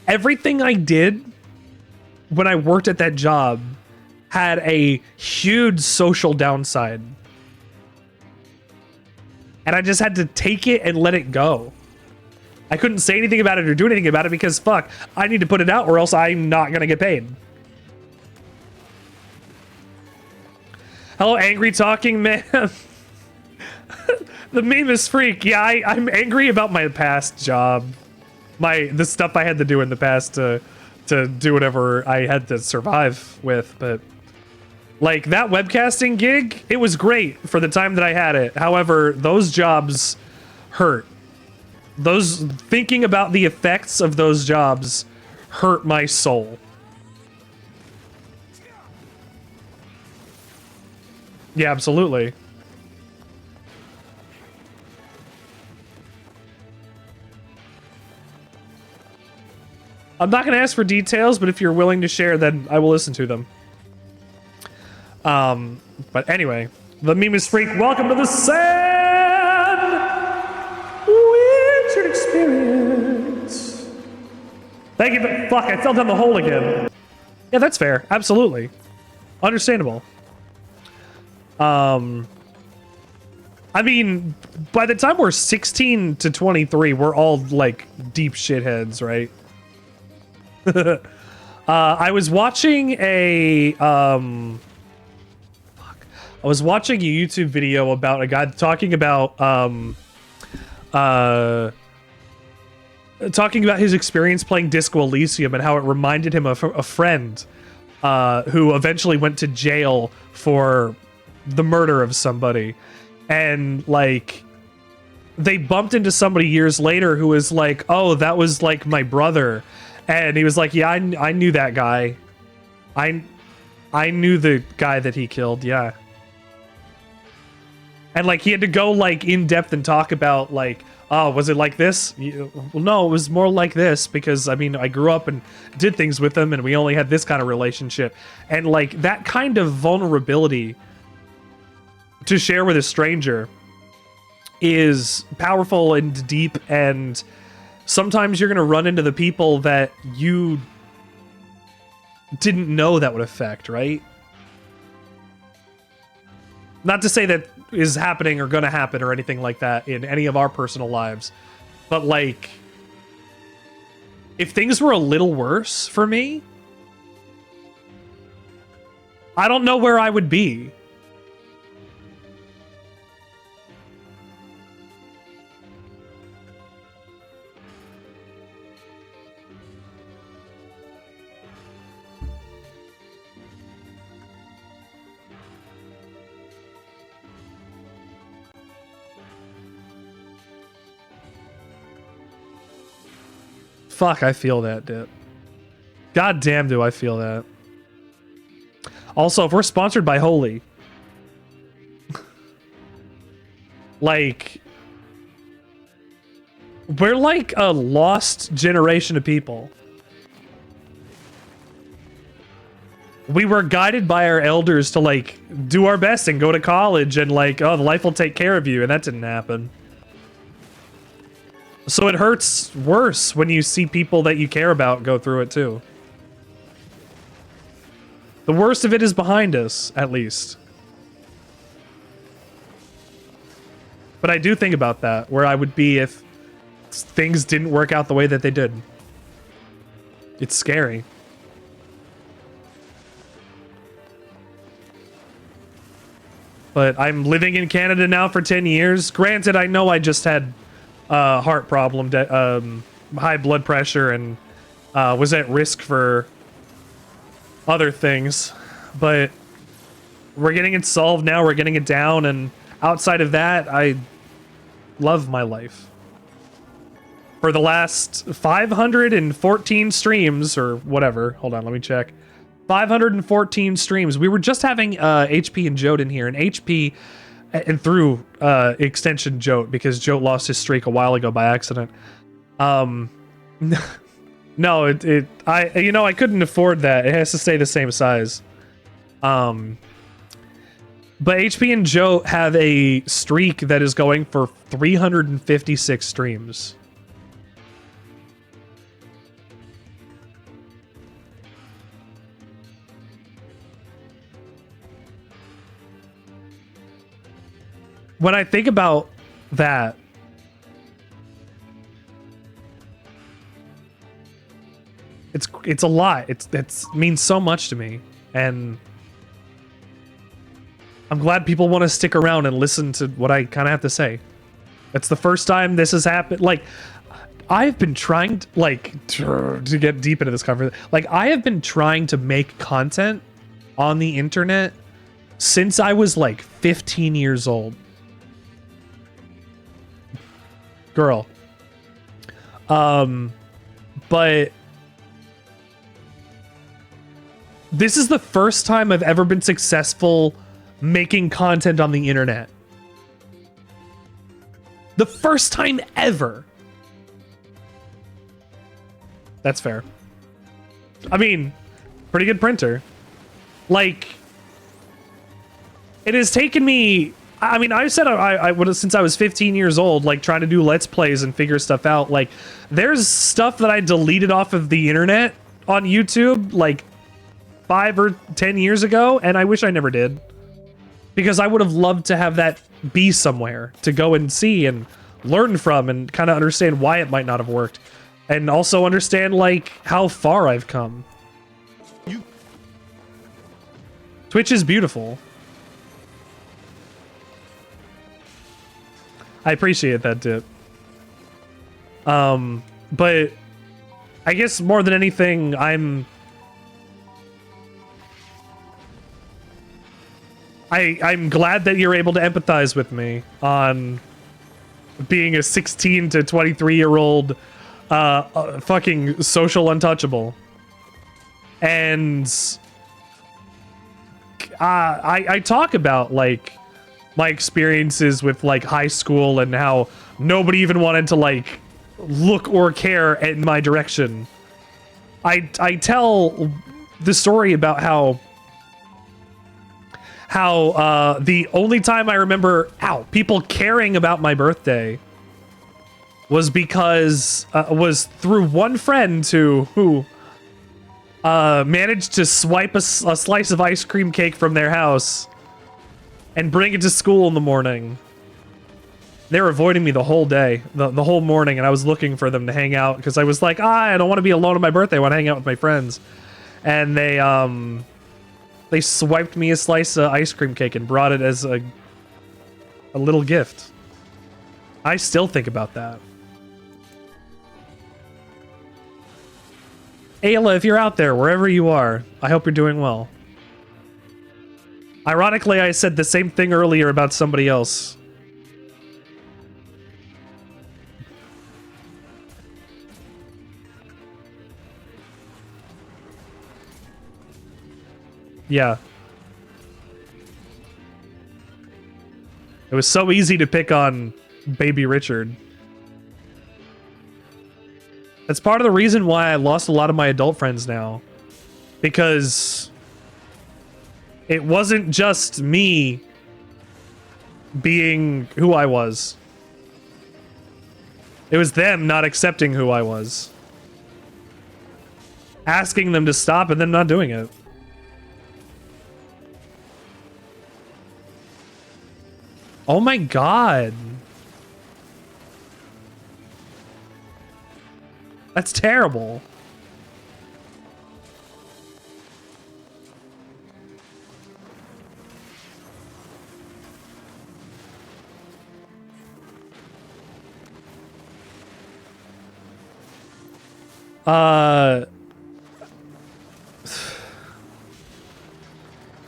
Everything I did when I worked at that job had a huge social downside. And I just had to take it and let it go. I couldn't say anything about it or do anything about it because, fuck, I need to put it out or else I'm not going to get paid. Hello, angry talking man. The meme is freak. Yeah, I'm angry about my past job. The stuff I had to do in the past to do whatever I had to survive with. But like that webcasting gig, it was great for the time that I had it. However, those jobs hurt. Those thinking about the effects of those jobs hurt my soul. Yeah, absolutely. I'm not going to ask for details, but if you're willing to share, then I will listen to them. But anyway, the meme is freak. Welcome to the Sandwichard experience. Thank you. Fuck, I fell down the hole again. Yeah, that's fair. Absolutely. Understandable. I mean, by the time we're 16 to 23, we're all like deep shitheads, right? I was watching a I was watching a YouTube video about a guy talking about his experience playing Disco Elysium and how it reminded him of a friend who eventually went to jail for the murder of somebody, and like they bumped into somebody years later who was like, oh, that was like my brother. And he was like, yeah, I knew that guy. I knew the guy that he killed, yeah. And like he had to go like in depth and talk about like, oh, was it like this? Well, no, it was more like this because I mean, I grew up and did things with him and we only had this kind of relationship. And like that kind of vulnerability to share with a stranger is powerful and deep, and sometimes you're going to run into the people that you didn't know that would affect, right? Not to say that is happening or going to happen or anything like that in any of our personal lives, but like, if things were a little worse for me, I don't know where I would be. Fuck, I feel that, dude. God damn, do I feel that. Also, if we're sponsored by Holy, like, we're like a lost generation of people. We were guided by our elders to like do our best and go to college and like, oh, the life will take care of you, and that didn't happen. So it hurts worse when you see people that you care about go through it too. The worst of it is behind us, at least. But I do think about that, where I would be if things didn't work out the way that they did. It's scary. But I'm living in Canada now for 10 years. Granted, I know I just had heart problem, high blood pressure, and was at risk for other things, but we're getting it solved now. We're getting it down, and outside of that, I love my life. For the last 514 streams or whatever, hold on, let me check. 514 streams. We were just having HP and Jote in here, and HP and through extension Jote, because Jote lost his streak a while ago by accident. No, I couldn't afford that. It has to stay the same size. But HP and Jote have a streak that is going for 356 streams. When I think about that, it's a lot. It's means so much to me, and I'm glad people want to stick around and listen to what I kind of have to say. It's the first time this has happened. Like, I've been trying to get deep into this conversation. Like, I have been trying to make content on the internet since I was like 15 years old. girl. But this is the first time I've ever been successful making content on the internet. The first time ever. That's fair. I mean, pretty good printer. Like, it has taken me, I mean, I said I would have, since I was 15 years old, like trying to do Let's Plays and figure stuff out. Like, there's stuff that I deleted off of the internet on YouTube, like 5 or 10 years ago, and I wish I never did. Because I would have loved to have that be somewhere to go and see and learn from and kind of understand why it might not have worked. And also understand, like, how far I've come. Twitch is beautiful. I appreciate that, Dip. But I guess more than anything, I'm glad that you're able to empathize with me on being a 16 to 23-year-old fucking social untouchable. And I talk about, like, my experiences with, like, high school and how nobody even wanted to, like, look or care in my direction. I tell the story about how the only time I remember people caring about my birthday was because was through one friend who managed to swipe a slice of ice cream cake from their house and bring it to school in the morning. They were avoiding me the whole day, the whole morning, and I was looking for them to hang out because I was like, I don't want to be alone on my birthday. I want to hang out with my friends. And they swiped me a slice of ice cream cake and brought it as a little gift. I still think about that. Ayla, if you're out there, wherever you are, I hope you're doing well. Ironically, I said the same thing earlier about somebody else. Yeah. It was so easy to pick on Baby Richard. That's part of the reason why I lost a lot of my adult friends now. Because it wasn't just me being who I was. It was them not accepting who I was. Asking them to stop and then not doing it. Oh my god. That's terrible.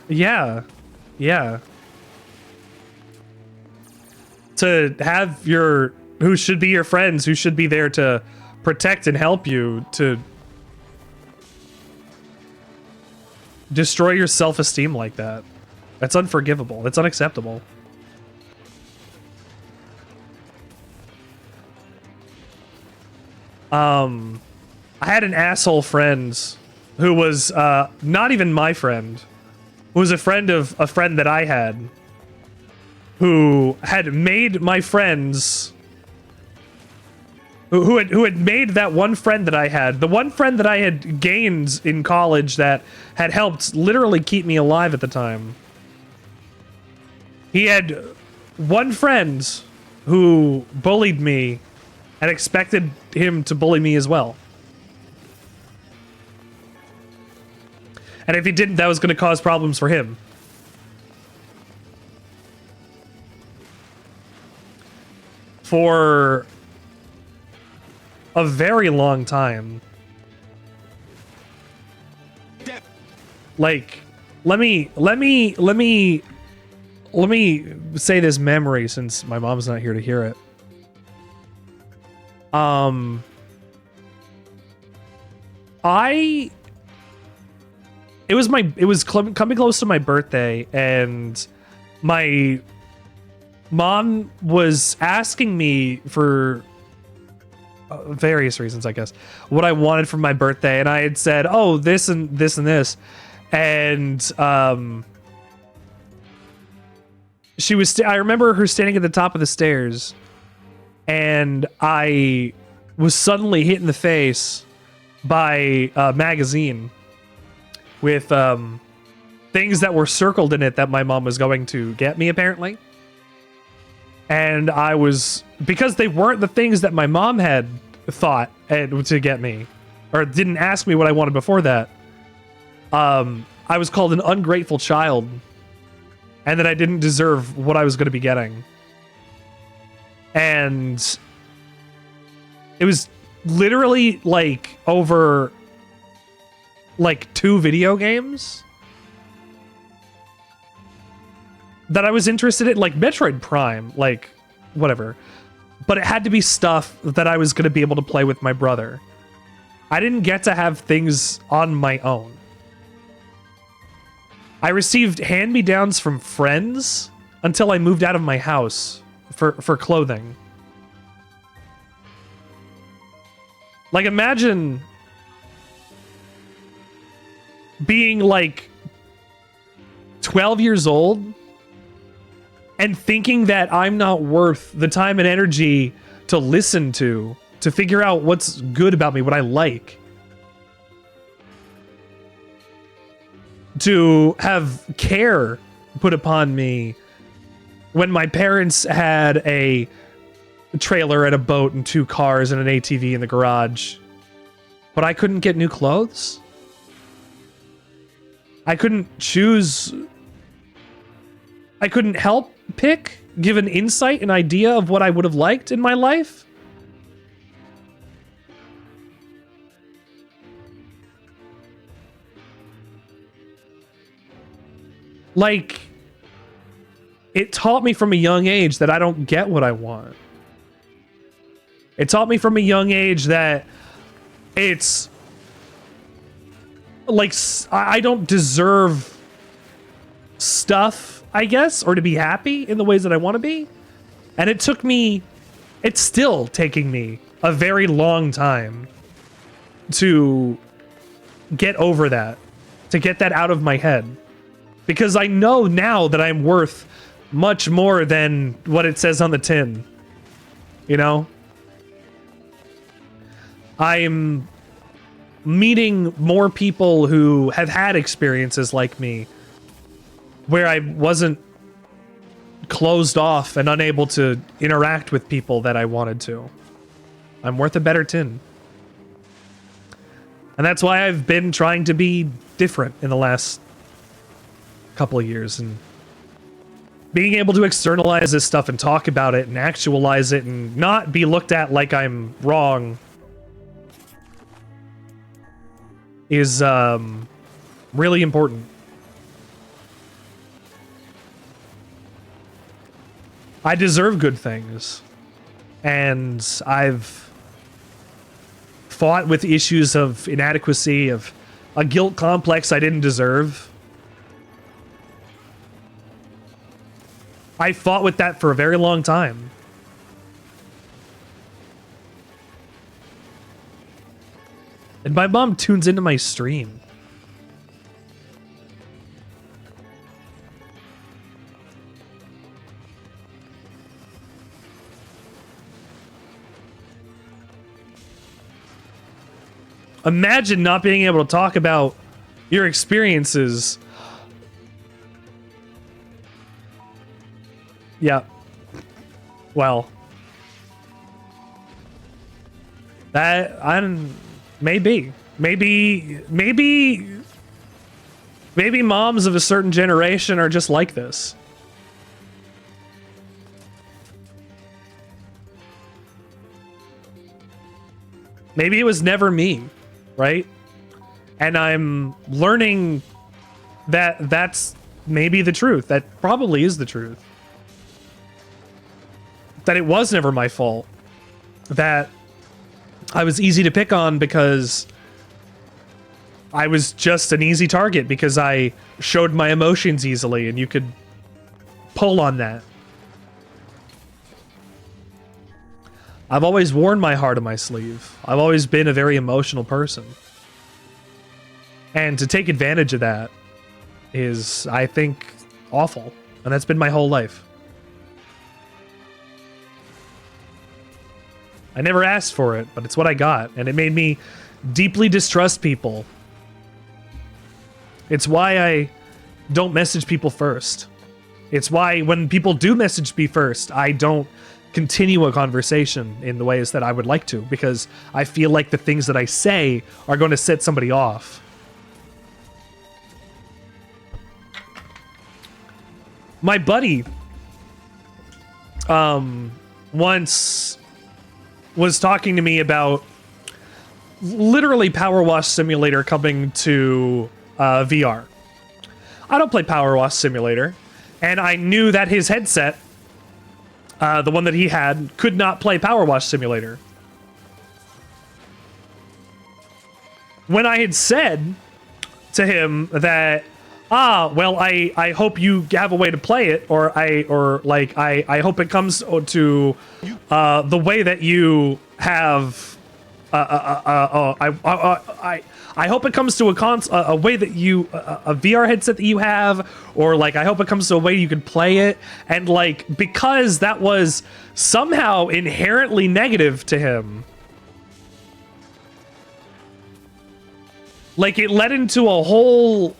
Yeah. Yeah. To have your, who should be your friends, who should be there to protect and help you, to destroy your self-esteem like that. That's unforgivable. That's unacceptable. I had an asshole friend who was not even my friend, who was a friend of a friend that I had, who had made my friends, who had made that one friend that I had, the one friend that I had gained in college that had helped literally keep me alive at the time. He had one friend who bullied me and expected him to bully me as well. And if he didn't, that was going to cause problems for him. For a very long time. Like, let me say this memory since my mom's not here to hear it. It was coming close to my birthday, and my mom was asking me for various reasons, I guess, what I wanted for my birthday, and I had said, oh, this and this and this, and she was. I remember her standing at the top of the stairs, and I was suddenly hit in the face by a magazine with things that were circled in it that my mom was going to get me, apparently. And I was, because they weren't the things that my mom had thought to get me, or didn't ask me what I wanted before that, I was called an ungrateful child, and that I didn't deserve what I was going to be getting. And it was literally like over like 2 video games that I was interested in, like Metroid Prime, like whatever. But it had to be stuff that I was going to be able to play with my brother. I didn't get to have things on my own. I received hand-me-downs from friends until I moved out of my house for clothing. Like, imagine being like 12 years old and thinking that I'm not worth the time and energy to listen to figure out what's good about me, what I like. To have care put upon me when my parents had a trailer and a boat and 2 cars and an ATV in the garage, but I couldn't get new clothes. I couldn't choose. I couldn't help pick, give an insight, an idea of what I would have liked in my life. Like, it taught me from a young age that I don't get what I want. It taught me from a young age that it's like I don't deserve stuff, I guess, or to be happy in the ways that I want to be. And it's still taking me a very long time to get over that, to get that out of my head. Because I know now that I'm worth much more than what it says on the tin. You know? I'm meeting more people who have had experiences like me, where I wasn't closed off and unable to interact with people that I wanted to. I'm worth a better tin. And that's why I've been trying to be different in the last couple of years, and being able to externalize this stuff and talk about it and actualize it and not be looked at like I'm wrong is really important. I deserve good things, and I've fought with issues of inadequacy, of a guilt complex I didn't deserve. I fought with that for a very long time. And my mom tunes into my stream. Imagine not being able to talk about your experiences. Yeah. Well. That, I don't... Maybe moms of a certain generation are just like this. Maybe it was never me, right? And I'm learning that that's maybe the truth. That probably is the truth. That it was never my fault. That I was easy to pick on because I was just an easy target because I showed my emotions easily, and you could pull on that. I've always worn my heart on my sleeve. I've always been a very emotional person. And to take advantage of that is, I think, awful. And that's been my whole life. I never asked for it, but it's what I got. And it made me deeply distrust people. It's why I don't message people first. It's why when people do message me first, I don't continue a conversation in the ways that I would like to, because I feel like the things that I say are going to set somebody off. My buddy once was talking to me about literally Power Wash Simulator coming to VR. I don't play Power Wash Simulator, and I knew that his headset, the one that he had, could not play Power Wash Simulator. When I had said to him that, well, I hope you have a way to play it, or I hope it comes to the way that you have I hope it comes to a way that you a VR headset that you have, or like I hope it comes to a way you can play it, and like because that was somehow inherently negative to him, like it led into a whole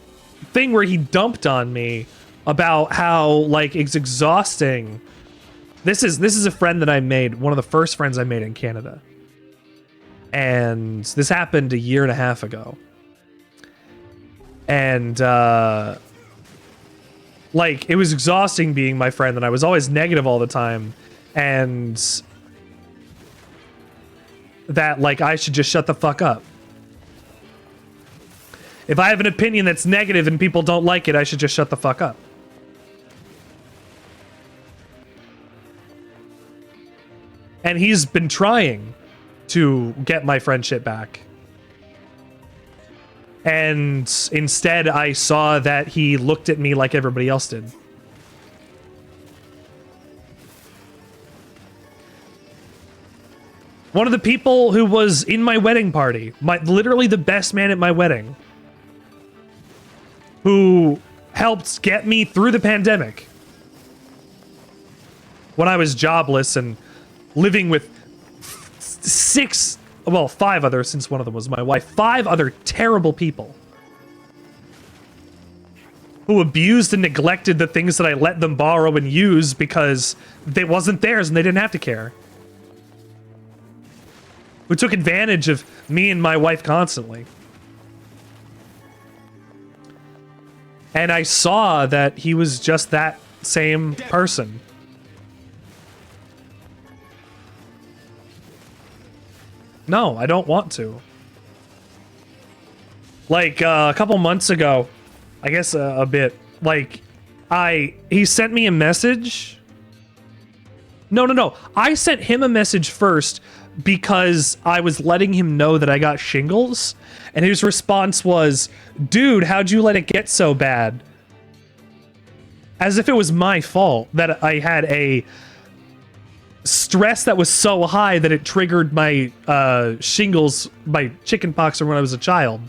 thing where he dumped on me about how like it's exhausting. This is a friend that I made, one of the first friends I made in Canada. And this happened 1.5 years ago. And like it was exhausting being my friend, and I was always negative all the time, and that like I should just shut the fuck up. If I have an opinion that's negative and people don't like it, I should just shut the fuck up. And he's been trying to get my friendship back. And instead, I saw that he looked at me like everybody else did. One of the people who was in my wedding party, literally the best man at my wedding, who helped get me through the pandemic when I was jobless and living with 5 others, since one of them was my wife, 5 other terrible people who abused and neglected the things that I let them borrow and use because it wasn't theirs and they didn't have to care. Who took advantage of me and my wife constantly. And I saw that he was just that same person. No, I don't want to. Like, a couple months ago, I guess a bit, like, he sent me a message. No. I sent him a message first because I was letting him know that I got shingles. And his response was, dude, how'd you let it get so bad? As if it was my fault that I had a stress that was so high that it triggered my shingles, my chickenpox, when I was a child.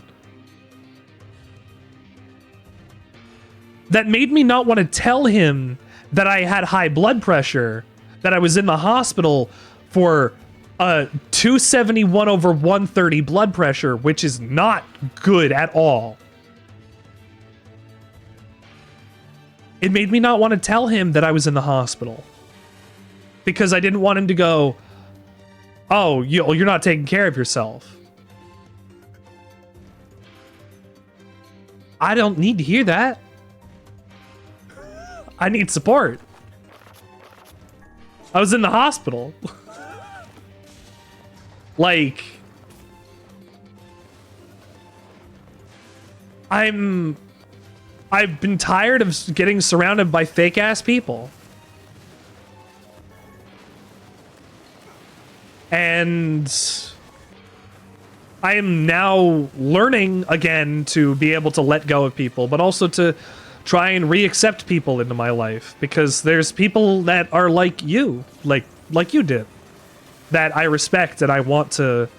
That made me not want to tell him that I had high blood pressure, that I was in the hospital for 271/130 blood pressure, which is not good at all. It made me not want to tell him that I was in the hospital. Because I didn't want him to go, oh, you're not taking care of yourself. I don't need to hear that. I need support. I was in the hospital. Like, I've been tired of getting surrounded by fake ass people. And I am now learning again to be able to let go of people, but also to try and re-accept people into my life, because there's people that are like you, like you did, that I respect and I want to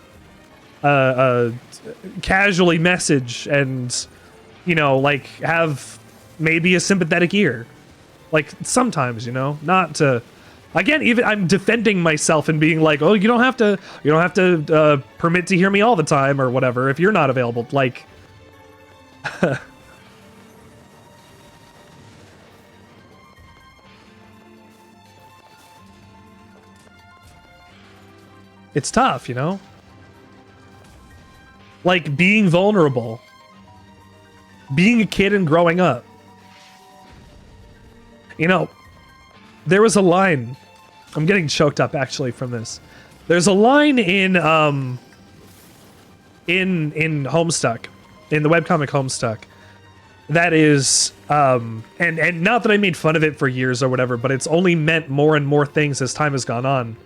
casually message and, you know, like have maybe a sympathetic ear, like sometimes, you know, not to. Again, even I'm defending myself and being like, "Oh, you don't have to permit to hear me all the time or whatever if you're not available." Like, it's tough, you know? Like being vulnerable, being a kid and growing up. You know, there was a line. I'm getting choked up actually from this. There's a line in Homestuck, in the webcomic Homestuck, that is and not that I made fun of it for years or whatever, but it's only meant more and more things as time has gone on.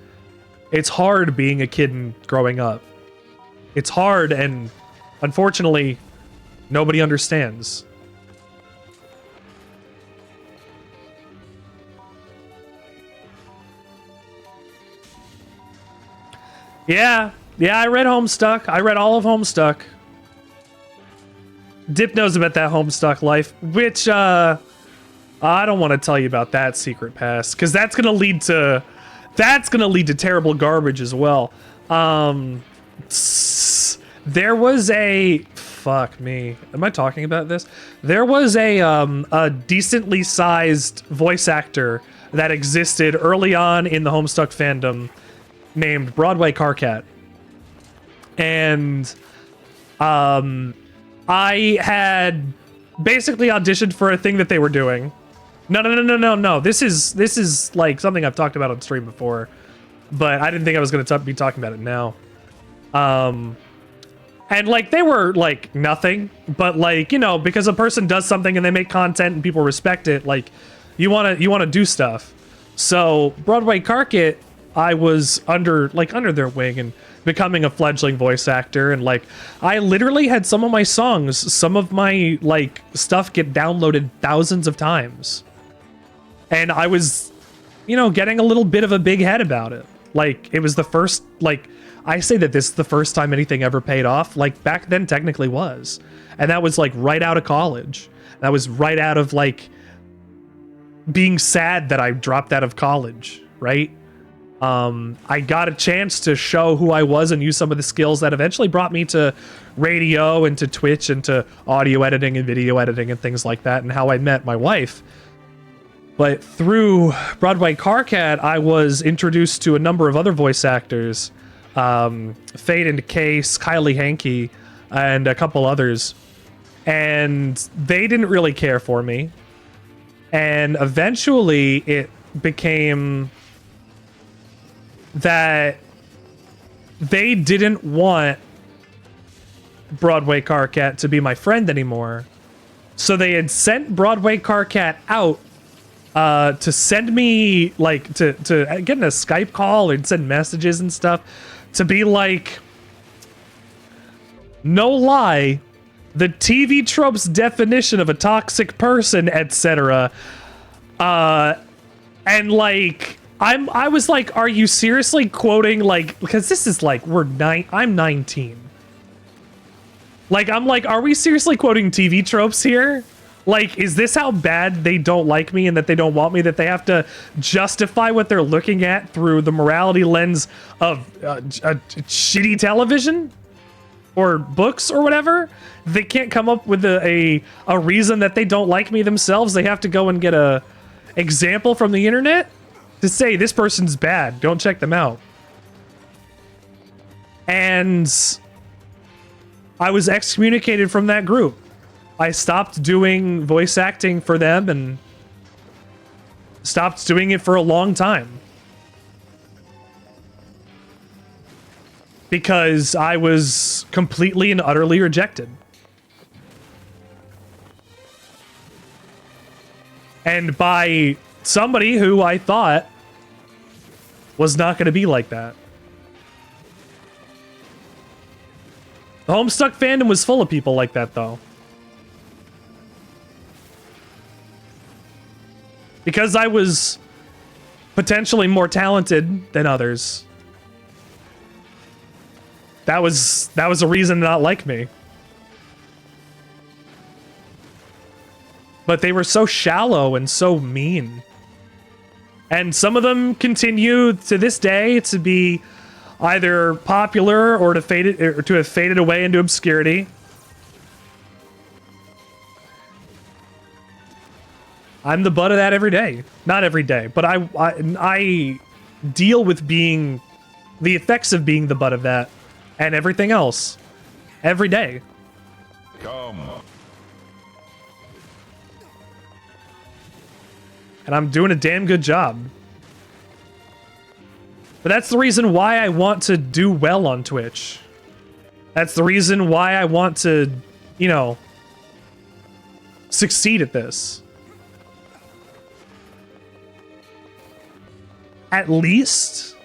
It's hard being a kid and growing up. It's hard, and unfortunately, nobody understands. Yeah, I read Homestuck. I read all of Homestuck. Dip knows about that Homestuck life, which I don't want to tell you about that secret past, because that's gonna lead to terrible garbage as well. There was a fuck me. Am I talking about this? There was a decently sized voice actor that existed early on in the Homestuck fandom, named Broadway Carcat, and I had basically auditioned for a thing that they were doing. No. This is like something I've talked about on stream before, but I didn't think I was going to be talking about it now. And like they were like nothing, but like, you know, because a person does something and they make content and people respect it, like you want to do stuff. So Broadway Carcat, I was under their wing and becoming a fledgling voice actor, and like I literally had some of my songs, some of my like stuff get downloaded thousands of times. And I was, you know, getting a little bit of a big head about it. Like it was the first, like I say that this is the first time anything ever paid off. Like back then technically was. And that was like right out of college. That was right out of like being sad that I dropped out of college, right? I got a chance to show who I was and use some of the skills that eventually brought me to radio and to Twitch and to audio editing and video editing and things like that, and how I met my wife. But through Broadway Carcat, I was introduced to a number of other voice actors, Fade and Case, Kylie Hankey, and a couple others. And they didn't really care for me. And eventually it became that they didn't want Broadway Carcat to be my friend anymore. So they had sent Broadway Carcat out to send me, like, to get in a Skype call and send messages and stuff to be like, no lie, the TV trope's definition of a toxic person, etc. And like, I was like, are you seriously quoting, like, because this is like, I'm 19. Like, I'm like, are we seriously quoting TV tropes here? Like, is this how bad they don't like me and that they don't want me, that they have to justify what they're looking at through the morality lens of shitty television or books or whatever? They can't come up with a reason that they don't like me themselves. They have to go and get a example from the internet to say this person's bad, don't check them out. And I was excommunicated from that group. I stopped doing voice acting for them and stopped doing it for a long time. Because I was completely and utterly rejected. And by somebody who I thought was not going to be like that. The Homestuck fandom was full of people like that, though. Because I was potentially more talented than others. That was a reason to not like me. But they were so shallow and so mean. And some of them continue to this day to be either popular or to have faded away into obscurity. I'm the butt of that every day. Not every day, but I deal with being the effects of being the butt of that and everything else every day. Come. And I'm doing a damn good job. But that's the reason why I want to do well on Twitch. That's the reason why I want to, you know, succeed at this. At least,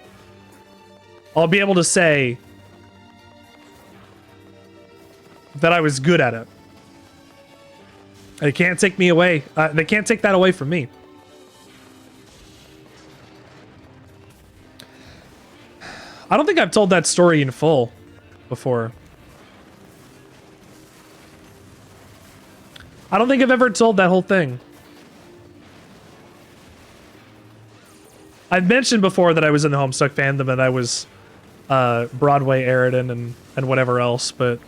I'll be able to say that I was good at it. They can't take me away. They can't take that away from me. I don't think I've told that story in full before. I don't think I've ever told that whole thing. I've mentioned before that I was in the Homestuck fandom and I was Broadway Aridin and whatever else, but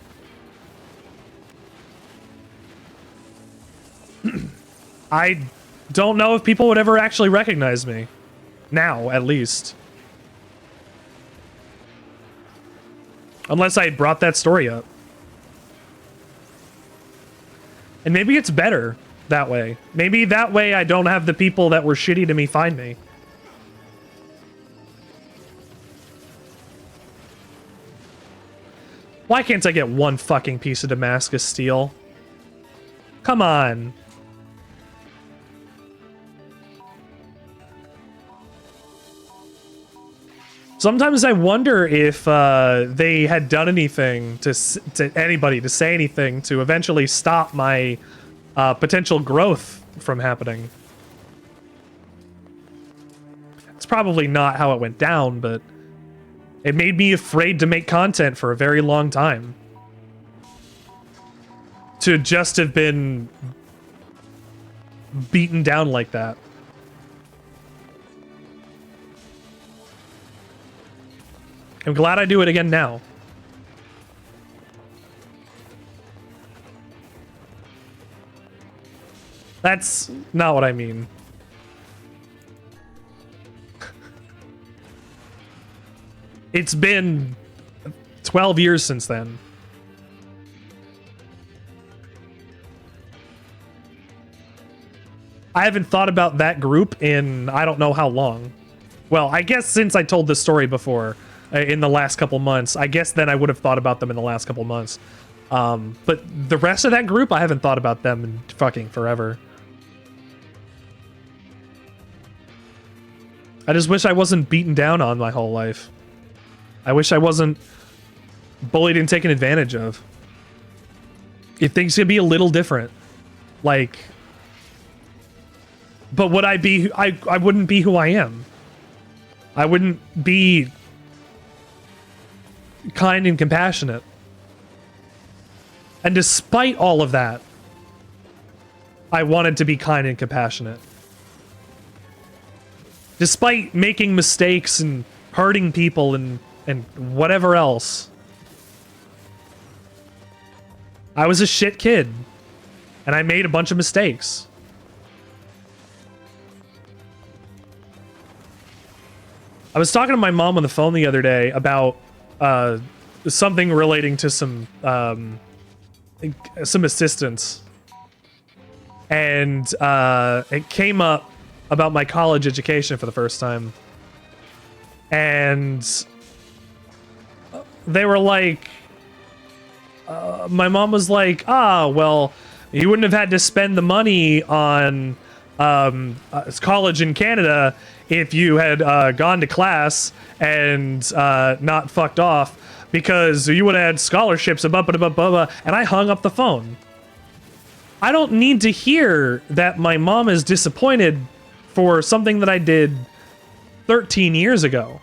I don't know if people would ever actually recognize me. Now, at least. Unless I had brought that story up. And maybe it's better that way. Maybe that way I don't have the people that were shitty to me find me. Why can't I get one fucking piece of Damascus steel? Come on. Sometimes I wonder if they had done anything to anybody to say anything to eventually stop my potential growth from happening. It's probably not how it went down, but it made me afraid to make content for a very long time. To just have been beaten down like that. I'm glad I do it again now. That's not what I mean. It's been 12 years since then. I haven't thought about that group in I don't know how long. Well, I guess since I told this story before, in the last couple months, I guess then I would have thought about them in the last couple months. But the rest of that group, I haven't thought about them in fucking forever. I just wish I wasn't beaten down on my whole life. I wish I wasn't bullied and taken advantage of. If things could be a little different. Like... But would I be... I wouldn't be who I am. I wouldn't be kind and compassionate. And despite all of that, I wanted to be kind and compassionate. Despite making mistakes and hurting people and whatever else. I was a shit kid. And I made a bunch of mistakes. I was talking to my mom on the phone the other day about something relating to some assistance. And it came up about my college education for the first time. And they were like, my mom was like, well, you wouldn't have had to spend the money on college in Canada if you had gone to class and not fucked off, because you would have had scholarships and blah, blah, blah, blah, blah, and I hung up the phone. I don't need to hear that my mom is disappointed for something that I did 13 years ago.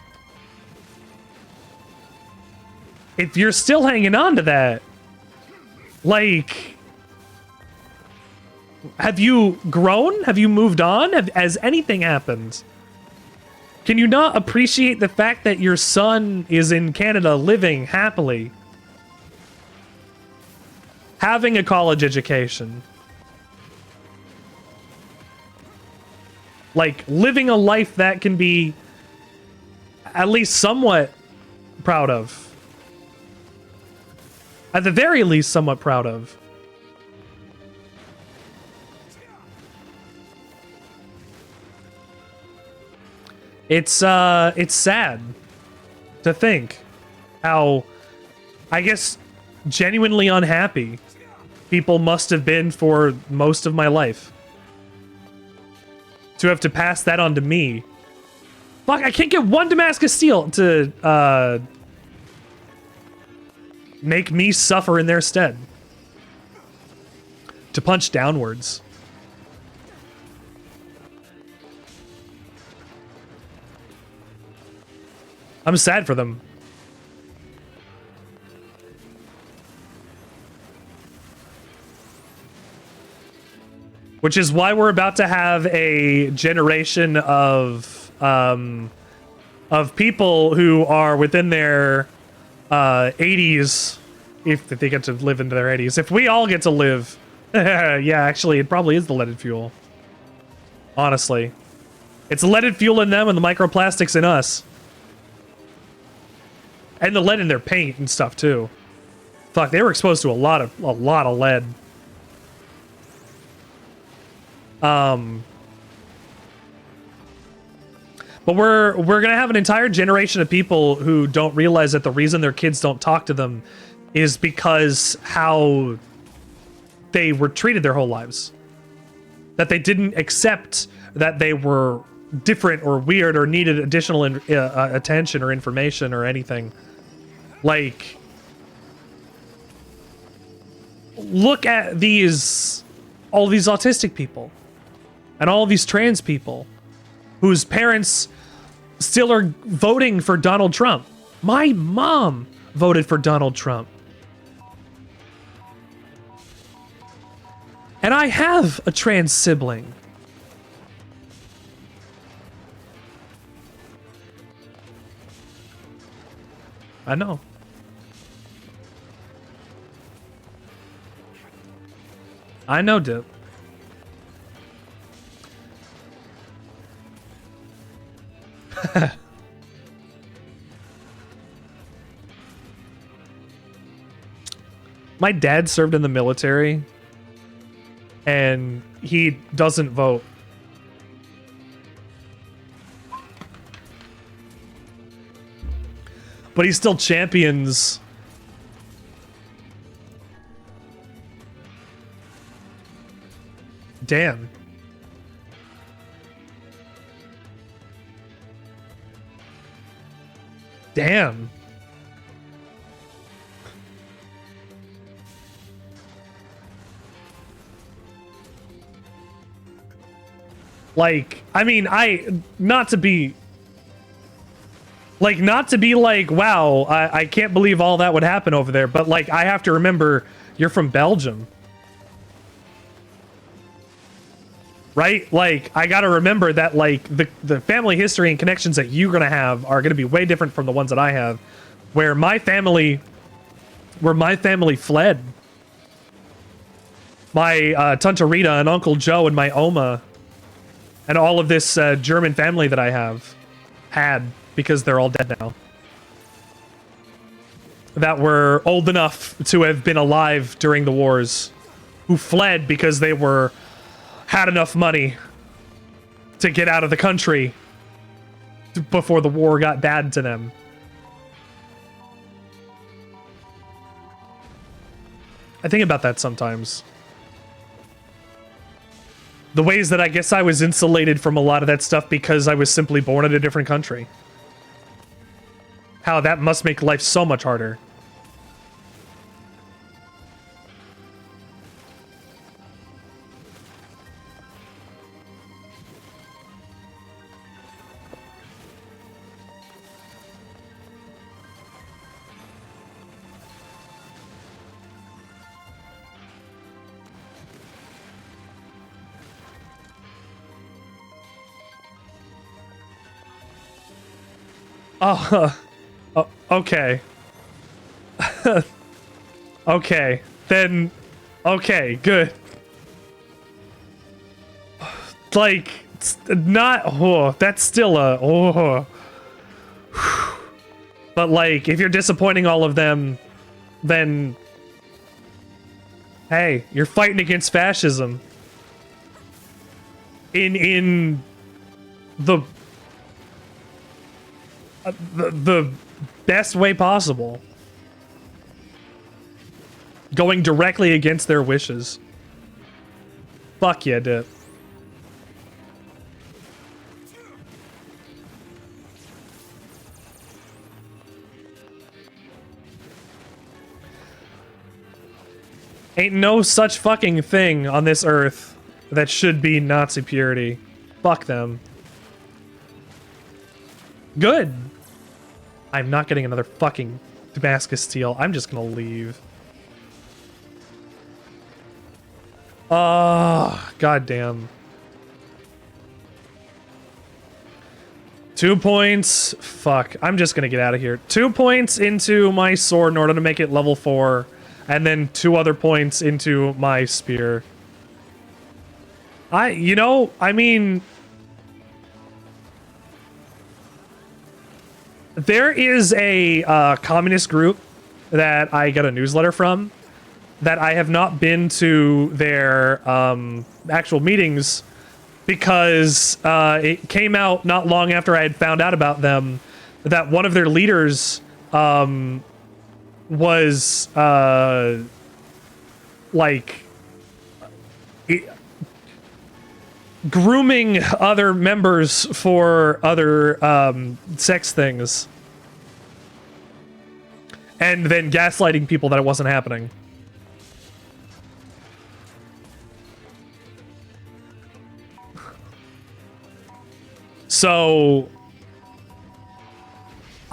If you're still hanging on to that, like, have you grown? Have you moved on? Has anything happened? Can you not appreciate the fact that your son is in Canada living happily? Having a college education. Like, living a life that can be at least somewhat proud of. At the very least, somewhat proud of. It's sad to think how, I guess, genuinely unhappy people must have been for most of my life. To have to pass that on to me. Fuck, I can't get one Damascus Steel to, make me suffer in their stead. To punch downwards. I'm sad for them. Which is why we're about to have a generation of people who are within their 80s, if they get to live into their 80s. If we all get to live, yeah, actually, it probably is the leaded fuel. Honestly, it's the leaded fuel in them and the microplastics in us. And the lead in their paint and stuff too. Fuck, they were exposed to a lot of lead. But we're gonna have an entire generation of people who don't realize that the reason their kids don't talk to them is because how they were treated their whole lives. That they didn't accept that they were different or weird or needed additional attention or information or anything. Like, look at all these autistic people and all these trans people whose parents still are voting for Donald Trump. My mom voted for Donald Trump. And I have a trans sibling. I know. I know, Dip. My dad served in the military, and he doesn't vote. But he still champions damn. Damn. Like, I mean, not to be like, wow, I can't believe all that would happen over there, but like, I have to remember you're from Belgium. Right? Like, I gotta remember that, like, the family history and connections that you're gonna have are gonna be way different from the ones that I have. Where my family fled. My Tante Rita and Uncle Joe and my Oma and all of this German family that I had, because they're all dead now. That were old enough to have been alive during the wars. Who fled because they had enough money to get out of the country before the war got bad to them. I think about that sometimes. The ways that I guess I was insulated from a lot of that stuff because I was simply born in a different country. how that must make life so much harder. Oh, okay. Okay, then, okay, good. Like, it's not, oh, that's still a, oh. But like, if you're disappointing all of them, then, hey, you're fighting against fascism. In the best way possible. Going directly against their wishes. Fuck yeah, dude. Ain't no such fucking thing on this earth that should be Nazi purity. Fuck them. Good. I'm not getting another fucking Damascus steel. I'm just gonna leave. Goddamn. 2 points. Fuck. I'm just gonna get out of here. 2 points into my sword in order to make it level 4. And then 2 other points into my spear. I mean... There is a communist group that I get a newsletter from that I have not been to their actual meetings because it came out not long after I had found out about them that one of their leaders was grooming other members for other sex things. And then gaslighting people that it wasn't happening. So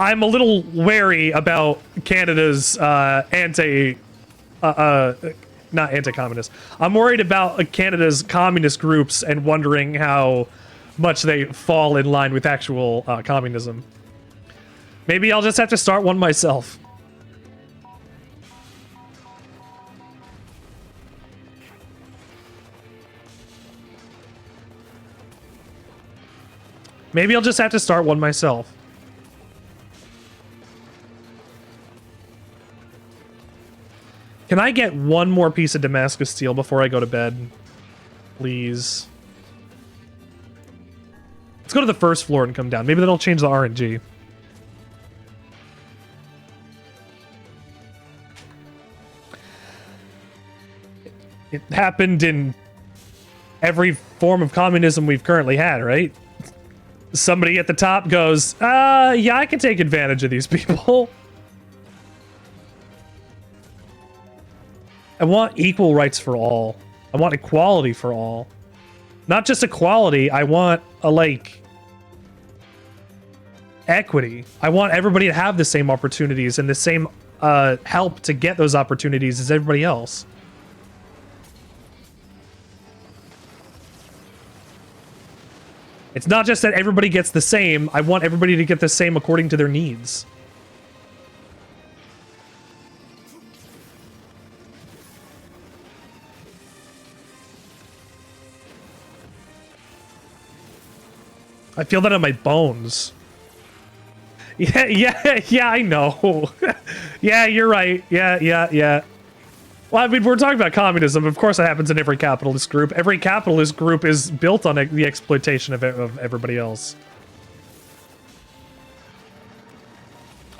I'm a little wary about Canada's not anti-communist. I'm worried about Canada's communist groups and wondering how much they fall in line with actual communism. Maybe I'll just have to start one myself. Maybe I'll just have to start one myself. Can I get one more piece of Damascus steel before I go to bed? Please. Let's go to the first floor and come down. Maybe that'll change the RNG. It happened in every form of communism we've currently had, right? Somebody at the top goes, yeah, I can take advantage of these people. I want equal rights for all. I want equality for all. Not just equality, I want equity. I want everybody to have the same opportunities and the same help to get those opportunities as everybody else. It's not just that everybody gets the same. I want everybody to get the same according to their needs. I feel that in my bones. Yeah, I know. Yeah, you're right. Yeah. Well, I mean, we're talking about communism. Of course, it happens in every capitalist group. Every capitalist group is built on the exploitation of everybody else.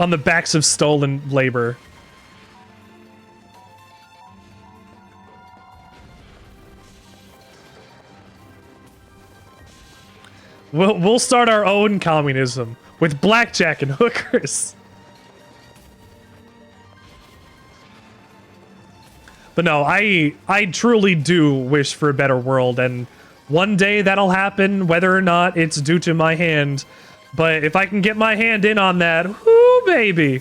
On the backs of stolen labor. We'll start our own communism with blackjack and hookers. But no, I truly do wish for a better world, and one day that'll happen, whether or not it's due to my hand. But if I can get my hand in on that, whoo, baby,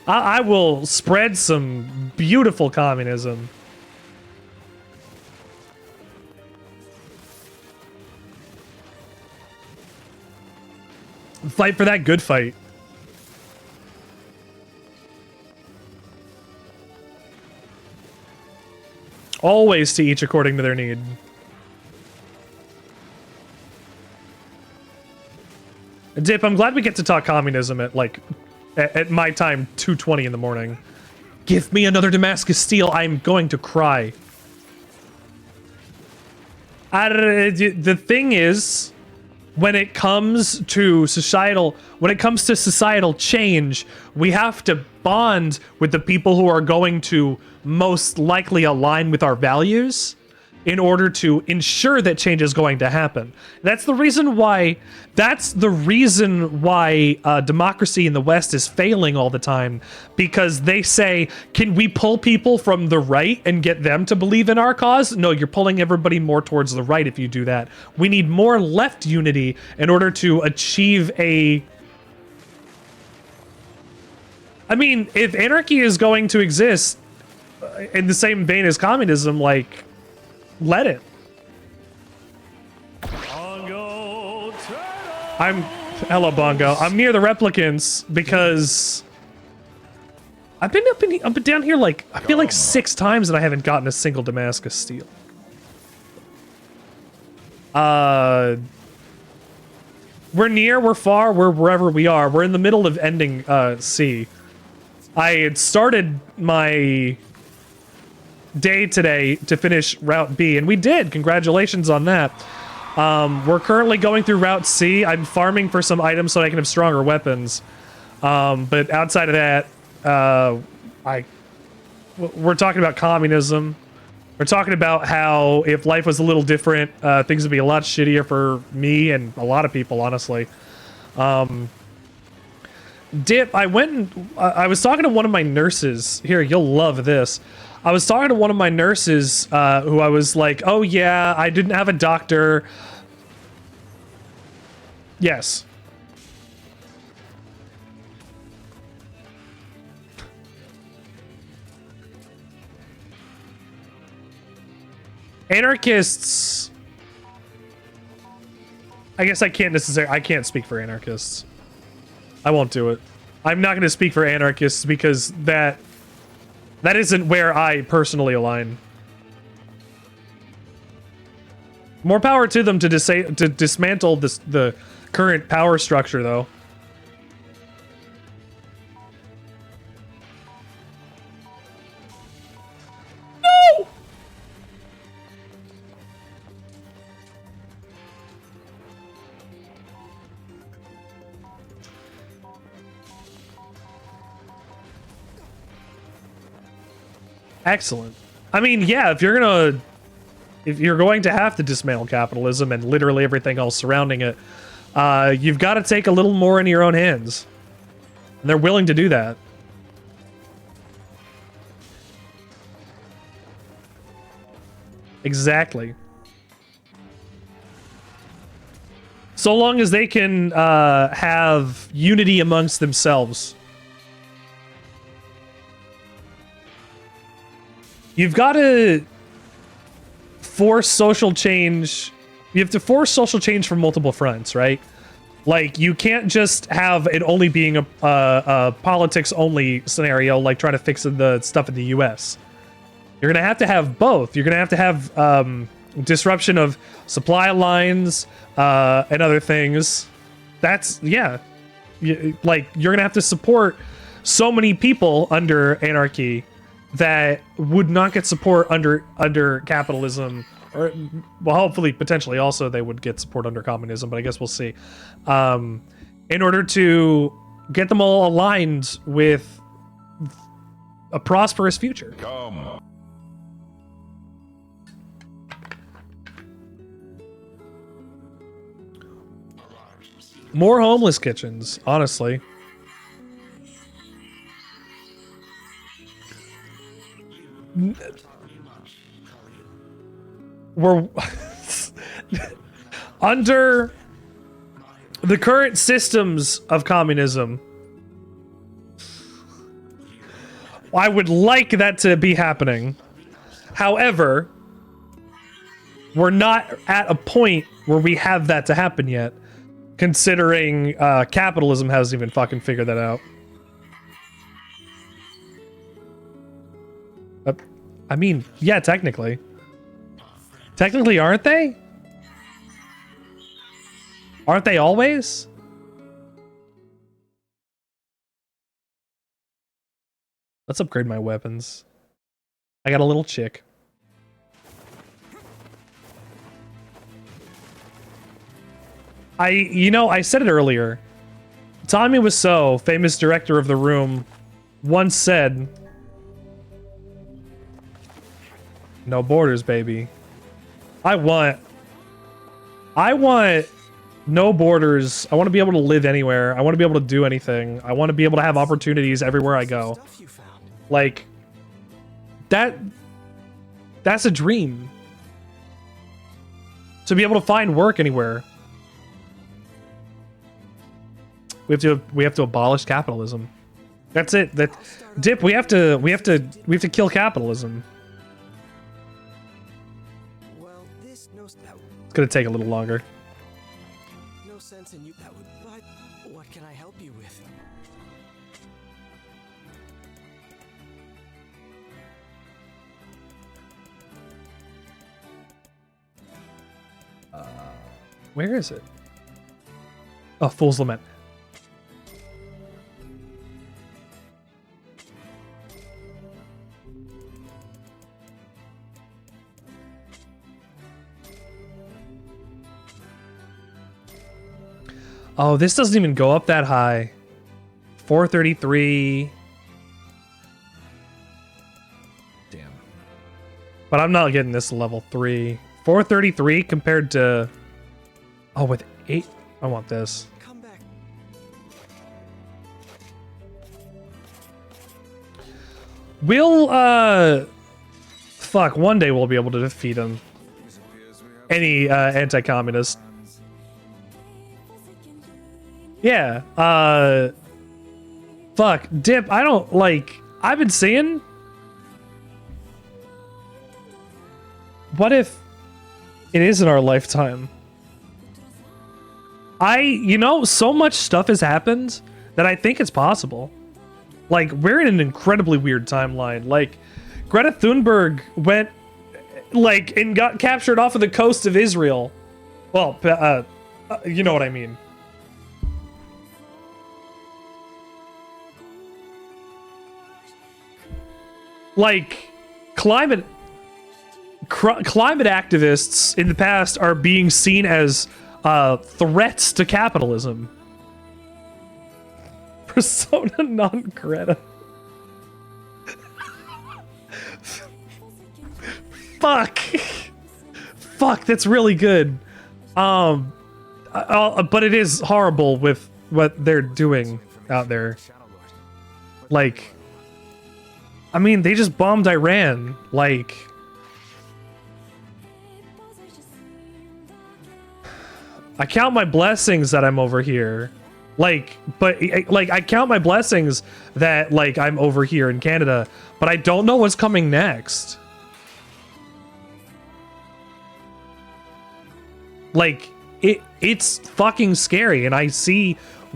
I will spread some beautiful communism. Fight for that good fight. Always to each according to their need. Dip, I'm glad we get to talk communism at, like, at my time, 2:20 in the morning. Give me another Damascus steel, I'm going to cry. The thing is, when it comes to societal change, we have to bond with the people who are going to most likely align with our values in order to ensure that change is going to happen. That's the reason why democracy in the West is failing all the time, because they say, can we pull people from the right and get them to believe in our cause? No, you're pulling everybody more towards the right if you do that. We need more left unity in order to achieve I mean, if anarchy is going to exist in the same vein as communism, like, let it. Hello, Bongo. I'm near the replicants because I've been up and down here, like, I feel like 6 times and I haven't gotten a single Damascus steel. We're near, we're far, we're wherever we are. We're in the middle of ending C. I had started my day today to finish Route B, and we did. Congratulations on that. We're currently going through Route C. I'm farming for some items so I can have stronger weapons. But outside of that, we're talking about communism. We're talking about how if life was a little different, things would be a lot shittier for me and a lot of people, honestly. Dip, I was talking to one of my nurses. Here, you'll love this. I was talking to one of my nurses who I was like, oh yeah, I didn't have a doctor. Yes. Anarchists. I guess I can't speak for anarchists. I won't do it. I'm not going to speak for anarchists because that isn't where I personally align. More power to them to dismantle the current power structure, though. No! Excellent. I mean, yeah, if you're going to have to dismantle capitalism and literally everything else surrounding it, you've got to take a little more into your own hands. And they're willing to do that. Exactly. So long as they can have unity amongst themselves. You've got to force social change. You have to force social change from multiple fronts, right? Like, you can't just have it only being a politics-only scenario, like trying to fix the stuff in the U.S. You're going to have both. You're going to have disruption of supply lines and other things. That's, yeah. You're going to have to support so many people under anarchy that would not get support under capitalism, or, well, hopefully, potentially, also they would get support under communism, but I guess we'll see. In order to get them all aligned with a prosperous future. Come. More homeless kitchens, honestly. we're under the current systems of communism. I would like that to be happening. However, we're not at a point where we have that to happen yet, considering capitalism hasn't even fucking figured that out. I mean, yeah, technically. Technically, aren't they? Aren't they always? Let's upgrade my weapons. I got a little chick. I said it earlier. Tommy Wiseau, famous director of The Room, once said, "No borders, baby." I want no borders. I want to be able to live anywhere. I want to be able to do anything. I want to be able to have opportunities everywhere I go. Like, that's a dream. To be able to find work anywhere. We have to abolish capitalism. That's it. Dip, we have to kill capitalism. Well, this It's gonna take a little longer. no sense in you. But what can I help you with? Where is it? Oh, Fool's Lament. Oh, this doesn't even go up that high. 433. Damn. But I'm not getting this level 3. 433 compared to... Oh, with 8? I want this. Come back. We'll, fuck, one day we'll be able to defeat him. Any, anti-communist. Yeah, fuck, Dip, I don't, like, I've been seeing... What if it is in our lifetime? So much stuff has happened that I think it's possible. Like, we're in an incredibly weird timeline. Like, Greta Thunberg went, like, and got captured off of the coast of Israel. Well, you know what I mean. Like, climate activists in the past are being seen as threats to capitalism. Persona non grata. Fuck. Fuck, that's really good. But it is horrible with what they're doing out there. Like, I mean, they just bombed Iran. Like, I count my blessings that I'm over here. Like, but like, I count my blessings that, like, I'm over here in Canada, but I don't know what's coming next. Like, it's fucking scary, and I see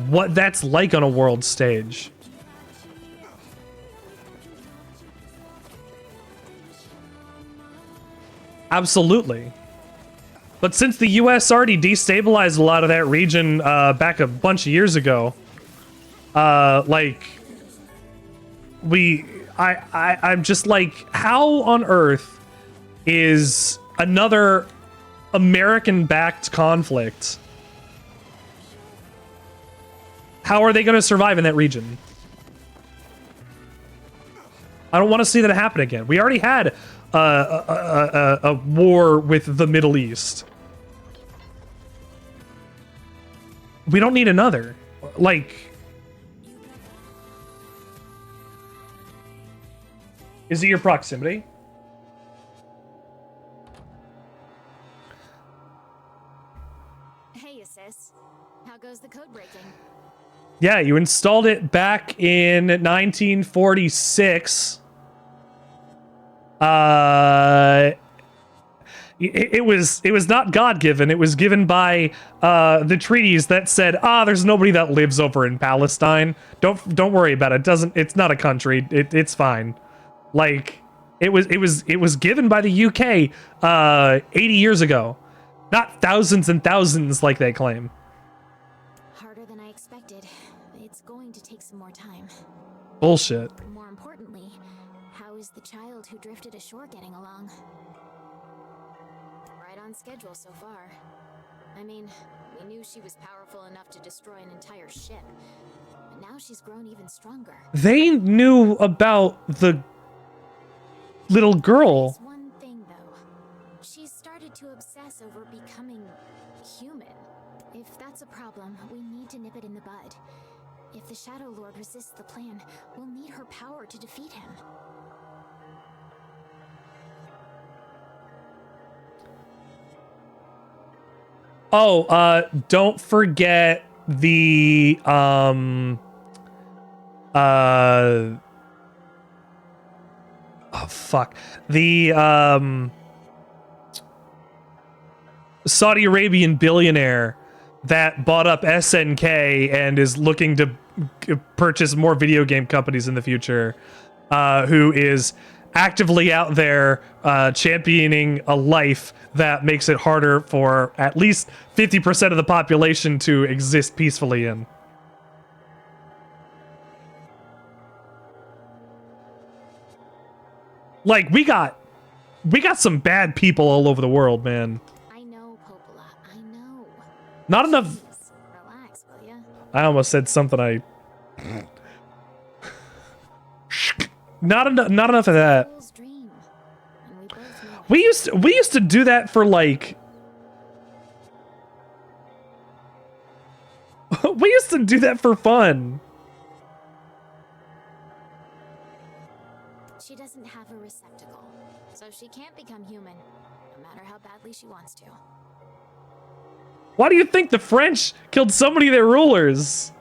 what that's like on a world stage. Absolutely. But since the US already destabilized a lot of that region back a bunch of years ago, like, I'm just like, how on earth is another American-backed conflict? How are they going to survive in that region? I don't want to see that happen again. We already had a war with the Middle East. We don't need another. Like, is it your proximity? How goes the code breaking? Yeah, you installed it back in 1946. It was not God-given. It was given by the treaties that said, there's nobody that lives over in Palestine. Don't worry about it. It's not a country. It's fine. Like it was given by the UK 80 years ago. Not thousands and thousands like they claim. Harder than I expected. It's going to take some more time. Bullshit. More importantly, how is the child who drifted ashore getting along? Right on schedule so far. I mean, we knew she was powerful enough to destroy an entire ship. But now she's grown even stronger. They knew about the little girl. There's one thing though. She's started to obsess over becoming human. If that's a problem, we need to nip it in the bud. If the Shadowlord resists the plan, we'll need her power to defeat him. Oh, don't forget the oh fuck. The Saudi Arabian billionaire that bought up SNK and is looking to purchase more video game companies in the future, who is actively out there championing a life that makes it harder for at least 50% of the population to exist peacefully in. Like, we got some bad people all over the world, man. I know, Popola. I know. Not enough. Jeez, relax, will ya? I almost said something I. Not enough of that. Fool's dream. And we both know it. We used to do that for like. We used to do that for fun. She doesn't have a receptacle, so she can't become human, no matter how badly she wants to. Why do you think the French killed so many of their rulers?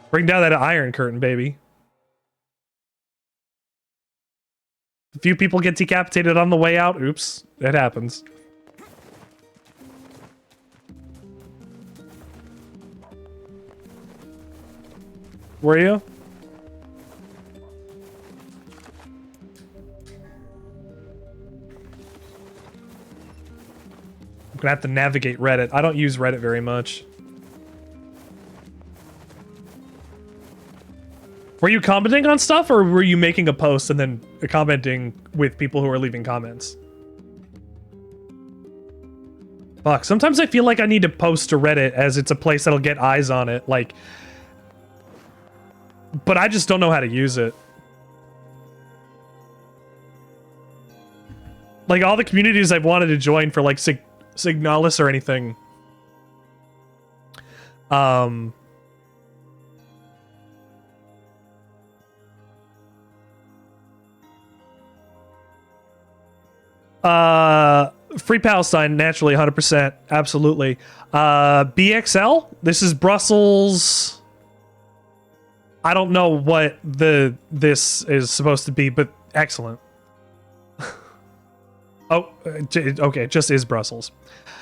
Bring down that Iron Curtain, baby. A few people get decapitated on the way out. Oops, it happens. Were you? I'm gonna have to navigate Reddit. I don't use Reddit very much. Were you commenting on stuff, or were you making a post and then commenting with people who are leaving comments? Fuck, sometimes I feel like I need to post to Reddit as it's a place that'll get eyes on it, like... But I just don't know how to use it. Like, all the communities I've wanted to join for, like, Signalis or anything. Free Palestine, naturally, 100%. Absolutely. BXL? This is Brussels... I don't know what this is supposed to be, but excellent. Oh, okay, it just is Brussels.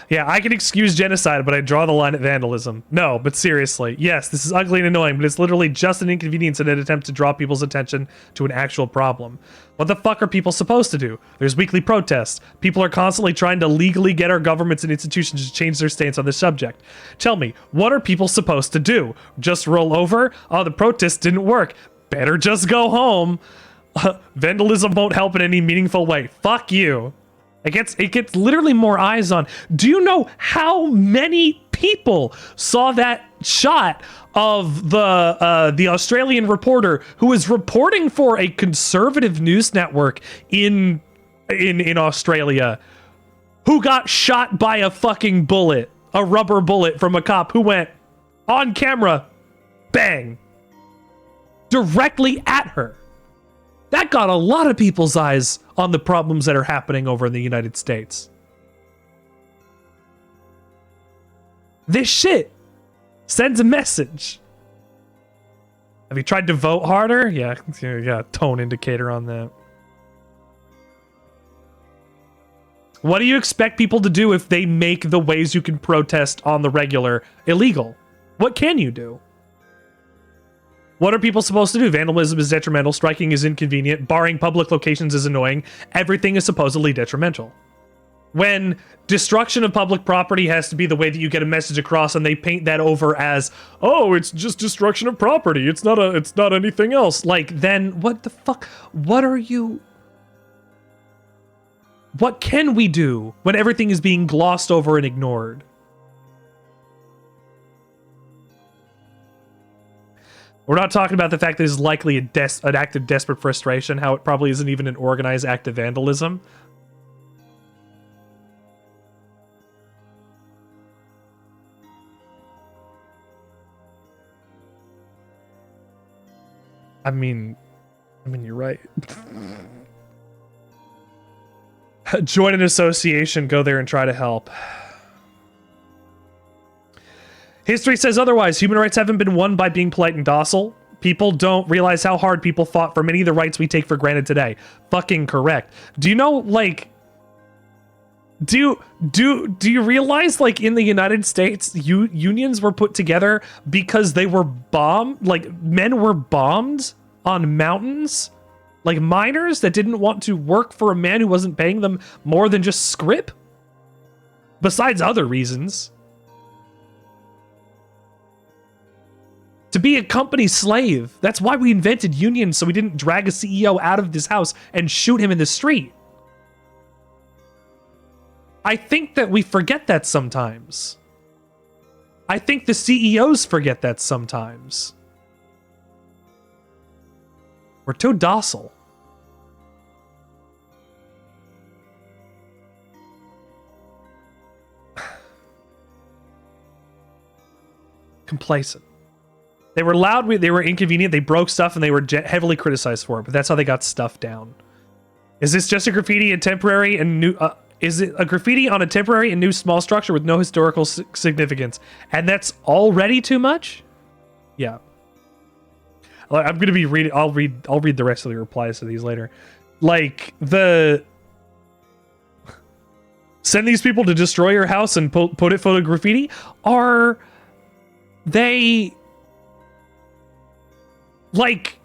Yeah, I can excuse genocide, but I draw the line at vandalism. No, but seriously, yes, this is ugly and annoying, but it's literally just an inconvenience in an attempt to draw people's attention to an actual problem. What the fuck are people supposed to do? There's weekly protests. People are constantly trying to legally get our governments and institutions to change their stance on this subject. Tell me, what are people supposed to do? Just roll over? Oh, the protests didn't work. Better just go home. Vandalism won't help in any meaningful way. Fuck you. It gets literally more eyes on. Do you know how many people saw that shot of the Australian reporter who was reporting for a conservative news network in Australia, who got shot by a fucking bullet, a rubber bullet from a cop who went on camera, bang, directly at her? That got a lot of people's eyes on the problems that are happening over in the United States. This shit sends a message. Have you tried to vote harder? Yeah, you got a tone indicator on that. What do you expect people to do if they make the ways you can protest on the regular illegal? What can you do? What are people supposed to do? Vandalism is detrimental, striking is inconvenient, barring public locations is annoying, everything is supposedly detrimental. When destruction of public property has to be the way that you get a message across, and they paint that over as, oh, it's just destruction of property, it's not anything else. Like, then what the fuck? What can we do when everything is being glossed over and ignored? We're not talking about the fact that it's likely an act of desperate frustration, how it probably isn't even an organized act of vandalism. I mean, you're right. Join an association, go there and try to help. History says otherwise. Human rights haven't been won by being polite and docile. People don't realize how hard people fought for many of the rights we take for granted today. Fucking correct. Do you know, like, do you realize, like, in the United States, unions were put together because they were bombed, like, men were bombed on mountains? Like, miners that didn't want to work for a man who wasn't paying them more than just scrip? Besides other reasons. To be a company slave. That's why we invented unions, so we didn't drag a CEO out of this house and shoot him in the street. I think that we forget that sometimes. I think the CEOs forget that sometimes. We're too docile. Complacent. They were loud, they were inconvenient, they broke stuff, and they were heavily criticized for it, but that's how they got stuff down. Is this just a graffiti and temporary and new... is it a graffiti on a temporary and new small structure with no historical significance? And that's already too much? Yeah. I'm going to be reading... I'll read the rest of the replies to these later. Like, send these people to destroy your house and put it full of graffiti? Are they... like,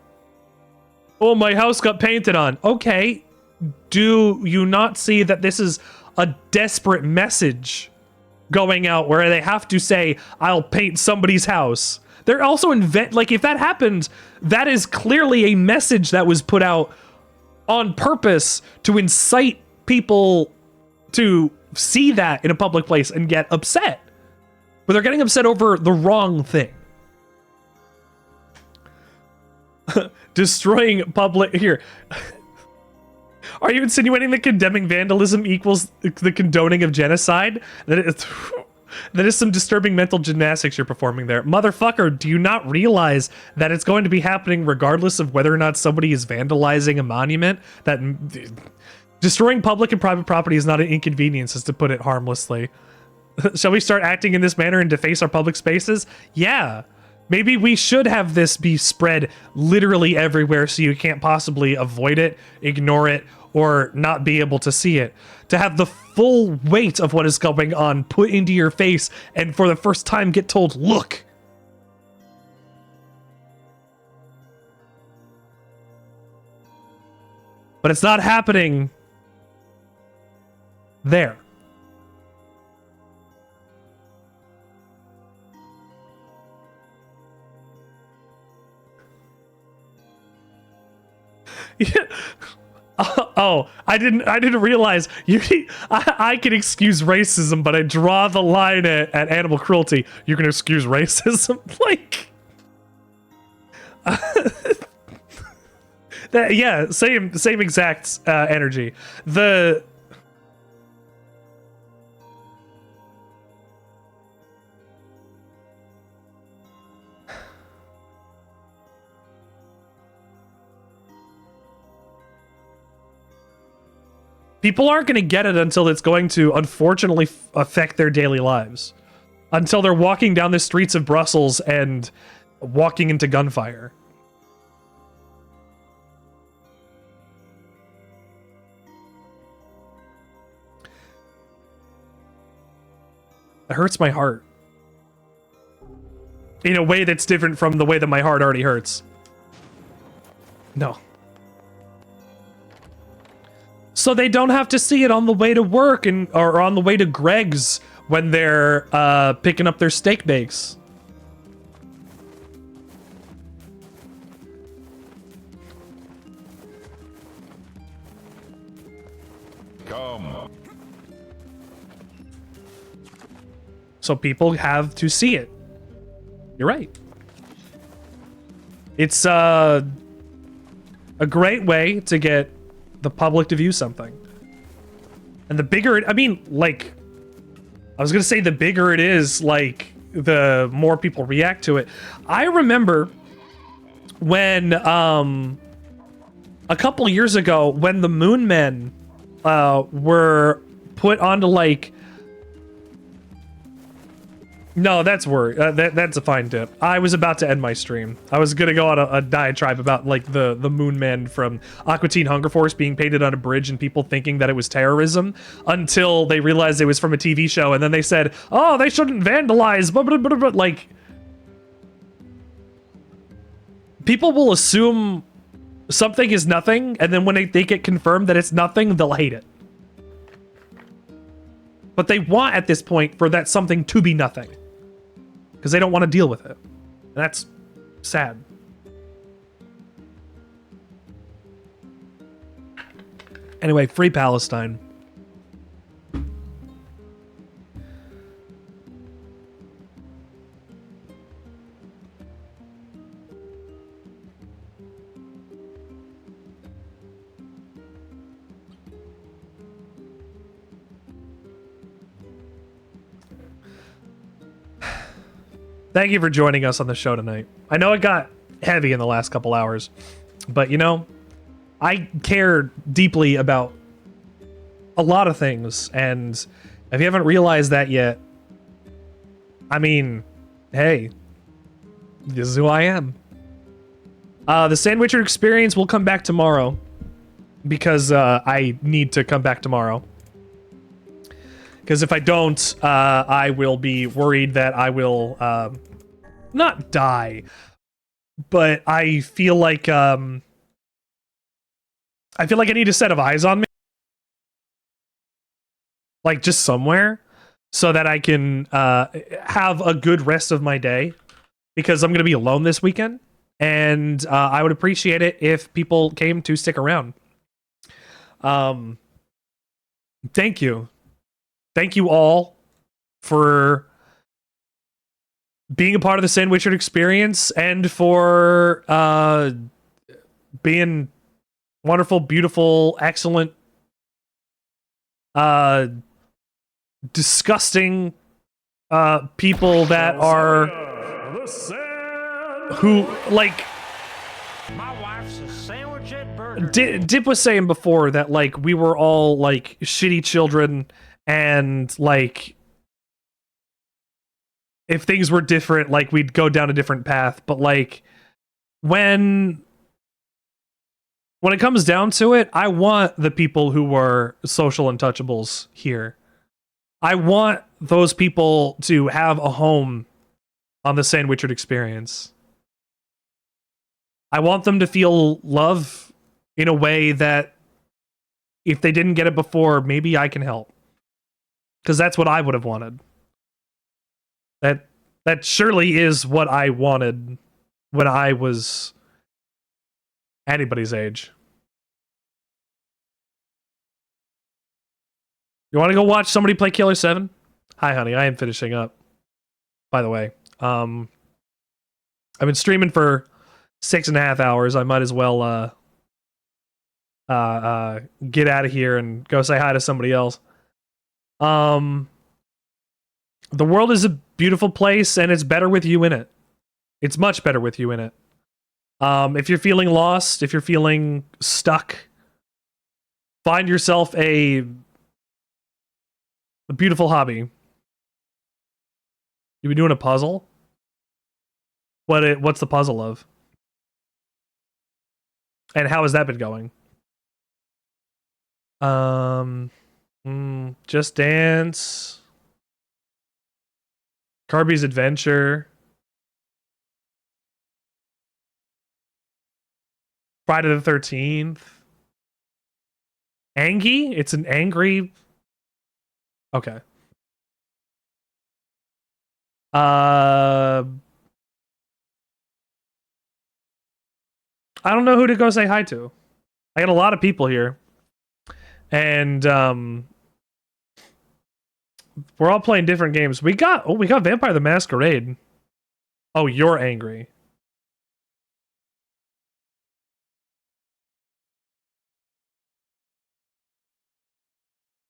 oh, my house got painted on. Okay, do you not see that this is a desperate message going out where they have to say, I'll paint somebody's house? They're also like, if that happened, that is clearly a message that was put out on purpose to incite people to see that in a public place and get upset. But they're getting upset over the wrong thing. Destroying public... Here. Are you insinuating that condemning vandalism equals the condoning of genocide? That is some disturbing mental gymnastics you're performing there. Motherfucker, do you not realize that it's going to be happening regardless of whether or not somebody is vandalizing a monument? That destroying public and private property is not an inconvenience, as to put it harmlessly. Shall we start acting in this manner and deface our public spaces? Yeah. Maybe we should have this be spread literally everywhere so you can't possibly avoid it, ignore it, or not be able to see it. To have the full weight of what is going on put into your face and for the first time get told, look. But it's not happening there. Yeah. Oh, I didn't realize I can excuse racism, but I draw the line at animal cruelty. You can excuse racism, like that. Yeah, same exact energy. People aren't going to get it until it's going to, unfortunately, affect their daily lives. until they're walking down the streets of Brussels and walking into gunfire. It hurts my heart. In a way that's different from the way that my heart already hurts. No. So they don't have to see it on the way to work or on the way to Greg's when they're picking up their steak bakes. Come. So people have to see it. You're right. It's a great way to get the public to view something. And the bigger it, I mean, like, I was gonna say the bigger it is, like, the more people react to it. I remember when, a couple years ago, when the Moon Men, were put onto, like, no, that's worry. That's a fine tip. I was about to end my stream. I was gonna go on a diatribe about like the Moon Men from Aqua Teen Hunger Force being painted on a bridge and people thinking that it was terrorism until they realized it was from a TV show, and then they said, "Oh, they shouldn't vandalize." Blah, blah, blah, blah. Like, people will assume something is nothing, and then when they get confirmed that it's nothing, they'll hate it. But they want at this point for that something to be nothing. Because they don't want to deal with it. And that's sad. Anyway, free Palestine. Thank you for joining us on the show tonight. I know it got heavy in the last couple hours, but you know, I care deeply about a lot of things, and if you haven't realized that yet, I mean, hey, this is who I am. The Sandwichard experience will come back tomorrow, because I need to come back tomorrow. Because if I don't, I will be worried that I will not die, but I feel like I need a set of eyes on me, like just somewhere, so that I can have a good rest of my day. Because I'm gonna be alone this weekend, and I would appreciate it if people came to stick around. Thank you. Thank you all for being a part of the Sandwichard experience and for being wonderful, beautiful, excellent, disgusting people that are who, like, my wife's a sandwich at burger. Dip was saying before that, like, we were all like shitty children. And, like, if things were different, like, we'd go down a different path. But, like, when it comes down to it, I want the people who were social untouchables here. I want those people to have a home on the Sandwichard experience. I want them to feel love in a way that if they didn't get it before, maybe I can help. Because that's what I would have wanted. That surely is what I wanted when I was anybody's age. You want to go watch somebody play Killer 7? Hi, honey. I am finishing up. By the way, I've been streaming for 6.5 hours. I might as well get out of here and go say hi to somebody else. The world is a beautiful place, and it's better with you in it. It's much better with you in it. If you're feeling lost, if you're feeling stuck, find yourself a beautiful hobby. You be doing a puzzle? What's the puzzle of? And how has that been going? Just Dance. Kirby's Adventure. Friday the 13th. Angie? It's an angry... Okay. I don't know who to go say hi to. I got a lot of people here. And we're all playing different games. We got Vampire the Masquerade. Oh, you're angry.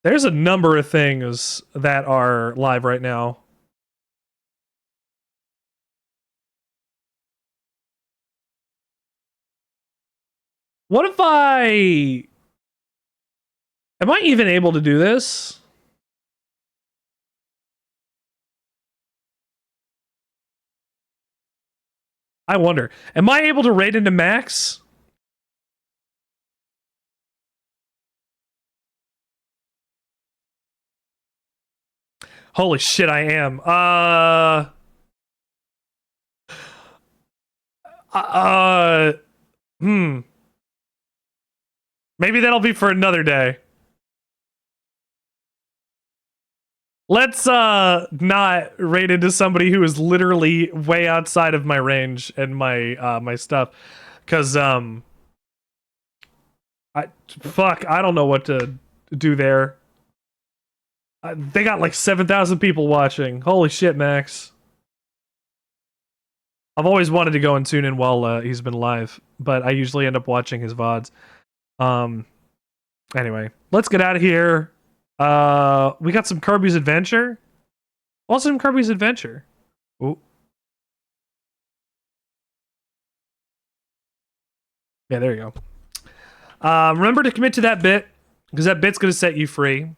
There's a number of things that are live right now. What if I... Am I even able to do this? I wonder. Am I able to raid into max? Holy shit, I am. Maybe that'll be for another day. Let's not raid into somebody who is literally way outside of my range and my my stuff, because I don't know what to do there. They got like 7,000 people watching. Holy shit, Max. I've always wanted to go and tune in while he's been live, but I usually end up watching his VODs. Anyway, let's get out of here. We got some Kirby's Adventure. Also some Kirby's Adventure. Ooh. Yeah, there you go. Remember to commit to that bit, because that bit's going to set you free.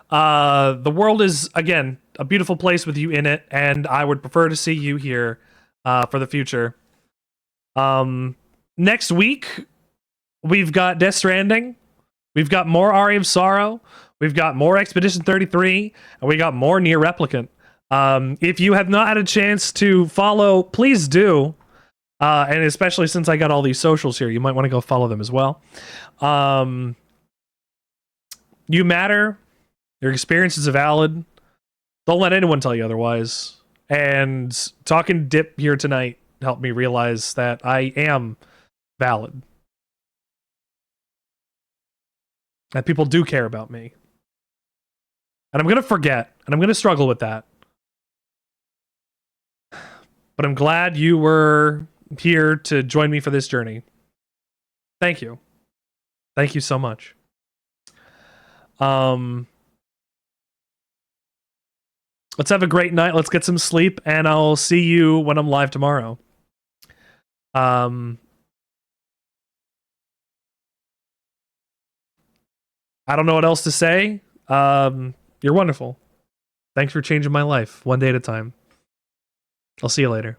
The world is, again, a beautiful place with you in it, and I would prefer to see you here for the future. Next week, we've got Death Stranding. We've got more Aria of Sorrow. We've got more Expedition 33. And we got more NieR Replicant. If you have not had a chance to follow, please do. And especially since I got all these socials here, you might want to go follow them as well. You matter. Your experiences are valid. Don't let anyone tell you otherwise. And talking Dip here tonight helped me realize that I am valid. That people do care about me. And I'm going to forget. And I'm going to struggle with that. But I'm glad you were here to join me for this journey. Thank you. Thank you so much. Let's have a great night. Let's get some sleep. And I'll see you when I'm live tomorrow. I don't know what else to say. You're wonderful. Thanks for changing my life one day at a time. I'll see you later.